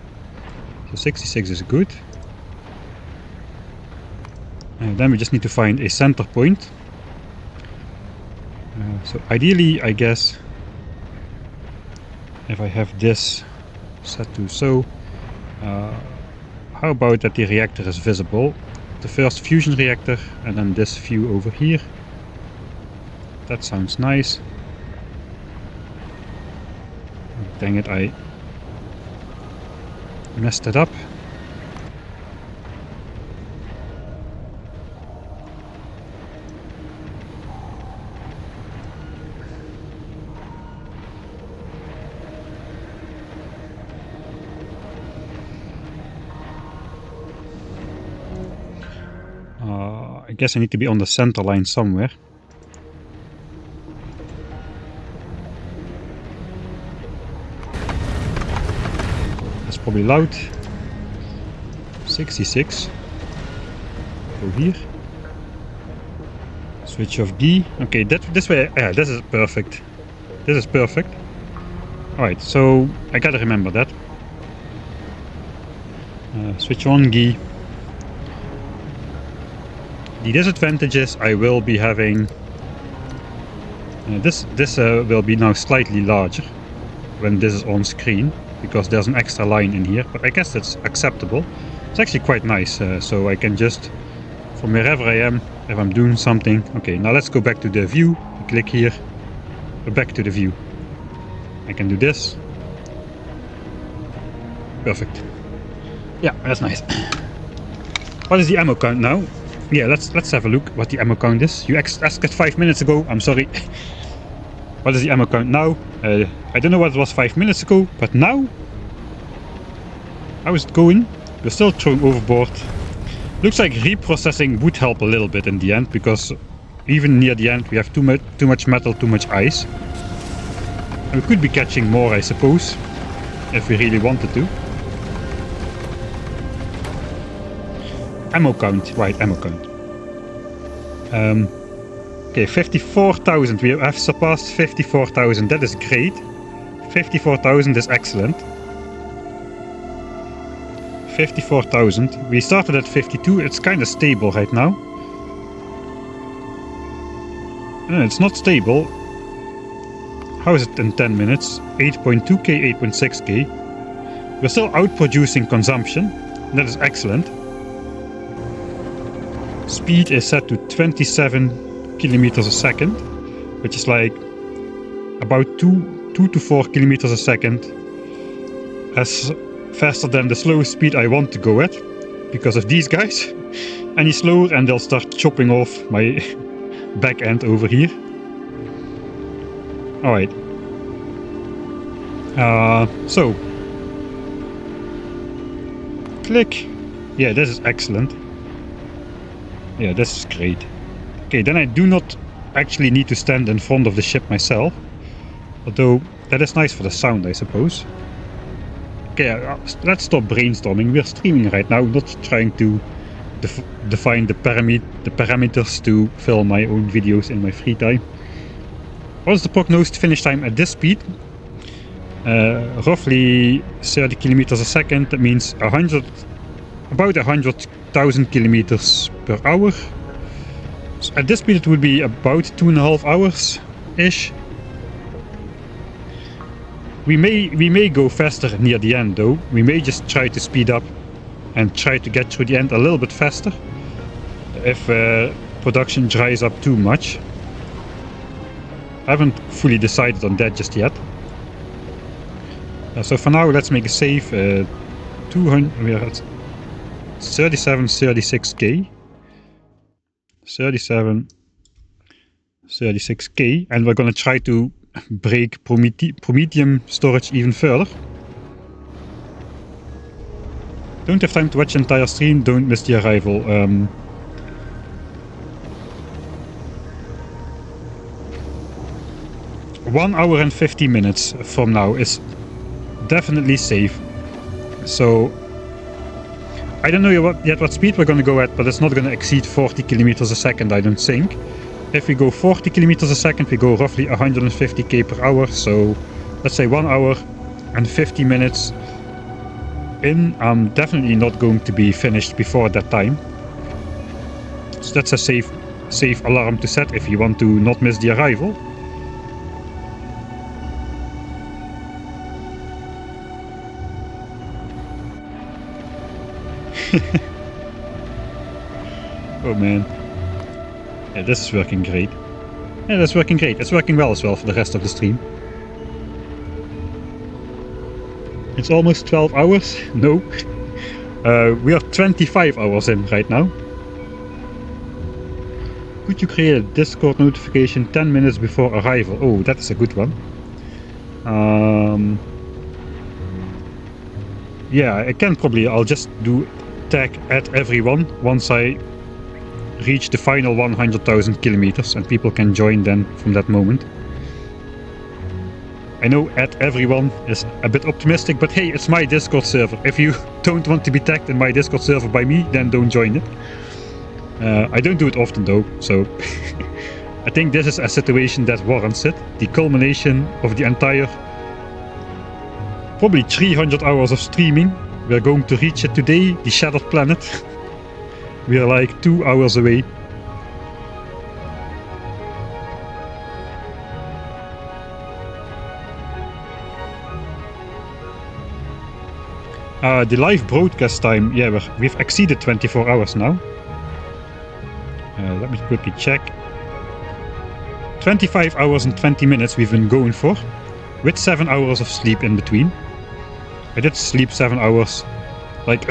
So 66 is good. And then we just need to find a center point. So ideally, I guess, if I have this set to so, how about that the reactor is visible? The first fusion reactor and then this view over here. That sounds nice. Dang it, I messed it up. I guess I need to be on the center line somewhere. That's probably loud. 66. Go here. Switch off D. Okay, this way. Yeah, this is perfect. This is perfect. Alright, so I gotta remember that. Switch on G. The disadvantages I will be having. This will be now slightly larger when this is on screen, because there's an extra line in here, but I guess that's acceptable. It's actually quite nice, so I can just, from wherever I am, if I'm doing something. Okay, now let's go back to the view. Click here, back to the view. I can do this. Perfect. Yeah, that's nice. What is the ammo count now? Yeah, let's have a look what the ammo count is. You asked it 5 minutes ago, I'm sorry. What is the ammo count now? I don't know what it was 5 minutes ago, but now? How is it going? We're still throwing overboard. Looks like reprocessing would help a little bit in the end, because even near the end we have too much metal, too much ice. And we could be catching more, I suppose, if we really wanted to. Ammo count, right, ammo count. Okay, 54,000, we have surpassed 54,000, that is great. 54,000 is excellent. 54,000, we started at 52, it's kind of stable right now. No, it's not stable. How is it in 10 minutes? 8.2k, 8.6k. We're still outproducing consumption, that is excellent. Speed is set to 27 kilometers a second, which is like about 2 to 4 kilometers a second. As faster than the slowest speed I want to go at, because of these guys. Any slower and they'll start chopping off my back end over here. Alright. So. Click. Yeah, this is excellent. Yeah, this is great. Okay, then I do not actually need to stand in front of the ship myself. Although, that is nice for the sound, I suppose. Okay, let's stop brainstorming. We're streaming right now, not trying to define the parameters to film my own videos in my free time. What's the prognosed finish time at this speed? Roughly 30 kilometers a second. That means about 100,000 kilometers per hour. So at this speed it would be about 2.5 hours ish. We may go faster near the end though. We may just try to speed up and try to get through the end a little bit faster if production dries up too much. I haven't fully decided on that just yet. So for now let's make a save. 200, we are at 36k. 36k, and we're gonna try to break Prometheum storage even further. Don't have time to watch the entire stream, don't miss the arrival. 1 hour and 50 minutes from now is definitely safe. So I don't know yet what speed we're going to go at, but it's not going to exceed 40 kilometers a second, I don't think. If we go 40 kilometers a second, we go roughly 150k per hour. So let's say 1 hour and 50 minutes in. I'm definitely not going to be finished before that time. So that's a safe alarm to set if you want to not miss the arrival. Oh man. Yeah, this is working great. Yeah, that's working great. It's working well as well for the rest of the stream. It's almost 12 hours. No. We are 25 hours in right now. Could you create a Discord notification 10 minutes before arrival? Oh, that is a good one. Yeah, I can probably. I'll just do tag at everyone once I reach the final 100,000 kilometers, and people can join then from that moment. I know at everyone is a bit optimistic, but hey, it's my Discord server. If you don't want to be tagged in my Discord server by me, then don't join it. I don't do it often though, so I think this is a situation that warrants it. The culmination of the entire probably 300 hours of streaming. We're going to reach it today, the Shattered Planet. We are like 2 hours away. The live broadcast time, yeah, we've exceeded 24 hours now. Let me quickly check. 25 hours and 20 minutes we've been going for, with 7 hours of sleep in between. I did sleep 7 hours, like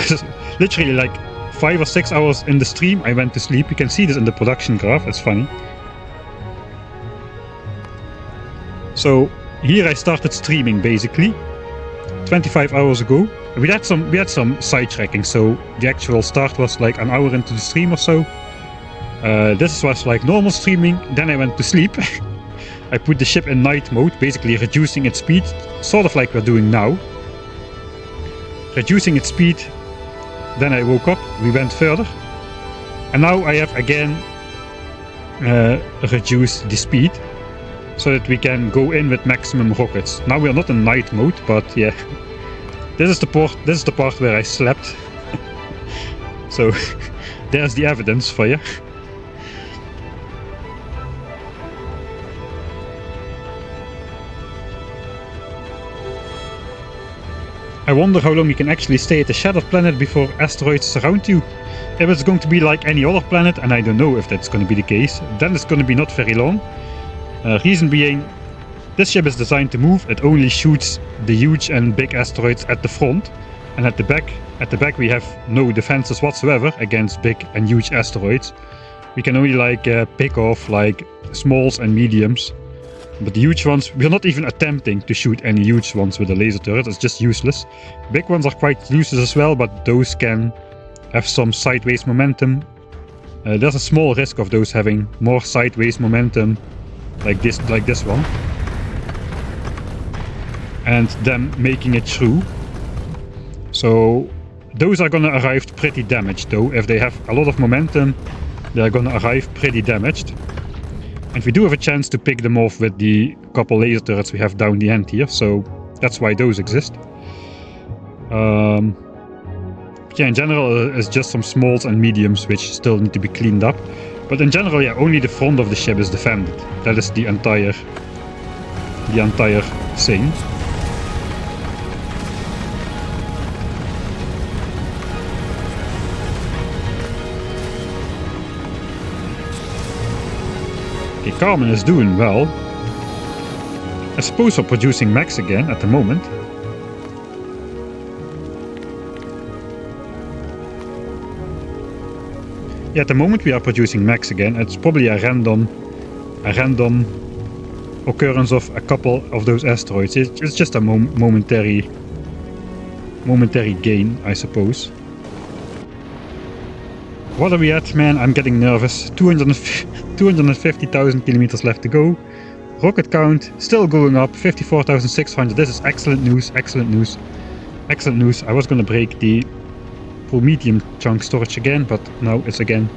literally like 5 or 6 hours in the stream I went to sleep. You can see this in the production graph, it's funny. So here I started streaming basically 25 hours ago. We had some sidetracking, so the actual start was like an hour into the stream or so. This was like normal streaming, then I went to sleep. I put the ship in night mode, basically reducing its speed, sort of like we're doing now. Reducing its speed, then I woke up, we went further, and now I have again reduced the speed so that we can go in with maximum rockets. Now we are not in night mode, but yeah, this is the part where I slept. So there's the evidence for you. I wonder how long you can actually stay at the Shattered Planet before asteroids surround you. If it's going to be like any other planet, and I don't know if that's going to be the case, then it's going to be not very long. Reason being, this ship is designed to move. It only shoots the huge and big asteroids at the front, and at the back we have no defenses whatsoever against big and huge asteroids. We can only like pick off like smalls and mediums. But the huge ones, we're not even attempting to shoot any huge ones with a laser turret, it's just useless. Big ones are quite useless as well, but those can have some sideways momentum. There's a small risk of those having more sideways momentum like this one. And them making it through. So those are gonna arrive pretty damaged though. If they have a lot of momentum, they're gonna arrive pretty damaged. And we do have a chance to pick them off with the couple laser turrets we have down the end here, so that's why those exist. Yeah, in general, it's just some smalls and mediums which still need to be cleaned up. But in general, yeah, only the front of the ship is defended. That is the entire thing. Okay, Carmen is doing well. I suppose we're producing mechs again at the moment. Yeah, at the moment we are producing mechs again. It's probably a random occurrence of a couple of those asteroids. It's just a momentary gain, I suppose. What are we at, man? I'm getting nervous. 250,000 kilometers left to go. Rocket count still going up, 54,600. This is excellent news, excellent news, excellent news. I was gonna break the medium chunk storage again, but no, it's again.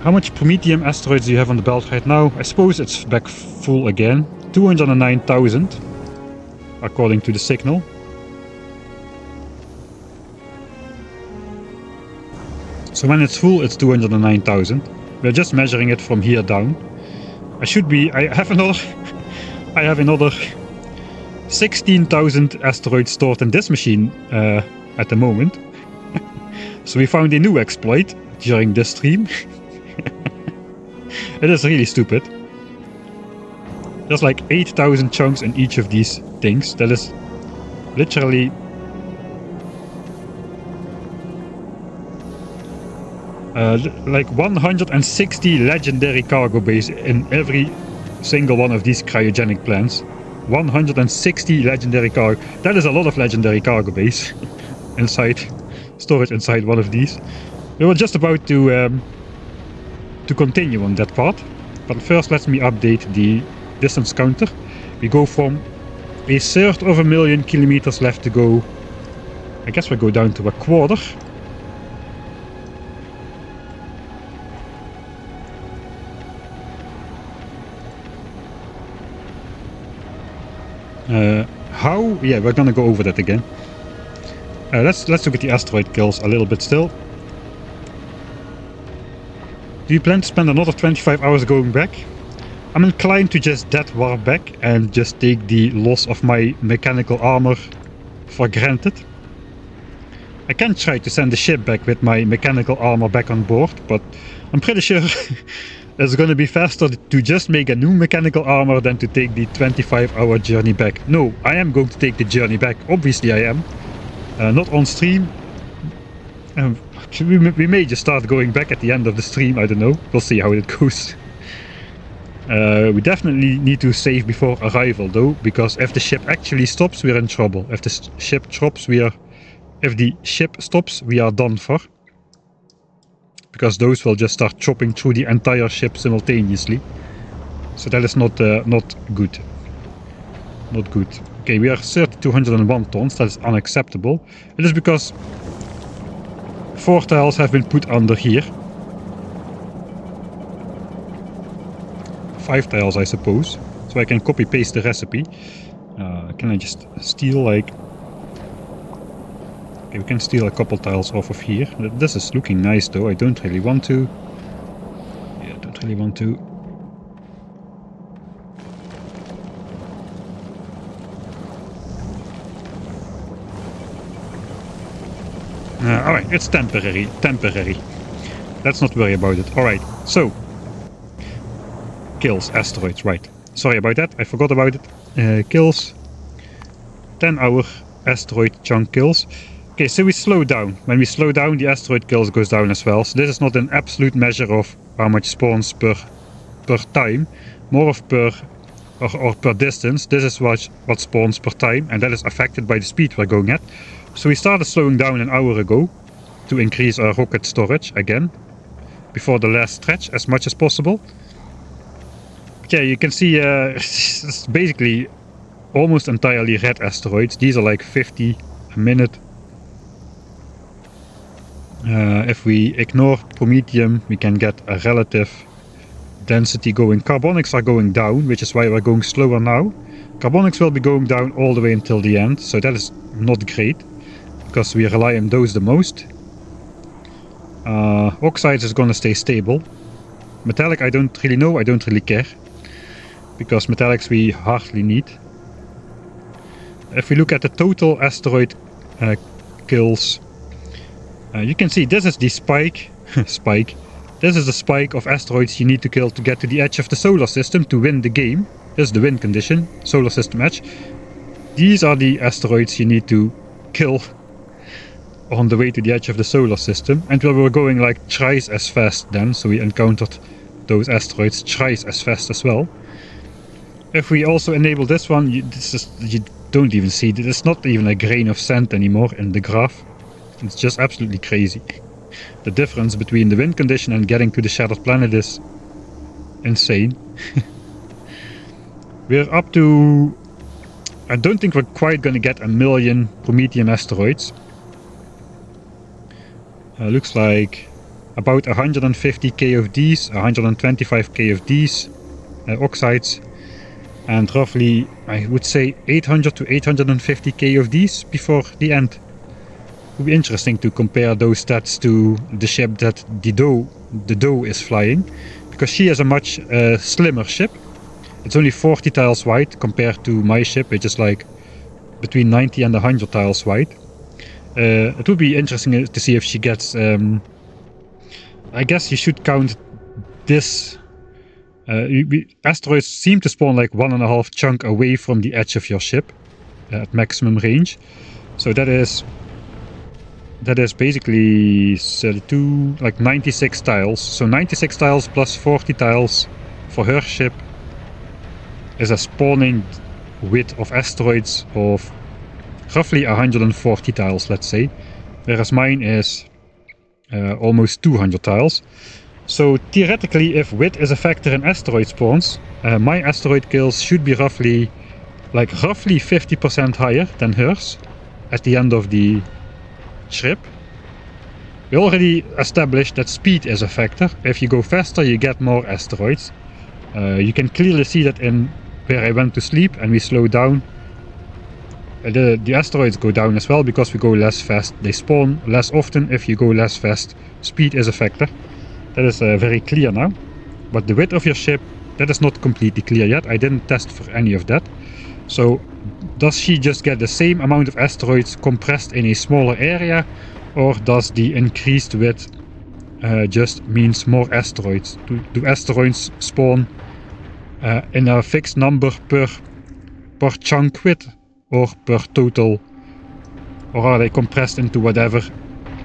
How much Prometheum asteroids do you have on the belt right now? I suppose it's back full again. 209,000 according to the signal. So when it's full, it's 209,000. We're just measuring it from here down. I have another 16,000 asteroids stored in this machine at the moment. So we found a new exploit during this stream. It is really stupid. There's like 8,000 chunks in each of these things. That is literally like 160 legendary cargo bays in every single one of these cryogenic plants. 160 legendary cargo. That is a lot of legendary cargo bays storage inside one of these. We were just about to continue on that part, but first let me update the distance counter. We go from 1/3 kilometers left to go. I guess we go down to 1/4. How? Yeah, we're gonna go over that again. Let's look at the asteroid kills a little bit still. Do you plan to spend another 25 hours going back? I'm inclined to just dead warp back and just take the loss of my mechanical armor for granted. I can try to send the ship back with my mechanical armor back on board, but I'm pretty sure it's gonna be faster to just make a new mechanical armor than to take the 25-hour journey back. No, I am going to take the journey back. Obviously I am. Not on stream. We may just start going back at the end of the stream, I don't know. We'll see how it goes. We definitely need to save before arrival though, because if the ship actually stops, we're in trouble. If the ship stops, we are done for. Because those will just start chopping through the entire ship simultaneously. So that is not good. Not good. Okay, we are 3,201 tons. That is unacceptable. It is because 4 tiles have been put under here. 5 tiles, I suppose. So I can copy paste the recipe. Can I just steal like... Okay, we can steal a couple tiles off of here. This is looking nice though. I don't really want to. Yeah, I don't really want to. Alright, it's temporary. Let's not worry about it. Alright, so. Kills, asteroids, right. Sorry about that, I forgot about it. Kills. 10-hour asteroid chunk kills. Okay, so we slow down. When we slow down, the asteroid kills goes down as well. So this is not an absolute measure of how much spawns per time. More of per distance. This is what spawns per time, and that is affected by the speed we're going at. So we started slowing down an hour ago to increase our rocket storage again before the last stretch as much as possible. But yeah, you can see it's basically almost entirely red asteroids. These are like 50 a minute. If we ignore Promethium, we can get a relative density going. Carbonics are going down, which is why we're going slower now. Carbonics will be going down all the way until the end, so that is not great, because we rely on those the most. Oxides is going to stay stable. Metallic I don't really know, I don't really care, because metallics we hardly need. If we look at the total asteroid kills, you can see this is the spike. This is the spike of asteroids you need to kill to get to the edge of the solar system to win the game. This is the win condition, solar system edge. These are the asteroids you need to kill on the way to the edge of the solar system. And we were going like thrice as fast then, so we encountered those asteroids thrice as fast as well. If we also enable this one, you don't even see it. It's not even a grain of sand anymore in the graph. It's just absolutely crazy. The difference between the win condition and getting to the shattered planet is insane. We're up to... I don't think we're quite gonna get 1 million Promethium asteroids. Looks like about 150k of these, 125k of these oxides, and roughly, I would say, 800 to 850k of these before the end. It would be interesting to compare those stats to the ship that the Doe is flying, because she is a much slimmer ship. It's only 40 tiles wide compared to my ship, which is like between 90 and 100 tiles wide. It would be interesting to see if she gets... I guess you should count this... asteroids seem to spawn like 1.5 chunk away from the edge of your ship at maximum range. So that is basically 32, like 96 tiles. So 96 tiles plus 40 tiles for her ship is a spawning width of asteroids of roughly 140 tiles, let's say, whereas mine is almost 200 tiles. So theoretically, if width is a factor in asteroid spawns, my asteroid kills should be roughly 50% higher than hers at the end of the trip. We already established that speed is a factor. If you go faster, you get more asteroids. You can clearly see that in where I went to sleep and we slow down. The asteroids go down as well because we go less fast. They spawn less often if you go less fast. Speed is a factor. That is very clear now. But the width of your ship, that is not completely clear yet. I didn't test for any of that. So does she just get the same amount of asteroids compressed in a smaller area, or does the increased width just means more asteroids? Do asteroids spawn in a fixed number per chunk width, or per total, or are they compressed into whatever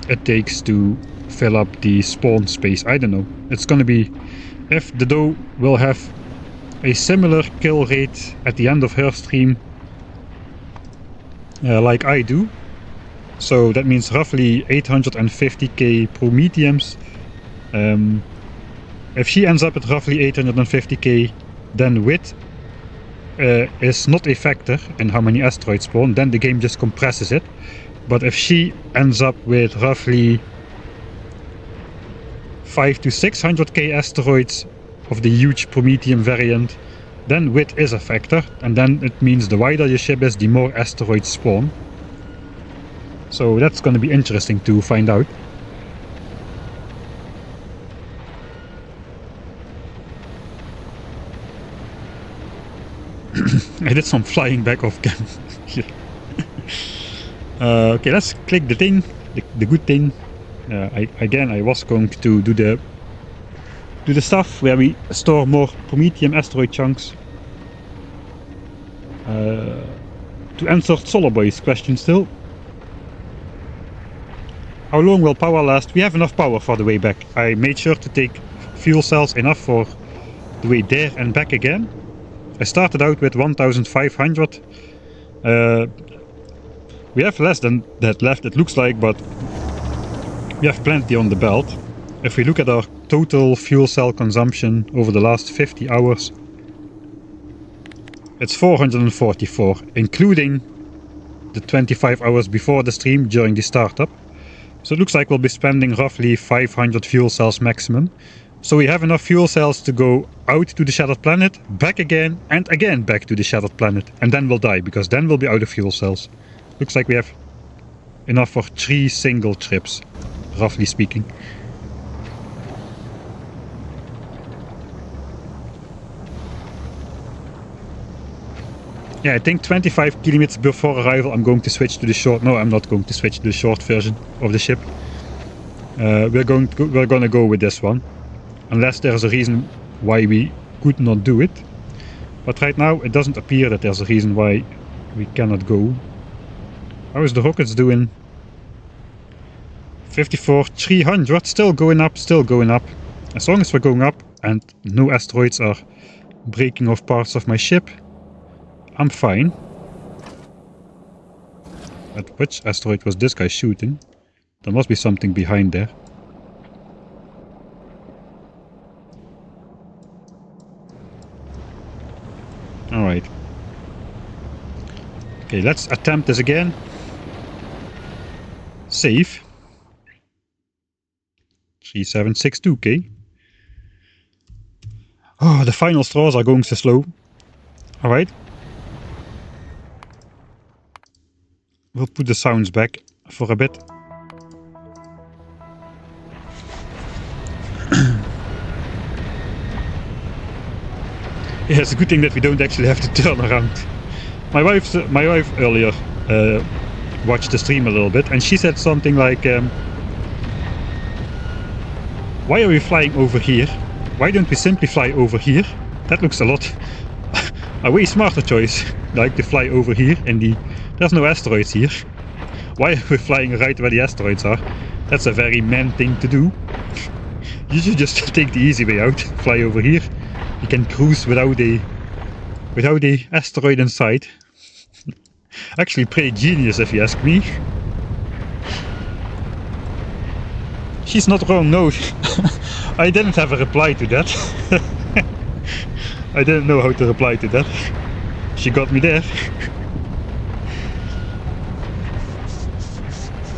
it takes to fill up the spawn space? I don't know. It's gonna be, if the Doe will have a similar kill rate at the end of her stream like I do, so that means roughly 850k Promethiums. If she ends up at roughly 850k, then width is not a factor in how many asteroids spawn, then the game just compresses it. But if she ends up with roughly 500 to 600k asteroids of the huge Promethium variant, then width is a factor, and then it means the wider your ship is, the more asteroids spawn. So that's going to be interesting to find out. I did some flying back off cam. Okay, let's click the thing, the good thing. I was going to do the stuff where we store more Promethium asteroid chunks. To answer Solar Boy's question still. How long will power last? We have enough power for the way back. I made sure to take fuel cells enough for the way there and back again. I started out with 1500. We have less than that left, it looks like, but we have plenty on the belt. If we look at our total fuel cell consumption over the last 50 hours, It's 444, including the 25 hours before the stream during the startup. So it looks like we'll be spending roughly 500 fuel cells maximum. So we have enough fuel cells to go out to the shattered planet, back again, and again back to the shattered planet. And then we'll die, because then we'll be out of fuel cells. Looks like we have enough for 3 single trips, roughly speaking. Yeah, I think 25 kilometers before arrival I'm going to switch to the short... No, I'm not going to switch to the short version of the ship. We're gonna go with this one. Unless there's a reason why we could not do it. But right now it doesn't appear that there's a reason why we cannot go. How is the rockets doing? 54, 300, still going up, still going up. As long as we're going up and no asteroids are breaking off parts of my ship, I'm fine. At which asteroid was this guy shooting? There must be something behind there. Alright. Okay, let's attempt this again. Save. 3762, Oh, the final straws are going so slow. Alright. We'll put the sounds back for a bit. Yeah, it's a good thing that we don't actually have to turn around. My wife earlier watched the stream a little bit, and she said something like, why are we flying over here? Why don't we simply fly over here? That looks a way smarter choice. Like to fly over here and there's no asteroids here. Why are we flying right where the asteroids are? That's a very man thing to do. You should just take the easy way out, fly over here. You can cruise without the asteroid in sight. Actually pretty genius if you ask me. She's not wrong, no. I didn't have a reply to that. I didn't know how to reply to that. She got me there.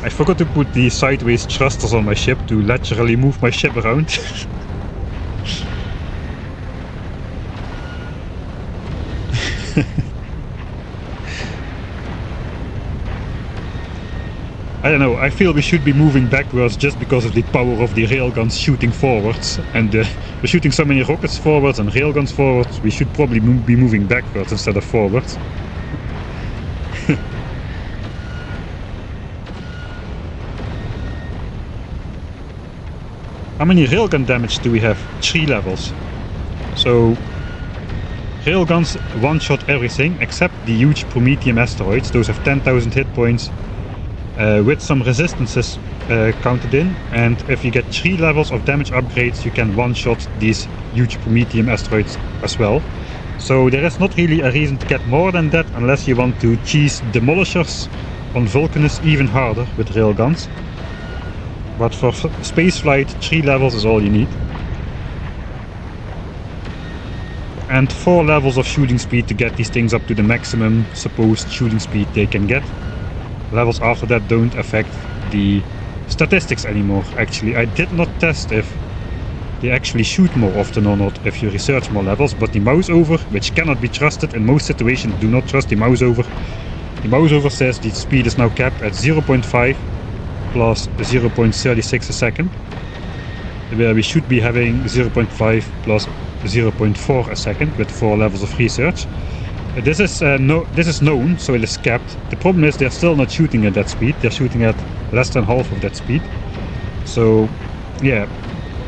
I forgot to put the sideways thrusters on my ship to laterally move my ship around. I don't know, I feel we should be moving backwards just because of the power of the railguns shooting forwards. And we're shooting so many rockets forwards and railguns forwards, we should probably be moving backwards instead of forwards. How many railgun damage do we have? 3 levels. So railguns one-shot everything except the huge Prometheum asteroids. Those have 10,000 hit points. With some resistances counted in, and if you get 3 levels of damage upgrades you can one-shot these huge Prometheum asteroids as well. So there is not really a reason to get more than that unless you want to cheese demolishers on Vulcanus even harder with railguns. But for spaceflight 3 levels is all you need. And 4 levels of shooting speed to get these things up to the maximum supposed shooting speed they can get. Levels after that don't affect the statistics anymore. Actually, I did not test if they actually shoot more often or not if you research more levels, but the mouse over, which cannot be trusted in most situations, do not trust the mouse over. The mouse over says the speed is now capped at 0.5 plus 0.36 a second, where we should be having 0.5 plus 0.4 a second with 4 levels of research. This is known, so it is capped. The problem is they're still not shooting at that speed. They're shooting at less than half of that speed. So, yeah,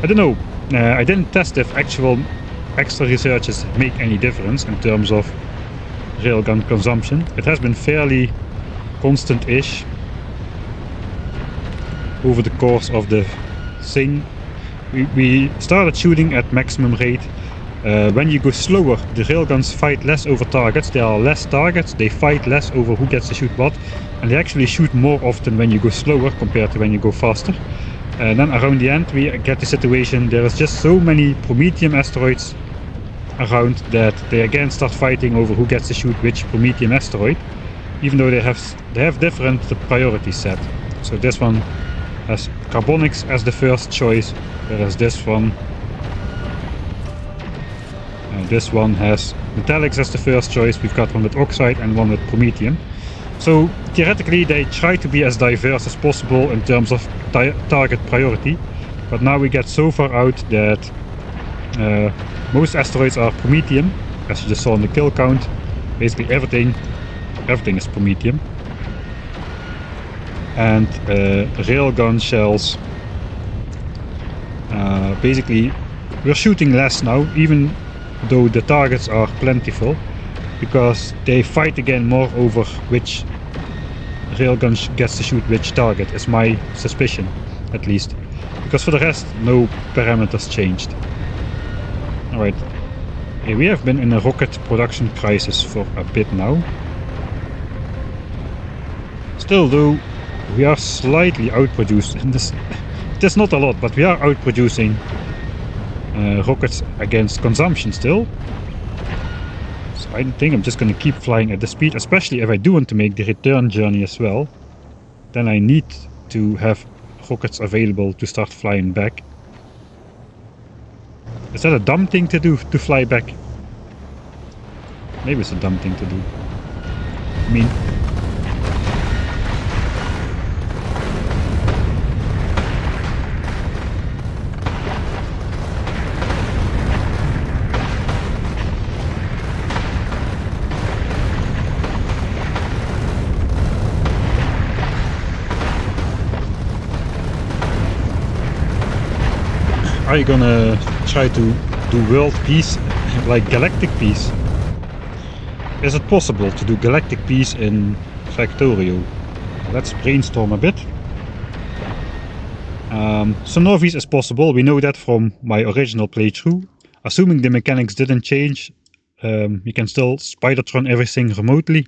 I don't know. I didn't test if actual extra researches make any difference in terms of railgun consumption. It has been fairly constant-ish over the course of the thing. We started shooting at maximum rate. When you go slower, the railguns fight less over targets. There are less targets, they fight less over who gets to shoot what, and they actually shoot more often when you go slower compared to when you go faster. And then around the end we get the situation, there is just so many Prometheum asteroids around that they again start fighting over who gets to shoot which Promethean asteroid, even though they have different priorities set. So this one has carbonics as the first choice, whereas this one has metallics as the first choice. We've got one with oxide and one with promethium. So theoretically they try to be as diverse as possible in terms of target priority, but now we get so far out that most asteroids are promethium, as you just saw in the kill count. Basically everything is promethium. And railgun shells, basically we're shooting less now, even though the targets are plentiful, because they fight again more over which railgun gets to shoot which target, is my suspicion, at least. Because for the rest, no parameters changed. Alright, okay, we have been in a rocket production crisis for a bit now. Still though, we are slightly outproduced in this. It is not a lot, but we are outproducing rockets against consumption still. So I think I'm just going to keep flying at the speed, especially if I do want to make the return journey as well. Then I need to have rockets available to start flying back. Is that a dumb thing to do, to fly back? Maybe it's a dumb thing to do. I mean, are you gonna try to do world peace, like galactic peace? Is it possible to do galactic peace in Factorio? Let's brainstorm a bit. Supernovae is possible, we know that from my original playthrough. Assuming the mechanics didn't change, you can still Spidertron everything remotely.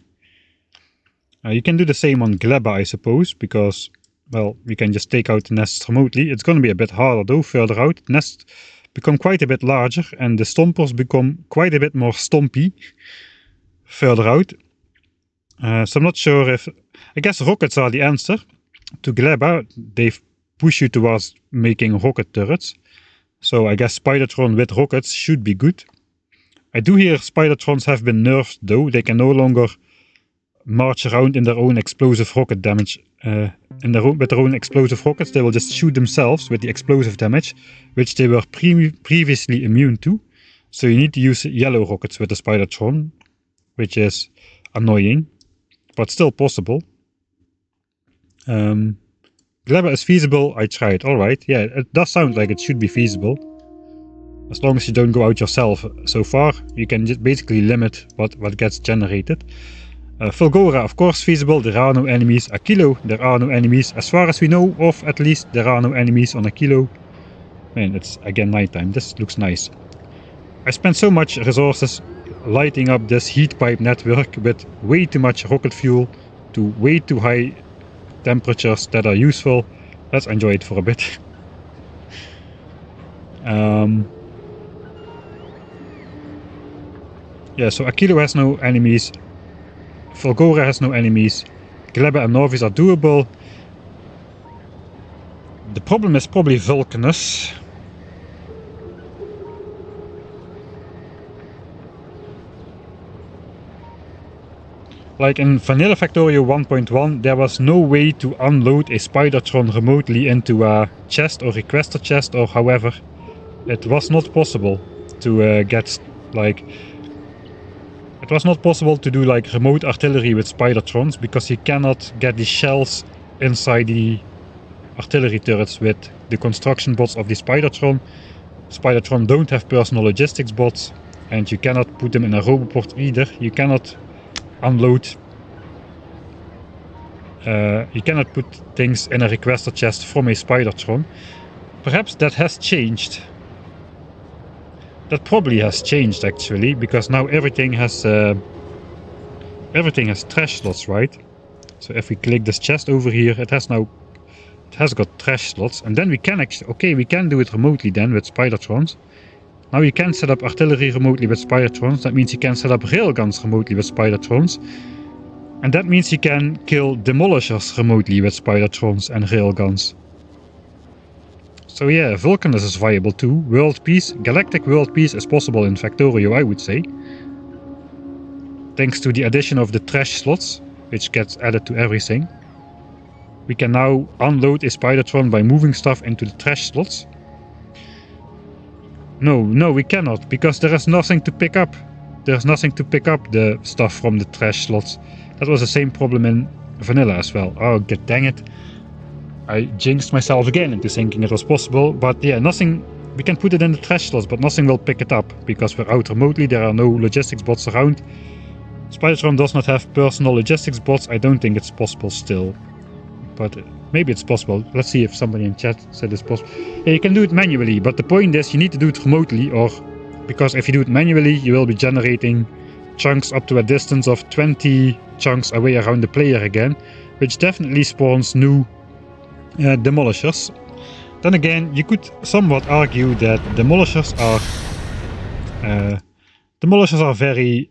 You can do the same on Gleba, I suppose, because, well, we can just take out the nests remotely. It's going to be a bit harder though, further out. Nests become quite a bit larger and the stompers become quite a bit more stompy further out. So I'm not sure if... I guess rockets are the answer. To Gleba, they push you towards making rocket turrets. So I guess Spidertron with rockets should be good. I do hear Spidertrons have been nerfed though. They can no longer march around in their own explosive rocket damage. With their own explosive rockets, they will just shoot themselves with the explosive damage, which they were previously immune to. So you need to use yellow rockets with the Spidertron, which is annoying, but still possible. Gleba is feasible, I tried. Alright, yeah, it does sound like it should be feasible. As long as you don't go out yourself so far, you can just basically limit what gets generated. Fulgora, of course, feasible. There are no enemies. Aquilo, there are no enemies. As far as we know of, at least, there are no enemies on Aquilo. Man, it's again nighttime. This looks nice. I spent so much resources lighting up this heat pipe network with way too much rocket fuel to way too high temperatures that are useful. Let's enjoy it for a bit. Yeah, so Aquilo has no enemies. Fulgora has no enemies. Gleba and Norvis are doable. The problem is probably Vulcanus. Like in Vanilla Factorio 1.1, there was no way to unload a Spidertron remotely into a chest or requester chest or however. It was not possible to get like... It was not possible to do like remote artillery with Spidertrons because you cannot get the shells inside the artillery turrets with the construction bots of the Spidertron. Spidertron don't have personal logistics bots and you cannot put them in a roboport either. You cannot unload. You cannot put things in a requester chest from a Spidertron. Perhaps that has changed. That probably has changed actually, because now everything has trash slots, right? So if we click this chest over here, it has got trash slots, and then we can actually, okay, we can do it remotely then with Spidertrons. Now you can set up artillery remotely with Spidertrons. That means you can set up railguns remotely with Spidertrons. And that means you can kill demolishers remotely with Spidertrons and railguns. So yeah, Vulcanus is viable too. World peace, galactic world peace is possible in Factorio, I would say. Thanks to the addition of the trash slots, which gets added to everything. We can now unload a Spidertron by moving stuff into the trash slots. No, we cannot, because there is nothing to pick up. There's nothing to pick up the stuff from the trash slots. That was the same problem in vanilla as well. Oh, god dang it. I jinxed myself again into thinking it was possible, but yeah, nothing. We can put it in the trash slots, but nothing will pick it up, because we're out remotely, there are no logistics bots around. Spidertron does not have personal logistics bots, I don't think it's possible still. But maybe it's possible. Let's see if somebody in chat said it's possible. Yeah, you can do it manually, but the point is you need to do it remotely, or because if you do it manually, you will be generating chunks up to a distance of 20 chunks away around the player again, which definitely spawns new demolishers. Then again, you could somewhat argue that demolishers are very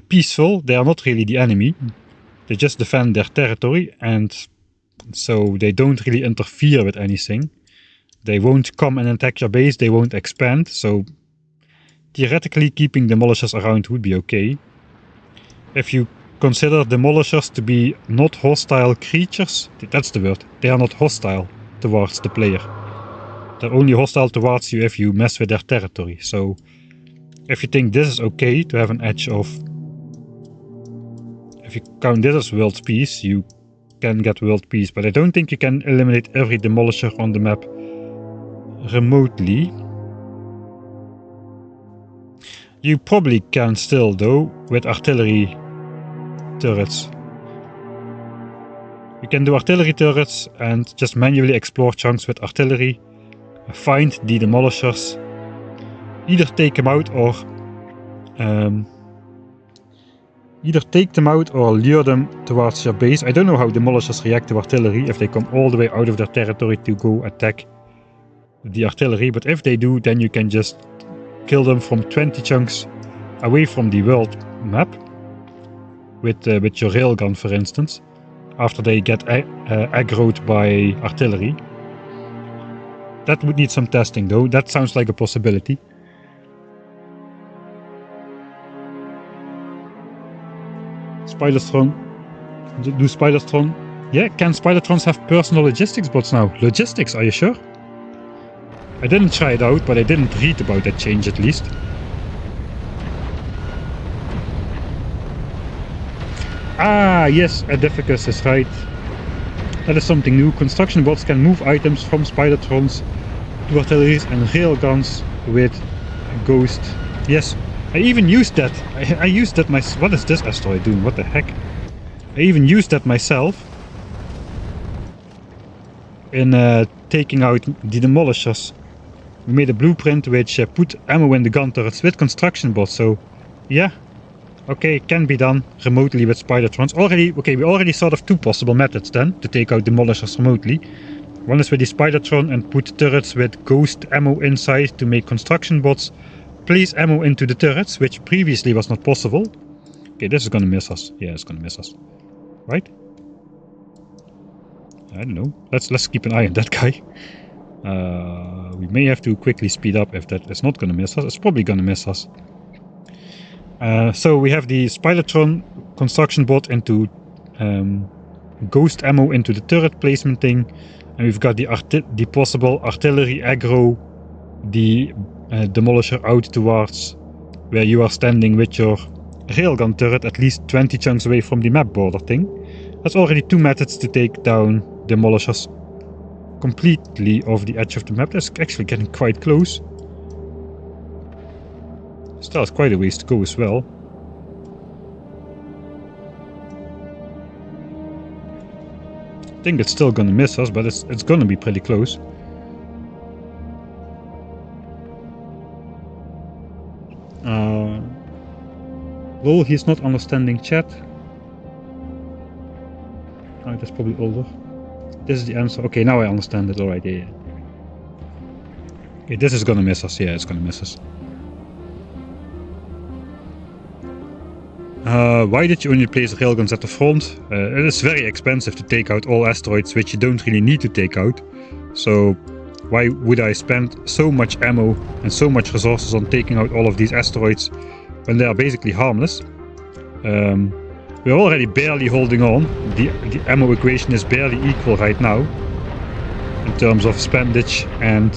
peaceful. They are not really the enemy. They just defend their territory, and so they don't really interfere with anything. They won't come and attack your base, they won't expand, so theoretically keeping demolishers around would be okay. If you consider demolishers to be not hostile creatures, that's the word, they are not hostile towards the player. They're only hostile towards you if you mess with their territory, so if you think this is okay to have an edge of... If you count this as world peace, you can get world peace, but I don't think you can eliminate every demolisher on the map remotely. You probably can still, though, with artillery turrets. You can do artillery turrets and just manually explore chunks with artillery, find the demolishers, either take them out or lure them towards your base. I don't know how demolishers react to artillery, if they come all the way out of their territory to go attack the artillery, but if they do, then you can just kill them from 20 chunks away from the world map with your railgun, for instance, after they get aggroed by artillery. That would need some testing, though. That sounds like a possibility. Spidertron. Do Spidertron... Yeah, can Spidertrons have personal logistics bots now? Logistics, are you sure? I didn't try it out, but I didn't read about that change at least. Ah, yes, Adificus is right. That is something new. Construction bots can move items from Spidertrons to artilleries and railguns with Ghost. Yes, I even used that. I used that myself. What is this asteroid doing? What the heck? I even used that myself in taking out the demolishers. We made a blueprint which put ammo in the gun turrets with construction bots, so yeah. Okay, it can be done remotely with Spidertrons. We already thought of two possible methods then to take out demolishers remotely. One is with the Spidertron and put turrets with ghost ammo inside to make construction bots place ammo into the turrets, which previously was not possible. Okay, this is gonna miss us. Yeah, it's gonna miss us. Right? I don't know. Let's keep an eye on that guy. We may have to quickly speed up if that is not gonna miss us. It's probably gonna miss us. So we have the Spidertron construction bot into ghost ammo into the turret placement thing, and we've got the possible artillery aggro the demolisher out towards where you are standing with your railgun turret at least 20 chunks away from the map border thing. That's already two methods to take down demolishers completely off the edge of the map. That's actually getting quite close. Still has quite a ways to go as well. I think it's still gonna miss us, but it's gonna be pretty close. Lol, he's not understanding chat. Oh, that's probably older. This is the answer. Okay, now I understand it. Alright, yeah. Okay, this is gonna miss us. Yeah, it's gonna miss us. Why did you only place railguns at the front? It is very expensive to take out all asteroids which you don't really need to take out. So why would I spend so much ammo and so much resources on taking out all of these asteroids when they are basically harmless? We're already barely holding on. The ammo equation is barely equal right now in terms of spendage and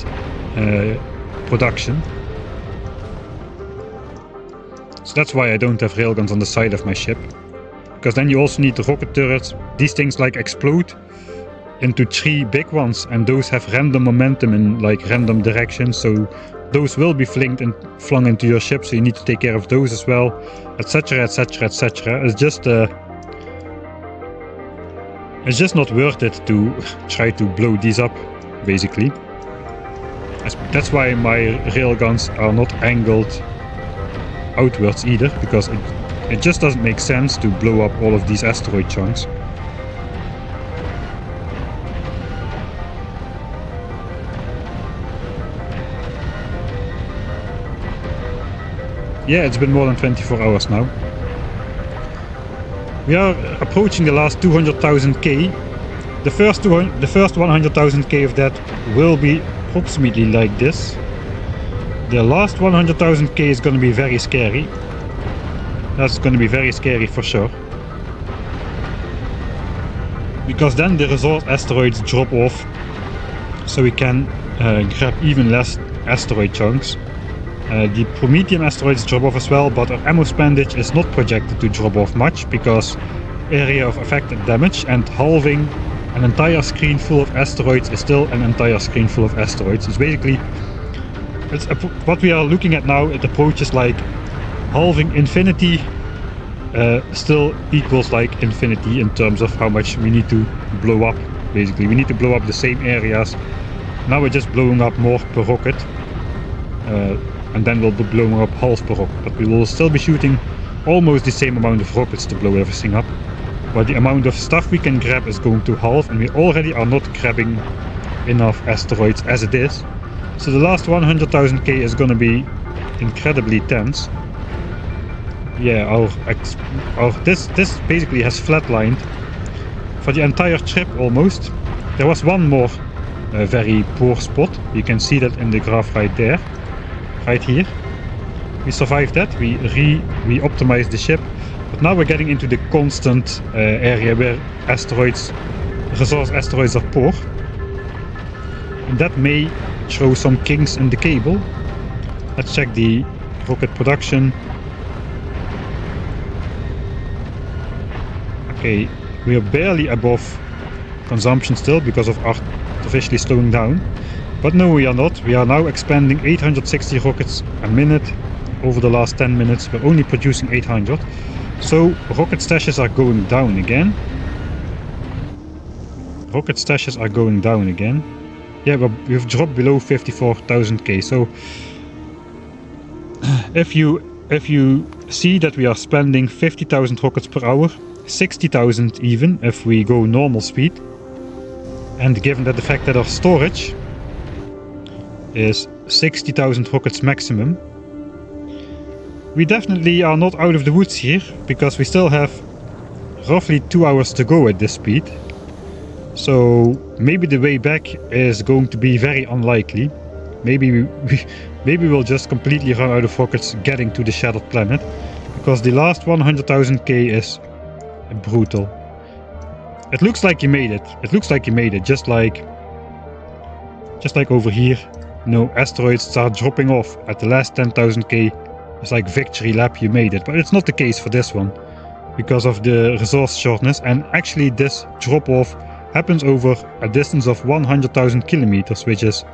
production. So that's why I don't have railguns on the side of my ship. Because then you also need the rocket turrets. These things like explode into 3 big ones, and those have random momentum in like random directions. So those will be flung into your ship, so you need to take care of those as well, etc, etc, etc. It's just not worth it to try to blow these up, basically. That's why my railguns are not angled outwards either, because it just doesn't make sense to blow up all of these asteroid chunks. Yeah, it's been more than 24 hours now. We are approaching the last 200,000k. The first 100,000k of that will be approximately like this. The last 100,000k is going to be very scary. That's going to be very scary for sure. Because then the resource asteroids drop off, so we can grab even less asteroid chunks. The Prometheum asteroids drop off as well, but our ammo spendage is not projected to drop off much, because area of affected damage and halving an entire screen full of asteroids is still an entire screen full of asteroids. It's basically, what we are looking at now, it approaches like halving infinity, still equals like infinity in terms of how much we need to blow up. Basically, we need to blow up the same areas. Now we're just blowing up more per rocket. And then we'll be blowing up half per rocket, but we will still be shooting almost the same amount of rockets to blow everything up. But the amount of stuff we can grab is going to halve, and we already are not grabbing enough asteroids as it is. So the last 100,000k is going to be incredibly tense. Yeah, this basically has flatlined for the entire trip almost. There was one more very poor spot. You can see that in the graph right there. Right here. We survived that, we optimized the ship, but now we're getting into the constant area where resource asteroids are poor. And that may throw some kinks in the cable. Let's check the rocket production. Okay, we are barely above consumption still because of artificially slowing down. But no, we are not. We are now expanding 860 rockets a minute over the last 10 minutes. We're only producing 800. So rocket stashes are going down again. Rocket stashes are going down again. Yeah, we've dropped below 54,000k. So if you see that we are spending 50,000 rockets per hour, 60,000 even if we go normal speed, and given that the fact that our storage is 60,000 rockets maximum, we definitely are not out of the woods here, because we still have roughly 2 hours to go at this speed. So maybe the way back is going to be very unlikely. Maybe we'll just completely run out of rockets getting to the shattered planet, because the last 100,000k is brutal. It looks like you made it. It looks like you made it, just like over here. No, asteroids start dropping off at the last 10,000k. It's like victory lap, you made it. But it's not the case for this one, because of the resource shortness. And actually this drop off happens over a distance of 100,000 kilometers, which is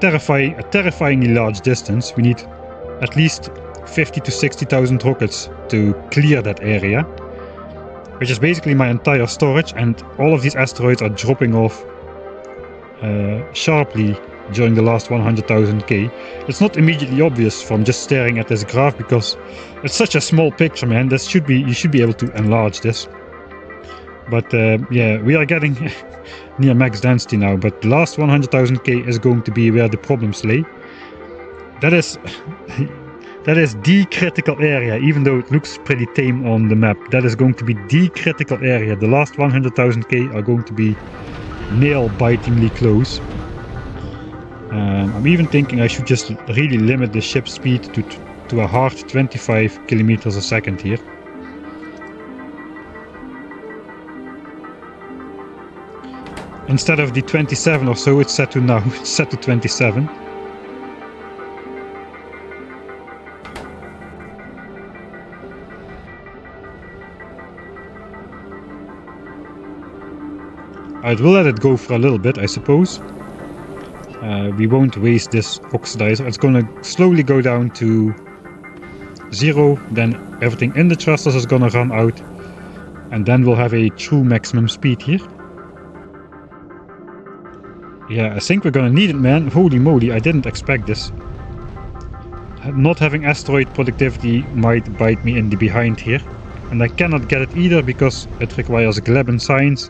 a terrifyingly large distance. We need at least 50 to 60,000 rockets to clear that area, which is basically my entire storage. And all of these asteroids are dropping off sharply during the last 100,000k. It's not immediately obvious from just staring at this graph, because it's such a small picture, man. You should be able to enlarge this. But yeah, we are getting near max density now, but the last 100,000k is going to be where the problems lay. that is that is the critical area, even though it looks pretty tame on the map. That is going to be the critical area. The last 100,000k are going to be nail-bitingly close. I'm even thinking I should just really limit the ship speed to a hard 25 kilometers a second here. Instead of the 27 or so, it's set to now. It's set to 27. I will let it go for a little bit, I suppose. We won't waste this oxidizer. It's gonna slowly go down to 0, then everything in the thrusters is gonna run out, and then we'll have a true maximum speed here. Yeah, I think we're gonna need it, man. Holy moly, I didn't expect this. Not having asteroid productivity might bite me in the behind here, and I cannot get it either because it requires Gleben science.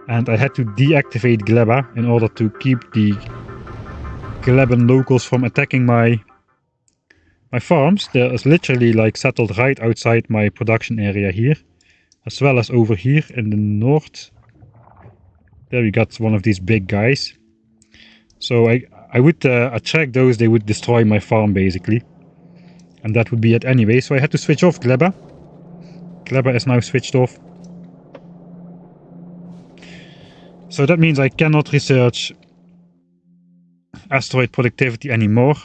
And I had to deactivate Gleba in order to keep the Gleben locals from attacking my farms. They're literally like settled right outside my production area here, as well as over here in the north. There we got one of these big guys. So I would attract those, they would destroy my farm basically. And that would be it anyway, so I had to switch off Gleba. Gleba is now switched off. So that means I cannot research asteroid productivity anymore.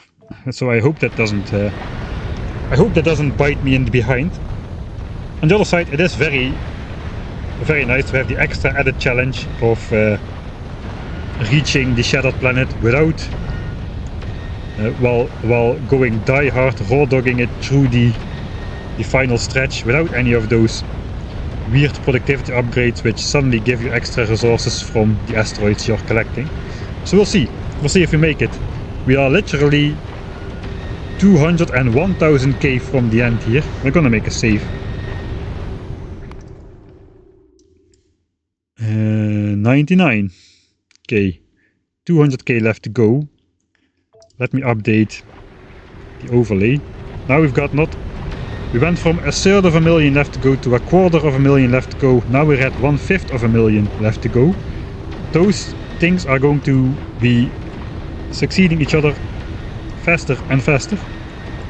So I hope that doesn't bite me in the behind. On the other side, it is very nice to have the extra added challenge of reaching the shattered planet without while going die hard, raw dogging it through the final stretch without any of those weird productivity upgrades which suddenly give you extra resources from the asteroids you're collecting. So we'll see if we make it. We are literally 201,000k from the end here. We're gonna make a save. 99k, 200k left to go. Let me update the overlay. Now we've got we went from 1/3 of a million left to go to 1/4 of a million left to go. Now we're at 1/5 of a million left to go. Those things are going to be succeeding each other faster and faster. I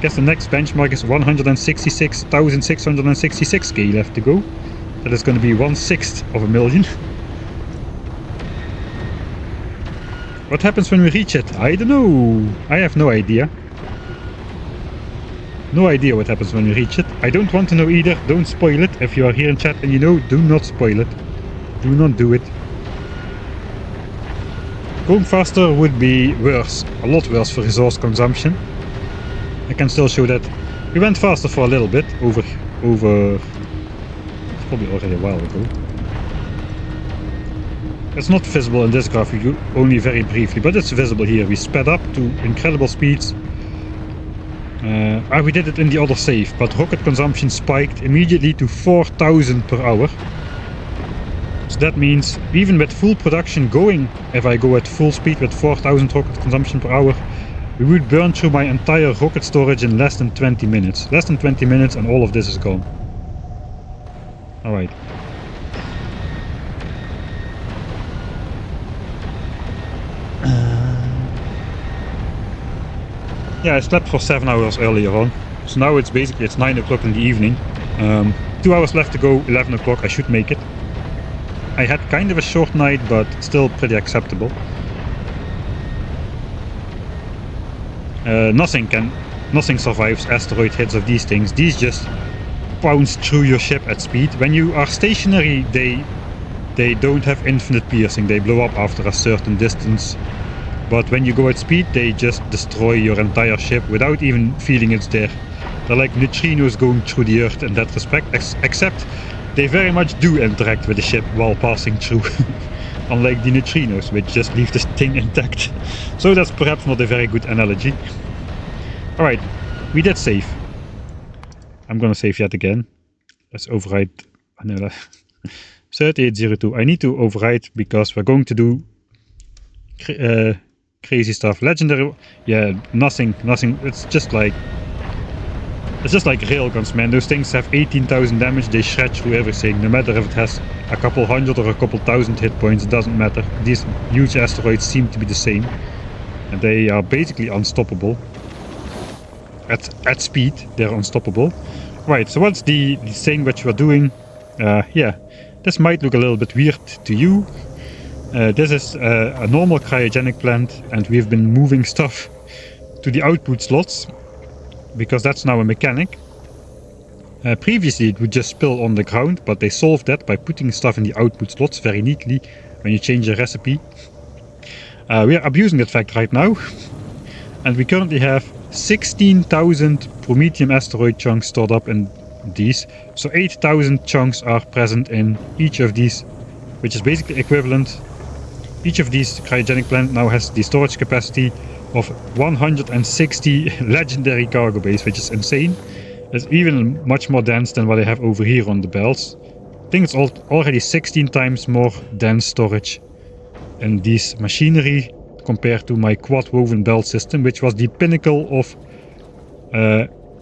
guess the next benchmark is 166,666k left to go. That is going to be 1/6 of a million. What happens when we reach it? I don't know. I have no idea. No idea what happens when we reach it. I don't want to know either. Don't spoil it. If you are here in chat and you know, do not spoil it. Do not do it. Going faster would be worse. A lot worse for resource consumption. I can still show that we went faster for a little bit. Over. It's probably already a while ago. It's not visible in this graph, only very briefly, but it's visible here. We sped up to incredible speeds. We did it in the other save, but rocket consumption spiked immediately to 4,000 per hour. So that means even with full production going, if I go at full speed with 4,000 rocket consumption per hour, we would burn through my entire rocket storage in less than 20 minutes. Less than 20 minutes and all of this is gone. Alright. Yeah, I slept for 7 hours earlier on. So now it's 9 o'clock in the evening. 2 hours left to go, 11 o'clock, I should make it. I had kind of a short night, but still pretty acceptable. Nothing survives asteroid hits of these things. These just bounce through your ship at speed. When you are stationary, they don't have infinite piercing. They blow up after a certain distance. But when you go at speed, they just destroy your entire ship without even feeling it's there. They're like neutrinos going through the Earth in that respect, except they very much do interact with the ship while passing through. Unlike the neutrinos, which just leave this thing intact. So that's perhaps not a very good analogy. Alright, we did save. I'm gonna save yet again. Let's override 3802. I need to override because we're going to do crazy stuff. Legendary, yeah, nothing. It's just like railguns, man. Those things have 18,000 damage. They shred through everything. No matter if it has a couple hundred or a couple thousand hit points, it doesn't matter. These huge asteroids seem to be the same, and they are basically unstoppable. At speed, they're unstoppable. Right. So what's the thing which we're doing? Yeah, this might look a little bit weird to you. This is a normal cryogenic plant, and we've been moving stuff to the output slots, because that's now a mechanic. Previously it would just spill on the ground, but they solved that by putting stuff in the output slots very neatly when you change a recipe. We are abusing that fact right now, and we currently have 16,000 Prometheum asteroid chunks stored up in these. So 8,000 chunks are present in each of these, which is basically equivalent. Each of these cryogenic plants now has the storage capacity of 160 legendary cargo bays, which is insane. It's even much more dense than what I have over here on the belts. I think it's already 16 times more dense storage in this machinery compared to my quad woven belt system, which was the pinnacle of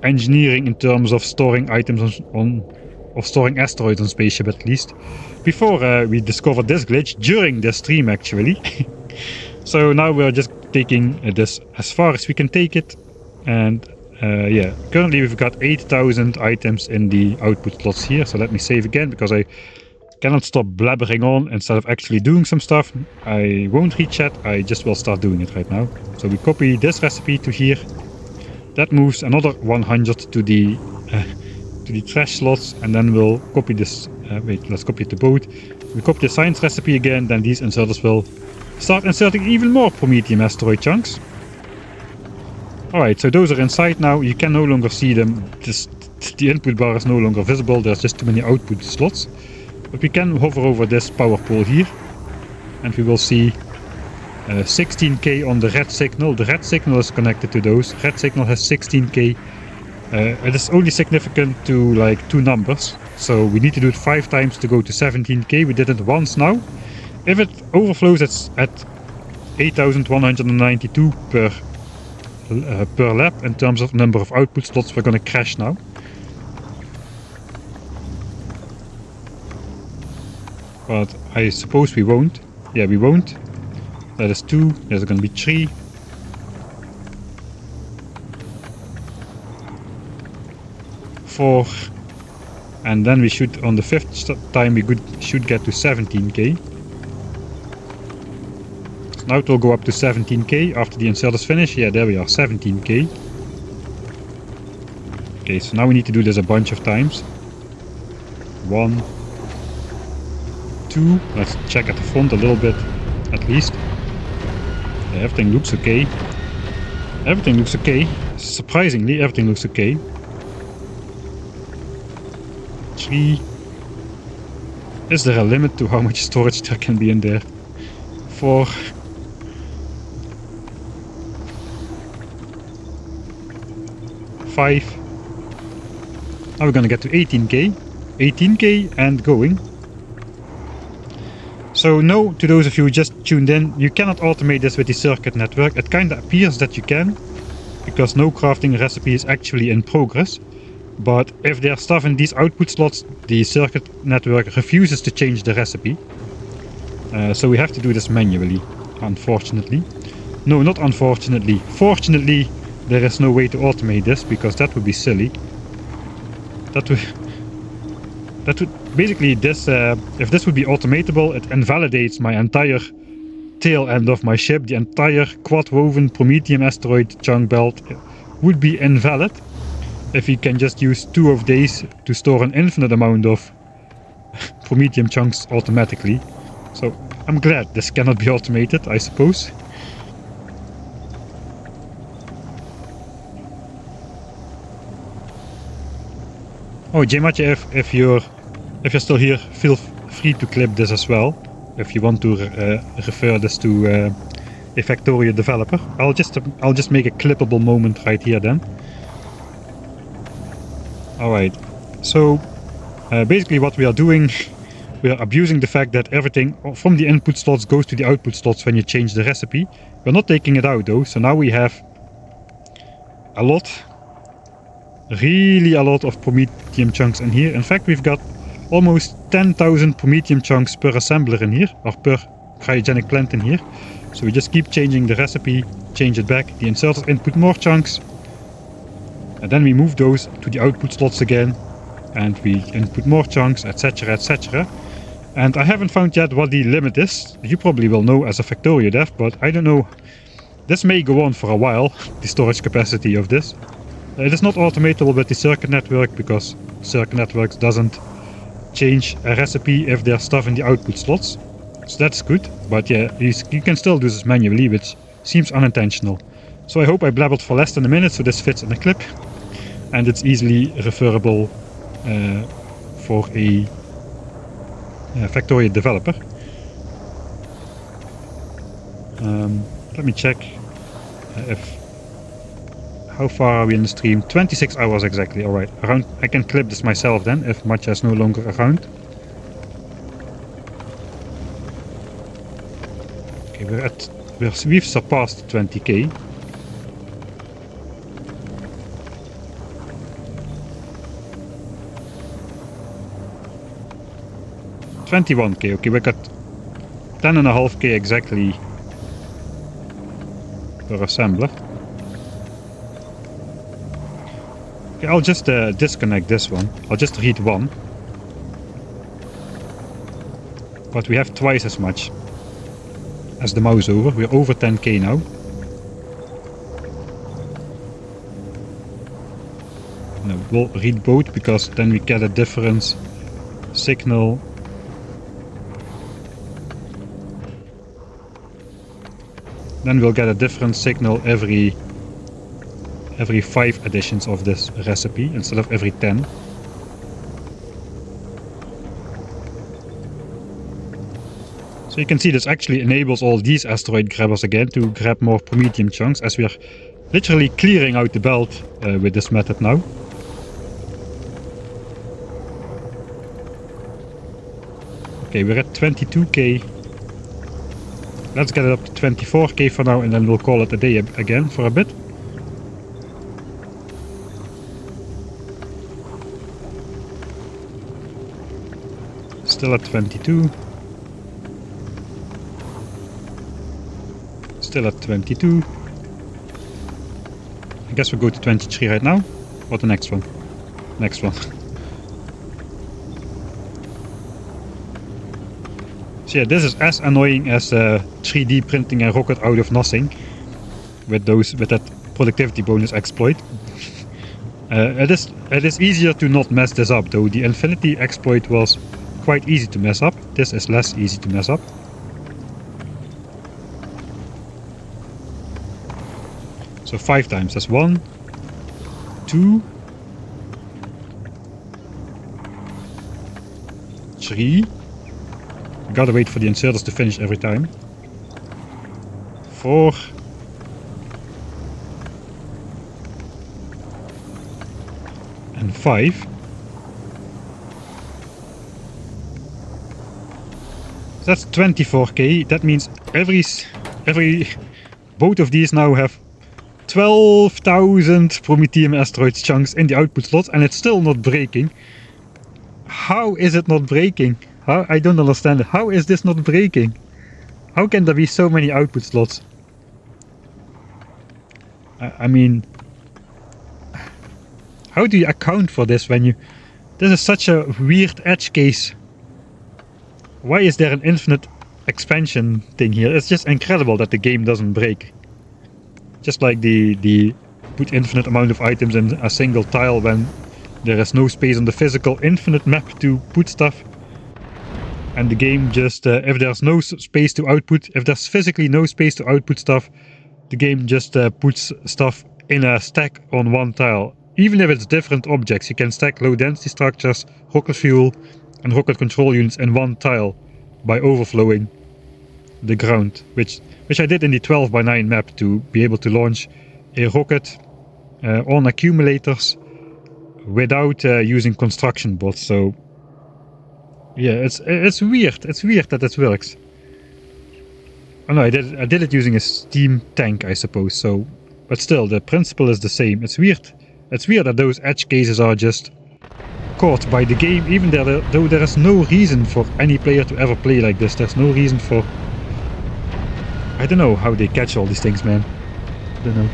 engineering in terms of storing items of storing asteroids on spaceship, at least. Before we discovered this glitch, during this stream actually. So now we're just taking this as far as we can take it, and yeah, currently we've got 8,000 items in the output slots here. So let me save again, because I cannot stop blabbering on instead of actually doing some stuff. I won't read chat, I just will start doing it right now. So we copy this recipe to here. That moves another 100 to the trash slots, and then we'll copy this. Wait, let's copy it to both. We copy the science recipe again, then these inserters will start inserting even more Prometheum asteroid chunks. Alright, so those are inside now. You can no longer see them. The input bar is no longer visible. There's just too many output slots. But we can hover over this power pole here, and we will see 16k on the red signal. The red signal is connected to those. Red signal has 16k. It is only significant to like 2 numbers. So we need to do it 5 times to go to 17k. We did it once now. If it overflows, it's at 8,192 per lap in terms of number of output slots. We're gonna crash now. But I suppose we won't. Yeah, we won't. That is 2. There's gonna be 3. 4. And then we should, on the 5th time, we should get to 17k. Now it will go up to 17k after the inserters finish. Yeah, there we are, 17k. Okay, so now we need to do this a bunch of times. 1, 2. Let's check at the front a little bit, at least. Yeah, everything looks okay. Everything looks okay. Surprisingly, everything looks okay. 3. Is there a limit to how much storage there can be in there? 4. 5. Now we're gonna get to 18k. 18k and going. So no, to those of you who just tuned in, you cannot automate this with the circuit network. It kinda appears that you can, because no crafting recipe is actually in progress. But if there's stuff in these output slots, the circuit network refuses to change the recipe. So we have to do this manually, unfortunately. No, not unfortunately. Fortunately, there is no way to automate this, because that would be silly. That would basically, this if this would be automatable, it invalidates my entire tail end of my ship. The entire quad woven Prometheum asteroid chunk belt would be invalid if you can just use 2 of these to store an infinite amount of Prometheum chunks automatically. So I'm glad this cannot be automated, I suppose. Oh, Jmacha, if you're still here, feel free to clip this as well. If you want to refer this to a Factorio developer, I'll just make a clippable moment right here then. All right. So basically, what we are doing, we're abusing the fact that everything from the input slots goes to the output slots when you change the recipe. We're not taking it out though, so now we have a lot, really a lot of promethium chunks in here. In fact, we've got almost 10,000 promethium chunks per assembler in here, or per cryogenic plant in here. So we just keep changing the recipe, change it back, the inserters input more chunks, and then we move those to the output slots again, and we input more chunks, etc, etc. And I haven't found yet what the limit is. You probably will know as a Factorio dev, but I don't know. This may go on for a while, the storage capacity of this. It is not automatable with the circuit network, because circuit networks doesn't change a recipe if there's stuff in the output slots. So that's good, but yeah, you can still do this manually, which seems unintentional. So I hope I blabbered for less than a minute, so this fits in the clip. And it's easily referable for a Factorio developer. Let me check how far are we in the stream? 26 hours exactly. Alright, around. I can clip this myself then, if Matcha is no longer around. Okay, we've surpassed 20k. $21k. Okay, we got 10.5k exactly per assembler. Okay, I'll just disconnect this one. I'll just read one. But we have twice as much as the mouse over. We're over 10k now. No, we'll read both because then we get a difference signal. Then we'll get a different signal every 5 editions of this recipe instead of every 10. So you can see this actually enables all these asteroid grabbers again to grab more promethium chunks, as we are literally clearing out the belt with this method now. Okay, we're at 22k. Let's get it up to 24k for now, and then we'll call it a day again for a bit. Still at 22. Still at 22. I guess we'll go to 23 right now. What the next one? Next one. So yeah, this is as annoying as 3D printing a rocket out of nothing with that productivity bonus exploit. It is easier to not mess this up though. The Infinity exploit was quite easy to mess up. This is less easy to mess up. So 5 times. That's 1, 2, 3. Gotta wait for the inserters to finish every time. 4. And 5. That's 24k. That means both of these now have 12,000 promethium asteroid chunks in the output slot, and it's still not breaking. How is it not breaking? I don't understand it. How is this not breaking? How can there be so many output slots? I mean, how do you account for this when you... This is such a weird edge case. Why is there an infinite expansion thing here? It's just incredible that the game doesn't break. Just like the put infinite amount of items in a single tile when there is no space on the physical infinite map to put stuff. And the game just, if there's no space to output, if there's physically no space to output stuff, the game just puts stuff in a stack on one tile. Even if it's different objects, you can stack low density structures, rocket fuel, and rocket control units in one tile by overflowing the ground, which I did in the 12x9 map to be able to launch a rocket on accumulators without using construction bots. So Yeah, it's weird. It's weird that it works. Oh no, I did it using a steam tank, I suppose. So, but still, the principle is the same. It's weird. It's weird that those edge cases are just caught by the game, even though there is no reason for any player to ever play like this. There's no reason for. I don't know how they catch all these things, man. I don't know.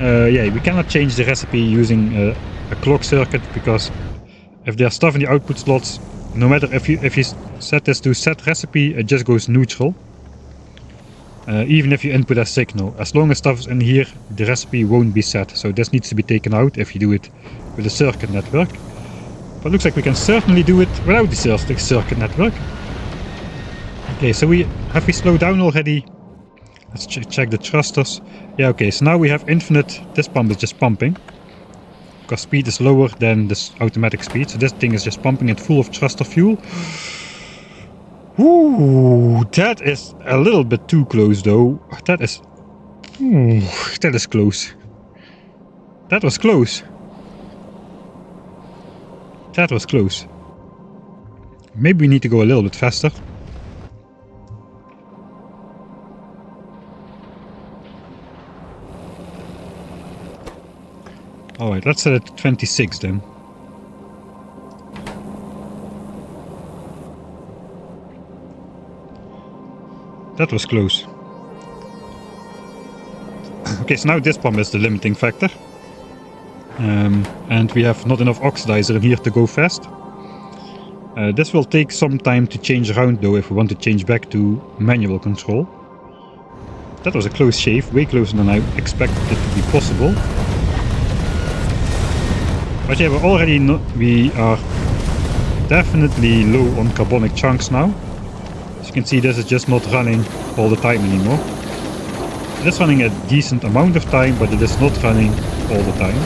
Yeah, we cannot change the recipe using a clock circuit, because if there's stuff in the output slots, no matter if you set this to set recipe, it just goes neutral. Even if you input a signal, as long as stuff is in here, the recipe won't be set. So this needs to be taken out if you do it with a circuit network. But it looks like we can certainly do it without the circuit network. Okay, so we slowed down already. Let's check the thrusters. Yeah, okay, so now we have infinite. This pump is just pumping, because speed is lower than this automatic speed. So this thing is just pumping it full of thruster fuel. Ooh, that is a little bit too close though. That is close. That was close. That was close. Maybe we need to go a little bit faster. Alright, let's set it to 26 then. That was close. Okay, so now this pump is the limiting factor. And we have not enough oxidizer in here to go fast. This will take some time to change around though, if we want to change back to manual control. That was a close shave, way closer than I expected it to be possible. But yeah, we are definitely low on carbonic chunks now. As you can see, this is just not running all the time anymore. It is running a decent amount of time, but it is not running all the time.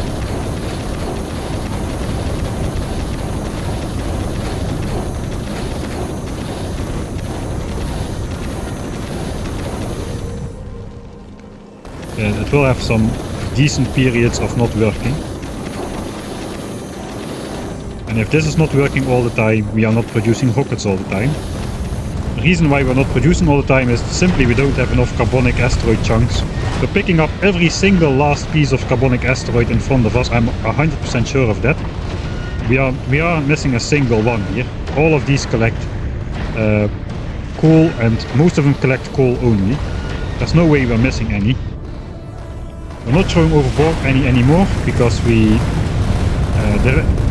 It will have some decent periods of not working. And if this is not working all the time, we are not producing rockets all the time. The reason why we're not producing all the time is simply we don't have enough carbonic asteroid chunks. We're picking up every single last piece of carbonic asteroid in front of us. I'm 100% sure of that. We are missing a single one here. All of these collect coal, and most of them collect coal only. There's no way we're missing any. We're not throwing overboard any anymore, because the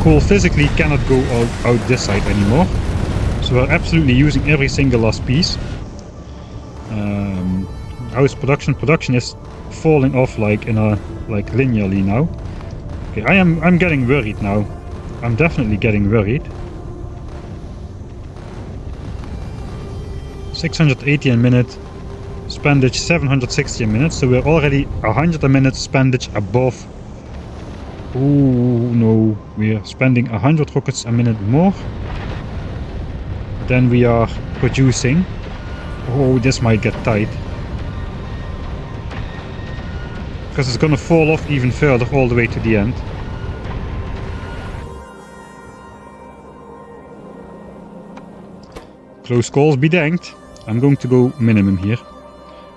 coal physically cannot go out this side anymore. So we're absolutely using every single last piece. How is production? Production is falling off linearly now. Okay, I'm getting worried now. I'm definitely getting worried. 680 a minute. Spandage 760 a minute, so we're already 100 a minute spandage above. Oh no, we are spending 100 rockets a minute more than we are producing. Oh, this might get tight, because it's gonna fall off even further all the way to the end. Close calls be danged. I'm going to go minimum here.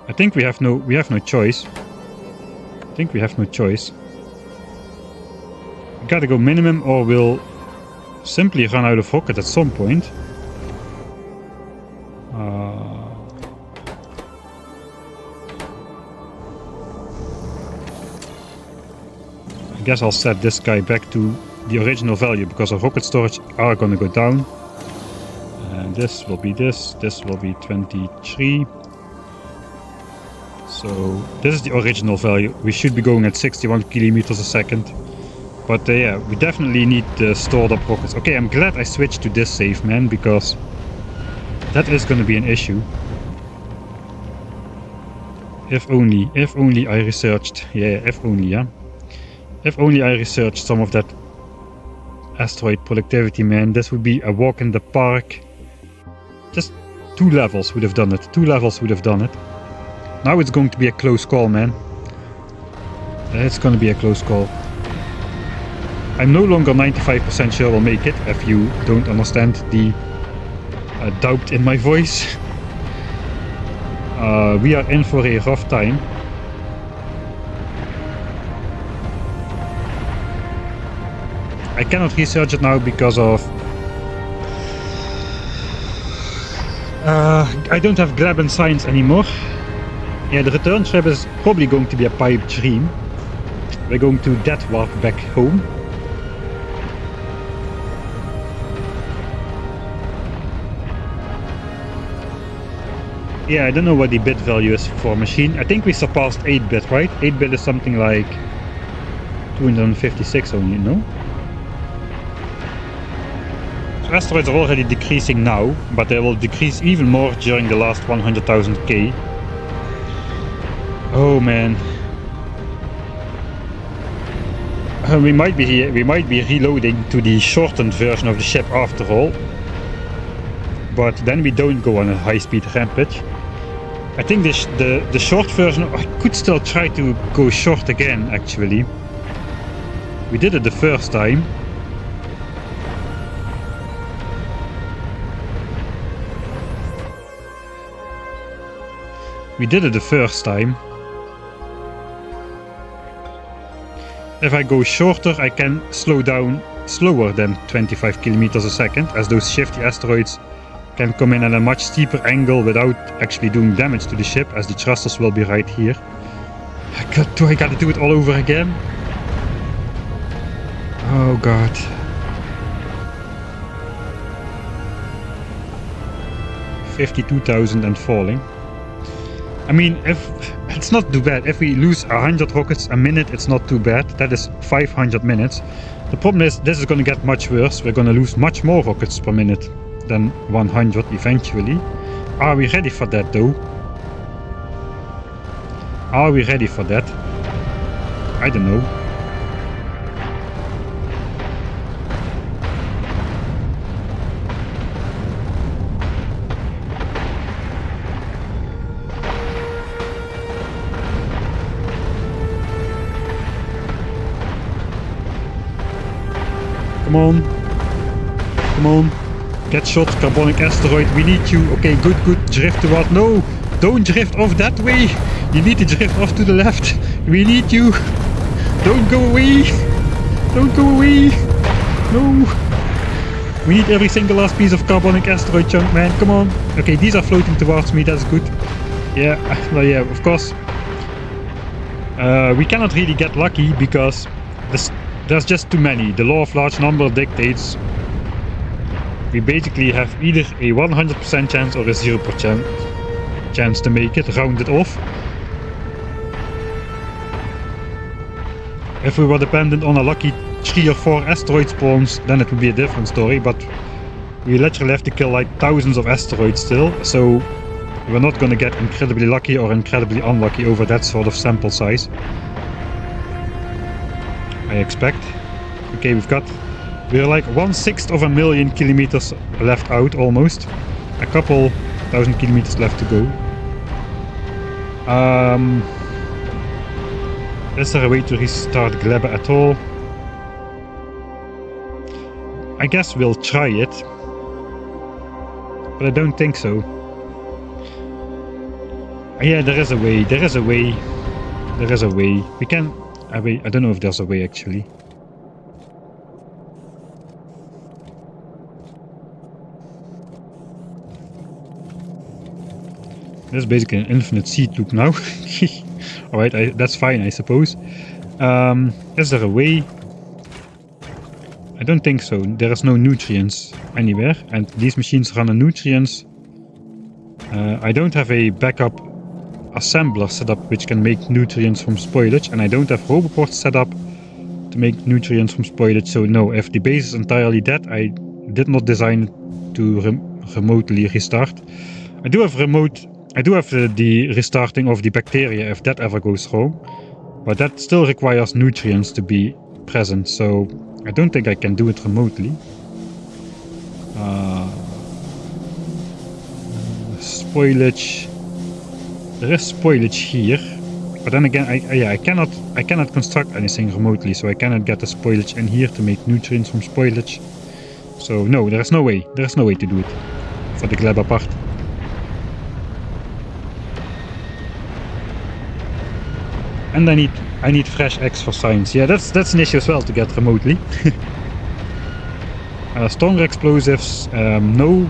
I think we have no choice. I think we have no choice. We gotta go minimum, or we'll simply run out of rocket at some point. I guess I'll set this guy back to the original value, because our rocket storage are gonna go down. And this will be this will be 23. So this is the original value. We should be going at 61 kilometers a second. But yeah, we definitely need the stored up rockets. Okay, I'm glad I switched to this save, man, because that is going to be an issue. If only I researched. Yeah, if only, yeah. If only I researched some of that asteroid productivity, man. This would be a walk in the park. Just 2 levels would have done it. 2 levels would have done it. Now it's going to be a close call, man. It's going to be a close call. I'm no longer 95% sure we'll make it, if you don't understand the doubt in my voice. We are in for a rough time. I cannot research it now because of... I don't have grab and science anymore. Yeah, the return trip is probably going to be a pipe dream. We're going to death warp back home. Yeah, I don't know what the bit value is for a machine. I think we surpassed 8-bit, right? 8-bit is something like 256 only, no? So asteroids are already decreasing now, but they will decrease even more during the last 100,000k. Oh man. We might be reloading to the shortened version of the ship after all. But then we don't go on a high-speed rampage. I think the short version, I could still try to go short again, actually. We did it the first time. If I go shorter, I can slow down slower than 25 kilometers a second, as those shifty asteroids can come in at a much steeper angle without actually doing damage to the ship, as the thrusters will be right here. Do I gotta do it all over again? Oh god. $52,000 and falling. I mean, if it's not too bad. If we lose 100 rockets a minute, it's not too bad. That is 500 minutes. The problem is, this is gonna get much worse. We're gonna lose much more rockets per minute than 100 eventually. Are we ready for that though? Are we ready for that? I don't know. Come on. Come on. Get shot, carbonic asteroid, we need you. Okay, good, drift toward. No, don't drift off that way. You need to drift off to the left. We need you. Don't go away. Don't go away. No. We need every single last piece of carbonic asteroid chunk, man. Come on. Okay, these are floating towards me. That's good. Yeah, well, yeah, of course. We cannot really get lucky because there's just too many. The law of large number dictates we basically have either a 100% chance or a 0% chance to make it, rounded off. If we were dependent on a lucky 3 or 4 asteroid spawns, then it would be a different story, but we literally have to kill like thousands of asteroids still, so we're not gonna get incredibly lucky or incredibly unlucky over that sort of sample size, I expect. Okay, we're like 1/6 of a million kilometers left out almost. A couple thousand kilometers left to go. Is there a way to restart Glebe at all? I guess we'll try it. But I don't think so. Yeah, there is a way. There is a way. We can... I don't know if there's a way actually. This is basically an infinite seed loop now. Alright, that's fine, I suppose. Is there a way? I don't think so. There is no nutrients anywhere, and these machines run on nutrients. I don't have a backup assembler set up which can make nutrients from spoilage, and I don't have roboports set up to make nutrients from spoilage, so no, if the base is entirely dead, I did not design it to remotely restart. I do have the restarting of the bacteria if that ever goes wrong, but that still requires nutrients to be present, so I don't think I can do it remotely. Spoilage. There is spoilage here. But then again, I cannot construct anything remotely, so I cannot get the spoilage in here to make nutrients from spoilage. So no, there is no way to do it for the Gleba part. And I need fresh eggs for science. Yeah, that's an issue as well to get remotely. Stronger explosives, no,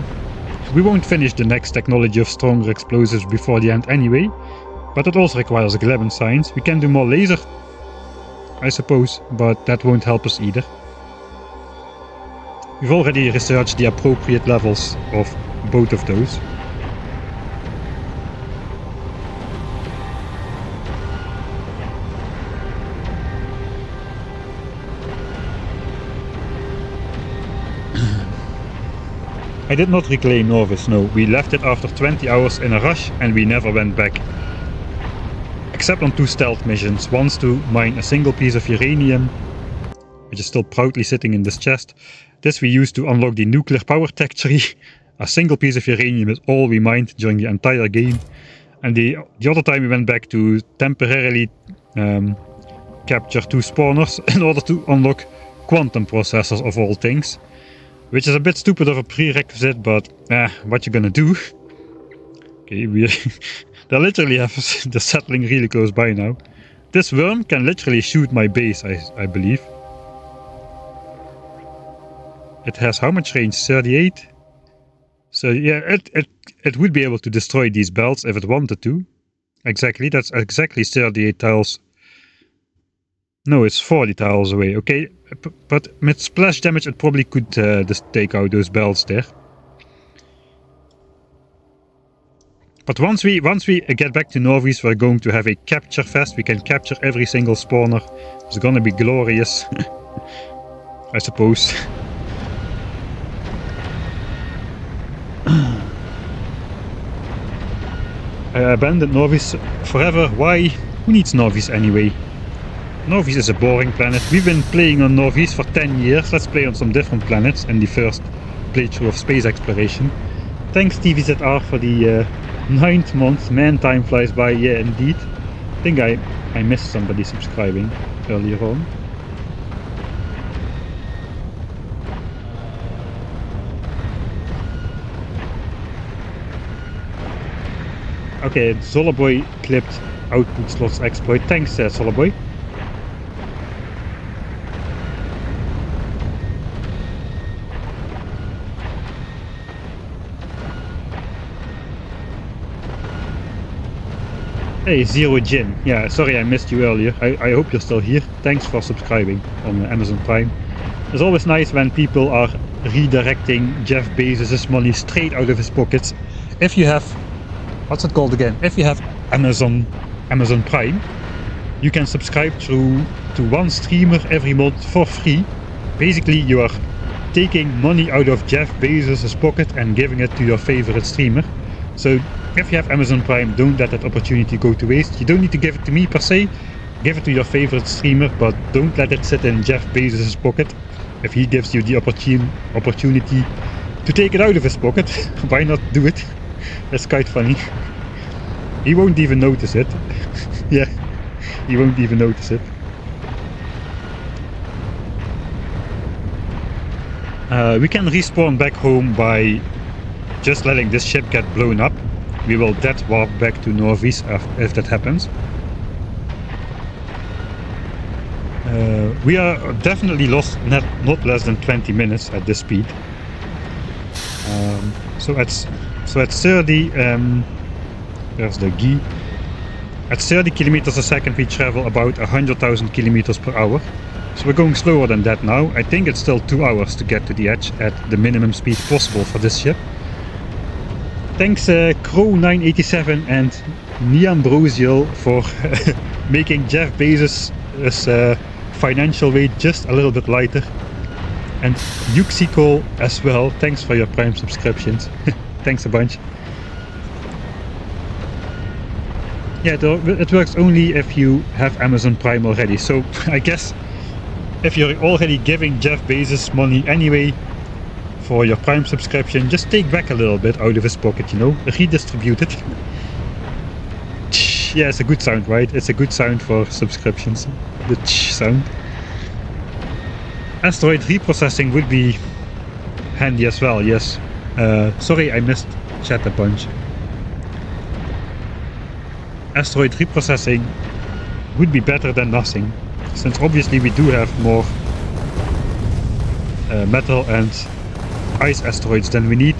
we won't finish the next technology of stronger explosives before the end anyway. But it also requires a Gleb science. We can do more laser, I suppose, but that won't help us either. We've already researched the appropriate levels of both of those. I did not reclaim Norvis, no. We left it after 20 hours in a rush and we never went back. Except on 2 stealth missions. Once to mine a single piece of uranium, which is still proudly sitting in this chest. This we used to unlock the nuclear power tech tree. A single piece of uranium is all we mined during the entire game. And the other time we went back to temporarily capture 2 spawners in order to unlock quantum processors of all things. Which is a bit stupid of a prerequisite, but what you gonna do? Okay, they literally have the settling really close by now. This worm can literally shoot my base, I believe. It has how much range? 38? So yeah, it would be able to destroy these belts if it wanted to. Exactly, that's exactly 38 tiles. No, it's 40 tiles away, okay. But with splash damage it probably could just take out those belts there. But once we get back to Norvis, we're going to have a capture fest. We can capture every single spawner. It's gonna be glorious. I suppose. I abandoned Norvis forever. Why? Who needs Norvis anyway? Norvis is a boring planet. We've been playing on Norvis for 10 years. Let's play on some different planets in the first playthrough of space exploration. Thanks TVZR for the 9th month. Man, time flies by. Yeah, indeed. I think I missed somebody subscribing earlier on. Okay, Zolaboy clipped output slots exploit. Thanks, Zolaboy. Hey, Zero Jin. Yeah, sorry I missed you earlier. I hope you're still here. Thanks for subscribing on Amazon Prime. It's always nice when people are redirecting Jeff Bezos' money straight out of his pockets. If you have... What's it called again? If you have Amazon Prime, you can subscribe to one streamer every month for free. Basically, you are taking money out of Jeff Bezos' pocket and giving it to your favorite streamer. So if you have Amazon Prime, don't let that opportunity go to waste. You don't need to give it to me per se. Give it to your favorite streamer, but don't let it sit in Jeff Bezos' pocket. If he gives you the opportunity to take it out of his pocket, why not do it? That's quite funny. He won't even notice it. Yeah, he won't even notice it. We can respawn back home by just letting this ship get blown up. We will dead warp back to Norvis if that happens. We are definitely lost not less than 20 minutes at this speed. So at 30, there's the G. At 30 kilometers a second we travel about 100,000 kilometers per hour. So we're going slower than that now. I think it's still 2 hours to get to the edge at the minimum speed possible for this ship. Thanks Crow987 and Niambrosial for making Jeff Bezos' financial weight just a little bit lighter. And Yuxicol as well, thanks for your Prime subscriptions. Thanks a bunch. Yeah, it works only if you have Amazon Prime already. So I guess if you're already giving Jeff Bezos money anyway for your Prime subscription, just take back a little bit out of his pocket, you know, redistribute it. Yeah, it's a good sound, right? It's a good sound for subscriptions. The sound. Asteroid reprocessing would be handy as well, yes. Sorry, I missed chat a bunch. Asteroid reprocessing would be better than nothing, since obviously we do have more metal and ice asteroids than we need.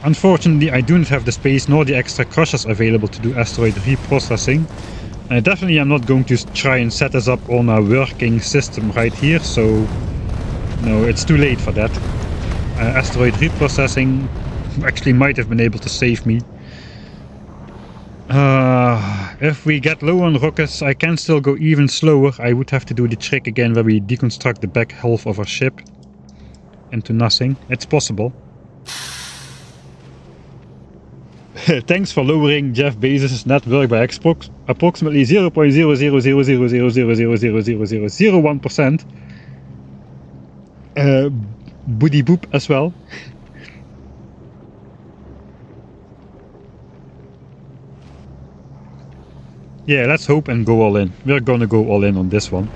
Unfortunately, I do not have the space nor the extra crushers available to do asteroid reprocessing. I definitely am not going to try and set us up on a working system right here, so no, it's too late for that. Asteroid reprocessing actually might have been able to save me. If we get low on rockets, I can still go even slower. I would have to do the trick again where we deconstruct the back half of our ship into nothing. It's possible. Thanks for lowering Jeff Bezos' net worth by approximately 0.0000000000001%. Boody boop as well. Yeah, let's hope and go all in. We're gonna go all in on this one.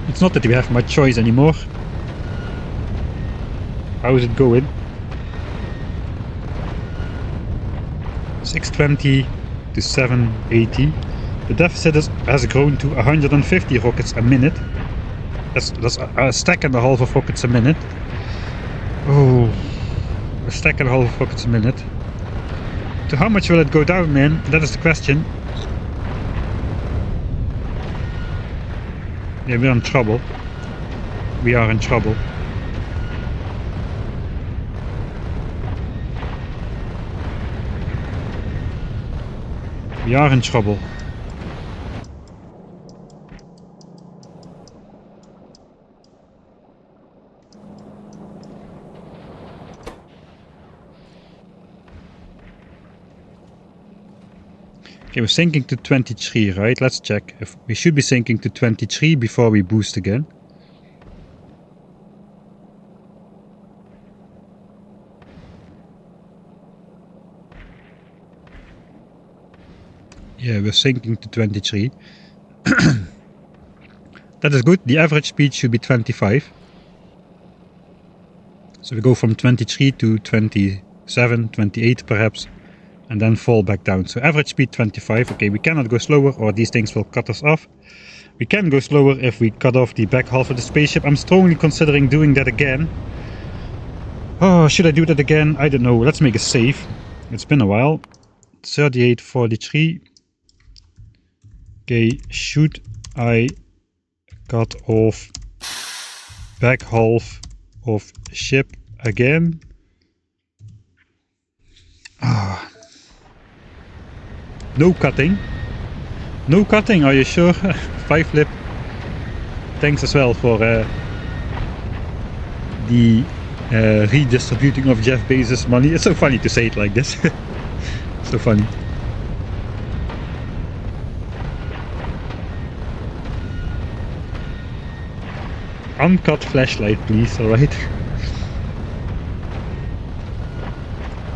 It's not that we have much choice anymore. How is it going? 620 to 780. The deficit has grown to 150 rockets a minute. That's a stack and a half of rockets a minute. Oh, a stack and a half of rockets a minute. To how much will it go down, man? That is the question. Yeah, we're in trouble. We are in trouble. We are in trouble. Okay, we're sinking to 23, right? Let's check. If we should be sinking to 23 before we boost again. Yeah, we're sinking to 23. That is good. The average speed should be 25. So we go from 23 to 27, 28 perhaps, and then fall back down. So average speed 25. Okay, we cannot go slower or these things will cut us off. We can go slower if we cut off the back half of the spaceship. I'm strongly considering doing that again. Oh, should I do that again? I don't know. Let's make a save. It's been a while. 3843. Okay, should I cut off back half of ship again? No cutting. No cutting, are you sure? 5 flip. Thanks as well for the redistributing of Jeff Bezos' money. It's so funny to say it like this. So funny. Uncut flashlight, please, alright?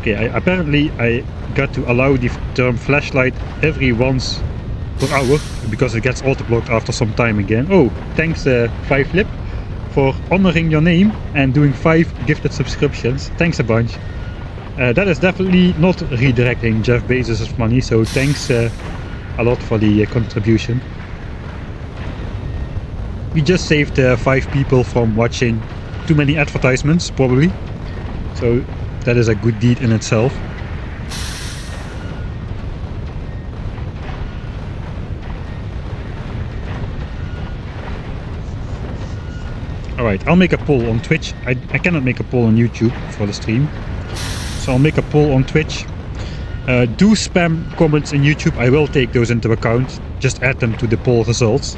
Okay, apparently I got to allow the term flashlight every once per hour, because it gets auto-blocked after some time again. Oh, thanks 5flip for honoring your name and doing 5 gifted subscriptions. Thanks a bunch. That is definitely not redirecting Jeff Bezos' money, so thanks a lot for the contribution. We just saved 5 people from watching too many advertisements, probably. So that is a good deed in itself. Alright, I'll make a poll on Twitch. I cannot make a poll on YouTube for the stream. So I'll make a poll on Twitch. Do spam comments in YouTube. I will take those into account. Just add them to the poll results.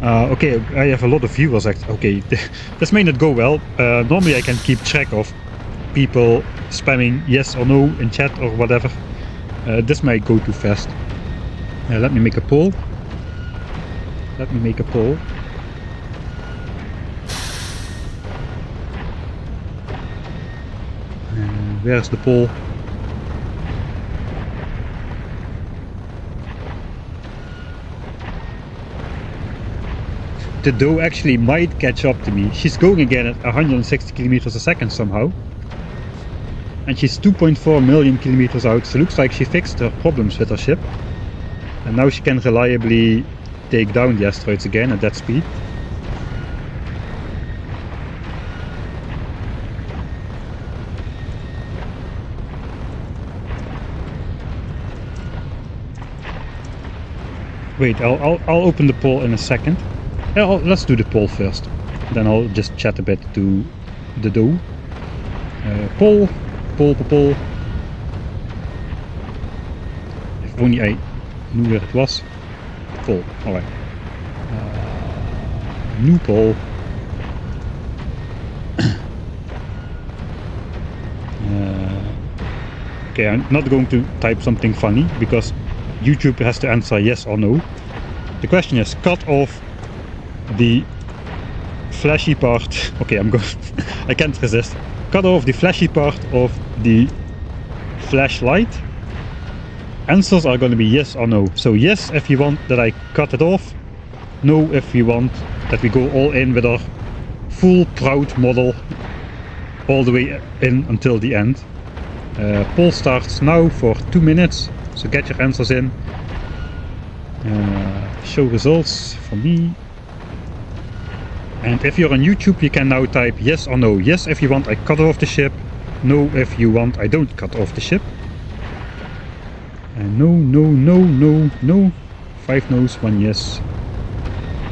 Okay, I have a lot of viewers. Okay, this may not go well. Normally I can keep track of people spamming yes or no in chat or whatever. This might go too fast. Let me make a poll. Let me make a poll. Where's the pole? The doe actually might catch up to me. She's going again at 160 kilometers a second somehow. And she's 2.4 million kilometers out, so looks like she fixed her problems with her ship. And now she can reliably take down the asteroids again at that speed. Wait, I'll open the poll in a second. Yeah, let's do the poll first. Then I'll just chat a bit to the doe. Poll. If only I knew where it was. Poll, alright. New poll. Okay, I'm not going to type something funny because YouTube has to answer yes or no. The question is, cut off the flashy part. Okay, I'm going. I can't resist. Cut off the flashy part of the flashlight. Answers are going to be yes or no. So yes if you want that I cut it off. No if you want that we go all in with our full proud model all the way in until the end. Poll starts now for 2 minutes. So get your answers in. Show results for me. And if you're on YouTube, you can now type yes or no. Yes if you want I cut off the ship. No if you want I don't cut off the ship. And no. 5 no's, 1 yes.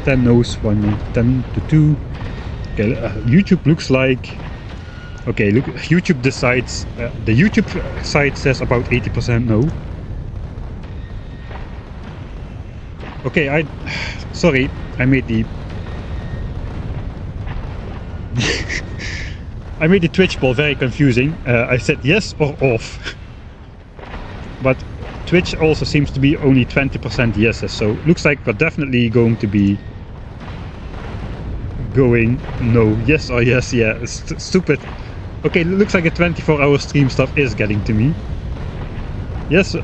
10 no's, 1 10 to 2. Okay, YouTube looks like. Okay, look. YouTube decides. The YouTube site says about 80% no. Okay, sorry, I made the I made the Twitch poll very confusing. I said yes or off, but Twitch also seems to be only 20% yeses. So looks like we're definitely going to be going no. Yes or yes? Yeah, stupid. Okay, looks like a 24-hour stream stuff is getting to me. Yes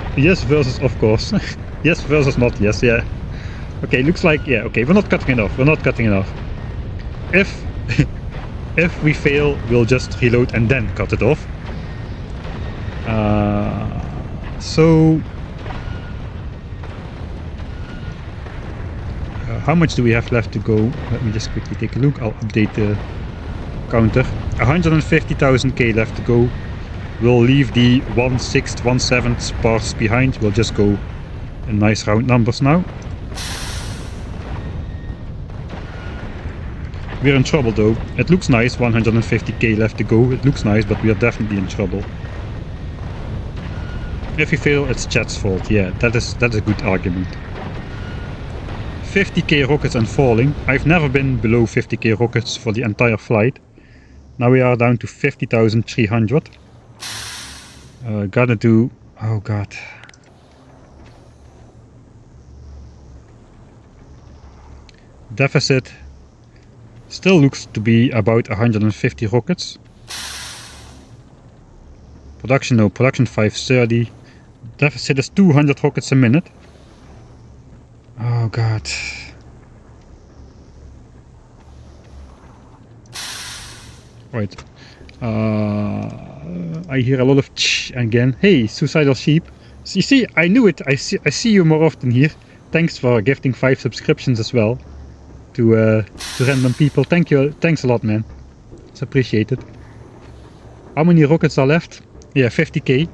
versus of course. Yes versus not yes. Yeah. Okay, looks like, yeah, okay, we're not cutting it off, If if we fail, we'll just reload and then cut it off. So how much do we have left to go? Let me just quickly take a look. I'll update the counter. 150,000 K left to go. We'll leave the 1/6, 1/7 parts behind. We'll just go in nice round numbers now. We're in trouble though. It looks nice, 150k left to go. It looks nice, but we are definitely in trouble. If we fail, it's chat's fault. Yeah, that's a good argument. 50k rockets and falling. I've never been below 50k rockets for the entire flight. Now we are down to 50,300. Gotta do... Oh god. Deficit still looks to be about 150 rockets. Production, no, production 530. Deficit is 200 rockets a minute. Oh god. Right. I hear a lot of tsh again. Hey, suicidal sheep. So you see, I knew it. I see you more often here. Thanks for gifting 5 subscriptions as well. To random people. Thank you. Thanks a lot, man. It's appreciated. How many rockets are left? Yeah, 50k.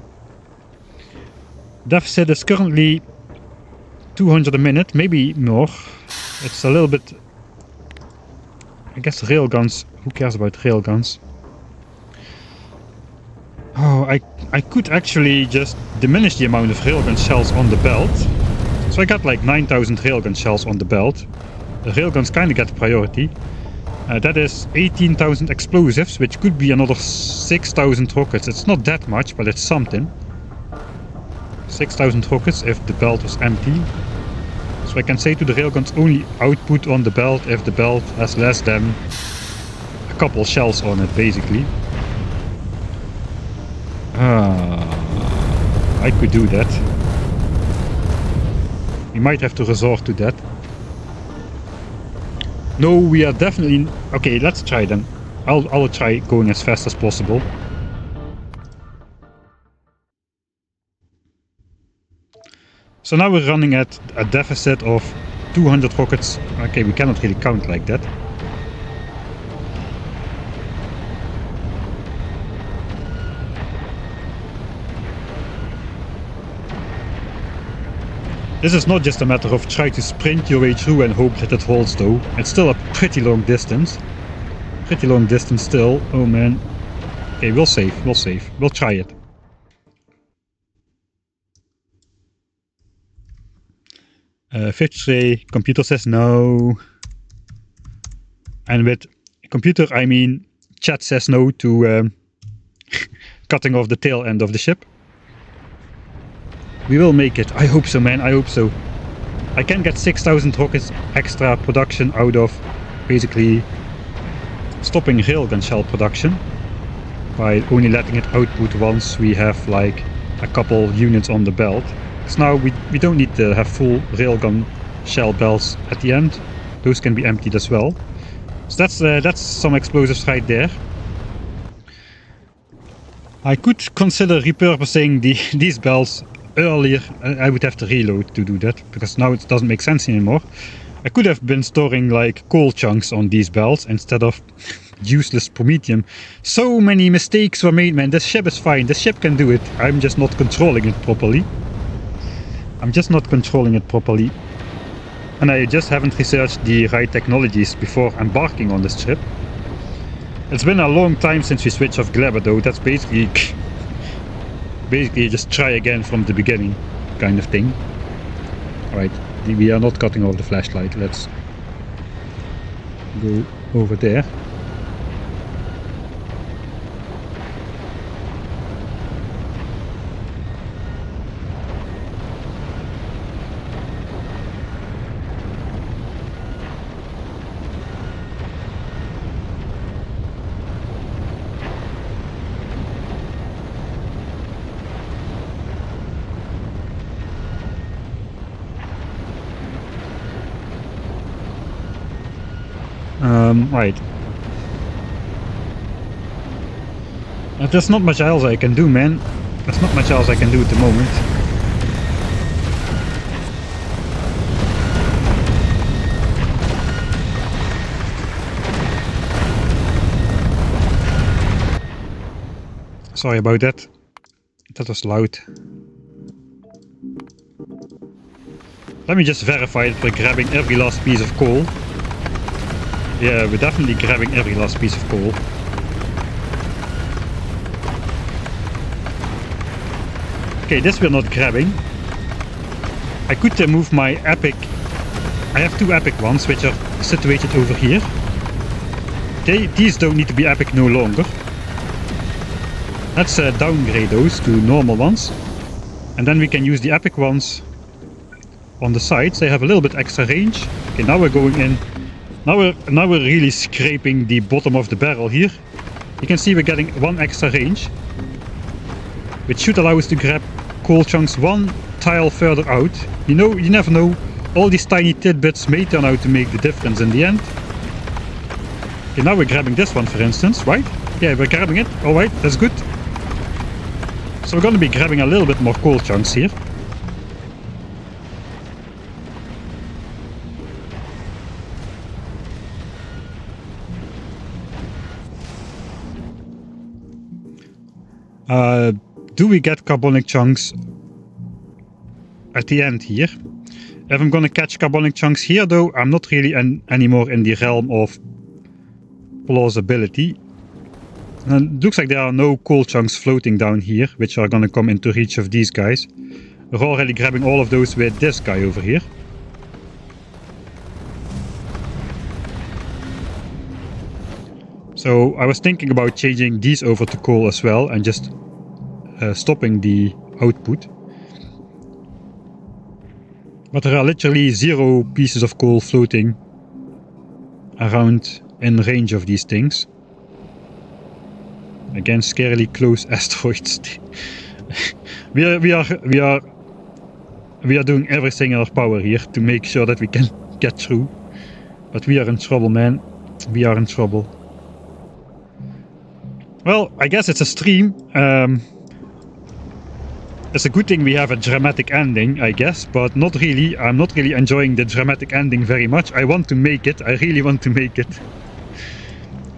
Deficit is currently 200 a minute, maybe more. It's a little bit... I guess railguns. Who cares about railguns? Oh, I could actually just diminish the amount of railgun shells on the belt. So I got like 9,000 railgun shells on the belt. The railguns kind of get priority. That is 18,000 explosives, which could be another 6,000 rockets. It's not that much, but it's something. 6,000 rockets if the belt was empty. So I can say to the railguns only output on the belt if the belt has less than a couple shells on it, basically. I could do that. We might have to resort to that. No, we are definitely... Okay, let's try then. I'll try going as fast as possible. So now we're running at a deficit of 200 rockets. Okay, we cannot really count like that. This is not just a matter of try to sprint your way through and hope that it holds though. It's still a pretty long distance. Pretty long distance still. Oh man. Okay, we'll save. We'll try it. Fifth computer says no. And with computer I mean chat says no to cutting off the tail end of the ship. We will make it. I hope so, man. I hope so. I can get 6,000 rockets extra production out of basically stopping railgun shell production by only letting it output once we have like a couple units on the belt. So now we don't need to have full railgun shell belts at the end. Those can be emptied as well. So that's some explosives right there. I could consider repurposing these belts earlier. I would have to reload to do that because now it doesn't make sense anymore. I could have been storing like coal chunks on these belts instead of useless promethium. So many mistakes were made, man. This ship is fine. This ship can do it. I'm just not controlling it properly. And I just haven't researched the right technologies before embarking on this trip. It's been a long time since we switched off Glabber though. That's basically just try again from the beginning kind of thing. Alright, we are not cutting off the flashlight. Let's go over there. Right. There's not much else I can do, man. There's not much else I can do at the moment. Sorry about that. That was loud. Let me just verify that we're grabbing every last piece of coal. Yeah, we're definitely grabbing every last piece of coal. Okay, this we're not grabbing. I could move my epic... I have two epic ones which are situated over here. These don't need to be epic no longer. Let's downgrade those to normal ones. And then we can use the epic ones on the sides. They have a little bit extra range. Okay, now we're going in. Now we're really scraping the bottom of the barrel here. You can see we're getting one extra range, which should allow us to grab coal chunks one tile further out. You know, you never know. All these tiny tidbits may turn out to make the difference in the end. Okay, now we're grabbing this one, for instance, right? Yeah, we're grabbing it. All right, that's good. So we're going to be grabbing a little bit more coal chunks here. Do we get carbonic chunks at the end here? If I'm gonna catch carbonic chunks here though, I'm not really anymore in the realm of plausibility. And it looks like there are no coal chunks floating down here, which are gonna come into reach of these guys. We're already grabbing all of those with this guy over here. So I was thinking about changing these over to coal as well and just stopping the output. But there are literally 0 pieces of coal floating around in range of these things. Again, scarily close asteroids. we are doing everything in our power here to make sure that we can get through. But we are in trouble, man. We are in trouble. Well, I guess it's a stream. It's a good thing we have a dramatic ending, I guess, but not really. I'm not really enjoying the dramatic ending very much. I want to make it. I really want to make it.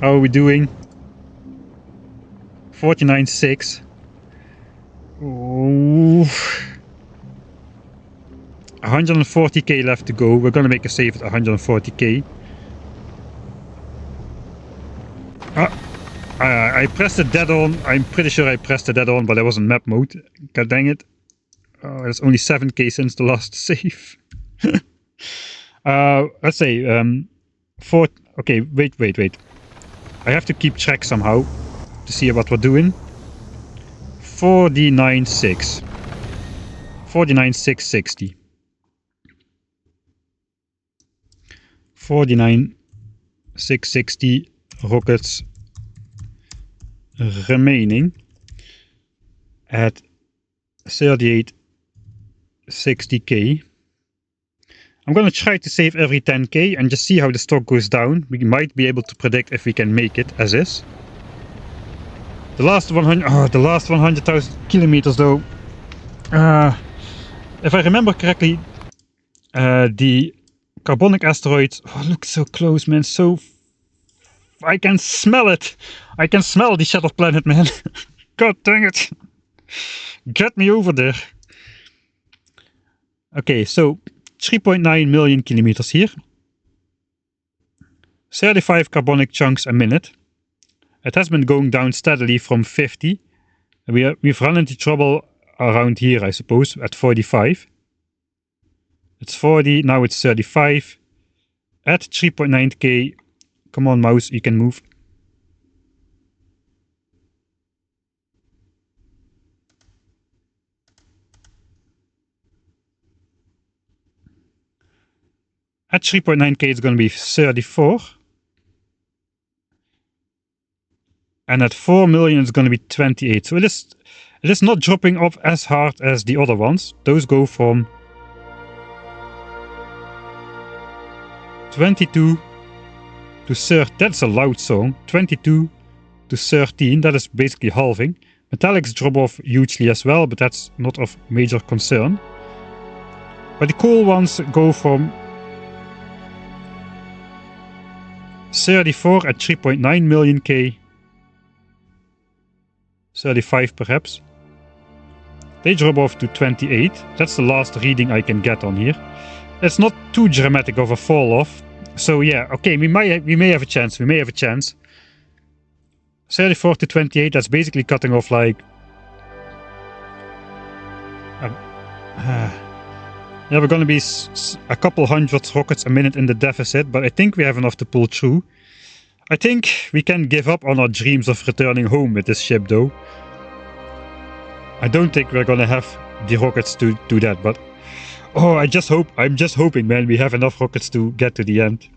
How are we doing? 49.6. Oh. 140k left to go. We're gonna make a save at 140k. I pressed it dead on. I'm pretty sure I pressed it dead on, but I was in map mode. God dang it. It's only 7k since the last save. Let's say, okay, wait. I have to keep track somehow to see what we're doing. 49.6. 49.660. 49.660 rockets remaining at 38.60k. I'm gonna try to save every 10k and just see how the stock goes down. We might be able to predict if we can make it as is. The last 100,000 kilometers though. If I remember correctly, the carbonic asteroid. Oh, look so close, man. So I can smell it. I can smell the shattered planet, man. God dang it. Get me over there. Okay, so 3.9 million kilometers here. 35 carbonic chunks a minute. It has been going down steadily from 50. We've run into trouble around here, I suppose, at 45. It's 40, now it's 35. At 3.9k. Come on, mouse, you can move. At 3.9k it's going to be 34. And at 4 million it's going to be 28. So it is not dropping off as hard as the other ones. Those go from 22 to 30. That's a loud song. 22 to 13. That is basically halving. Metallics drop off hugely as well, but that's not of major concern. But the cool ones go from 34 at 3.9 million K. 35 perhaps. They drop off to 28. That's the last reading I can get on here. It's not too dramatic of a fall off. So yeah, okay, we may have a chance. 34 to 28, that's basically cutting off like yeah, we're gonna be a couple hundred rockets a minute in the deficit, but I think we have enough to pull through. I think we can give up on our dreams of returning home with this ship though. I don't think we're gonna have the rockets to do that, but oh, I'm just hoping, man, we have enough rockets to get to the end.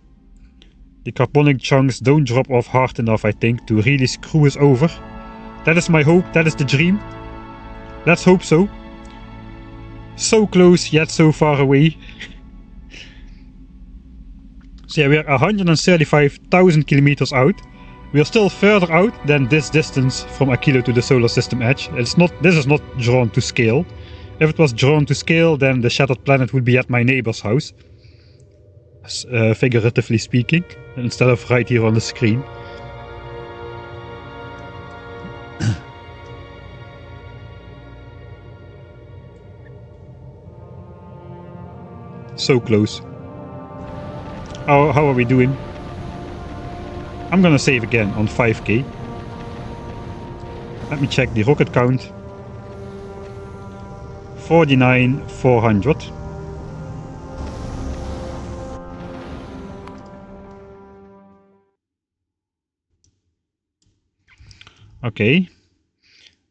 The carbonic chunks don't drop off hard enough, I think, to really screw us over. That is my hope, that is the dream. Let's hope so. So close, yet so far away. So yeah, we are 135,000 kilometers out. We are still further out than this distance from Aquilo to the solar system edge. This is not drawn to scale. If it was drawn to scale, then the shattered planet would be at my neighbor's house. Figuratively speaking, instead of right here on the screen. So close. How are we doing? I'm gonna save again on 5k. Let me check the rocket count. 49,400. Okay.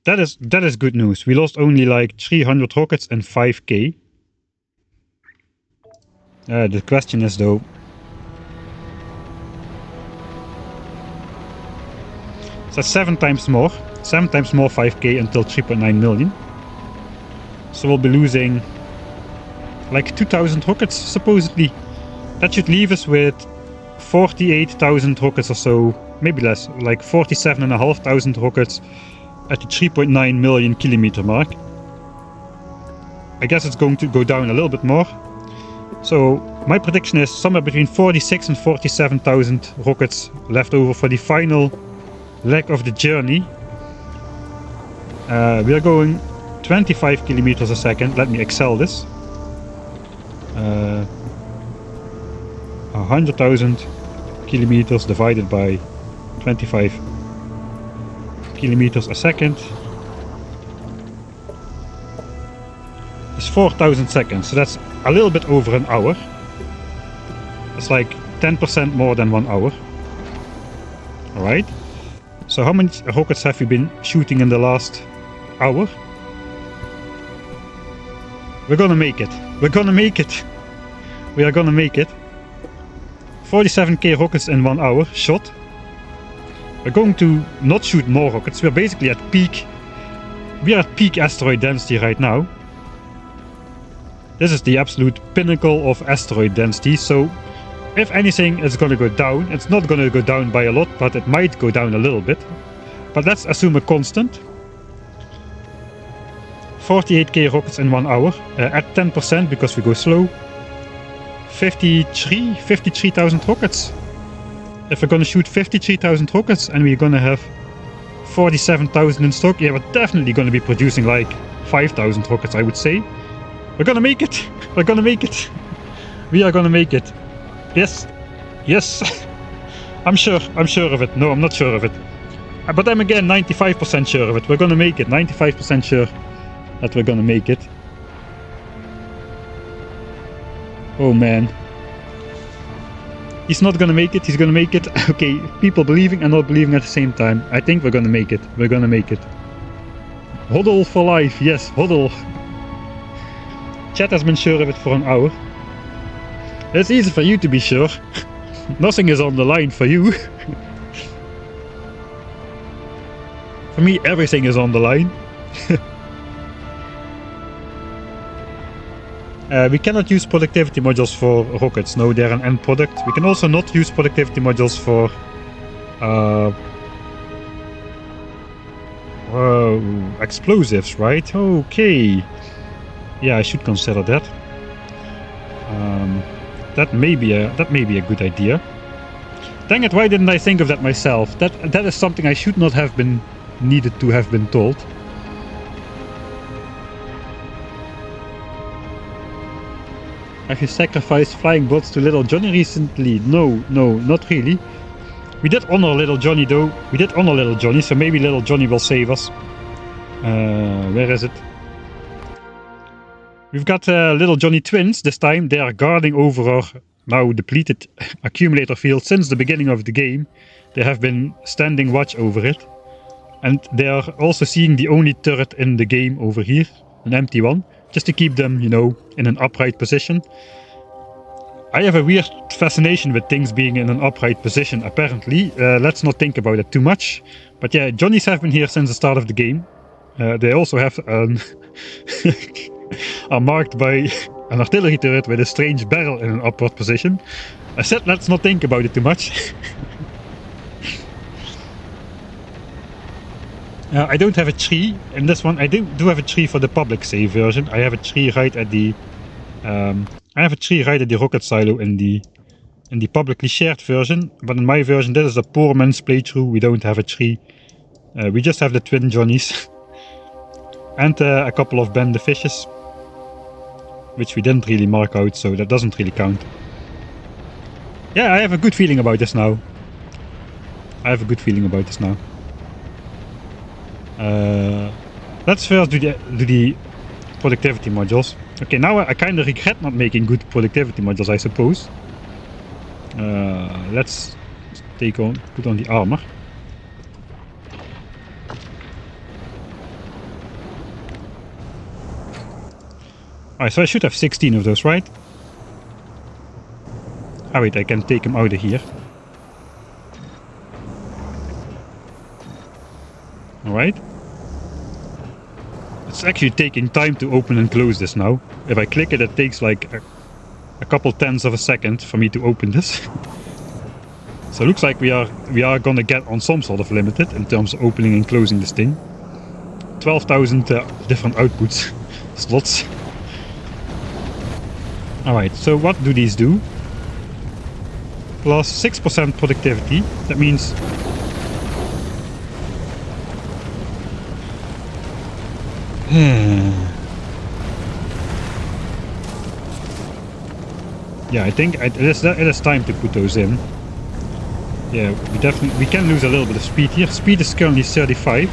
That is good news. We lost only like 300 rockets and 5k. The question is though, that's 7 times more. 7 times more 5k until 3.9 million. So we'll be losing like 2,000 rockets, supposedly. That should leave us with 48,000 rockets or so, maybe less, like 47,500 rockets at the 3.9 million kilometer mark. I guess it's going to go down a little bit more. So my prediction is somewhere between 46 and 47,000 rockets left over for the final leg of the journey. We are going 25 kilometers a second. Let me excel this. 100,000 kilometers divided by 25 kilometers a second is 4,000 seconds. So that's a little bit over an hour. It's like 10% more than 1 hour. Alright. So how many rockets have we been shooting in the last hour? We're gonna make it. We're gonna make it. We are gonna make it. 47k rockets in 1 hour shot. We're going to not shoot more rockets. We're basically at peak. We are at peak asteroid density right now. This is the absolute pinnacle of asteroid density. So if anything is going to go down, it's not going to go down by a lot, but it might go down a little bit. But let's assume a constant. 48k rockets in 1 hour at 10% because we go slow. 53,000 rockets. If we're gonna shoot 53,000 rockets and we're gonna have 47,000 in stock, yeah, we're definitely gonna be producing like 5,000 rockets, I would say. We're gonna make it. We're gonna make it. We are gonna make it. Yes. Yes. I'm sure of it. No, I'm not sure of it. But I'm again 95% sure of it. We're gonna make it. 95% sure that we're gonna make it. Oh man. He's not gonna make it, he's gonna make it. Okay, people believing and not believing at the same time. I think we're gonna make it. We're gonna make it. Hodl for life, yes, hodl. Chat has been sure of it for an hour. It's easy for you to be sure. Nothing is on the line for you. For me, everything is on the line. We cannot use productivity modules for rockets. No, they're an end product. We can also not use productivity modules for explosives, right? Okay. Yeah, I should consider that. That may be a good idea. Dang it! Why didn't I think of that myself? That is something I should not have been needed to have been told. Have you sacrificed flying bots to Little Johnny recently? No, not really. We did honor Little Johnny though. We did honor Little Johnny, so maybe Little Johnny will save us. Where is it? We've got Little Johnny twins this time. They are guarding over our now depleted accumulator field since the beginning of the game. They have been standing watch over it. And they are also seeing the only turret in the game over here. An empty one. Just to keep them, you know, in an upright position. I have a weird fascination with things being in an upright position, apparently. Let's not think about it too much. But yeah, Johnnies have been here since the start of the game. They also have are marked by an artillery turret with a strange barrel in an upward position. I said let's not think about it too much. I don't have a tree in this one. I do have a tree for the public save version. I have a tree right at the rocket silo in the publicly shared version. But in my version, this is a poor man's playthrough. We don't have a tree. We just have the twin Johnnies and a couple of Ben the fishes, which we didn't really mark out, so that doesn't really count. Yeah, I have a good feeling about this now. Let's first do the productivity modules. Okay, now I kind of regret not making good productivity modules, I suppose. Let's put on the armor. Alright, so I should have 16 of those, right? Oh wait, I can take them out of here. Alright. It's actually taking time to open and close this now. If I click it, it takes like a couple tenths of a second for me to open this. So it looks like we are gonna get on some sort of limited in terms of opening and closing this thing. 12,000 different outputs slots. Alright, so what do these do? Plus 6% productivity. That means yeah, I think it is time to put those in. Yeah, we can lose a little bit of speed here. Speed is currently 35.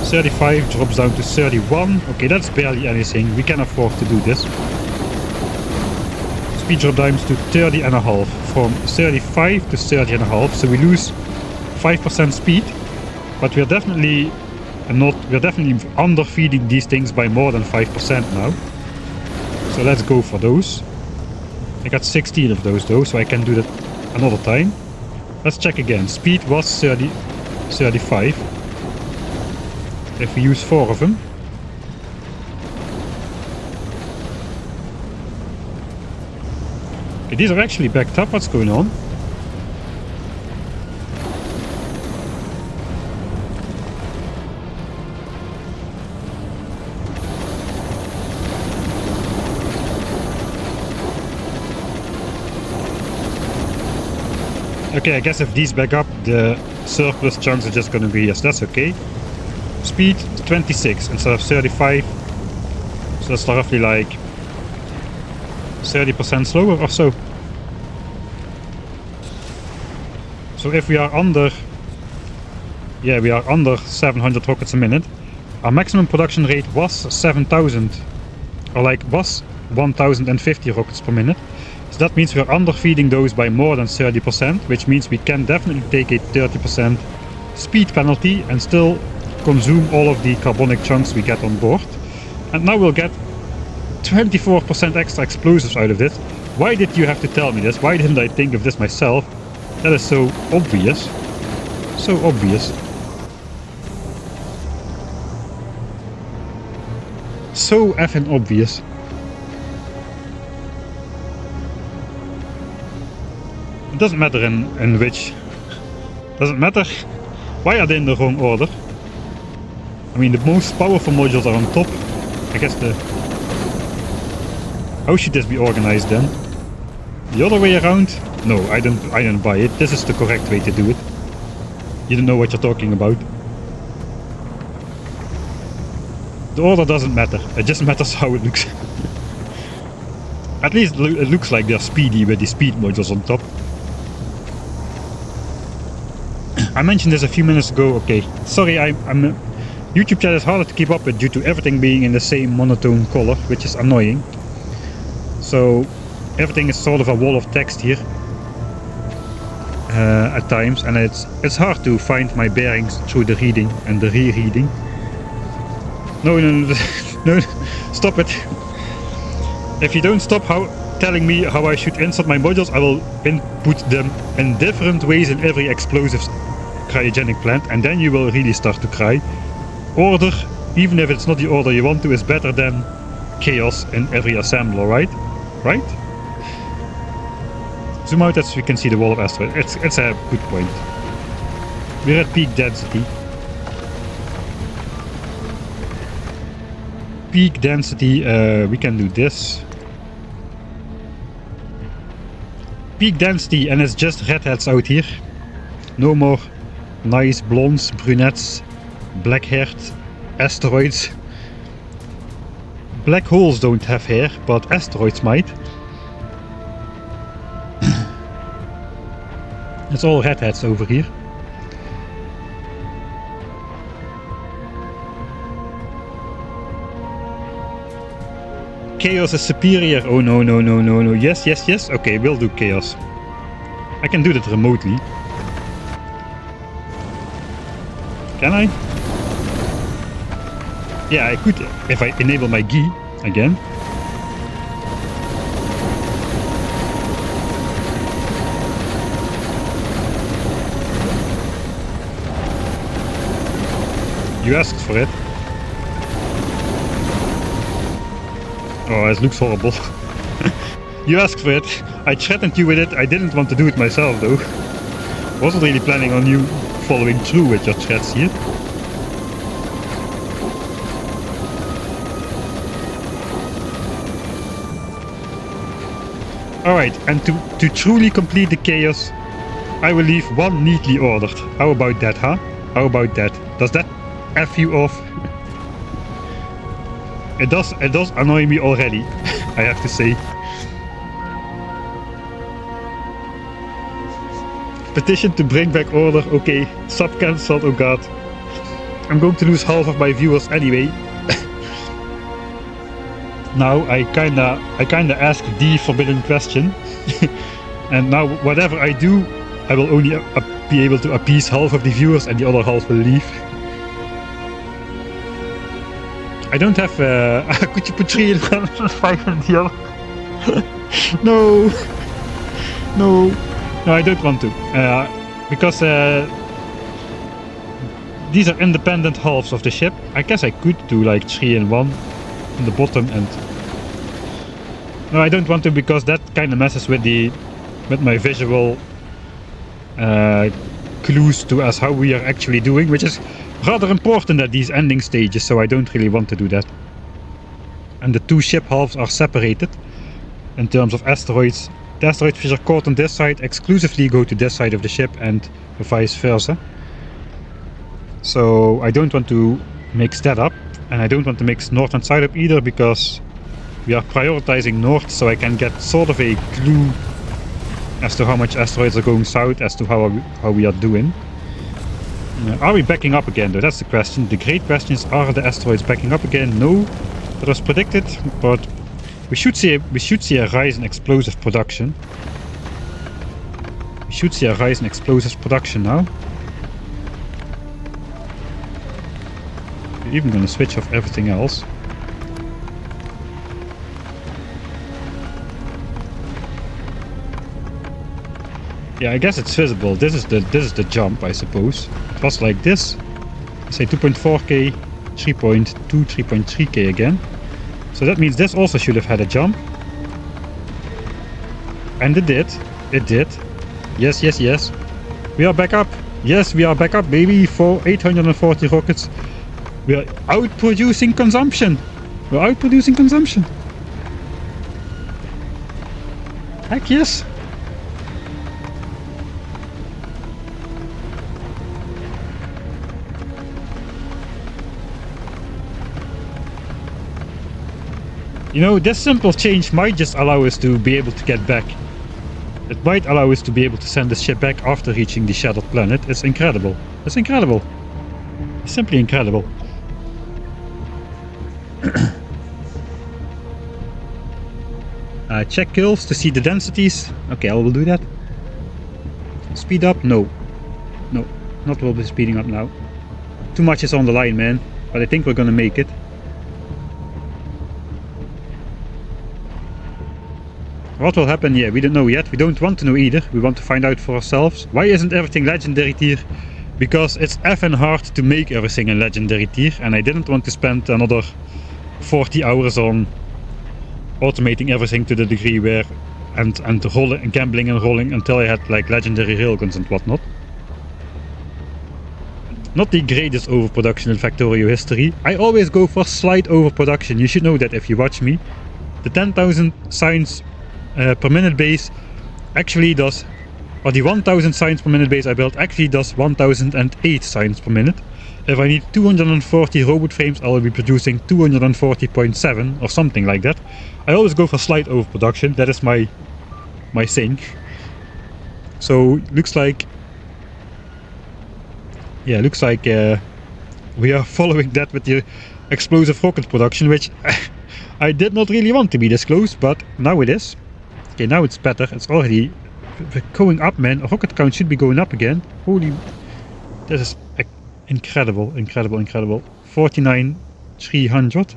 35 drops down to 31. Okay, that's barely anything. We can afford to do this. Speed drop down to 30.5. From 35 to 30.5. So we lose 5% speed. But we're definitely underfeeding these things by more than 5% now. So let's go for those. I got 16 of those though, so I can do that another time. Let's check again. Speed was 35. If we use 4 of them. Okay, these are actually backed up. What's going on? Okay, I guess if these back up, the surplus chunks are just gonna be, yes, that's okay. Speed 26 instead of 35. So that's roughly like 30% slower or so. So if we are under, yeah, we are under 700 rockets a minute. Our maximum production rate was 7,000, or like was 1,050 rockets per minute. So that means we're underfeeding those by more than 30%, which means we can definitely take a 30% speed penalty and still consume all of the carbonic chunks we get on board. And now we'll get 24% extra explosives out of this. Why did you have to tell me this? Why didn't I think of this myself? That is so obvious. So obvious. So effing obvious. It doesn't matter in which. Doesn't matter. Why are they in the wrong order? I mean, the most powerful modules are on top. I guess the... How should this be organized then? The other way around? No, I don't buy it. This is the correct way to do it. You don't know what you're talking about. The order doesn't matter. It just matters how it looks. At least it looks like they're speedy with the speed modules on top. I mentioned this a few minutes ago. Okay, sorry, YouTube chat is harder to keep up with due to everything being in the same monotone color, which is annoying. So everything is sort of a wall of text here at times, and it's hard to find my bearings through the reading and the rereading. No, no, stop it. If you don't stop telling me how I should insert my modules, I will input them in different ways in every explosives cryogenic plant, and then you will really start to cry. Order, even if it's not the order you want to, is better than chaos in every assembler, right? Right? Zoom out so we can see the wall of Asteroid. It's a good point. We're at peak density. Peak density, we can do this. Peak density, and it's just redheads out here. No more nice blondes, brunettes, black-haired asteroids. Black holes don't have hair, but asteroids might. It's all redheads over here. Chaos is superior. Oh no, no, no, no, no. Yes, yes, yes. Okay, we'll do chaos. I can do that remotely. Can I? Yeah, I could if I enable my GI again. You asked for it. Oh, it looks horrible. You asked for it. I threatened you with it. I didn't want to do it myself, though. Wasn't really planning on you following through with your threats here. Alright, and to truly complete the chaos, I will leave one neatly ordered. How about that, huh? How about that? Does that F you off? It does annoy me already, I have to say. Petition to bring back order, okay. Sub cancelled, oh god. I'm going to lose half of my viewers anyway. Now I kinda ask the forbidden question. And now whatever I do, I will only be able to appease half of the viewers and the other half will leave. I don't have could you put 3 in 5 in the other? No. No. No, I don't want to. Because these are independent halves of the ship. I guess I could do like 3 in 1 in the bottom and... No, I don't want to because that kind of messes with my visual clues to us how we are actually doing, which is rather important at these ending stages, so I don't really want to do that. And the 2 ship halves are separated in terms of asteroids. The asteroids which are caught on this side exclusively go to this side of the ship and vice versa. So I don't want to mix that up, and I don't want to mix north and south up either because we are prioritizing north, so I can get sort of a clue as to how much asteroids are going south, as to how we are doing. Are we backing up again though? That's the question. The great question is, are the asteroids backing up again? No, that was predicted, but we should see a rise in explosive production. We should see a rise in explosives production now. We're even going to switch off everything else. Yeah, I guess it's visible. This is the jump, I suppose. It was like this. Say 2.4k, 3.2, 3.3k again. So that means this also should have had a jump. And it did. It did. Yes, yes, yes. We are back up. Yes, we are back up, baby. For 840 rockets. We are outproducing consumption. We're outproducing consumption. Heck yes. You know, this simple change might just allow us to be able to get back. It might allow us to be able to send the ship back after reaching the shattered planet. It's incredible. It's incredible. It's simply incredible. Check kills to see the densities. Okay, I will do that. Speed up? No. No, not will be speeding up now. Too much is on the line, man. But I think we're gonna make it. What will happen? Yeah, we don't know yet. We don't want to know either. We want to find out for ourselves. Why isn't everything legendary tier? Because it's effing hard to make everything a legendary tier, and I didn't want to spend another 40 hours on automating everything to the degree where and rolling, gambling and rolling until I had like legendary railguns and whatnot. Not the greatest overproduction in Factorio history. I always go for slight overproduction. You should know that if you watch me. The 10,000 signs per minute base actually does, or the 1000 signs per minute base I built actually does 1008 signs per minute. If I need 240 robot frames, I will be producing 240.7 or something like that. I always go for slight overproduction. That is my thing. So looks like, yeah, looks like we are following that with the explosive rocket production, which I did not really want to be this close, but now it is. Okay, now it's better. It's already going up, man. Rocket count should be going up again. Holy, this is incredible, incredible, incredible. 49,300.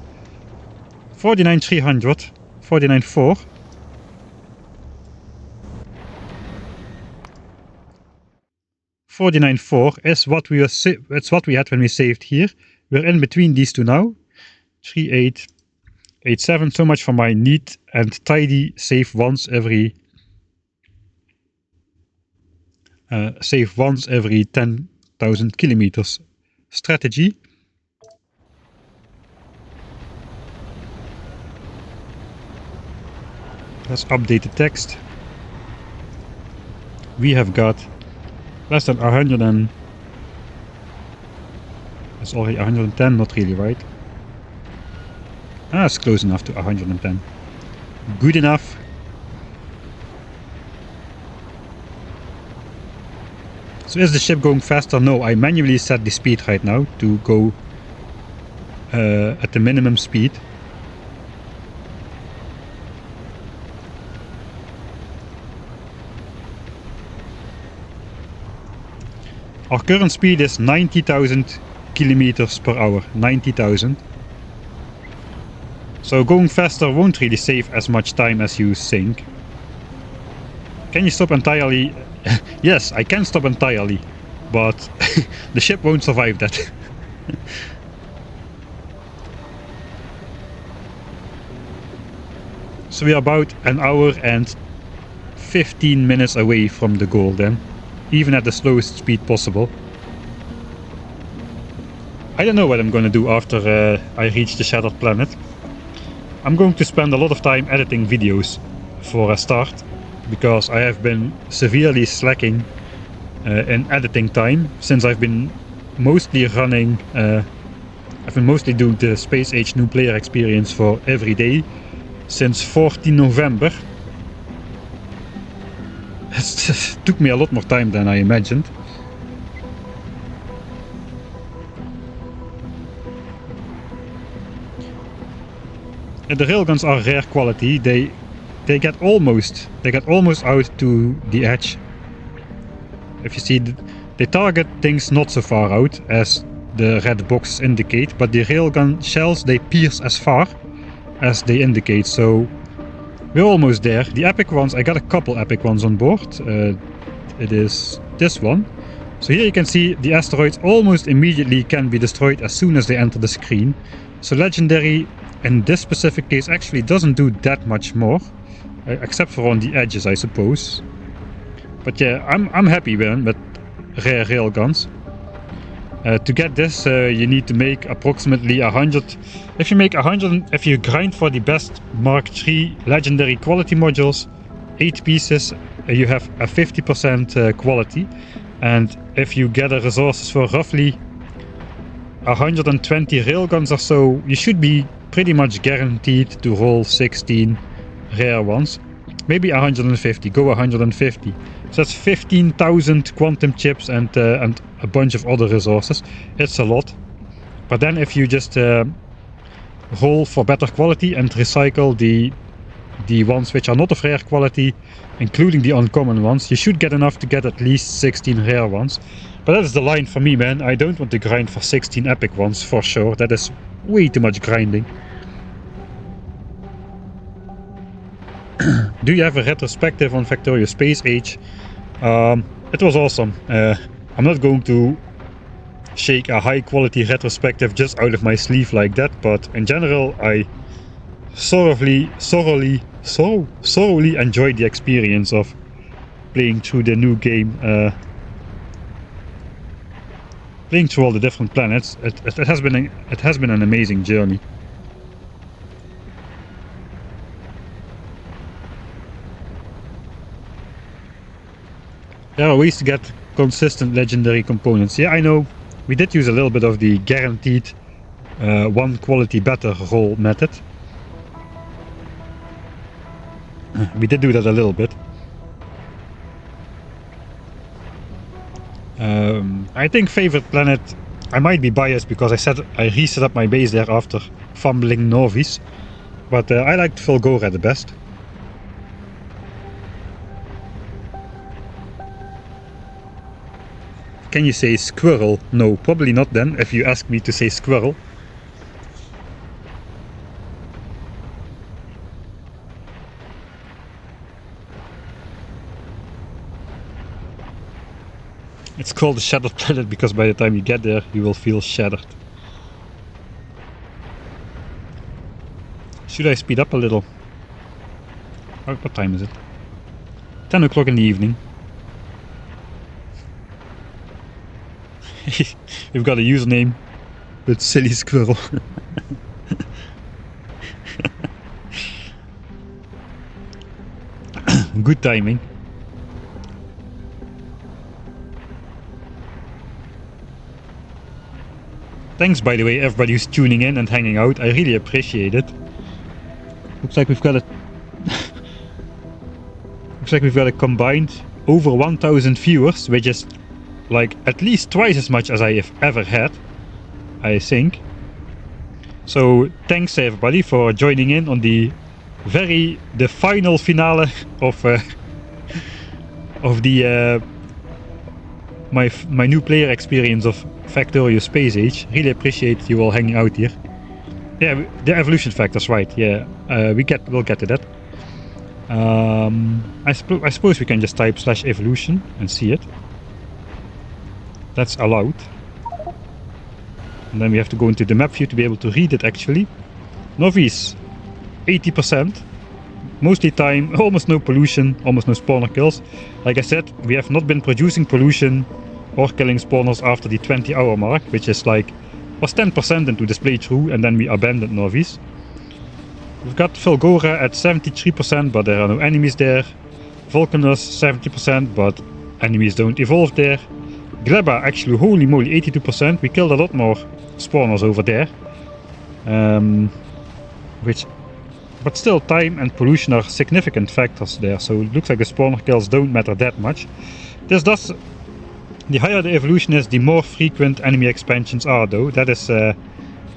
49,300. 49,4. 49.4 is what we were it's what we had when we saved here. we're in between these two now. 3887. So much for my neat and tidy save once every 10,000 kilometers strategy. Let's update the text. We have got less than 100 and it's already 110, not really, right? Ah, it's close enough to 110. Good enough. So is the ship going faster? No, I manually set the speed right now to go at the minimum speed. Our current speed is 90,000 kilometers per hour. 90,000. So going faster won't really save as much time as you think. Can you stop entirely? Yes, I can stop entirely, but the ship won't survive that. So we are about an hour and 15 minutes away from the goal then, even at the slowest speed possible. I don't know what I'm going to do after I reach the Shattered Planet. I'm going to spend a lot of time editing videos for a start, because I have been severely slacking in editing time since I've been mostly running. I've been mostly doing the Space Age new player experience for every day since 14 November. It took me a lot more time than I imagined. And the railguns are rare quality. They get almost out to the edge. If you see, they target things not so far out as the red boxes indicate, but the railgun shells, they pierce as far as they indicate. So we're almost there. The epic ones, I got a couple epic ones on board. It is this one. So here you can see the asteroids almost immediately can be destroyed as soon as they enter the screen. So legendary in this specific case actually doesn't do that much more, except for on the edges, I suppose. But yeah, I'm happy with rare railguns. To get this, you need to make approximately 100. If you make 100, if you grind for the best Mark III legendary quality modules, 8 pieces, you have a 50% quality. And if you gather resources for roughly 120 railguns or so, you should be pretty much guaranteed to roll 16 rare ones. Maybe 150, go 150. So that's 15,000 quantum chips and a bunch of other resources. It's a lot. But then if you just roll for better quality and recycle the ones which are not of rare quality, including the uncommon ones, you should get enough to get at least 16 rare ones. But that is the line for me, man. I don't want to grind for 16 epic ones, for sure. That is way too much grinding. Do you have a retrospective on Factorio Space Age? It was awesome. I'm not going to shake a high quality retrospective just out of my sleeve like that, but in general I thoroughly enjoyed the experience of playing through the new game, playing through all the different planets. It has been an amazing journey. There are ways to get consistent legendary components. Yeah, I know. We did use a little bit of the guaranteed one quality better roll method. We did do that a little bit. I think favorite planet, I might be biased because I reset up my base there after fumbling Novice, but I liked Fulgora the best. Can you say squirrel? No, probably not then, if you ask me to say squirrel. It's called the Shattered Planet because by the time you get there, you will feel shattered. Should I speed up a little? What time is it? 10 o'clock in the evening. We've got a username. But silly squirrel. Good timing. Thanks, by the way, everybody who's tuning in and hanging out. I really appreciate it. Looks like we've got a looks like we've got a combined over 1,000 viewers, which is like at least twice as much as I have ever had, I think. So thanks everybody for joining in on the final finale of the my new player experience of Factorio Space Age. Really appreciate you all hanging out here. Yeah, the evolution factors, right? Yeah, we'll get to that. I suppose we can just type /evolution and see it. That's allowed. And then we have to go into the map view to be able to read it actually. Novice, 80%. Mostly time, almost no pollution, almost no spawner kills. Like I said, we have not been producing pollution or killing spawners after the 20-hour mark, which is like, was 10% into this playthrough, and then we abandoned Novice. We've got Fulgora at 73%, but there are no enemies there. Vulcanus 70%, but enemies don't evolve there. Gleba, actually, holy moly, 82%. We killed a lot more spawners over there. But still, time and pollution are significant factors there, so it looks like the spawner kills don't matter that much. This does... The higher the evolution is, the more frequent enemy expansions are, though. That is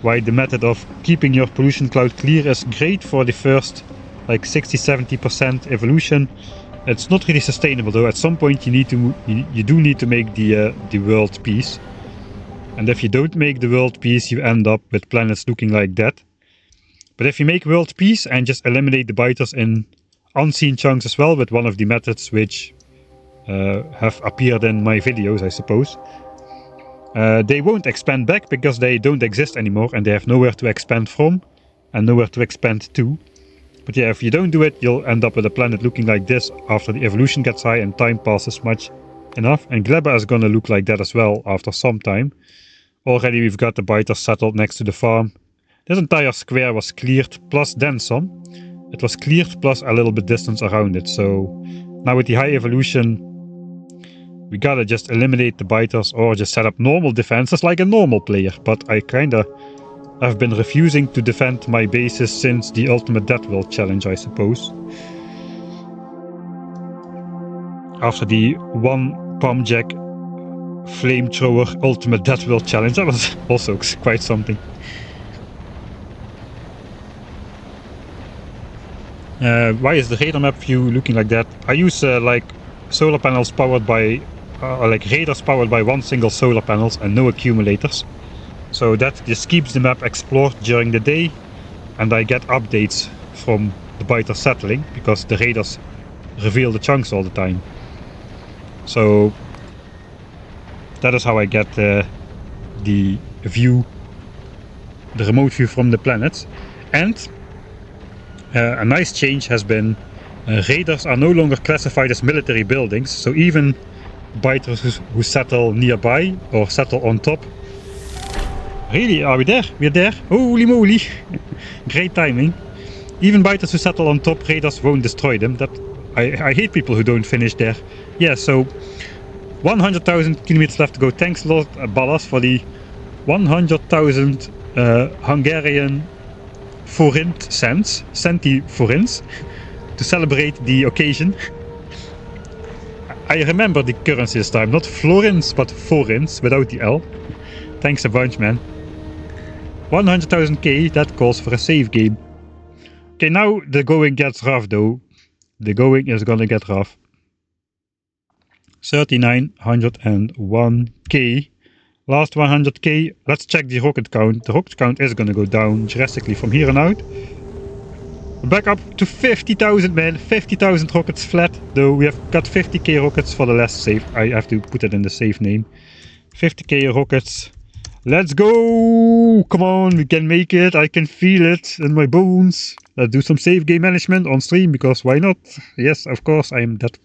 why the method of keeping your pollution cloud clear is great for the first like 60-70% evolution. It's not really sustainable though. At some point you do need to make the world peace. And if you don't make the world peace, you end up with planets looking like that. But if you make world peace and just eliminate the biters in unseen chunks as well, with one of the methods which have appeared in my videos, I suppose, they won't expand back because they don't exist anymore and they have nowhere to expand from and nowhere to expand to. But yeah, if you don't do it, you'll end up with a planet looking like this after the evolution gets high and time passes much enough. And Gleba is gonna look like that as well after some time. Already we've got the biters settled next to the farm. This entire square was cleared plus then some. It was cleared plus a little bit distance around it. So now with the high evolution, we gotta just eliminate the biters or just set up normal defenses like a normal player. But I kinda have been refusing to defend my bases since the Ultimate Death World challenge, I suppose. After the one Palm Jack Flamethrower Ultimate Death World challenge, that was also quite something. Why is the radar map view looking like that? I use like solar panels powered by, like radars powered by one single solar panels and no accumulators. So that just keeps the map explored during the day, and I get updates from the biter settling because the radars reveal the chunks all the time. So that is how I get the view, the remote view from the planets. And a nice change has been radars are no longer classified as military buildings, so even biters who settle nearby or settle on top. Really? Are we there? We're there? Holy moly! Great timing. Even biters who settle on top, radars won't destroy them. That I hate people who don't finish there. Yeah, so 100,000 kilometers left to go. Thanks a lot, Ballas, for the 100,000 Hungarian forint cents, centi forints, to celebrate the occasion. I remember the currency this time, not florins, but forints without the L. Thanks a bunch, man. 100,000k, that calls for a save game. Okay, now the going gets rough though. The going is gonna get rough. 3,901k. Last 100k. Let's check the rocket count. The rocket count is gonna go down drastically from here on out. Back up to 50,000, man. 50,000 rockets flat. Though we have got 50k rockets for the last save. I have to put it in the save name. 50k rockets. Let's go! Come on, we can make it. I can feel it in my bones. Let's do some save game management on stream, because why not? Yes, of course, I'm that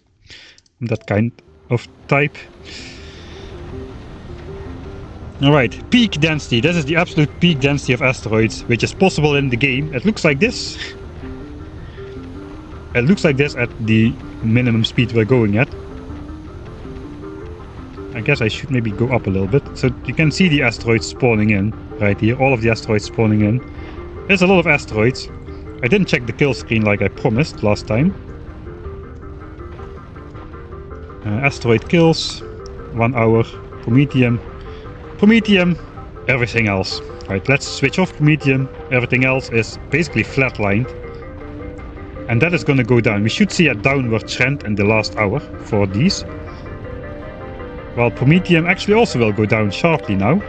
kind of type. Alright, peak density. This is the absolute peak density of asteroids, which is possible in the game. It looks like this. It looks like this at the minimum speed we're going at. I guess I should maybe go up a little bit. So you can see the asteroids spawning in right here. All of the asteroids spawning in. There's a lot of asteroids. I didn't check the kill screen like I promised last time. Asteroid kills. 1 hour. Prometheum. Prometheum. Everything else. Right, let's switch off Prometheum. Everything else is basically flatlined. And that is going to go down. We should see a downward trend in the last hour for these. While Prometheum actually also will go down sharply now.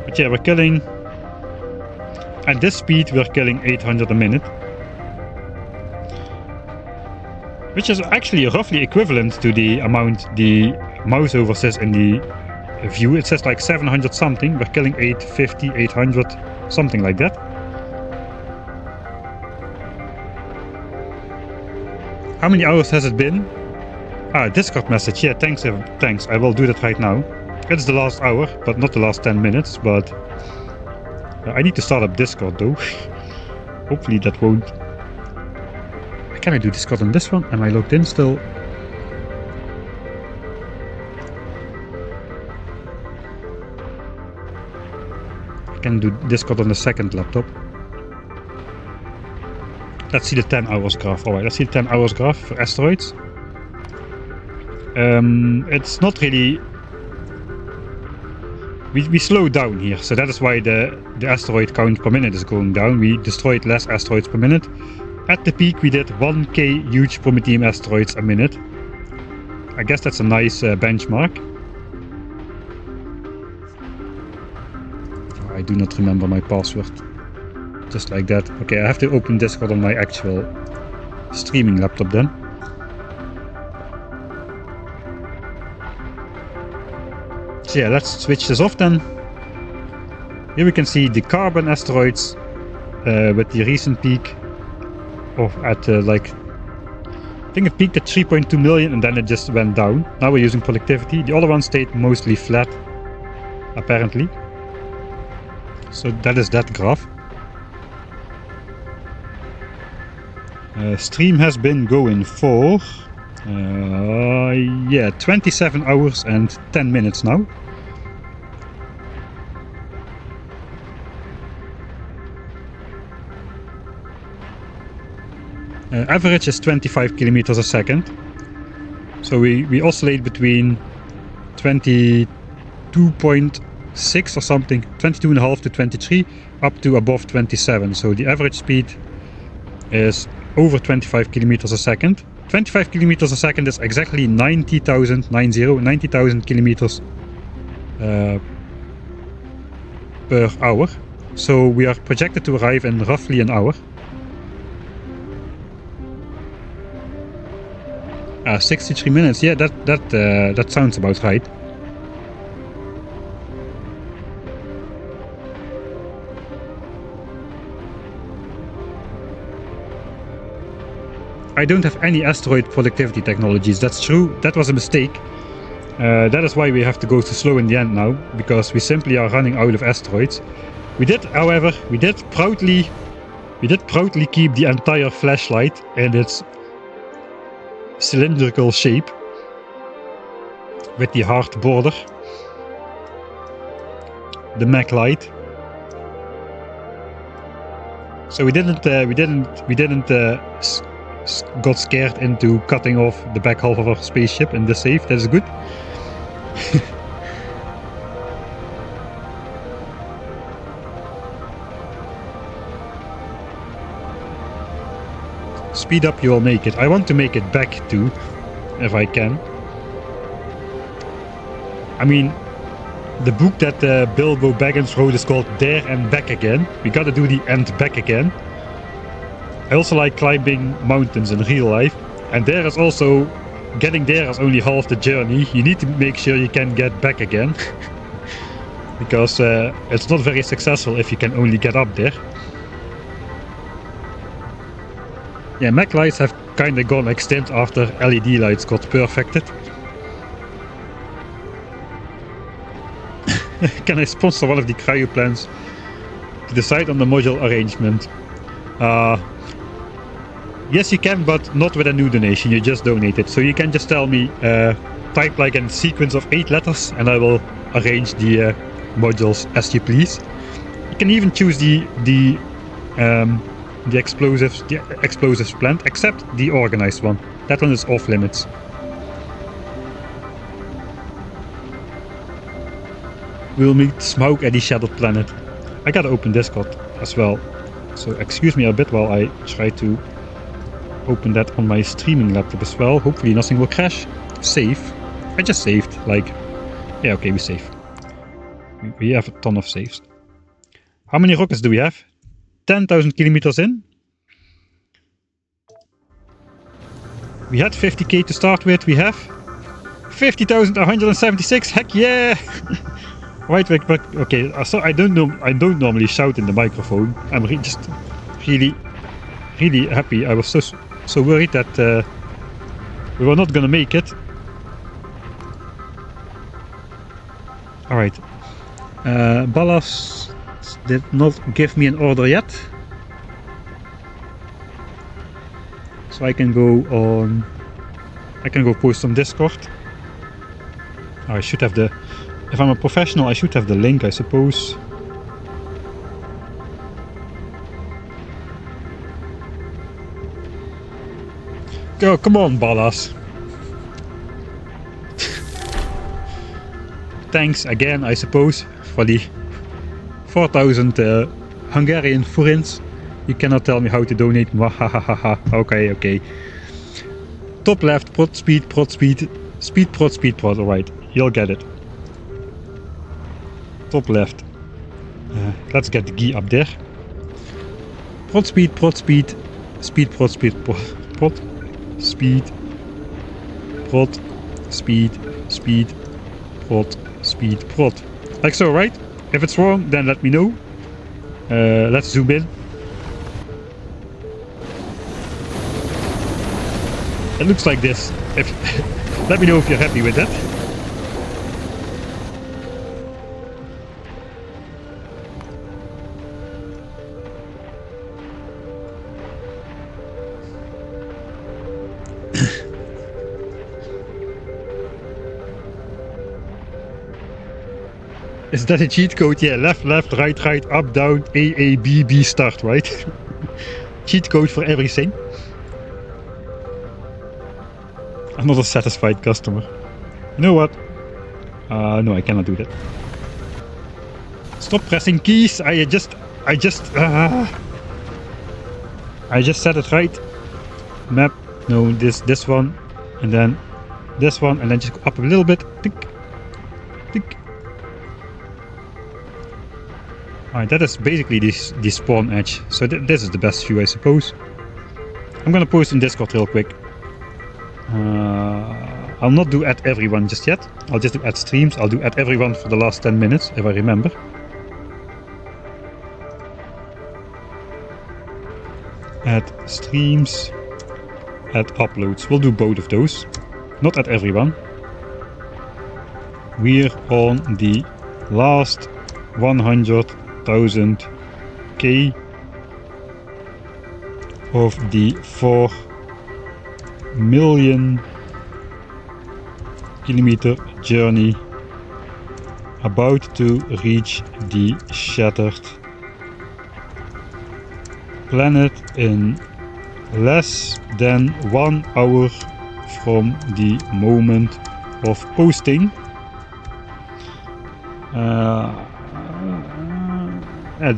But yeah, we're killing... At this speed, we're killing 800 a minute. Which is actually roughly equivalent to the amount the mouse over says in the view. It says like 700 something. We're killing 850, 800, something like that. How many hours has it been? Ah, Discord message. Yeah, thanks. Thanks. I will do that right now. It's the last hour, but not the last 10 minutes. But I need to start up Discord though. Hopefully that won't... Can I do Discord on this one? Am I logged in still? I can do Discord on the second laptop. Let's see the 10 hours graph. Alright, let's see the 10 hours graph for asteroids. It's not really... We slow down here, so that is why the asteroid count per minute is going down. We destroyed less asteroids per minute. At the peak we did 1k huge Prometheum asteroids a minute. I guess that's a nice benchmark. I do not remember my password. Just like that. Okay, I have to open Discord on my actual streaming laptop then. So yeah, let's switch this off then. Here we can see the carbon asteroids with the recent peak of at like, I think it peaked at 3.2 million and then it just went down. Now we're using productivity. The other one stayed mostly flat, apparently. So that is that graph. Stream has been going for yeah, 27 hours and 10 minutes now. Average is 25 kilometers a second. So we oscillate between 22.6 or something, 22.5 to 23, up to above 27. So the average speed is over 25 kilometers a second. 25 kilometers a second is exactly 90,000 kilometers per hour. So we are projected to arrive in roughly an hour. 63 minutes. Yeah, that sounds about right. I don't have any asteroid productivity technologies. That's true. That was a mistake. That is why we have to go so slow in the end now, because we simply are running out of asteroids. We did, however, we did proudly keep the entire flashlight in its cylindrical shape with the hard border, the Mac light. So we didn't got scared into cutting off the back half of our spaceship in the save. That is good. Speed up, you will make it. I want to make it back too, if I can. I mean, the book that Bilbo Baggins wrote is called There and Back Again. We gotta do the and back again. I also like climbing mountains in real life, and there is also, getting there is only half the journey. You need to make sure you can get back again. because it's not very successful if you can only get up there. Yeah, Mac lights have kinda gone extinct after LED lights got perfected. Can I sponsor one of the cryo plans to decide on the module arrangement? Yes, you can, but not with a new donation. You just donate it. So you can just tell me, type like a sequence of 8 letters, and I will arrange the modules as you please. You can even choose the explosives plant, except the organized one. That one is off limits. We'll meet Smaug at the Shadowed Planet. I gotta open Discord as well, so excuse me a bit while I try to open that on my streaming laptop as well. Hopefully nothing will crash. Save. I just saved, like... Yeah, okay, we save. We have a ton of saves. How many rockets do we have? 10,000 kilometers in? We had 50k to start with, we have 50,176, heck yeah! Right, okay, so I don't normally shout in the microphone. I'm just really happy. I was so worried that we were not gonna make it. Alright. Ballas did not give me an order yet. So I can go post on Discord. I should have the... If I'm a professional, I should have the link, I suppose. Go, come on, Ballas. Thanks again, I suppose, for the 4,000 Hungarian forints. You cannot tell me how to donate. Okay. Top left, prod speed, speed, alright, you'll get it. Top left. Let's get the key up there. Prod speed, prod speed, prod speed, prod speed, prod speed, prod speed, prod. Like so, right? If it's wrong, then let me know. Let's zoom in. It looks like this. Let me know if you're happy with that. Is that a cheat code? Yeah, left, right, up, down, A, B, start, right? Cheat code for everything. I'm not a satisfied customer. You know what? No, I cannot do that. Stop pressing keys. I just said it right. Map. No, this one, and then this one, and then just go up a little bit. Tick, tick. Alright, that is basically the spawn edge. So this is the best view, I suppose. I'm gonna post in Discord real quick. I'll not do at everyone just yet. I'll just do at streams. I'll do at everyone for the last 10 minutes, if I remember. At streams, at uploads. We'll do both of those. Not at everyone. We're on the last 100,000 K of the 4 million kilometer journey, about to reach the shattered planet in less than 1 hour from the moment of posting.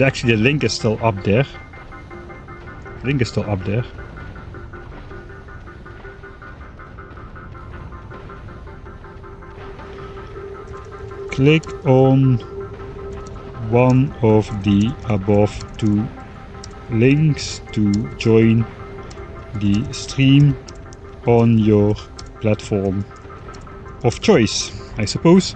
Actually, the link is still up there. Click on one of the above 2 links to join the stream on your platform of choice, I suppose.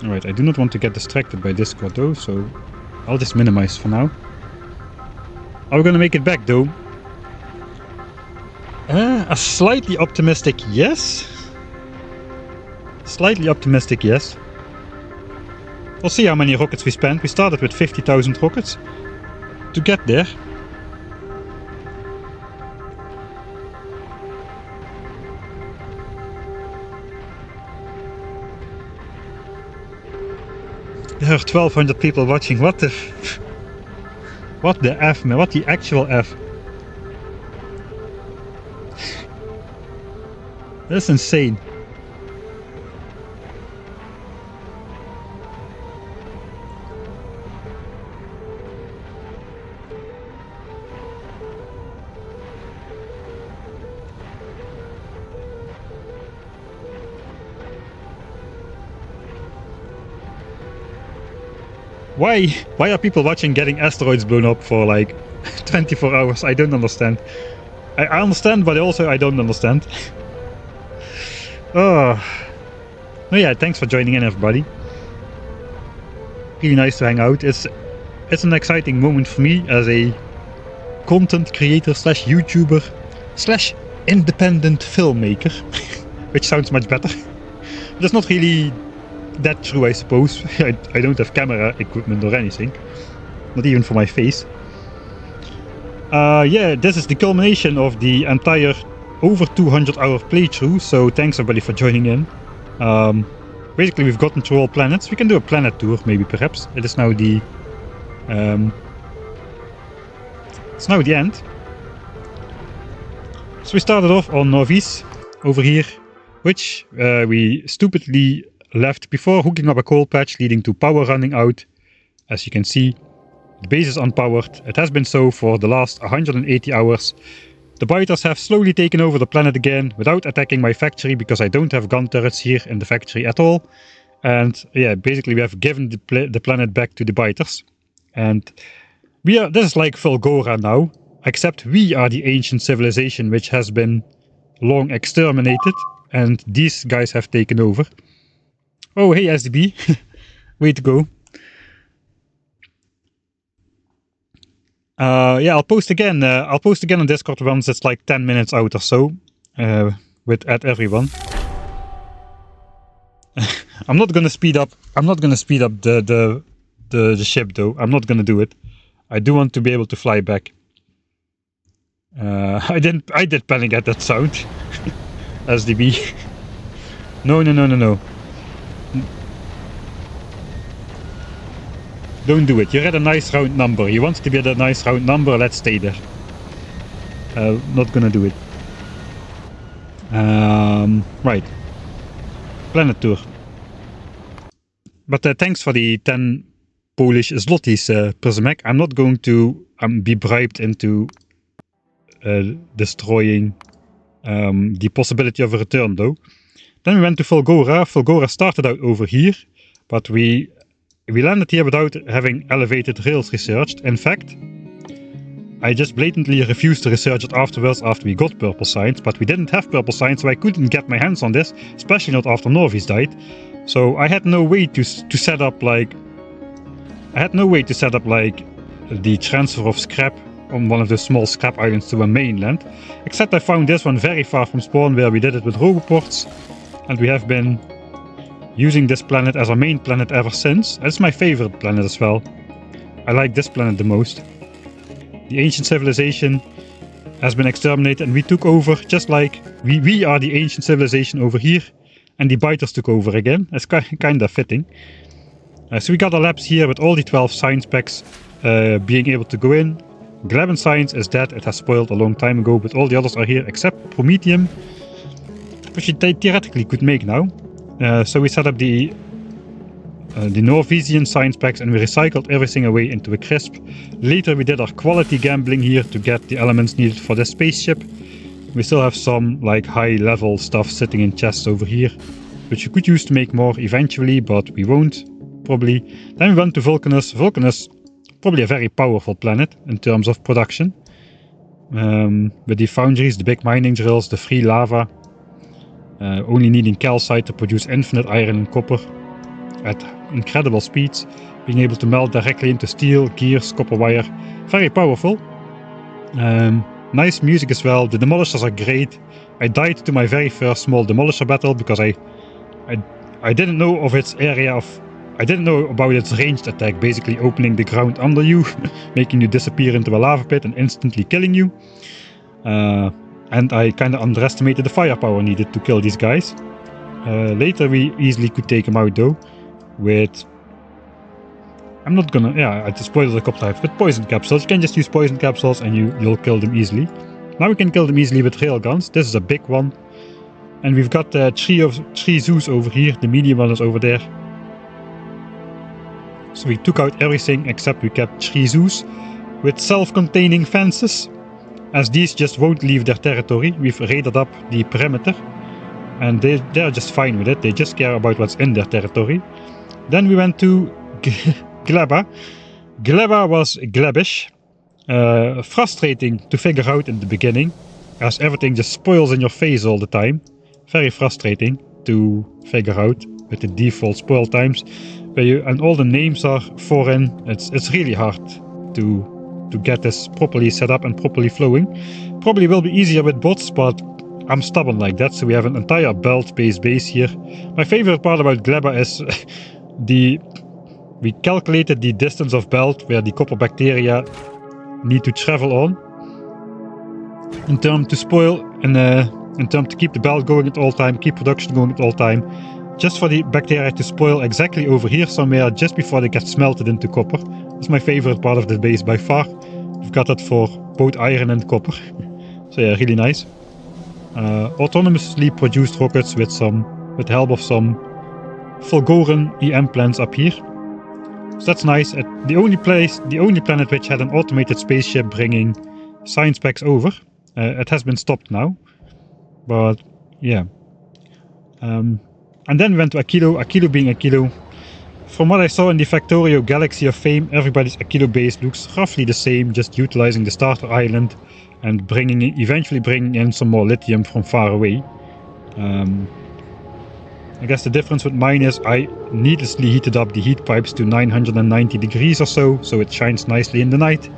Alright, I do not want to get distracted by Discord though, so I'll just minimize for now. Are we gonna make it back though? A slightly optimistic yes. Slightly optimistic yes. We'll see how many rockets we spent. We started with 50,000 rockets to get there. There are 1,200 people watching. What the what the F, man? What the actual F? That's insane. Why are people watching getting asteroids blown up for like 24 hours? I don't understand. I understand, but also I don't understand. Oh yeah, thanks for joining in, everybody. Really nice to hang out. It's an exciting moment for me as a content creator slash YouTuber slash independent filmmaker, which sounds much better. But it's not really that true, I suppose. I don't have camera equipment or anything, not even for my face. Yeah, this is the culmination of the entire over 200-hour playthrough, so thanks everybody for joining in. Basically, we've gotten through all planets. We can do a planet tour, maybe, perhaps. It is now the it's now the end. So we started off on Novis over here, which we stupidly left before hooking up a coal patch, leading to power running out. As you can see, the base is unpowered. It has been so for the last 180 hours. The biters have slowly taken over the planet again without attacking my factory, because I don't have gun turrets here in the factory at all. And yeah, basically we have given the planet back to the biters. And this is like Fulgora now, except we are the ancient civilization which has been long exterminated, and these guys have taken over. Oh, hey SDB, way to go. Yeah, I'll post again on Discord once it's like 10 minutes out or so, at everyone. I'm not gonna speed up the ship though. I'm not gonna do it. I do want to be able to fly back. I did panic at that sound. SDB. No. Don't do it. You're at a nice round number. You want to be at a nice round number, let's stay there. Not gonna do it. Right. Planet tour. But thanks for the 10 Polish zlotys, Prismac. I'm not going to be bribed into destroying the possibility of a return though. Then we went to Fulgora. Fulgora started out over here, but we landed here without having elevated rails researched. In fact, I just blatantly refused to research it afterwards after we got purple signs, but we didn't have purple signs, so I couldn't get my hands on this, especially not after Norvis died. So I had no way to set up like the transfer of scrap on one of the small scrap islands to a mainland. Except I found this one very far from spawn, where we did it with roboports, and we have been using this planet as our main planet ever since. It's my favorite planet as well. I like this planet the most. The ancient civilization has been exterminated and we took over, just like we are the ancient civilization over here, and the biters took over again. It's kind of fitting. So we got our labs here with all the 12 science packs being able to go in. Gleben science is dead, it has spoiled a long time ago, but all the others are here except Promethium, which you theoretically could make now. So we set up the Norwegian science packs and we recycled everything away into a crisp. Later we did our quality gambling here to get the elements needed for the spaceship. We still have some like high level stuff sitting in chests over here, which we could use to make more eventually, but we won't probably. Then we went to Vulcanus. Vulcanus, probably a very powerful planet in terms of production. With the foundries, the big mining drills, the free lava. Only needing calcite to produce infinite iron and copper. at incredible speeds, being able to melt directly into steel, gears, copper wire. Very powerful. Nice music as well. The demolishers are great. I died to my very first small demolisher battle because I didn't know of its area of... I didn't know about its ranged attack, basically opening the ground under you, making you disappear into a lava pit and instantly killing you. And I kind of underestimated the firepower needed to kill these guys. Later we easily could take them out though, with... I'm not gonna... yeah, I spoiled it a couple times, with poison capsules. You can just use poison capsules and you'll kill them easily. Now we can kill them easily with railguns. This is a big one. And we've got three zoos over here, the medium one is over there. So we took out everything except we kept 3 zoos with self-containing fences, as these just won't leave their territory. We've raided up the perimeter and they're just fine with it. They just care about what's in their territory. Then we went to Gleba. Gleba was Glebish. Frustrating to figure out in the beginning, as everything just spoils in your face all the time. Very frustrating to figure out with the default spoil times. And all the names are foreign. It's really hard to get this properly set up and properly flowing. Probably will be easier with bots, but I'm stubborn like that, so we have an entire belt-based base here. My favorite part about Gleba is we calculated the distance of belt where the copper bacteria need to travel on in terms to spoil and in terms to keep the belt going at all time, keep production going at all time. Just for the bacteria to spoil exactly over here somewhere, just before they get smelted into copper. That's my favorite part of the base by far. We've got that for both iron and copper. So yeah, really nice. Autonomously produced rockets with the help of some Fulgoran EM plants up here. So that's nice. The only planet which had an automated spaceship bringing science packs over. It has been stopped now. But yeah. And then we went to Aquilo being Aquilo. From what I saw in the Factorio Galaxy of Fame, everybody's Aquilo base looks roughly the same, just utilizing the starter island and eventually bringing in some more lithium from far away. I guess the difference with mine is I needlessly heated up the heat pipes to 990 degrees or so it shines nicely in the night.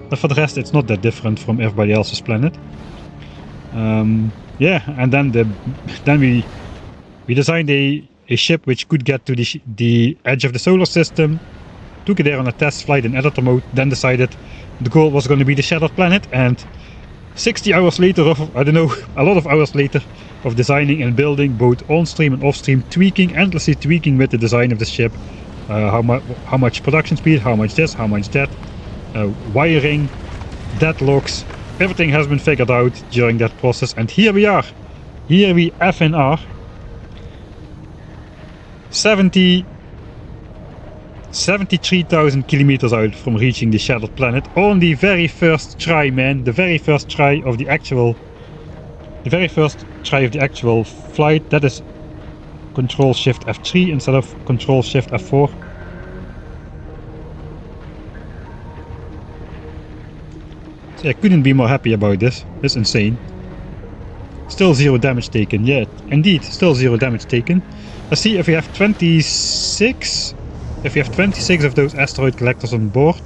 But for the rest, it's not that different from everybody else's planet. Yeah, and then we designed a ship which could get to the edge of the solar system, took it there on a test flight in editor mode, then decided the goal was going to be the shattered planet, and 60 hours later of, I don't know, a lot of hours later of designing and building, both on-stream and off-stream, endlessly tweaking with the design of the ship, how much production speed, how much this, how much that, wiring, deadlocks, everything has been figured out during that process, and here we are. Here we effing are. 73,000 kilometers out from reaching the shattered planet on the very first try, man. The very first try of the actual flight. That is Control Shift F3 instead of Control Shift F4. So I couldn't be more happy about this. It's insane. Still 0 damage taken. Yeah, indeed, still 0 damage taken. Let's see if we have 26. If we have 26 of those asteroid collectors on board.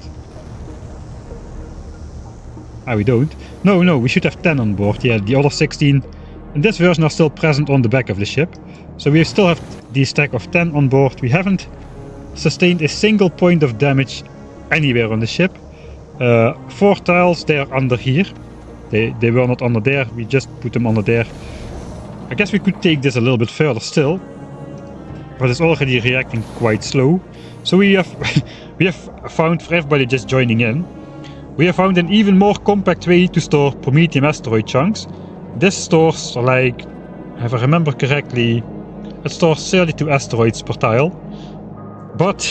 Ah, we don't. No, we should have 10 on board. Yeah, the other 16 in this version are still present on the back of the ship. So we still have the stack of 10 on board. We haven't sustained a single point of damage anywhere on the ship. 4 tiles, they are under here. They were not under there. We just put them under there. I guess we could take this a little bit further still. But it's already reacting quite slow. So we have found, for everybody just joining in, we have found an even more compact way to store Prometheum asteroid chunks. This stores, like, if I remember correctly, it stores 32 asteroids per tile. But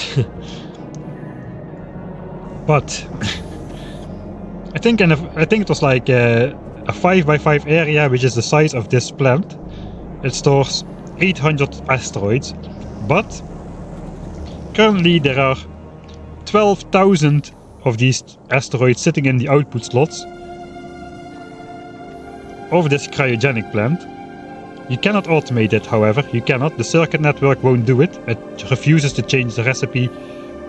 I think it was like a 5x5 area, which is the size of this plant. It stores 800 asteroids. But currently there are 12,000 of these asteroids sitting in the output slots of this cryogenic plant. You cannot automate it, however. You cannot. The circuit network won't do it. It refuses to change the recipe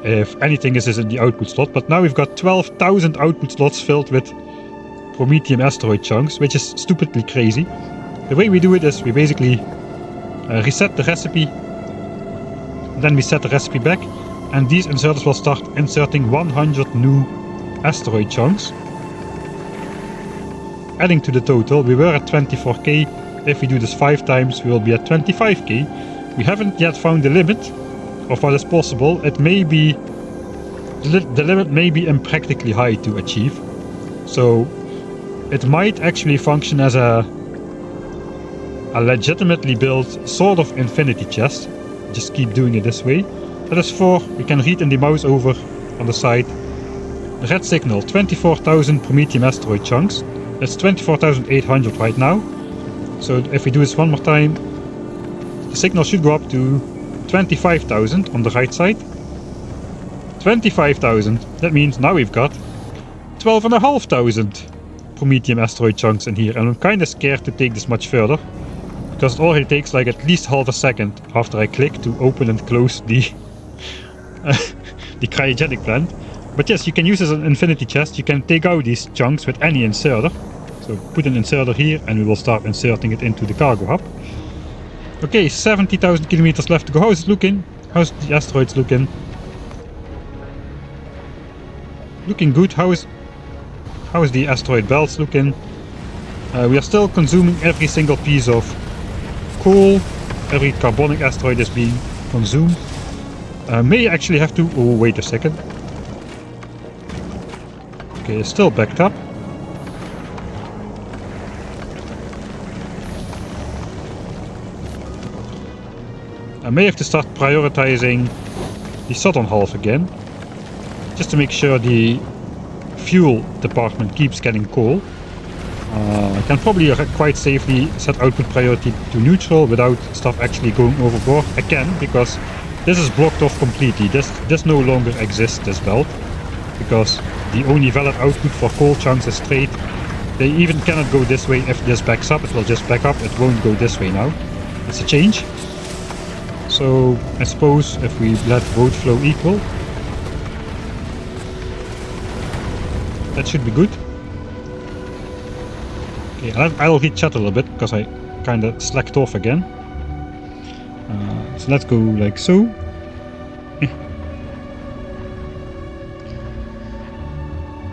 if anything is in the output slot. But now we've got 12,000 output slots filled with Prometheum asteroid chunks, which is stupidly crazy. The way we do it is we basically reset the recipe, then we set the recipe back, and these inserters will start inserting 100 new asteroid chunks. Adding to the total, we were at 24k. If we do this 5 times, we will be at 25k. We haven't yet found the limit of what is possible. It may be... the limit may be impractically high to achieve. So it might actually function as a legitimately built sort of infinity chest. Just keep doing it this way. That is 4. We can read in the mouse over on the side. The red signal, 24,000 Prometheum asteroid chunks. It's 24,800 right now. So if we do this one more time, the signal should go up to 25,000 on the right side. 25,000. That means now we've got 12,500 Prometheum asteroid chunks in here. And I'm kind of scared to take this much further, because it already takes like at least half a second after I click to open and close the the cryogenic plant. But yes, you can use this as an infinity chest. You can take out these chunks with any inserter. So put an inserter here and we will start inserting it into the cargo hub. Okay, 70,000 kilometers left to go. How's it looking? How's the asteroids looking? Looking good. How is the asteroid belts looking? We are still consuming every single piece of coal. Every carbonic asteroid is being consumed. May actually have to... oh, wait a second. Okay, it's still backed up. I may have to start prioritizing the southern half again, just to make sure the fuel department keeps getting coal. I can probably quite safely set output priority to neutral without stuff actually going overboard again, because this is blocked off completely. This no longer exists, this belt, because the only valid output for coal chunks is straight. They even cannot go this way. If this backs up, it will just back up. It won't go this way now. It's a change. So I suppose if we let road flow equal, that should be good. Okay, I'll read chat a little bit because I kind of slacked off again. So let's go like so.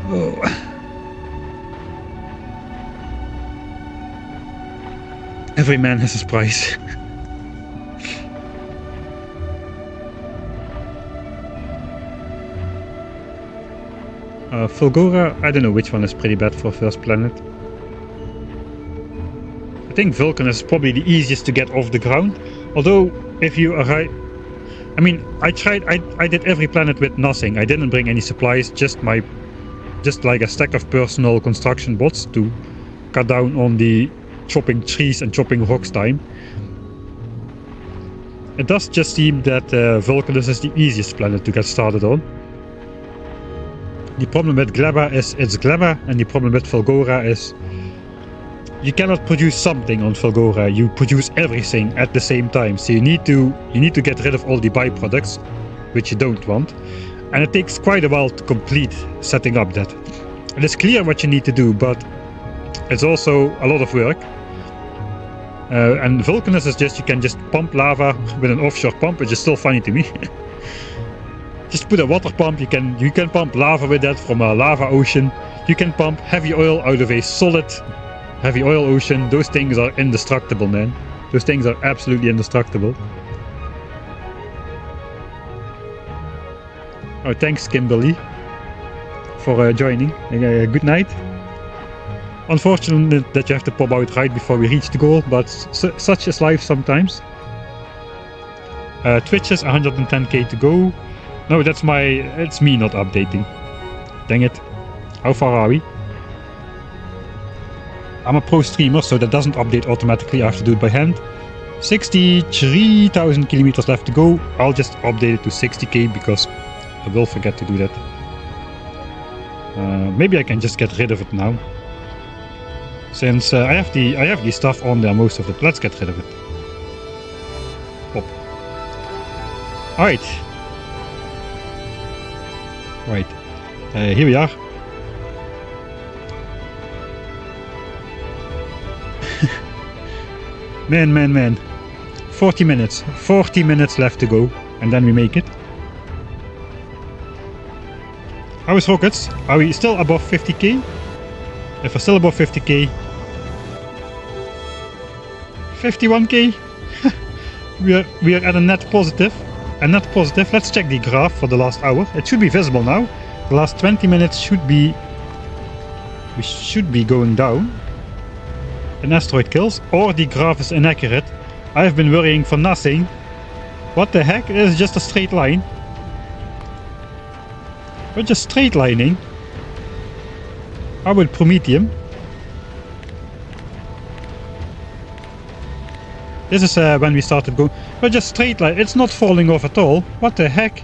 Oh. Every man has his price. Fulgora, I don't know which one is pretty bad for first planet. I think Vulcan is probably the easiest to get off the ground. Although, if you arrive... I mean, I did every planet with nothing. I didn't bring any supplies, just like a stack of personal construction bots to cut down on the chopping trees and chopping rocks time. It does just seem that Vulcanus is the easiest planet to get started on. The problem with Gleba is it's Gleba, and the problem with Fulgora is you cannot produce something on Fulgora. You produce everything at the same time. So you need to get rid of all the byproducts, which you don't want. And it takes quite a while to complete setting up that. It is clear what you need to do, but it's also a lot of work. And Vulcanus is just, you can just pump lava with an offshore pump, which is still funny to me. Just put a water pump, you can pump lava with that from a lava ocean. You can pump heavy oil out of a solid heavy oil ocean. Those things are indestructible, man. Those things are absolutely indestructible. Oh, thanks Kimberly for joining. Good night. Unfortunate that you have to pop out right before we reach the goal, but such is life sometimes. Twitch is 110k to go. No, it's me not updating. Dang it. How far are we? I'm a pro streamer, so that doesn't update automatically. I have to do it by hand. 63,000 kilometers left to go. I'll just update it to 60k because I will forget to do that. Maybe I can just get rid of it now. Since I have the stuff on there, most of it. Let's get rid of it. Pop. Alright. Right. Here we are. Man. 40 minutes. 40 minutes left to go. And then we make it. How is rockets? Are we still above 50k? If we're still above 50k. 51k. we are at a net positive. A net positive. Let's check the graph for the last hour. It should be visible now. The last 20 minutes should be... We should be going down. An asteroid kills. Or the graph is inaccurate. I have been worrying for nothing. What the heck? It is just a straight line. We're just straight lining. How about Prometheum? This is when we started going. We're just straight line. It's not falling off at all. What the heck?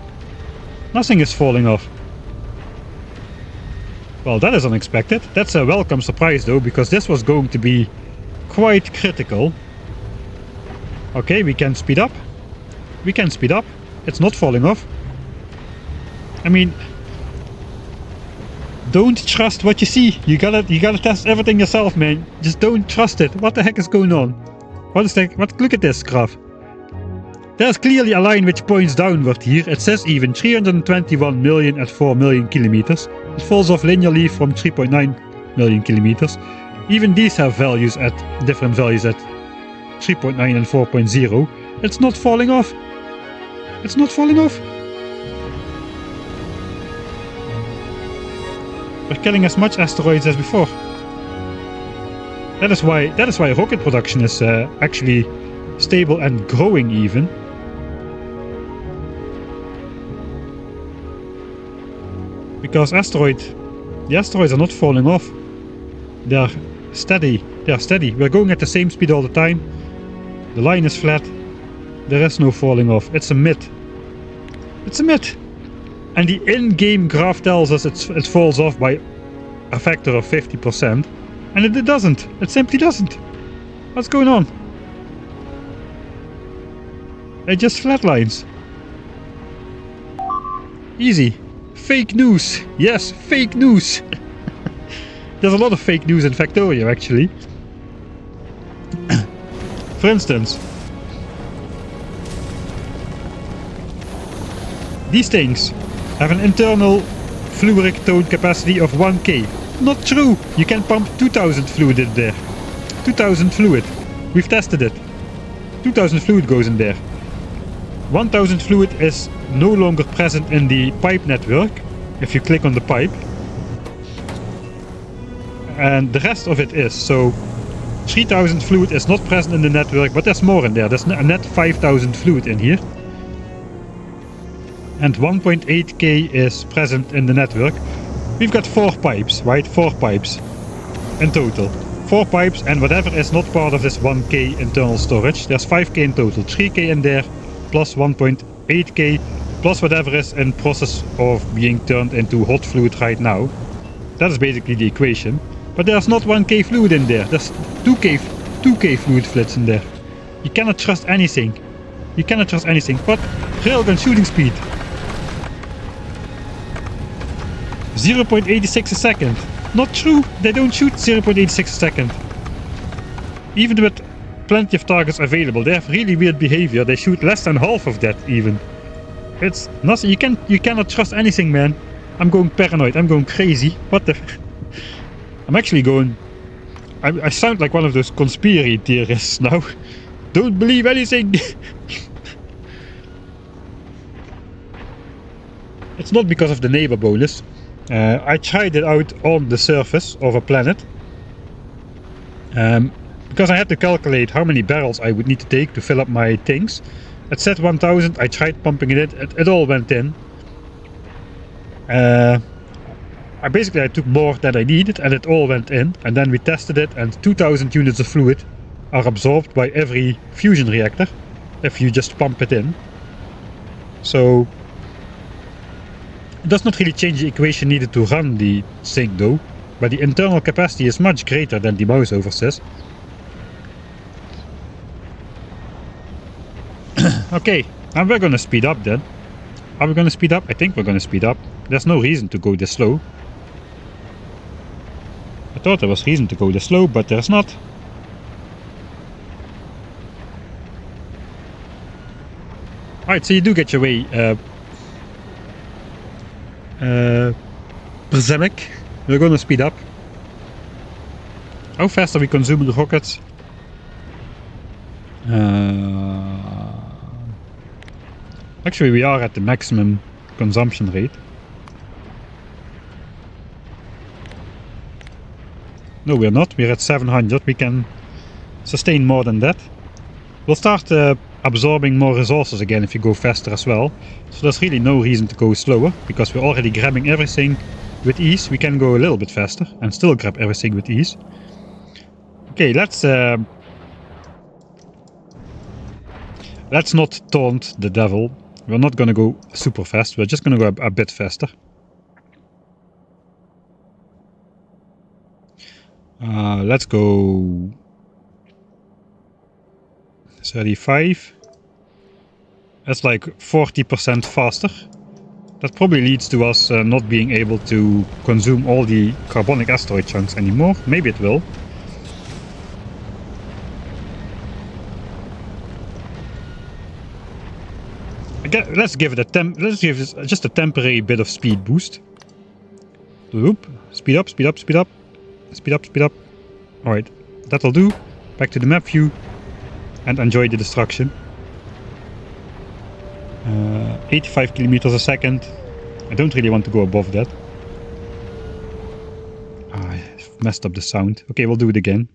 Nothing is falling off. Well, that is unexpected. That's a welcome surprise though, because this was going to be quite critical. Okay, we can speed up. We can speed up. It's not falling off. I mean, don't trust what you see. You gotta test everything yourself, man. Just don't trust it. What the heck is going on? What is that? Look at this graph. There's clearly a line which points downward here. It says even 321 million at 4 million kilometers. It falls off linearly from 3.9 million kilometers. Even these have values at different values at 3.9 and 4.0. It's not falling off. It's not falling off. We're killing as much asteroids as before. That is why rocket production is actually stable and growing even. Because the asteroids are not falling off. They are steady. We're going at the same speed all the time. The line is flat. There is no falling off. It's a myth. It's a myth. And the in-game graph tells us it falls off by a factor of 50%. And it doesn't. It simply doesn't. What's going on? It just flatlines. Easy. Fake news. Yes, fake news. There's a lot of fake news in Factorio actually. For instance, these things have an internal fluoric tone capacity of 1k. Not true! You can pump 2000 fluid in there. 2000 fluid. We've tested it. 2000 fluid goes in there. 1000 fluid is no longer present in the pipe network if you click on the pipe. And the rest of it is. So 3000 fluid is not present in the network, but there's more in there. There's a net 5000 fluid in here. And 1.8k is present in the network. We've got 4 pipes, right? 4 pipes in total. 4 pipes and whatever is not part of this 1k internal storage. There's 5k in total. 3k in there plus 1.8k plus whatever is in process of being turned into hot fluid right now. That is basically the equation. But there's not 1k fluid in there. There's 2k fluid flits in there. You cannot trust anything. You cannot trust anything. But railgun shooting speed. 0.86 a second. Not true. They don't shoot 0.86 a second. Even with plenty of targets available, they have really weird behavior. They shoot less than half of that even. It's nothing. You cannot trust anything, man. I'm going paranoid. I'm going crazy. What the... I'm actually going... I sound like one of those conspiracy theorists now. Don't believe anything. It's not because of the neighbor bolus. I tried it out on the surface of a planet. Because I had to calculate how many barrels I would need to take to fill up my things. It said 1000. I tried pumping it in. It all went in. I took more than I needed and it all went in. And then we tested it and 2000 units of fluid are absorbed by every fusion reactor if you just pump it in. So it does not really change the equation needed to run the thing though. but the internal capacity is much greater than the mouse over says. Okay, and we're gonna speed up then. Are we gonna speed up? I think we're gonna speed up. There's no reason to go this slow. I thought there was reason to go this slow, but there's not. Alright, so you do get your way, Przemyk. We're gonna speed up. How fast are we consuming the rockets? Actually, we are at the maximum consumption rate. No, we're not. We're at 700. We can sustain more than that. We'll start absorbing more resources again if you go faster as well. So there's really no reason to go slower, because we're already grabbing everything with ease. We can go a little bit faster and still grab everything with ease. Okay, let's not taunt the devil. We're not gonna go super fast. We're just gonna go a bit faster. Let's go 35. That's like 40% faster. That probably leads to us not being able to consume all the carbonic asteroid chunks anymore. Maybe it will. Again, let's give it just a temporary bit of speed boost. Oop. Speed up, speed up, speed up. Speed up, speed up. Alright, that'll do. Back to the map view and enjoy the destruction. 85 kilometers a second. I don't really want to go above that. I messed up the sound. Okay, we'll do it again.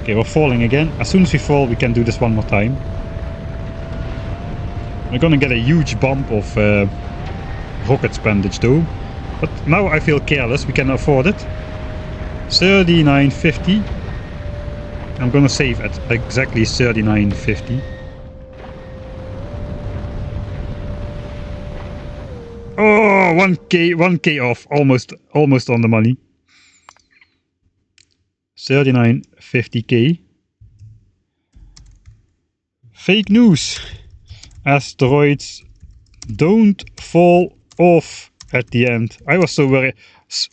Okay, we're falling again. As soon as we fall, we can do this one more time. We're gonna get a huge bump of rocket spendage though. But now I feel careless, we can afford it. 39.50. I'm gonna save at exactly 39.50. Oh, 1k off, almost on the money. 39.50k. Fake news. Asteroids don't fall off at the end. I was so worried.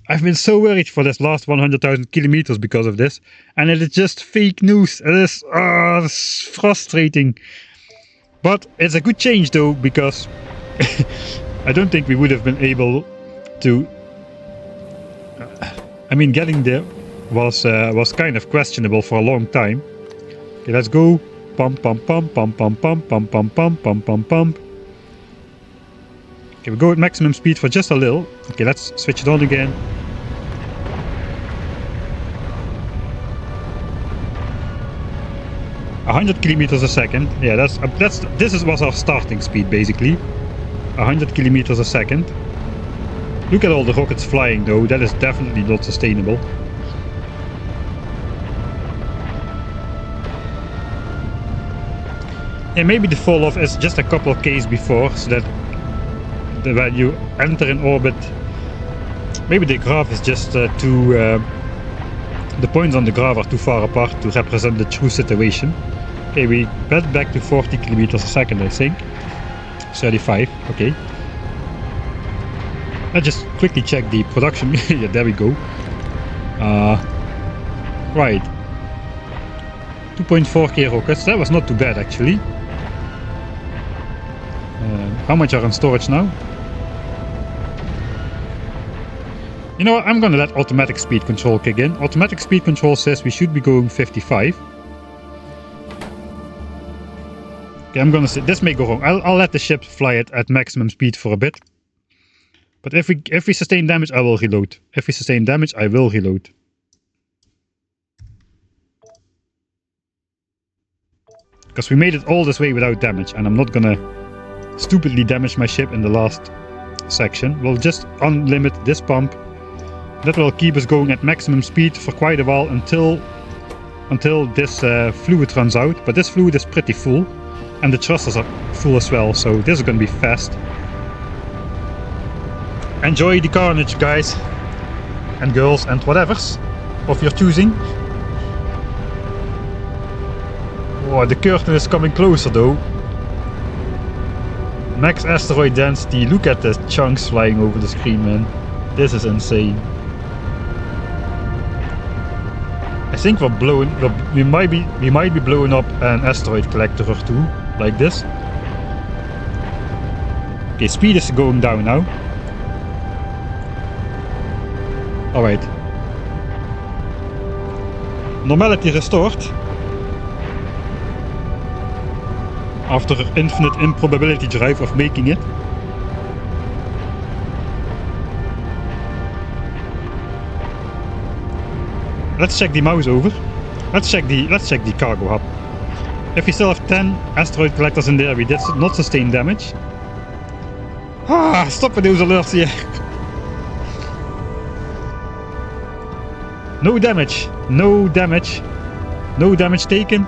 I've been so worried for this last 100,000 kilometers because of this, and it is just fake news. It is it's frustrating, but it's a good change though, because I don't think we would have been able to. I mean, getting there was kind of questionable for a long time. Okay, let's go. Pump, pump, pump, pump, pump, pump, pump, pump, pump, pump, pump, pump. Okay, we go at maximum speed for just a little. Okay, let's switch it on again. A 100 kilometers a second. Yeah, this was our starting speed basically. 100 kilometers a second. Look at all the rockets flying though. That is definitely not sustainable. Yeah, maybe the fall off is just a couple of Ks before, so that when you enter in orbit, maybe the graph is just the points on the graph are too far apart to represent the true situation. Okay, we went back to 40 kilometers a second, I think. 35, okay. Let's just quickly check the production. Yeah, there we go. Right. 2.4k rockets, that was not too bad actually. How much are in storage now? You know what, I'm gonna let automatic speed control kick in. Automatic speed control says we should be going 55. Okay, I'm gonna say, this may go wrong. I'll let the ship fly it at maximum speed for a bit. But if we sustain damage, I will reload. If we sustain damage, I will reload. Because we made it all this way without damage, and I'm not gonna stupidly damage my ship in the last section. We'll just unlimit this pump. That will keep us going at maximum speed for quite a while until this fluid runs out. But this fluid is pretty full. And the thrusters are full as well, so this is gonna be fast. Enjoy the carnage, guys and girls and whatevers of your choosing. Oh, the curtain is coming closer though. Max Asteroid Density, look at the chunks flying over the screen, man. This is insane. I think we might be blowing up an asteroid collector or two, like this. Okay, speed is going down now. Alright. Normality restored. After infinite improbability drive of making it. Let's check the mouse over. Let's check the cargo hub. If we still have 10 asteroid collectors in there, we did not sustain damage. Ah, stop with those alerts here. No damage. No damage. No damage taken.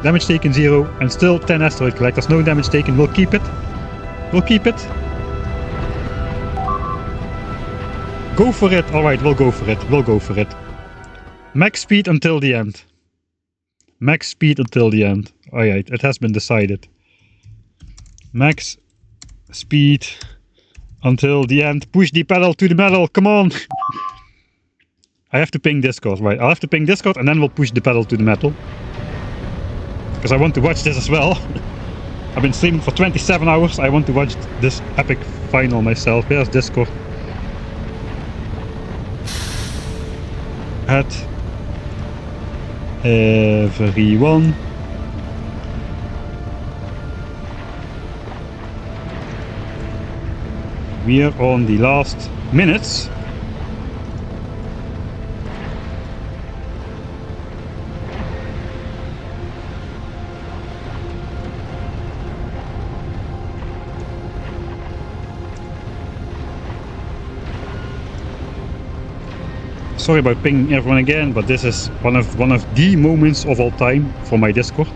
Damage taken 0, and still 10 asteroid collectors. No damage taken. We'll keep it. We'll keep it. Go for it. Alright, we'll go for it. We'll go for it. Max speed until the end. Max speed until the end. Alright, it has been decided. Max speed until the end. Push the pedal to the metal. Come on. I have to ping Discord, right? I'll have to ping Discord and then we'll push the pedal to the metal. Because I want to watch this as well. I've been streaming for 27 hours. I want to watch this epic final myself. Here's Discord. At everyone. We are on the last minutes. Sorry about pinging everyone again, but this is one of the moments of all time for my Discord.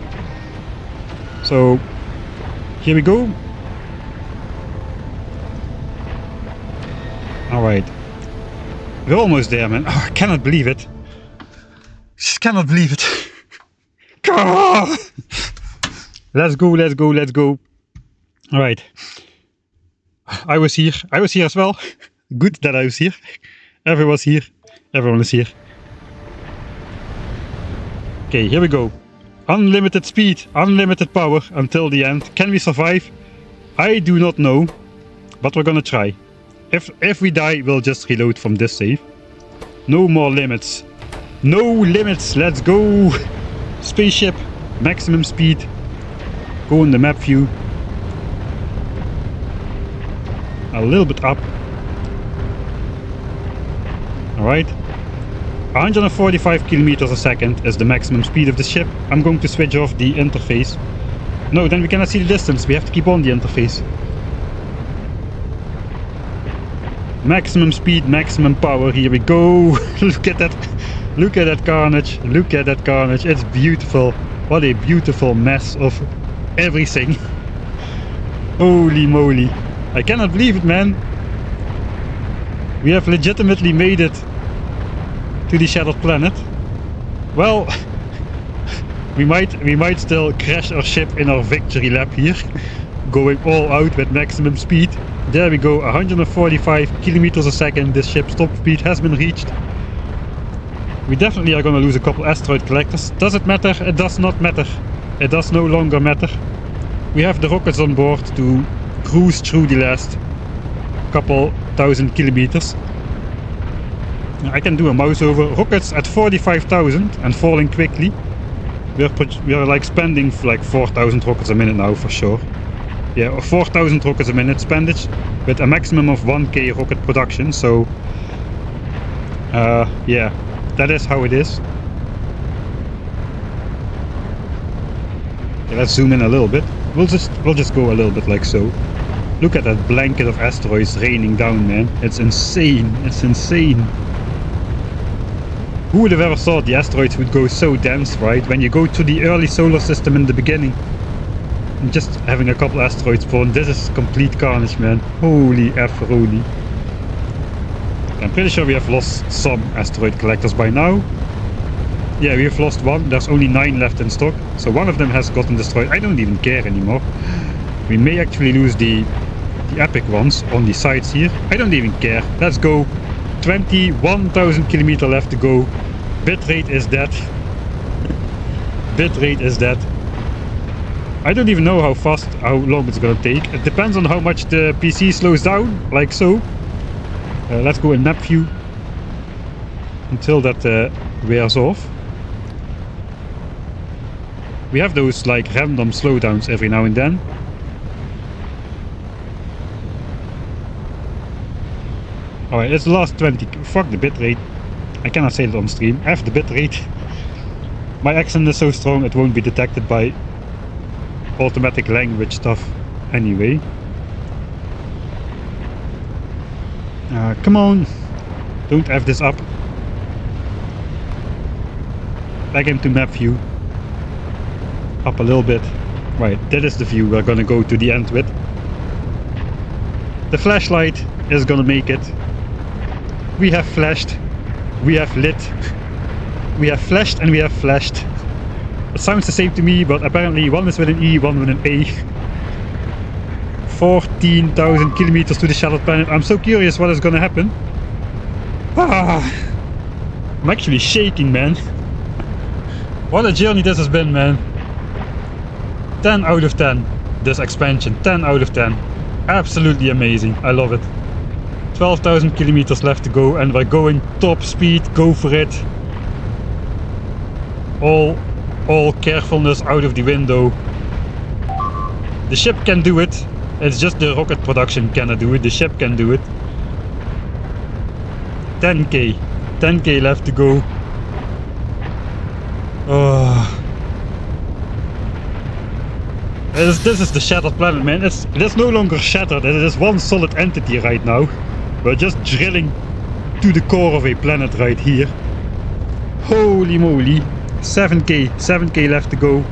So here we go. Alright. We're almost there, man. Oh, I cannot believe it. Just cannot believe it. Let's go, let's go, let's go. Alright. I was here as well. Good that I was here. Everyone was here. Everyone is here. Okay, here we go. Unlimited speed, unlimited power until the end. Can we survive? I do not know, but we're gonna try. If we die, we'll just reload from this save. No more limits. No limits, let's go! Spaceship, maximum speed. Go in the map view. A little bit up. Alright. 145 kilometers a second is the maximum speed of the ship. I'm going to switch off the interface. No, then we cannot see the distance. We have to keep on the interface. Maximum speed, maximum power. Here we go. Look at that. Look at that carnage. Look at that carnage. It's beautiful. What a beautiful mess of everything. Holy moly. I cannot believe it, man. We have legitimately made it to the shattered planet. Well, we might still crash our ship in our victory lap here, going all out with maximum speed. There we go, 145 kilometers a second. This ship's top speed has been reached. We definitely are gonna lose a couple asteroid collectors. Does it matter? It does not matter. It does no longer matter. We have the rockets on board to cruise through the last couple thousand kilometers. I can do a mouse over. Rockets at 45,000 and falling quickly. We are like spending like 4,000 rockets a minute now for sure. Yeah, 4,000 rockets a minute spending with a maximum of 1k rocket production. So yeah, that is how it is. Okay, let's zoom in a little bit. We'll just go a little bit like so. Look at that blanket of asteroids raining down, man. It's insane. It's insane. Who would have ever thought the asteroids would go so dense, right? When you go to the early solar system in the beginning, I'm just having a couple asteroids spawn. This is complete carnage, man. Holy F, holy. I'm pretty sure we have lost some asteroid collectors by now. Yeah, we have lost one. There's only 9 left in stock. So one of them has gotten destroyed. I don't even care anymore. We may actually lose the epic ones on the sides here. I don't even care. Let's go. 21,000 kilometers left to go. Bitrate is dead. Bitrate is dead. I don't even know how long it's gonna take. It depends on how much the PC slows down, like so. Let's go in map view until that wears off. We have those like random slowdowns every now and then. Alright, it's the last 20. Fuck the bitrate. I cannot say it on stream. F the bitrate. My accent is so strong it won't be detected by automatic language stuff anyway. Come on. Don't F this up. Back into map view. Up a little bit. Right, that is the view we're gonna go to the end with. The flashlight is gonna make it. We have flashed. We have lit. We have flashed and we have flashed. It sounds the same to me, but apparently one is with an E, one with an A. 14,000 kilometers to the shattered planet. I'm so curious what is gonna happen. I'm actually shaking, man. What a journey this has been, man. 10 out of 10. This expansion, 10 out of 10. Absolutely amazing. I love it. 12,000 kilometers left to go and we're going top speed. Go for it. All carefulness out of the window. The ship can do it. It's just the rocket production cannot do it. The ship can do it. 10k. 10k left to go. This is the shattered planet, man. It is no longer shattered. It is one solid entity right now. We're just drilling to the core of a planet right here. Holy moly. 7k left to go.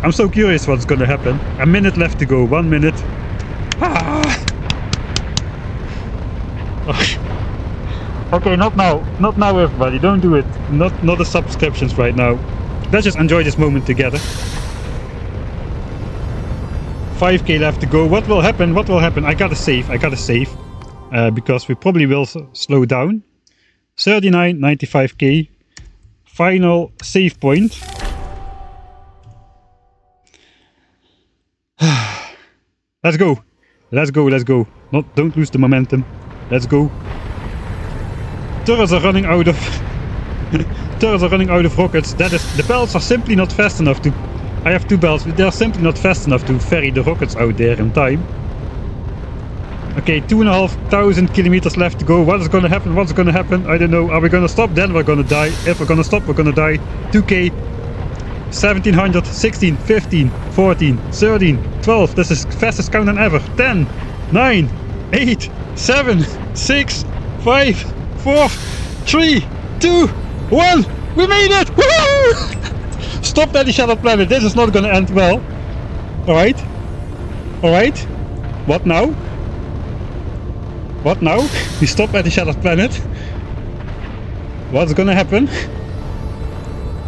I'm so curious what's gonna happen. A minute left to go. 1 minute. Okay, not now. Not now, everybody. Don't do it. Not the subscriptions right now. Let's just enjoy this moment together. 5k left to go. What will happen? What will happen? I gotta save. Because we probably will slow down. 39, 95k. Final save point. Let's go. Let's go. Don't lose the momentum. Let's go. Turrets are running out of rockets. The belts are simply not fast enough to. I have 2 belts, but they are simply not fast enough to ferry the rockets out there in time. Okay, 2,500 kilometers left to go. What is gonna happen? What's gonna happen? I don't know. Are we gonna stop? Then we're gonna die. If we're gonna stop, we're gonna die. 2k. 1700, 16, 15, 14, 13, 12. This is fastest countdown ever. 10, 9, 8, 7, 6, 5, 4, 3, 2, 1. We made it! Woo! Stop at the shattered planet. This is not gonna end well. Alright. Alright. What now? What now? We stop at the shattered planet. What's gonna happen?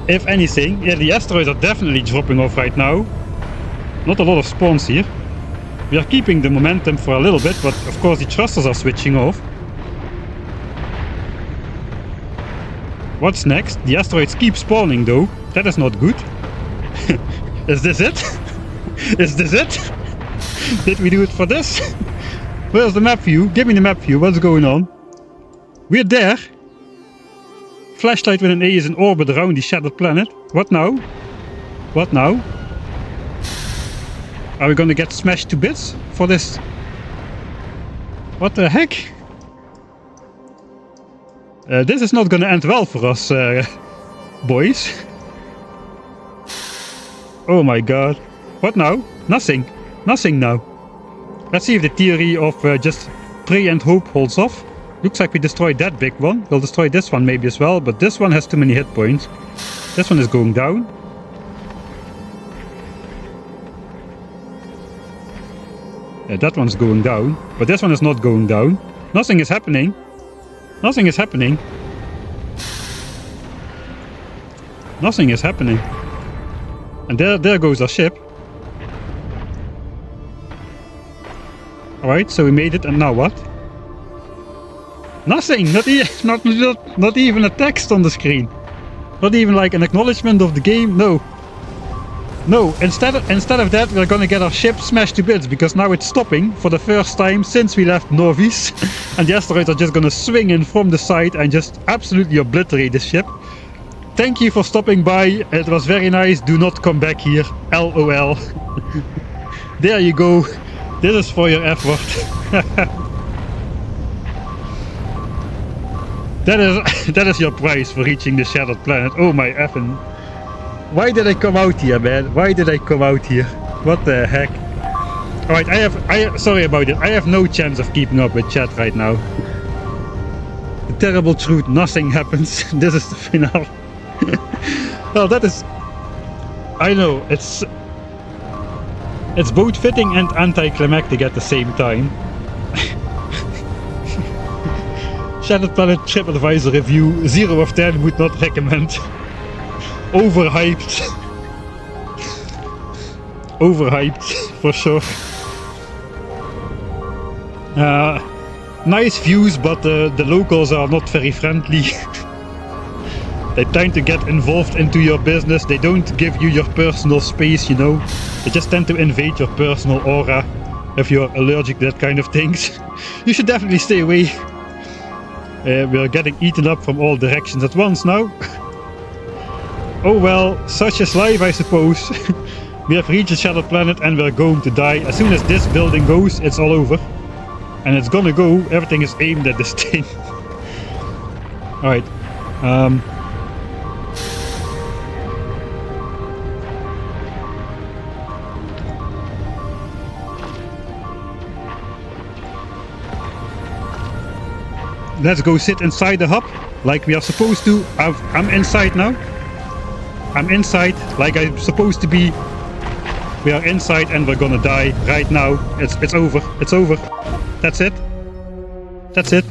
If anything, yeah, the asteroids are definitely dropping off right now. Not a lot of spawns here. We are keeping the momentum for a little bit, but of course the thrusters are switching off. What's next? The asteroids keep spawning though. That is not good. Is this it? Is this it? Did we do it for this? Where's the map view? Give me the map view. What's going on? We're there. Flashlight with an A is in orbit around the shattered planet. What now? What now? Are we gonna get smashed to bits for this? What the heck? This is not gonna end well for us, boys. Oh my god. What now? Nothing. Nothing now. Let's see if the theory of just pray and hope holds off. Looks like we destroyed that big one. We'll destroy this one maybe as well, but this one has too many hit points. This one is going down. Yeah, that one's going down. But this one is not going down. Nothing is happening. Nothing is happening. Nothing is happening. And there goes our ship. Alright, so we made it, and now what? Nothing! Not even a text on the screen. Not even like an acknowledgement of the game. No. No, instead of that, we're gonna get our ship smashed to bits, because now it's stopping for the first time since we left Norvis. And the asteroids are just gonna swing in from the side and just absolutely obliterate the ship. Thank you for stopping by. It was very nice. Do not come back here. LOL. There you go. This is for your effort. That is your price for reaching the shattered planet. Oh my effing. Why did I come out here, man? Why did I come out here? What the heck? Alright, sorry about it. I have no chance of keeping up with chat right now. The terrible truth, nothing happens. This is the finale. Well, that is... I know, it's both fitting and anticlimactic at the same time. Shattered Planet TripAdvisor review, 0 of 10, would not recommend. Overhyped. Overhyped, for sure. Nice views, but the locals are not very friendly. They tend to get involved into your business. They don't give you your personal space, you know. They just tend to invade your personal aura. If you're allergic to that kind of things, you should definitely stay away. We're getting eaten up from all directions at once now. Oh well, such is life, I suppose. We have reached the shattered planet and we're going to die. As soon as this building goes, it's all over. And it's gonna go. Everything is aimed at this thing. Alright. Let's go sit inside the hub, like we are supposed to. I'm inside now. I'm inside, like I'm supposed to be. We are inside and we're gonna die right now. It's over. It's over. That's it. That's it.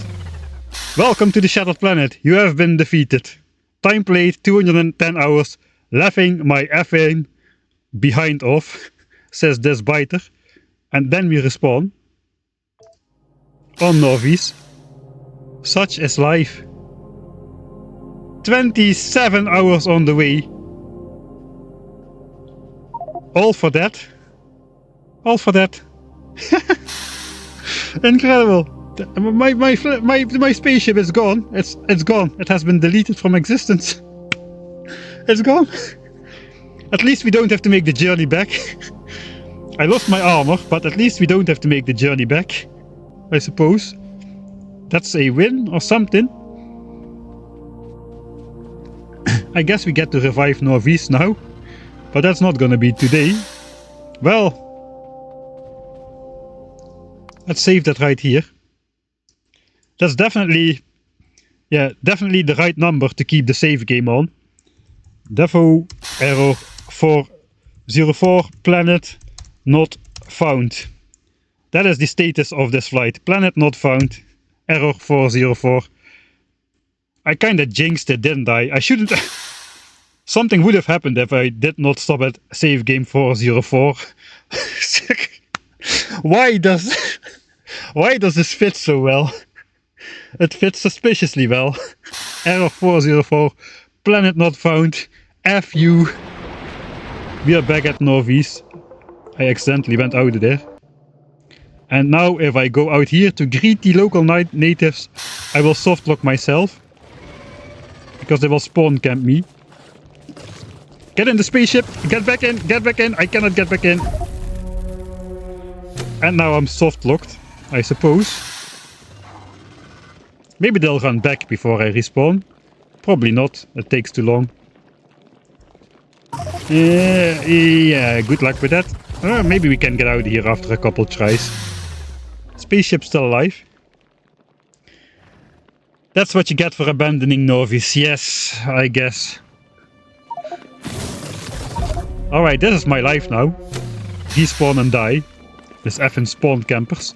Welcome to the Shattered Planet. You have been defeated. Time played 210 hours. Laughing my effing behind off, says this biter. And then we respawn. On Norvis. Such is life. 27 hours on the way. All for that. All for that. Incredible. My spaceship is gone. It's gone. It has been deleted from existence. It's gone. At least we don't have to make the journey back. I lost my armor, but at least we don't have to make the journey back, I suppose. That's a win or something. I guess we get to revive Norvis now. But that's not gonna be today. Well, let's save that right here. That's definitely the right number to keep the save game on. Devo error 404 planet not found. That is the status of this flight. Planet not found. Error 404. I kinda jinxed it, didn't I? I shouldn't... Something would have happened if I did not stop at save game 404. Why does this fit so well? It fits suspiciously well. Error 404. Planet not found. F you. We are back at Norvis. I accidentally went out of there. And now if I go out here to greet the local natives, I will softlock myself. Because they will spawn camp me. Get in the spaceship! Get back in! Get back in! I cannot get back in! And now I'm soft-locked, I suppose. Maybe they'll run back before I respawn. Probably not. It takes too long. Yeah, good luck with that. Maybe we can get out of here after a couple tries. Spaceship still alive. That's what you get for abandoning Norvis. Yes, I guess. Alright, this is my life now. Respawn and die. This effing spawn campers.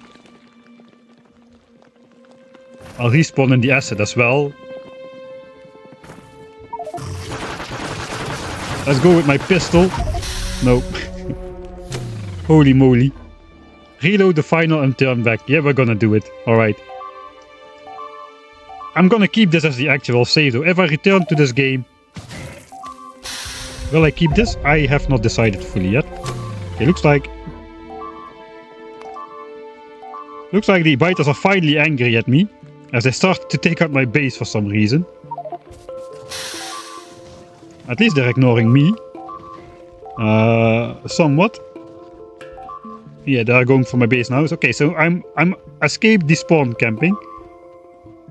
I'll respawn in the acid as well. Let's go with my pistol. Nope. Holy moly. Reload the final and turn back. Yeah, we're gonna do it. Alright. I'm gonna keep this as the actual save though. If I return to this game, will I keep this? I have not decided fully yet. Okay, looks like the biters are finally angry at me as they start to take out my base for some reason. At least they're ignoring me. Somewhat. Yeah, they're going for my base now. Okay, so I'm escaped despawn camping.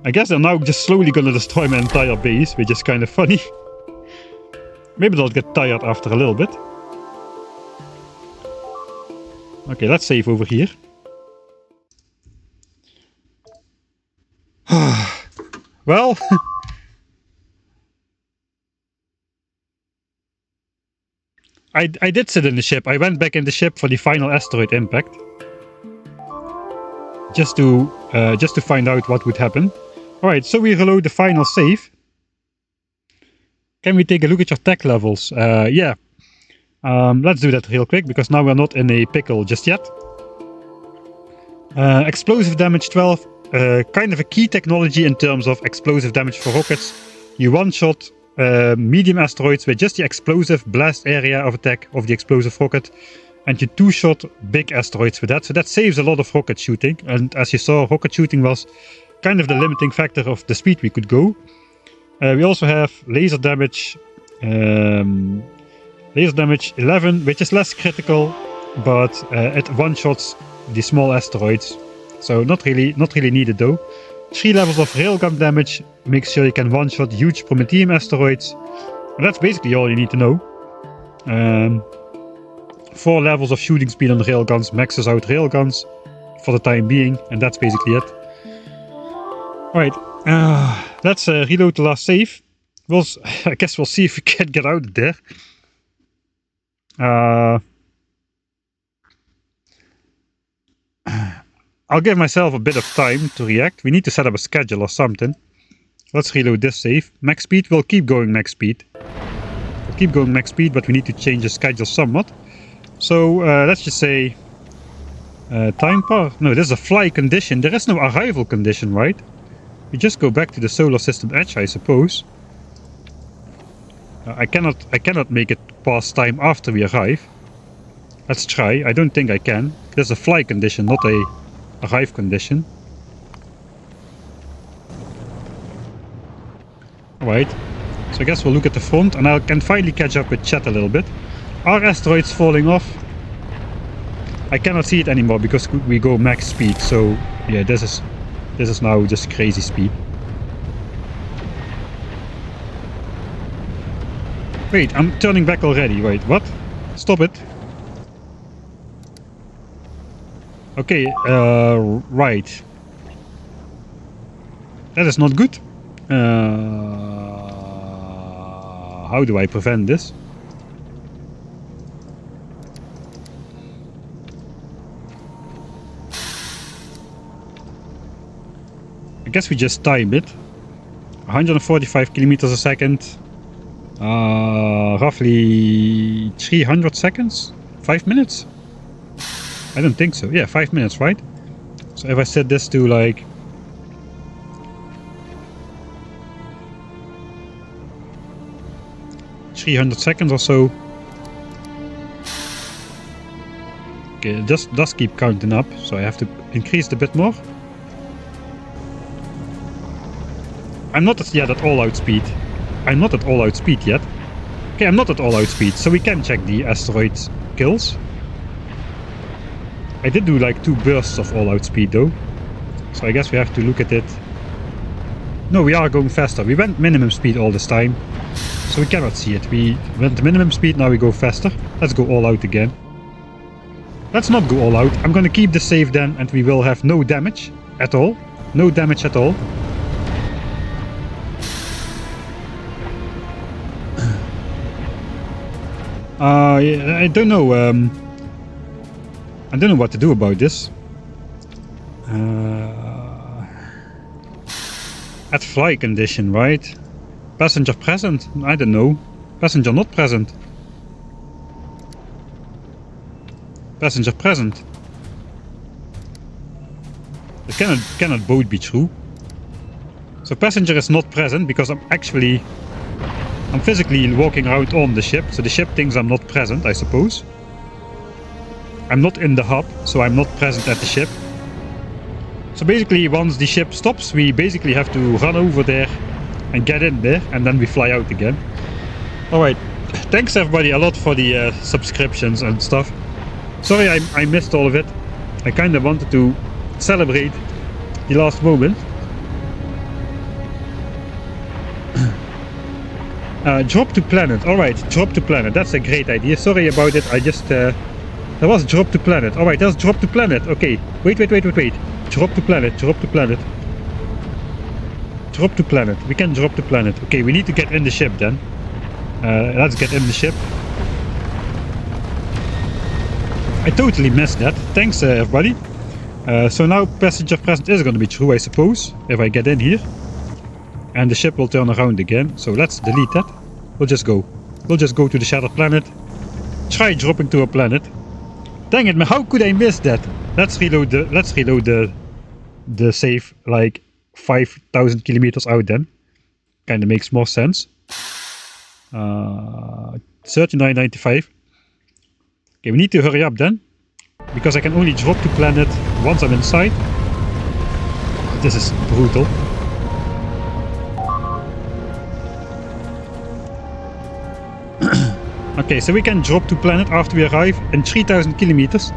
I guess they're now just slowly gonna destroy my entire base, which is kind of funny. Maybe they'll get tired after a little bit. Okay, let's save over here. Well... I did sit in the ship. I went back in the ship for the final asteroid impact. Just to find out what would happen. Alright, so we reload the final save. Can we take a look at your tech levels? Yeah. Let's do that real quick, because now we're not in a pickle just yet. Explosive damage 12. Kind of a key technology in terms of explosive damage for rockets. You one-shot medium asteroids with just the explosive blast area of attack of the explosive rocket. And you two-shot big asteroids with that. So that saves a lot of rocket shooting. And as you saw, rocket shooting was kind of the limiting factor of the speed we could go. We also have laser damage. Laser damage 11, which is less critical, but it one-shots the small asteroids. So not really needed though. 3 levels of railgun damage makes sure you can one-shot huge Prometheum asteroids. And that's basically all you need to know. 4 levels of shooting speed on railguns maxes out railguns for the time being, and that's basically it. Alright, let's reload the last save. I guess we'll see if we can get out of there. I'll give myself a bit of time to react. We need to set up a schedule or something. Let's reload this save. Max speed, we'll keep going max speed. We'll keep going max speed, but we need to change the schedule somewhat. So let's just say time pass. No, this is a fly condition. There is no arrival condition, right? We just go back to the solar system edge, I suppose. I cannot make it pass time after we arrive. Let's try. I don't think I can. There's a fly condition, not a arrive condition. Alright. So I guess we'll look at the front and I can finally catch up with chat a little bit. Are asteroids falling off? I cannot see it anymore because we go max speed. So yeah, this is now just crazy speed. Wait, I'm turning back already. Wait, what? Stop it. Okay, right. That is not good. How do I prevent this? I guess we just time it. 145 kilometers a second. Roughly 300 seconds? 5 minutes? I don't think so. Yeah, 5 minutes, right? So if I set this to like... ...300 seconds or so. Okay, it just does keep counting up, so I have to increase it a bit more. I'm not yet at all-out speed. I'm not at all-out speed yet. Okay, I'm not at all-out speed, so we can check the asteroid kills. I did do like 2 bursts of all-out speed though. So I guess we have to look at it. No, we are going faster. We went minimum speed all this time. So we cannot see it. We went to minimum speed, now we go faster. Let's go all-out again. Let's not go all-out. I'm gonna keep the save then and we will have no damage at all. No damage at all. I don't know. I don't know what to do about this. At fly condition, right? Passenger present? I don't know. Passenger not present. Passenger present. It cannot both be true. So passenger is not present because I'm physically walking around on the ship, so the ship thinks I'm not present, I suppose. I'm not in the hub, so I'm not present at the ship. So basically, once the ship stops, we basically have to run over there and get in there, and then we fly out again. Alright, thanks everybody a lot for the subscriptions and stuff. Sorry I missed all of it. I kinda wanted to celebrate the last moment. Drop to planet. Alright, drop to planet. That's a great idea. Sorry about it. I just... there was drop to planet. Alright, that's drop to planet. Okay. Wait. Drop to planet. Drop to planet. Drop to planet. We can drop to planet. Okay, we need to get in the ship then. Let's get in the ship. I totally missed that. Thanks everybody. So now passenger present is going to be true, I suppose, if I get in here. And the ship will turn around again. So let's delete that. We'll just go. We'll just go to the shattered planet. Try dropping to a planet. Dang it, man, how could I miss that? Let's reload the save like 5,000 kilometers out then. Kinda makes more sense. 39.95. Okay, we need to hurry up then. Because I can only drop to planet once I'm inside. This is brutal. Okay, so we can drop to planet after we arrive in 3,000 kilometers.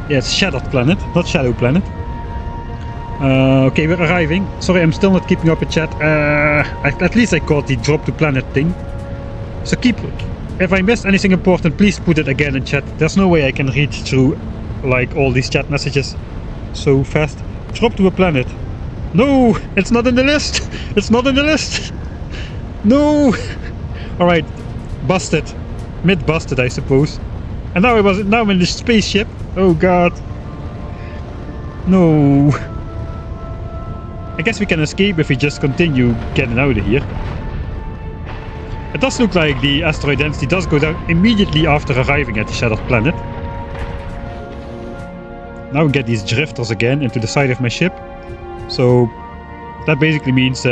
Yeah, it's shattered planet, not shadow planet. Okay, we're arriving. Sorry, I'm still not keeping up with chat. At least I caught the drop to planet thing. So if I missed anything important, please put it again in chat. There's no way I can read through like all these chat messages so fast. Drop to a planet. No, it's not in the list. It's not in the list. No. All right, busted. Mid busted, I suppose. And now I'm in the spaceship. Oh god. No. I guess we can escape if we just continue getting out of here. It does look like the asteroid density does go down immediately after arriving at the shattered planet. Now we get these drifters again into the side of my ship. So that basically means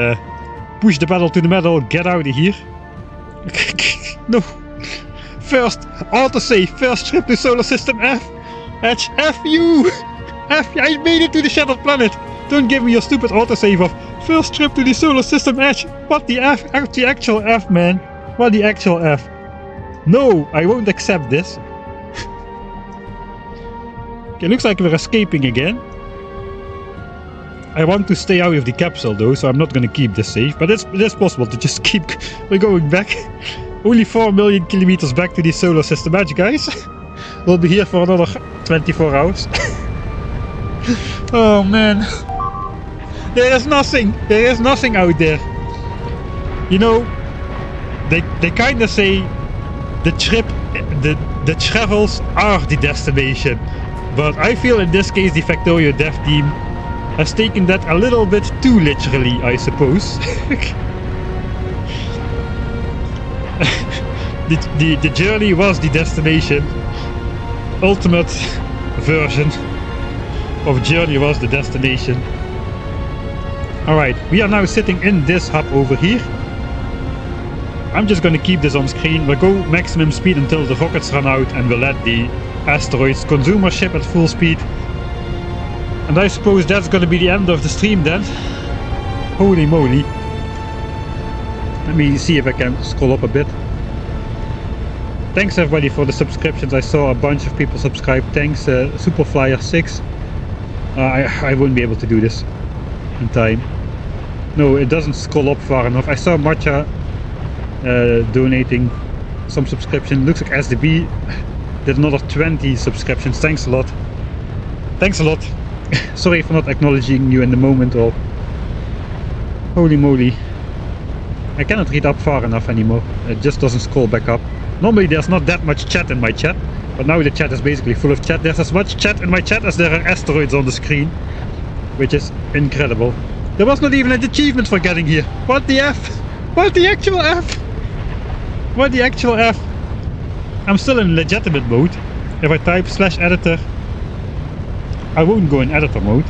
push the pedal to the metal, get out of here. No. First autosave, first trip to solar system F. F you. I made it to the shattered planet. Don't give me your stupid autosave of first trip to the solar system Edge. What the F? The actual F, man. What the actual F? No, I won't accept this. Okay, looks like we're escaping again. I want to stay out of the capsule though, so I'm not going to keep this safe. But it's possible to just keep... We're going back. Only 4 million kilometers back to the solar system Edge, guys. We'll be here for another 24 hours. Oh man. There is nothing out there. You know, they kind of say the travels are the destination. But I feel in this case the Factorio dev team has taken that a little bit too literally, I suppose. the journey was the destination. Ultimate version of journey was the destination. Alright, we are now sitting in this hub over here. I'm just gonna keep this on screen. We'll go maximum speed until the rockets run out and we'll let the asteroids consume our ship at full speed. And I suppose that's gonna be the end of the stream then. Holy moly. Let me see if I can scroll up a bit. Thanks everybody for the subscriptions. I saw a bunch of people subscribe. Thanks Superflyer6. I won't be able to do this in time. No, it doesn't scroll up far enough. I saw Matcha donating some subscription. Looks like SDB did another 20 subscriptions. Thanks a lot. Thanks a lot. Sorry for not acknowledging you in the moment or... Holy moly. I cannot read up far enough anymore. It just doesn't scroll back up. Normally there's not that much chat in my chat, but now the chat is basically full of chat. There's as much chat in my chat as there are asteroids on the screen, which is incredible. There was not even an achievement for getting here. What the F? What the actual F? What the actual F? I'm still in legitimate mode. If I type /editor, I won't go in editor mode.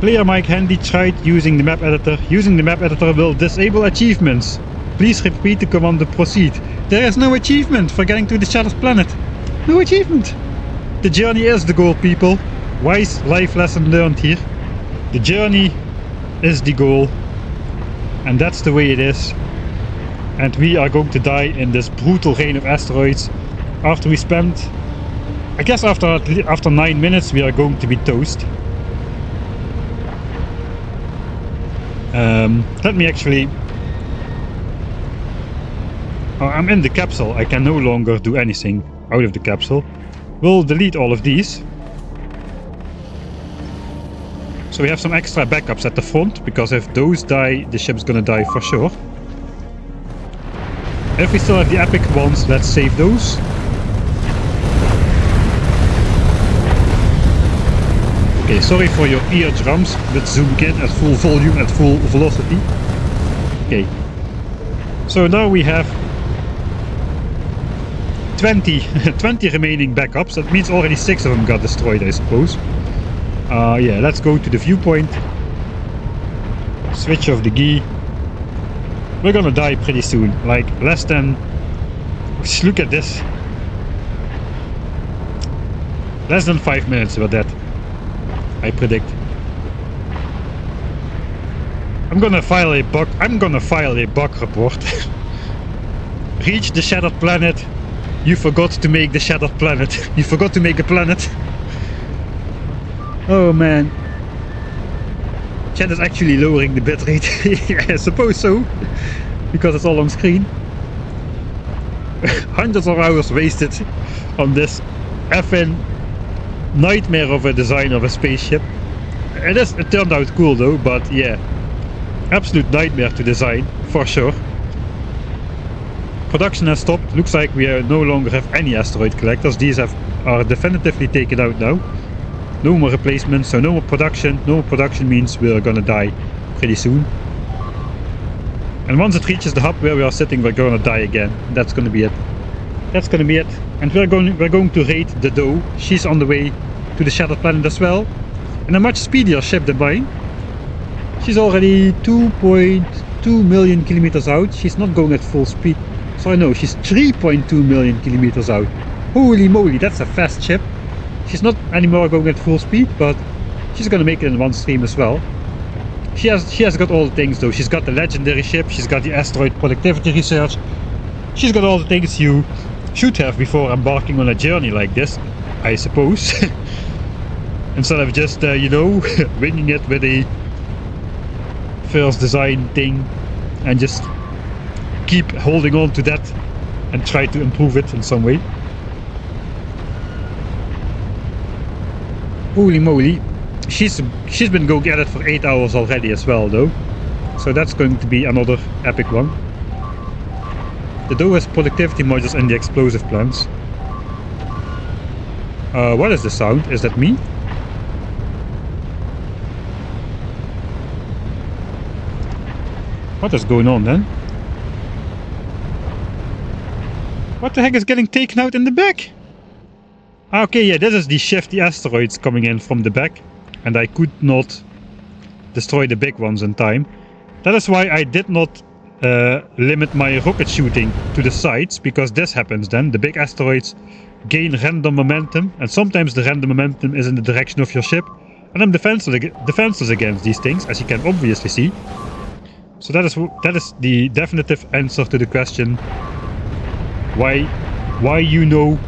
Player Mike Handy tried using the map editor. Using the map editor will disable achievements. Please repeat the command to proceed. There is no achievement for getting to the Shattered Planet. No achievement. The journey is the goal, people. Wise life lesson learned here. The journey is the goal. And that's the way it is. And we are going to die in this brutal rain of asteroids. After we spend... I guess after 9 minutes we are going to be toast. Let me actually... Oh, I'm in the capsule. I can no longer do anything out of the capsule. We'll delete all of these. So we have some extra backups at the front, because if those die, the ship's gonna die for sure. If we still have the epic ones, let's save those. Okay, sorry for your eardrums, but zoom in at full volume, at full velocity. Okay. So now we have 20 remaining backups. That means already 6 of them got destroyed, I suppose. Yeah, let's go to the viewpoint. Switch off the gi. We're gonna die pretty soon. Like, less than... Just look at this. Less than 5 minutes we're dead, I predict. I'm gonna file a bug report. Reach the Shattered Planet. You forgot to make the Shattered Planet. You forgot to make a planet. Oh man. Chat is actually lowering the bitrate. I suppose so. Because it's all on screen. Hundreds of hours wasted on this effing nightmare of a design of a spaceship. It turned out cool though, but yeah. Absolute nightmare to design, for sure. Production has stopped. Looks like we no longer have any asteroid collectors. These are definitively taken out now. No more replacements, so no more production. No more production means we're gonna die pretty soon. And once it reaches the hub where we are sitting, we're gonna die again. That's gonna be it. That's gonna be it. And we're going to raid the Doe. She's on the way to the Shattered Planet as well. And a much speedier ship than mine. She's already 2.2 million kilometers out. She's not going at full speed. So I know she's 3.2 million kilometers out. Holy moly, that's a fast ship. She's not anymore going at full speed, but she's gonna make it in one stream as well. She has got all the things though. She's got the legendary ship, she's got the asteroid productivity research. She's got all the things you should have before embarking on a journey like this, I suppose. Instead of just, you know, winging it with a first design thing and just keep holding on to that and try to improve it in some way. Holy moly, she's been going at it for 8 hours already as well though, so that's going to be another epic one. The Doe has productivity modules in the explosive plants. What is the sound? Is that me? What is going on then? What the heck is getting taken out in the back? Okay, yeah, this is the shifty asteroids coming in from the back, and I could not destroy the big ones in time. That is why I did not limit my rocket shooting to the sides, because this happens then. The big asteroids gain random momentum, and sometimes the random momentum is in the direction of your ship, and I'm defenseless against these things, as you can obviously see. So that is the definitive answer to the question why you know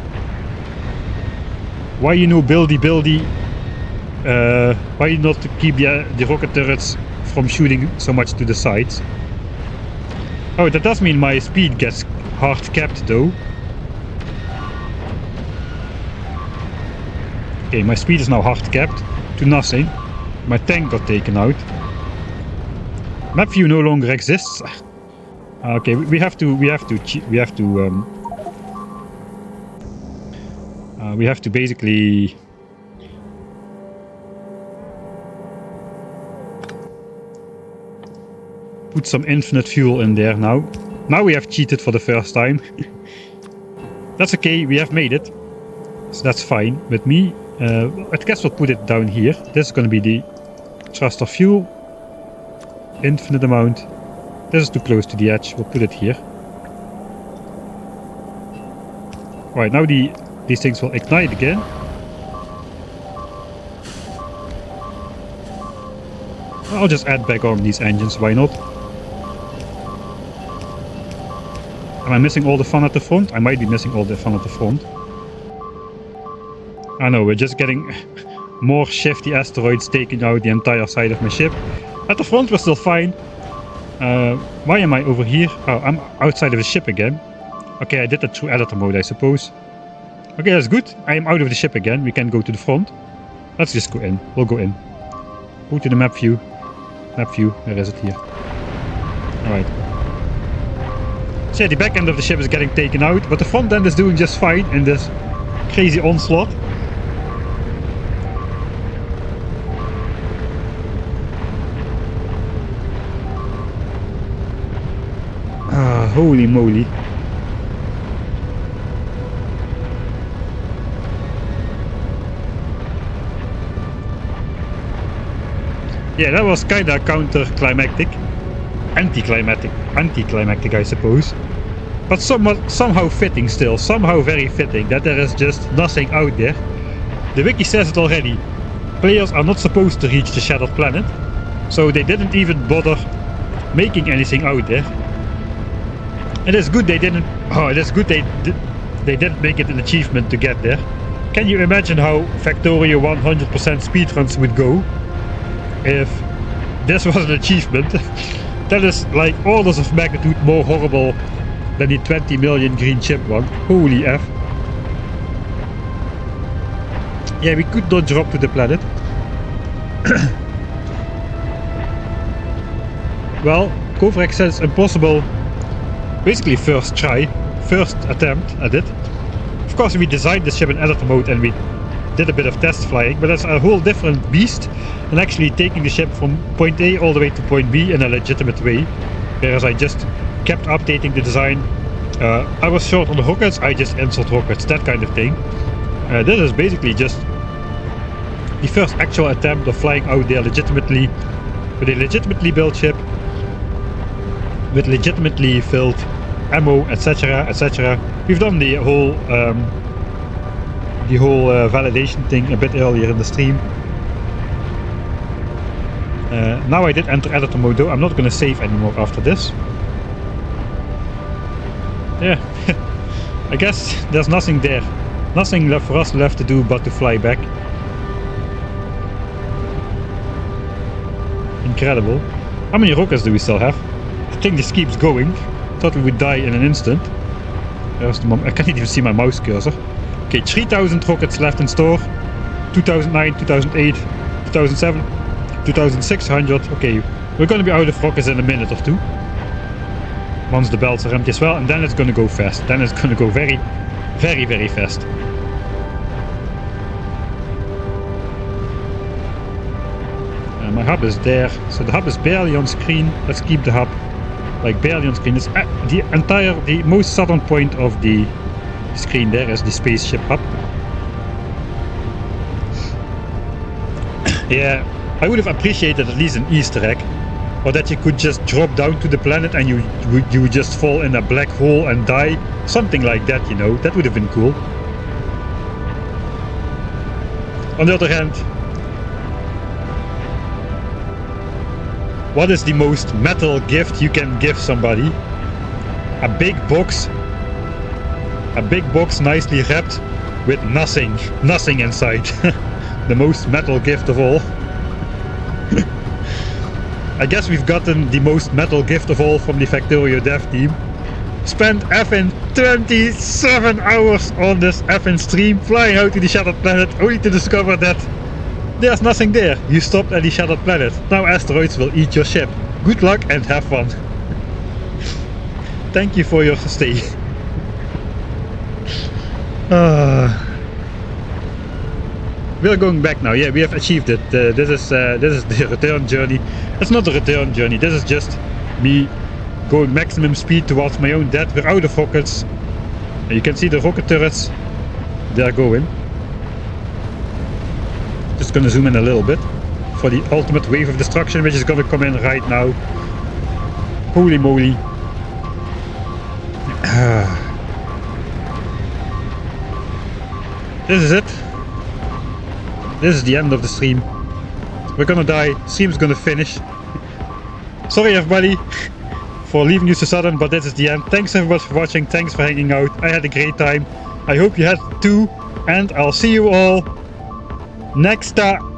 buildy, why not to keep the rocket turrets from shooting so much to the sides. Oh, that does mean my speed gets hard capped though. Okay, my speed is now hard capped to nothing. My tank got taken out. Map view no longer exists. Okay, we have to basically put some infinite fuel in there now. Now we have cheated for the first time. That's okay, we have made it. So that's fine with me. I guess we'll put it down here. This is going to be the thruster fuel. Infinite amount. This is too close to the edge. We'll put it here. Right, now these things will ignite again. I'll just add back on these engines, why not? Am I missing all the fun at the front? I might be missing all the fun at the front. I know, we're just getting more shifty asteroids taking out the entire side of my ship. At the front we're still fine. Why am I over here? Oh, I'm outside of the ship again. Okay, I did that through editor mode, I suppose. Okay, that's good. I am out of the ship again. We can go to the front. Let's just go in. We'll go in. Go to the map view. Map view. Where is it here? Alright. So yeah, the back end of the ship is getting taken out, but the front end is doing just fine in this crazy onslaught. Ah, holy moly. Yeah, that was kinda counter-climactic. Anticlimactic, I suppose. But somehow fitting still. Somehow very fitting that there is just nothing out there. The wiki says it already. Players are not supposed to reach the Shattered Planet. So they didn't even bother making anything out there. It is good they didn't... Oh, it is good they didn't make it an achievement to get there. Can you imagine how Factorio 100% speedruns would go if this was an achievement? That is like orders of magnitude more horrible than the 20 million green chip one. Holy F. Yeah, we could not drop to the planet. Well, Kovarex says impossible. Basically first try, first attempt at it. Of course we designed the ship in editor mode and we did a bit of test flying, but that's a whole different beast than actually taking the ship from point A all the way to point B in a legitimate way. Whereas I just kept updating the design. I was short on the rockets, I just insert rockets, that kind of thing. This is basically just the first actual attempt of flying out there legitimately with a legitimately built ship with legitimately filled ammo, etc, etc. We've done the whole validation thing a bit earlier in the stream. Now I did enter editor mode though. I'm not going to save anymore after this. Yeah, I guess there's nothing there. Nothing left for us left to do but to fly back. Incredible. How many rockets do we still have? I think this keeps going. Thought we would die in an instant. There's the I can't even see my mouse cursor. Okay, 3,000 rockets left in store. 2009, 2008, 2007, 2600. Okay, we're going to be out of rockets in a minute or two. Once the belts are empty as well, and then it's going to go fast. Then it's going to go very, very, very fast. My hub is there, so the hub is barely on screen. Let's keep the hub like barely on screen. It's the most southern point of the screen there is the spaceship hub. Yeah, I would have appreciated at least an Easter egg, or that you could just drop down to the planet and you would just fall in a black hole and die. Something like that, you know, that would have been cool. On the other hand, what is the most metal gift you can give somebody? A big box. A big box nicely wrapped with nothing inside. The most metal gift of all. I guess we've gotten the most metal gift of all from the Factorio dev team. Spent effing 27 hours on this effing stream flying out to the Shattered Planet only to discover that there's nothing there. You stopped at the Shattered Planet. Now asteroids will eat your ship. Good luck and have fun. Thank you for your stay. We're going back now. Yeah, we have achieved it. This is the return journey. It's not a return journey. This is just me going maximum speed towards my own death. We're out of rockets. And you can see the rocket turrets. They're going. Just gonna zoom in a little bit for the ultimate wave of destruction, which is gonna come in right now. Holy moly. This is it. This is the end of the stream. We're gonna die. Stream's gonna finish. Sorry everybody for leaving you so sudden, but this is the end. Thanks everybody for watching. Thanks for hanging out. I had a great time. I hope you had too. And I'll see you all next time.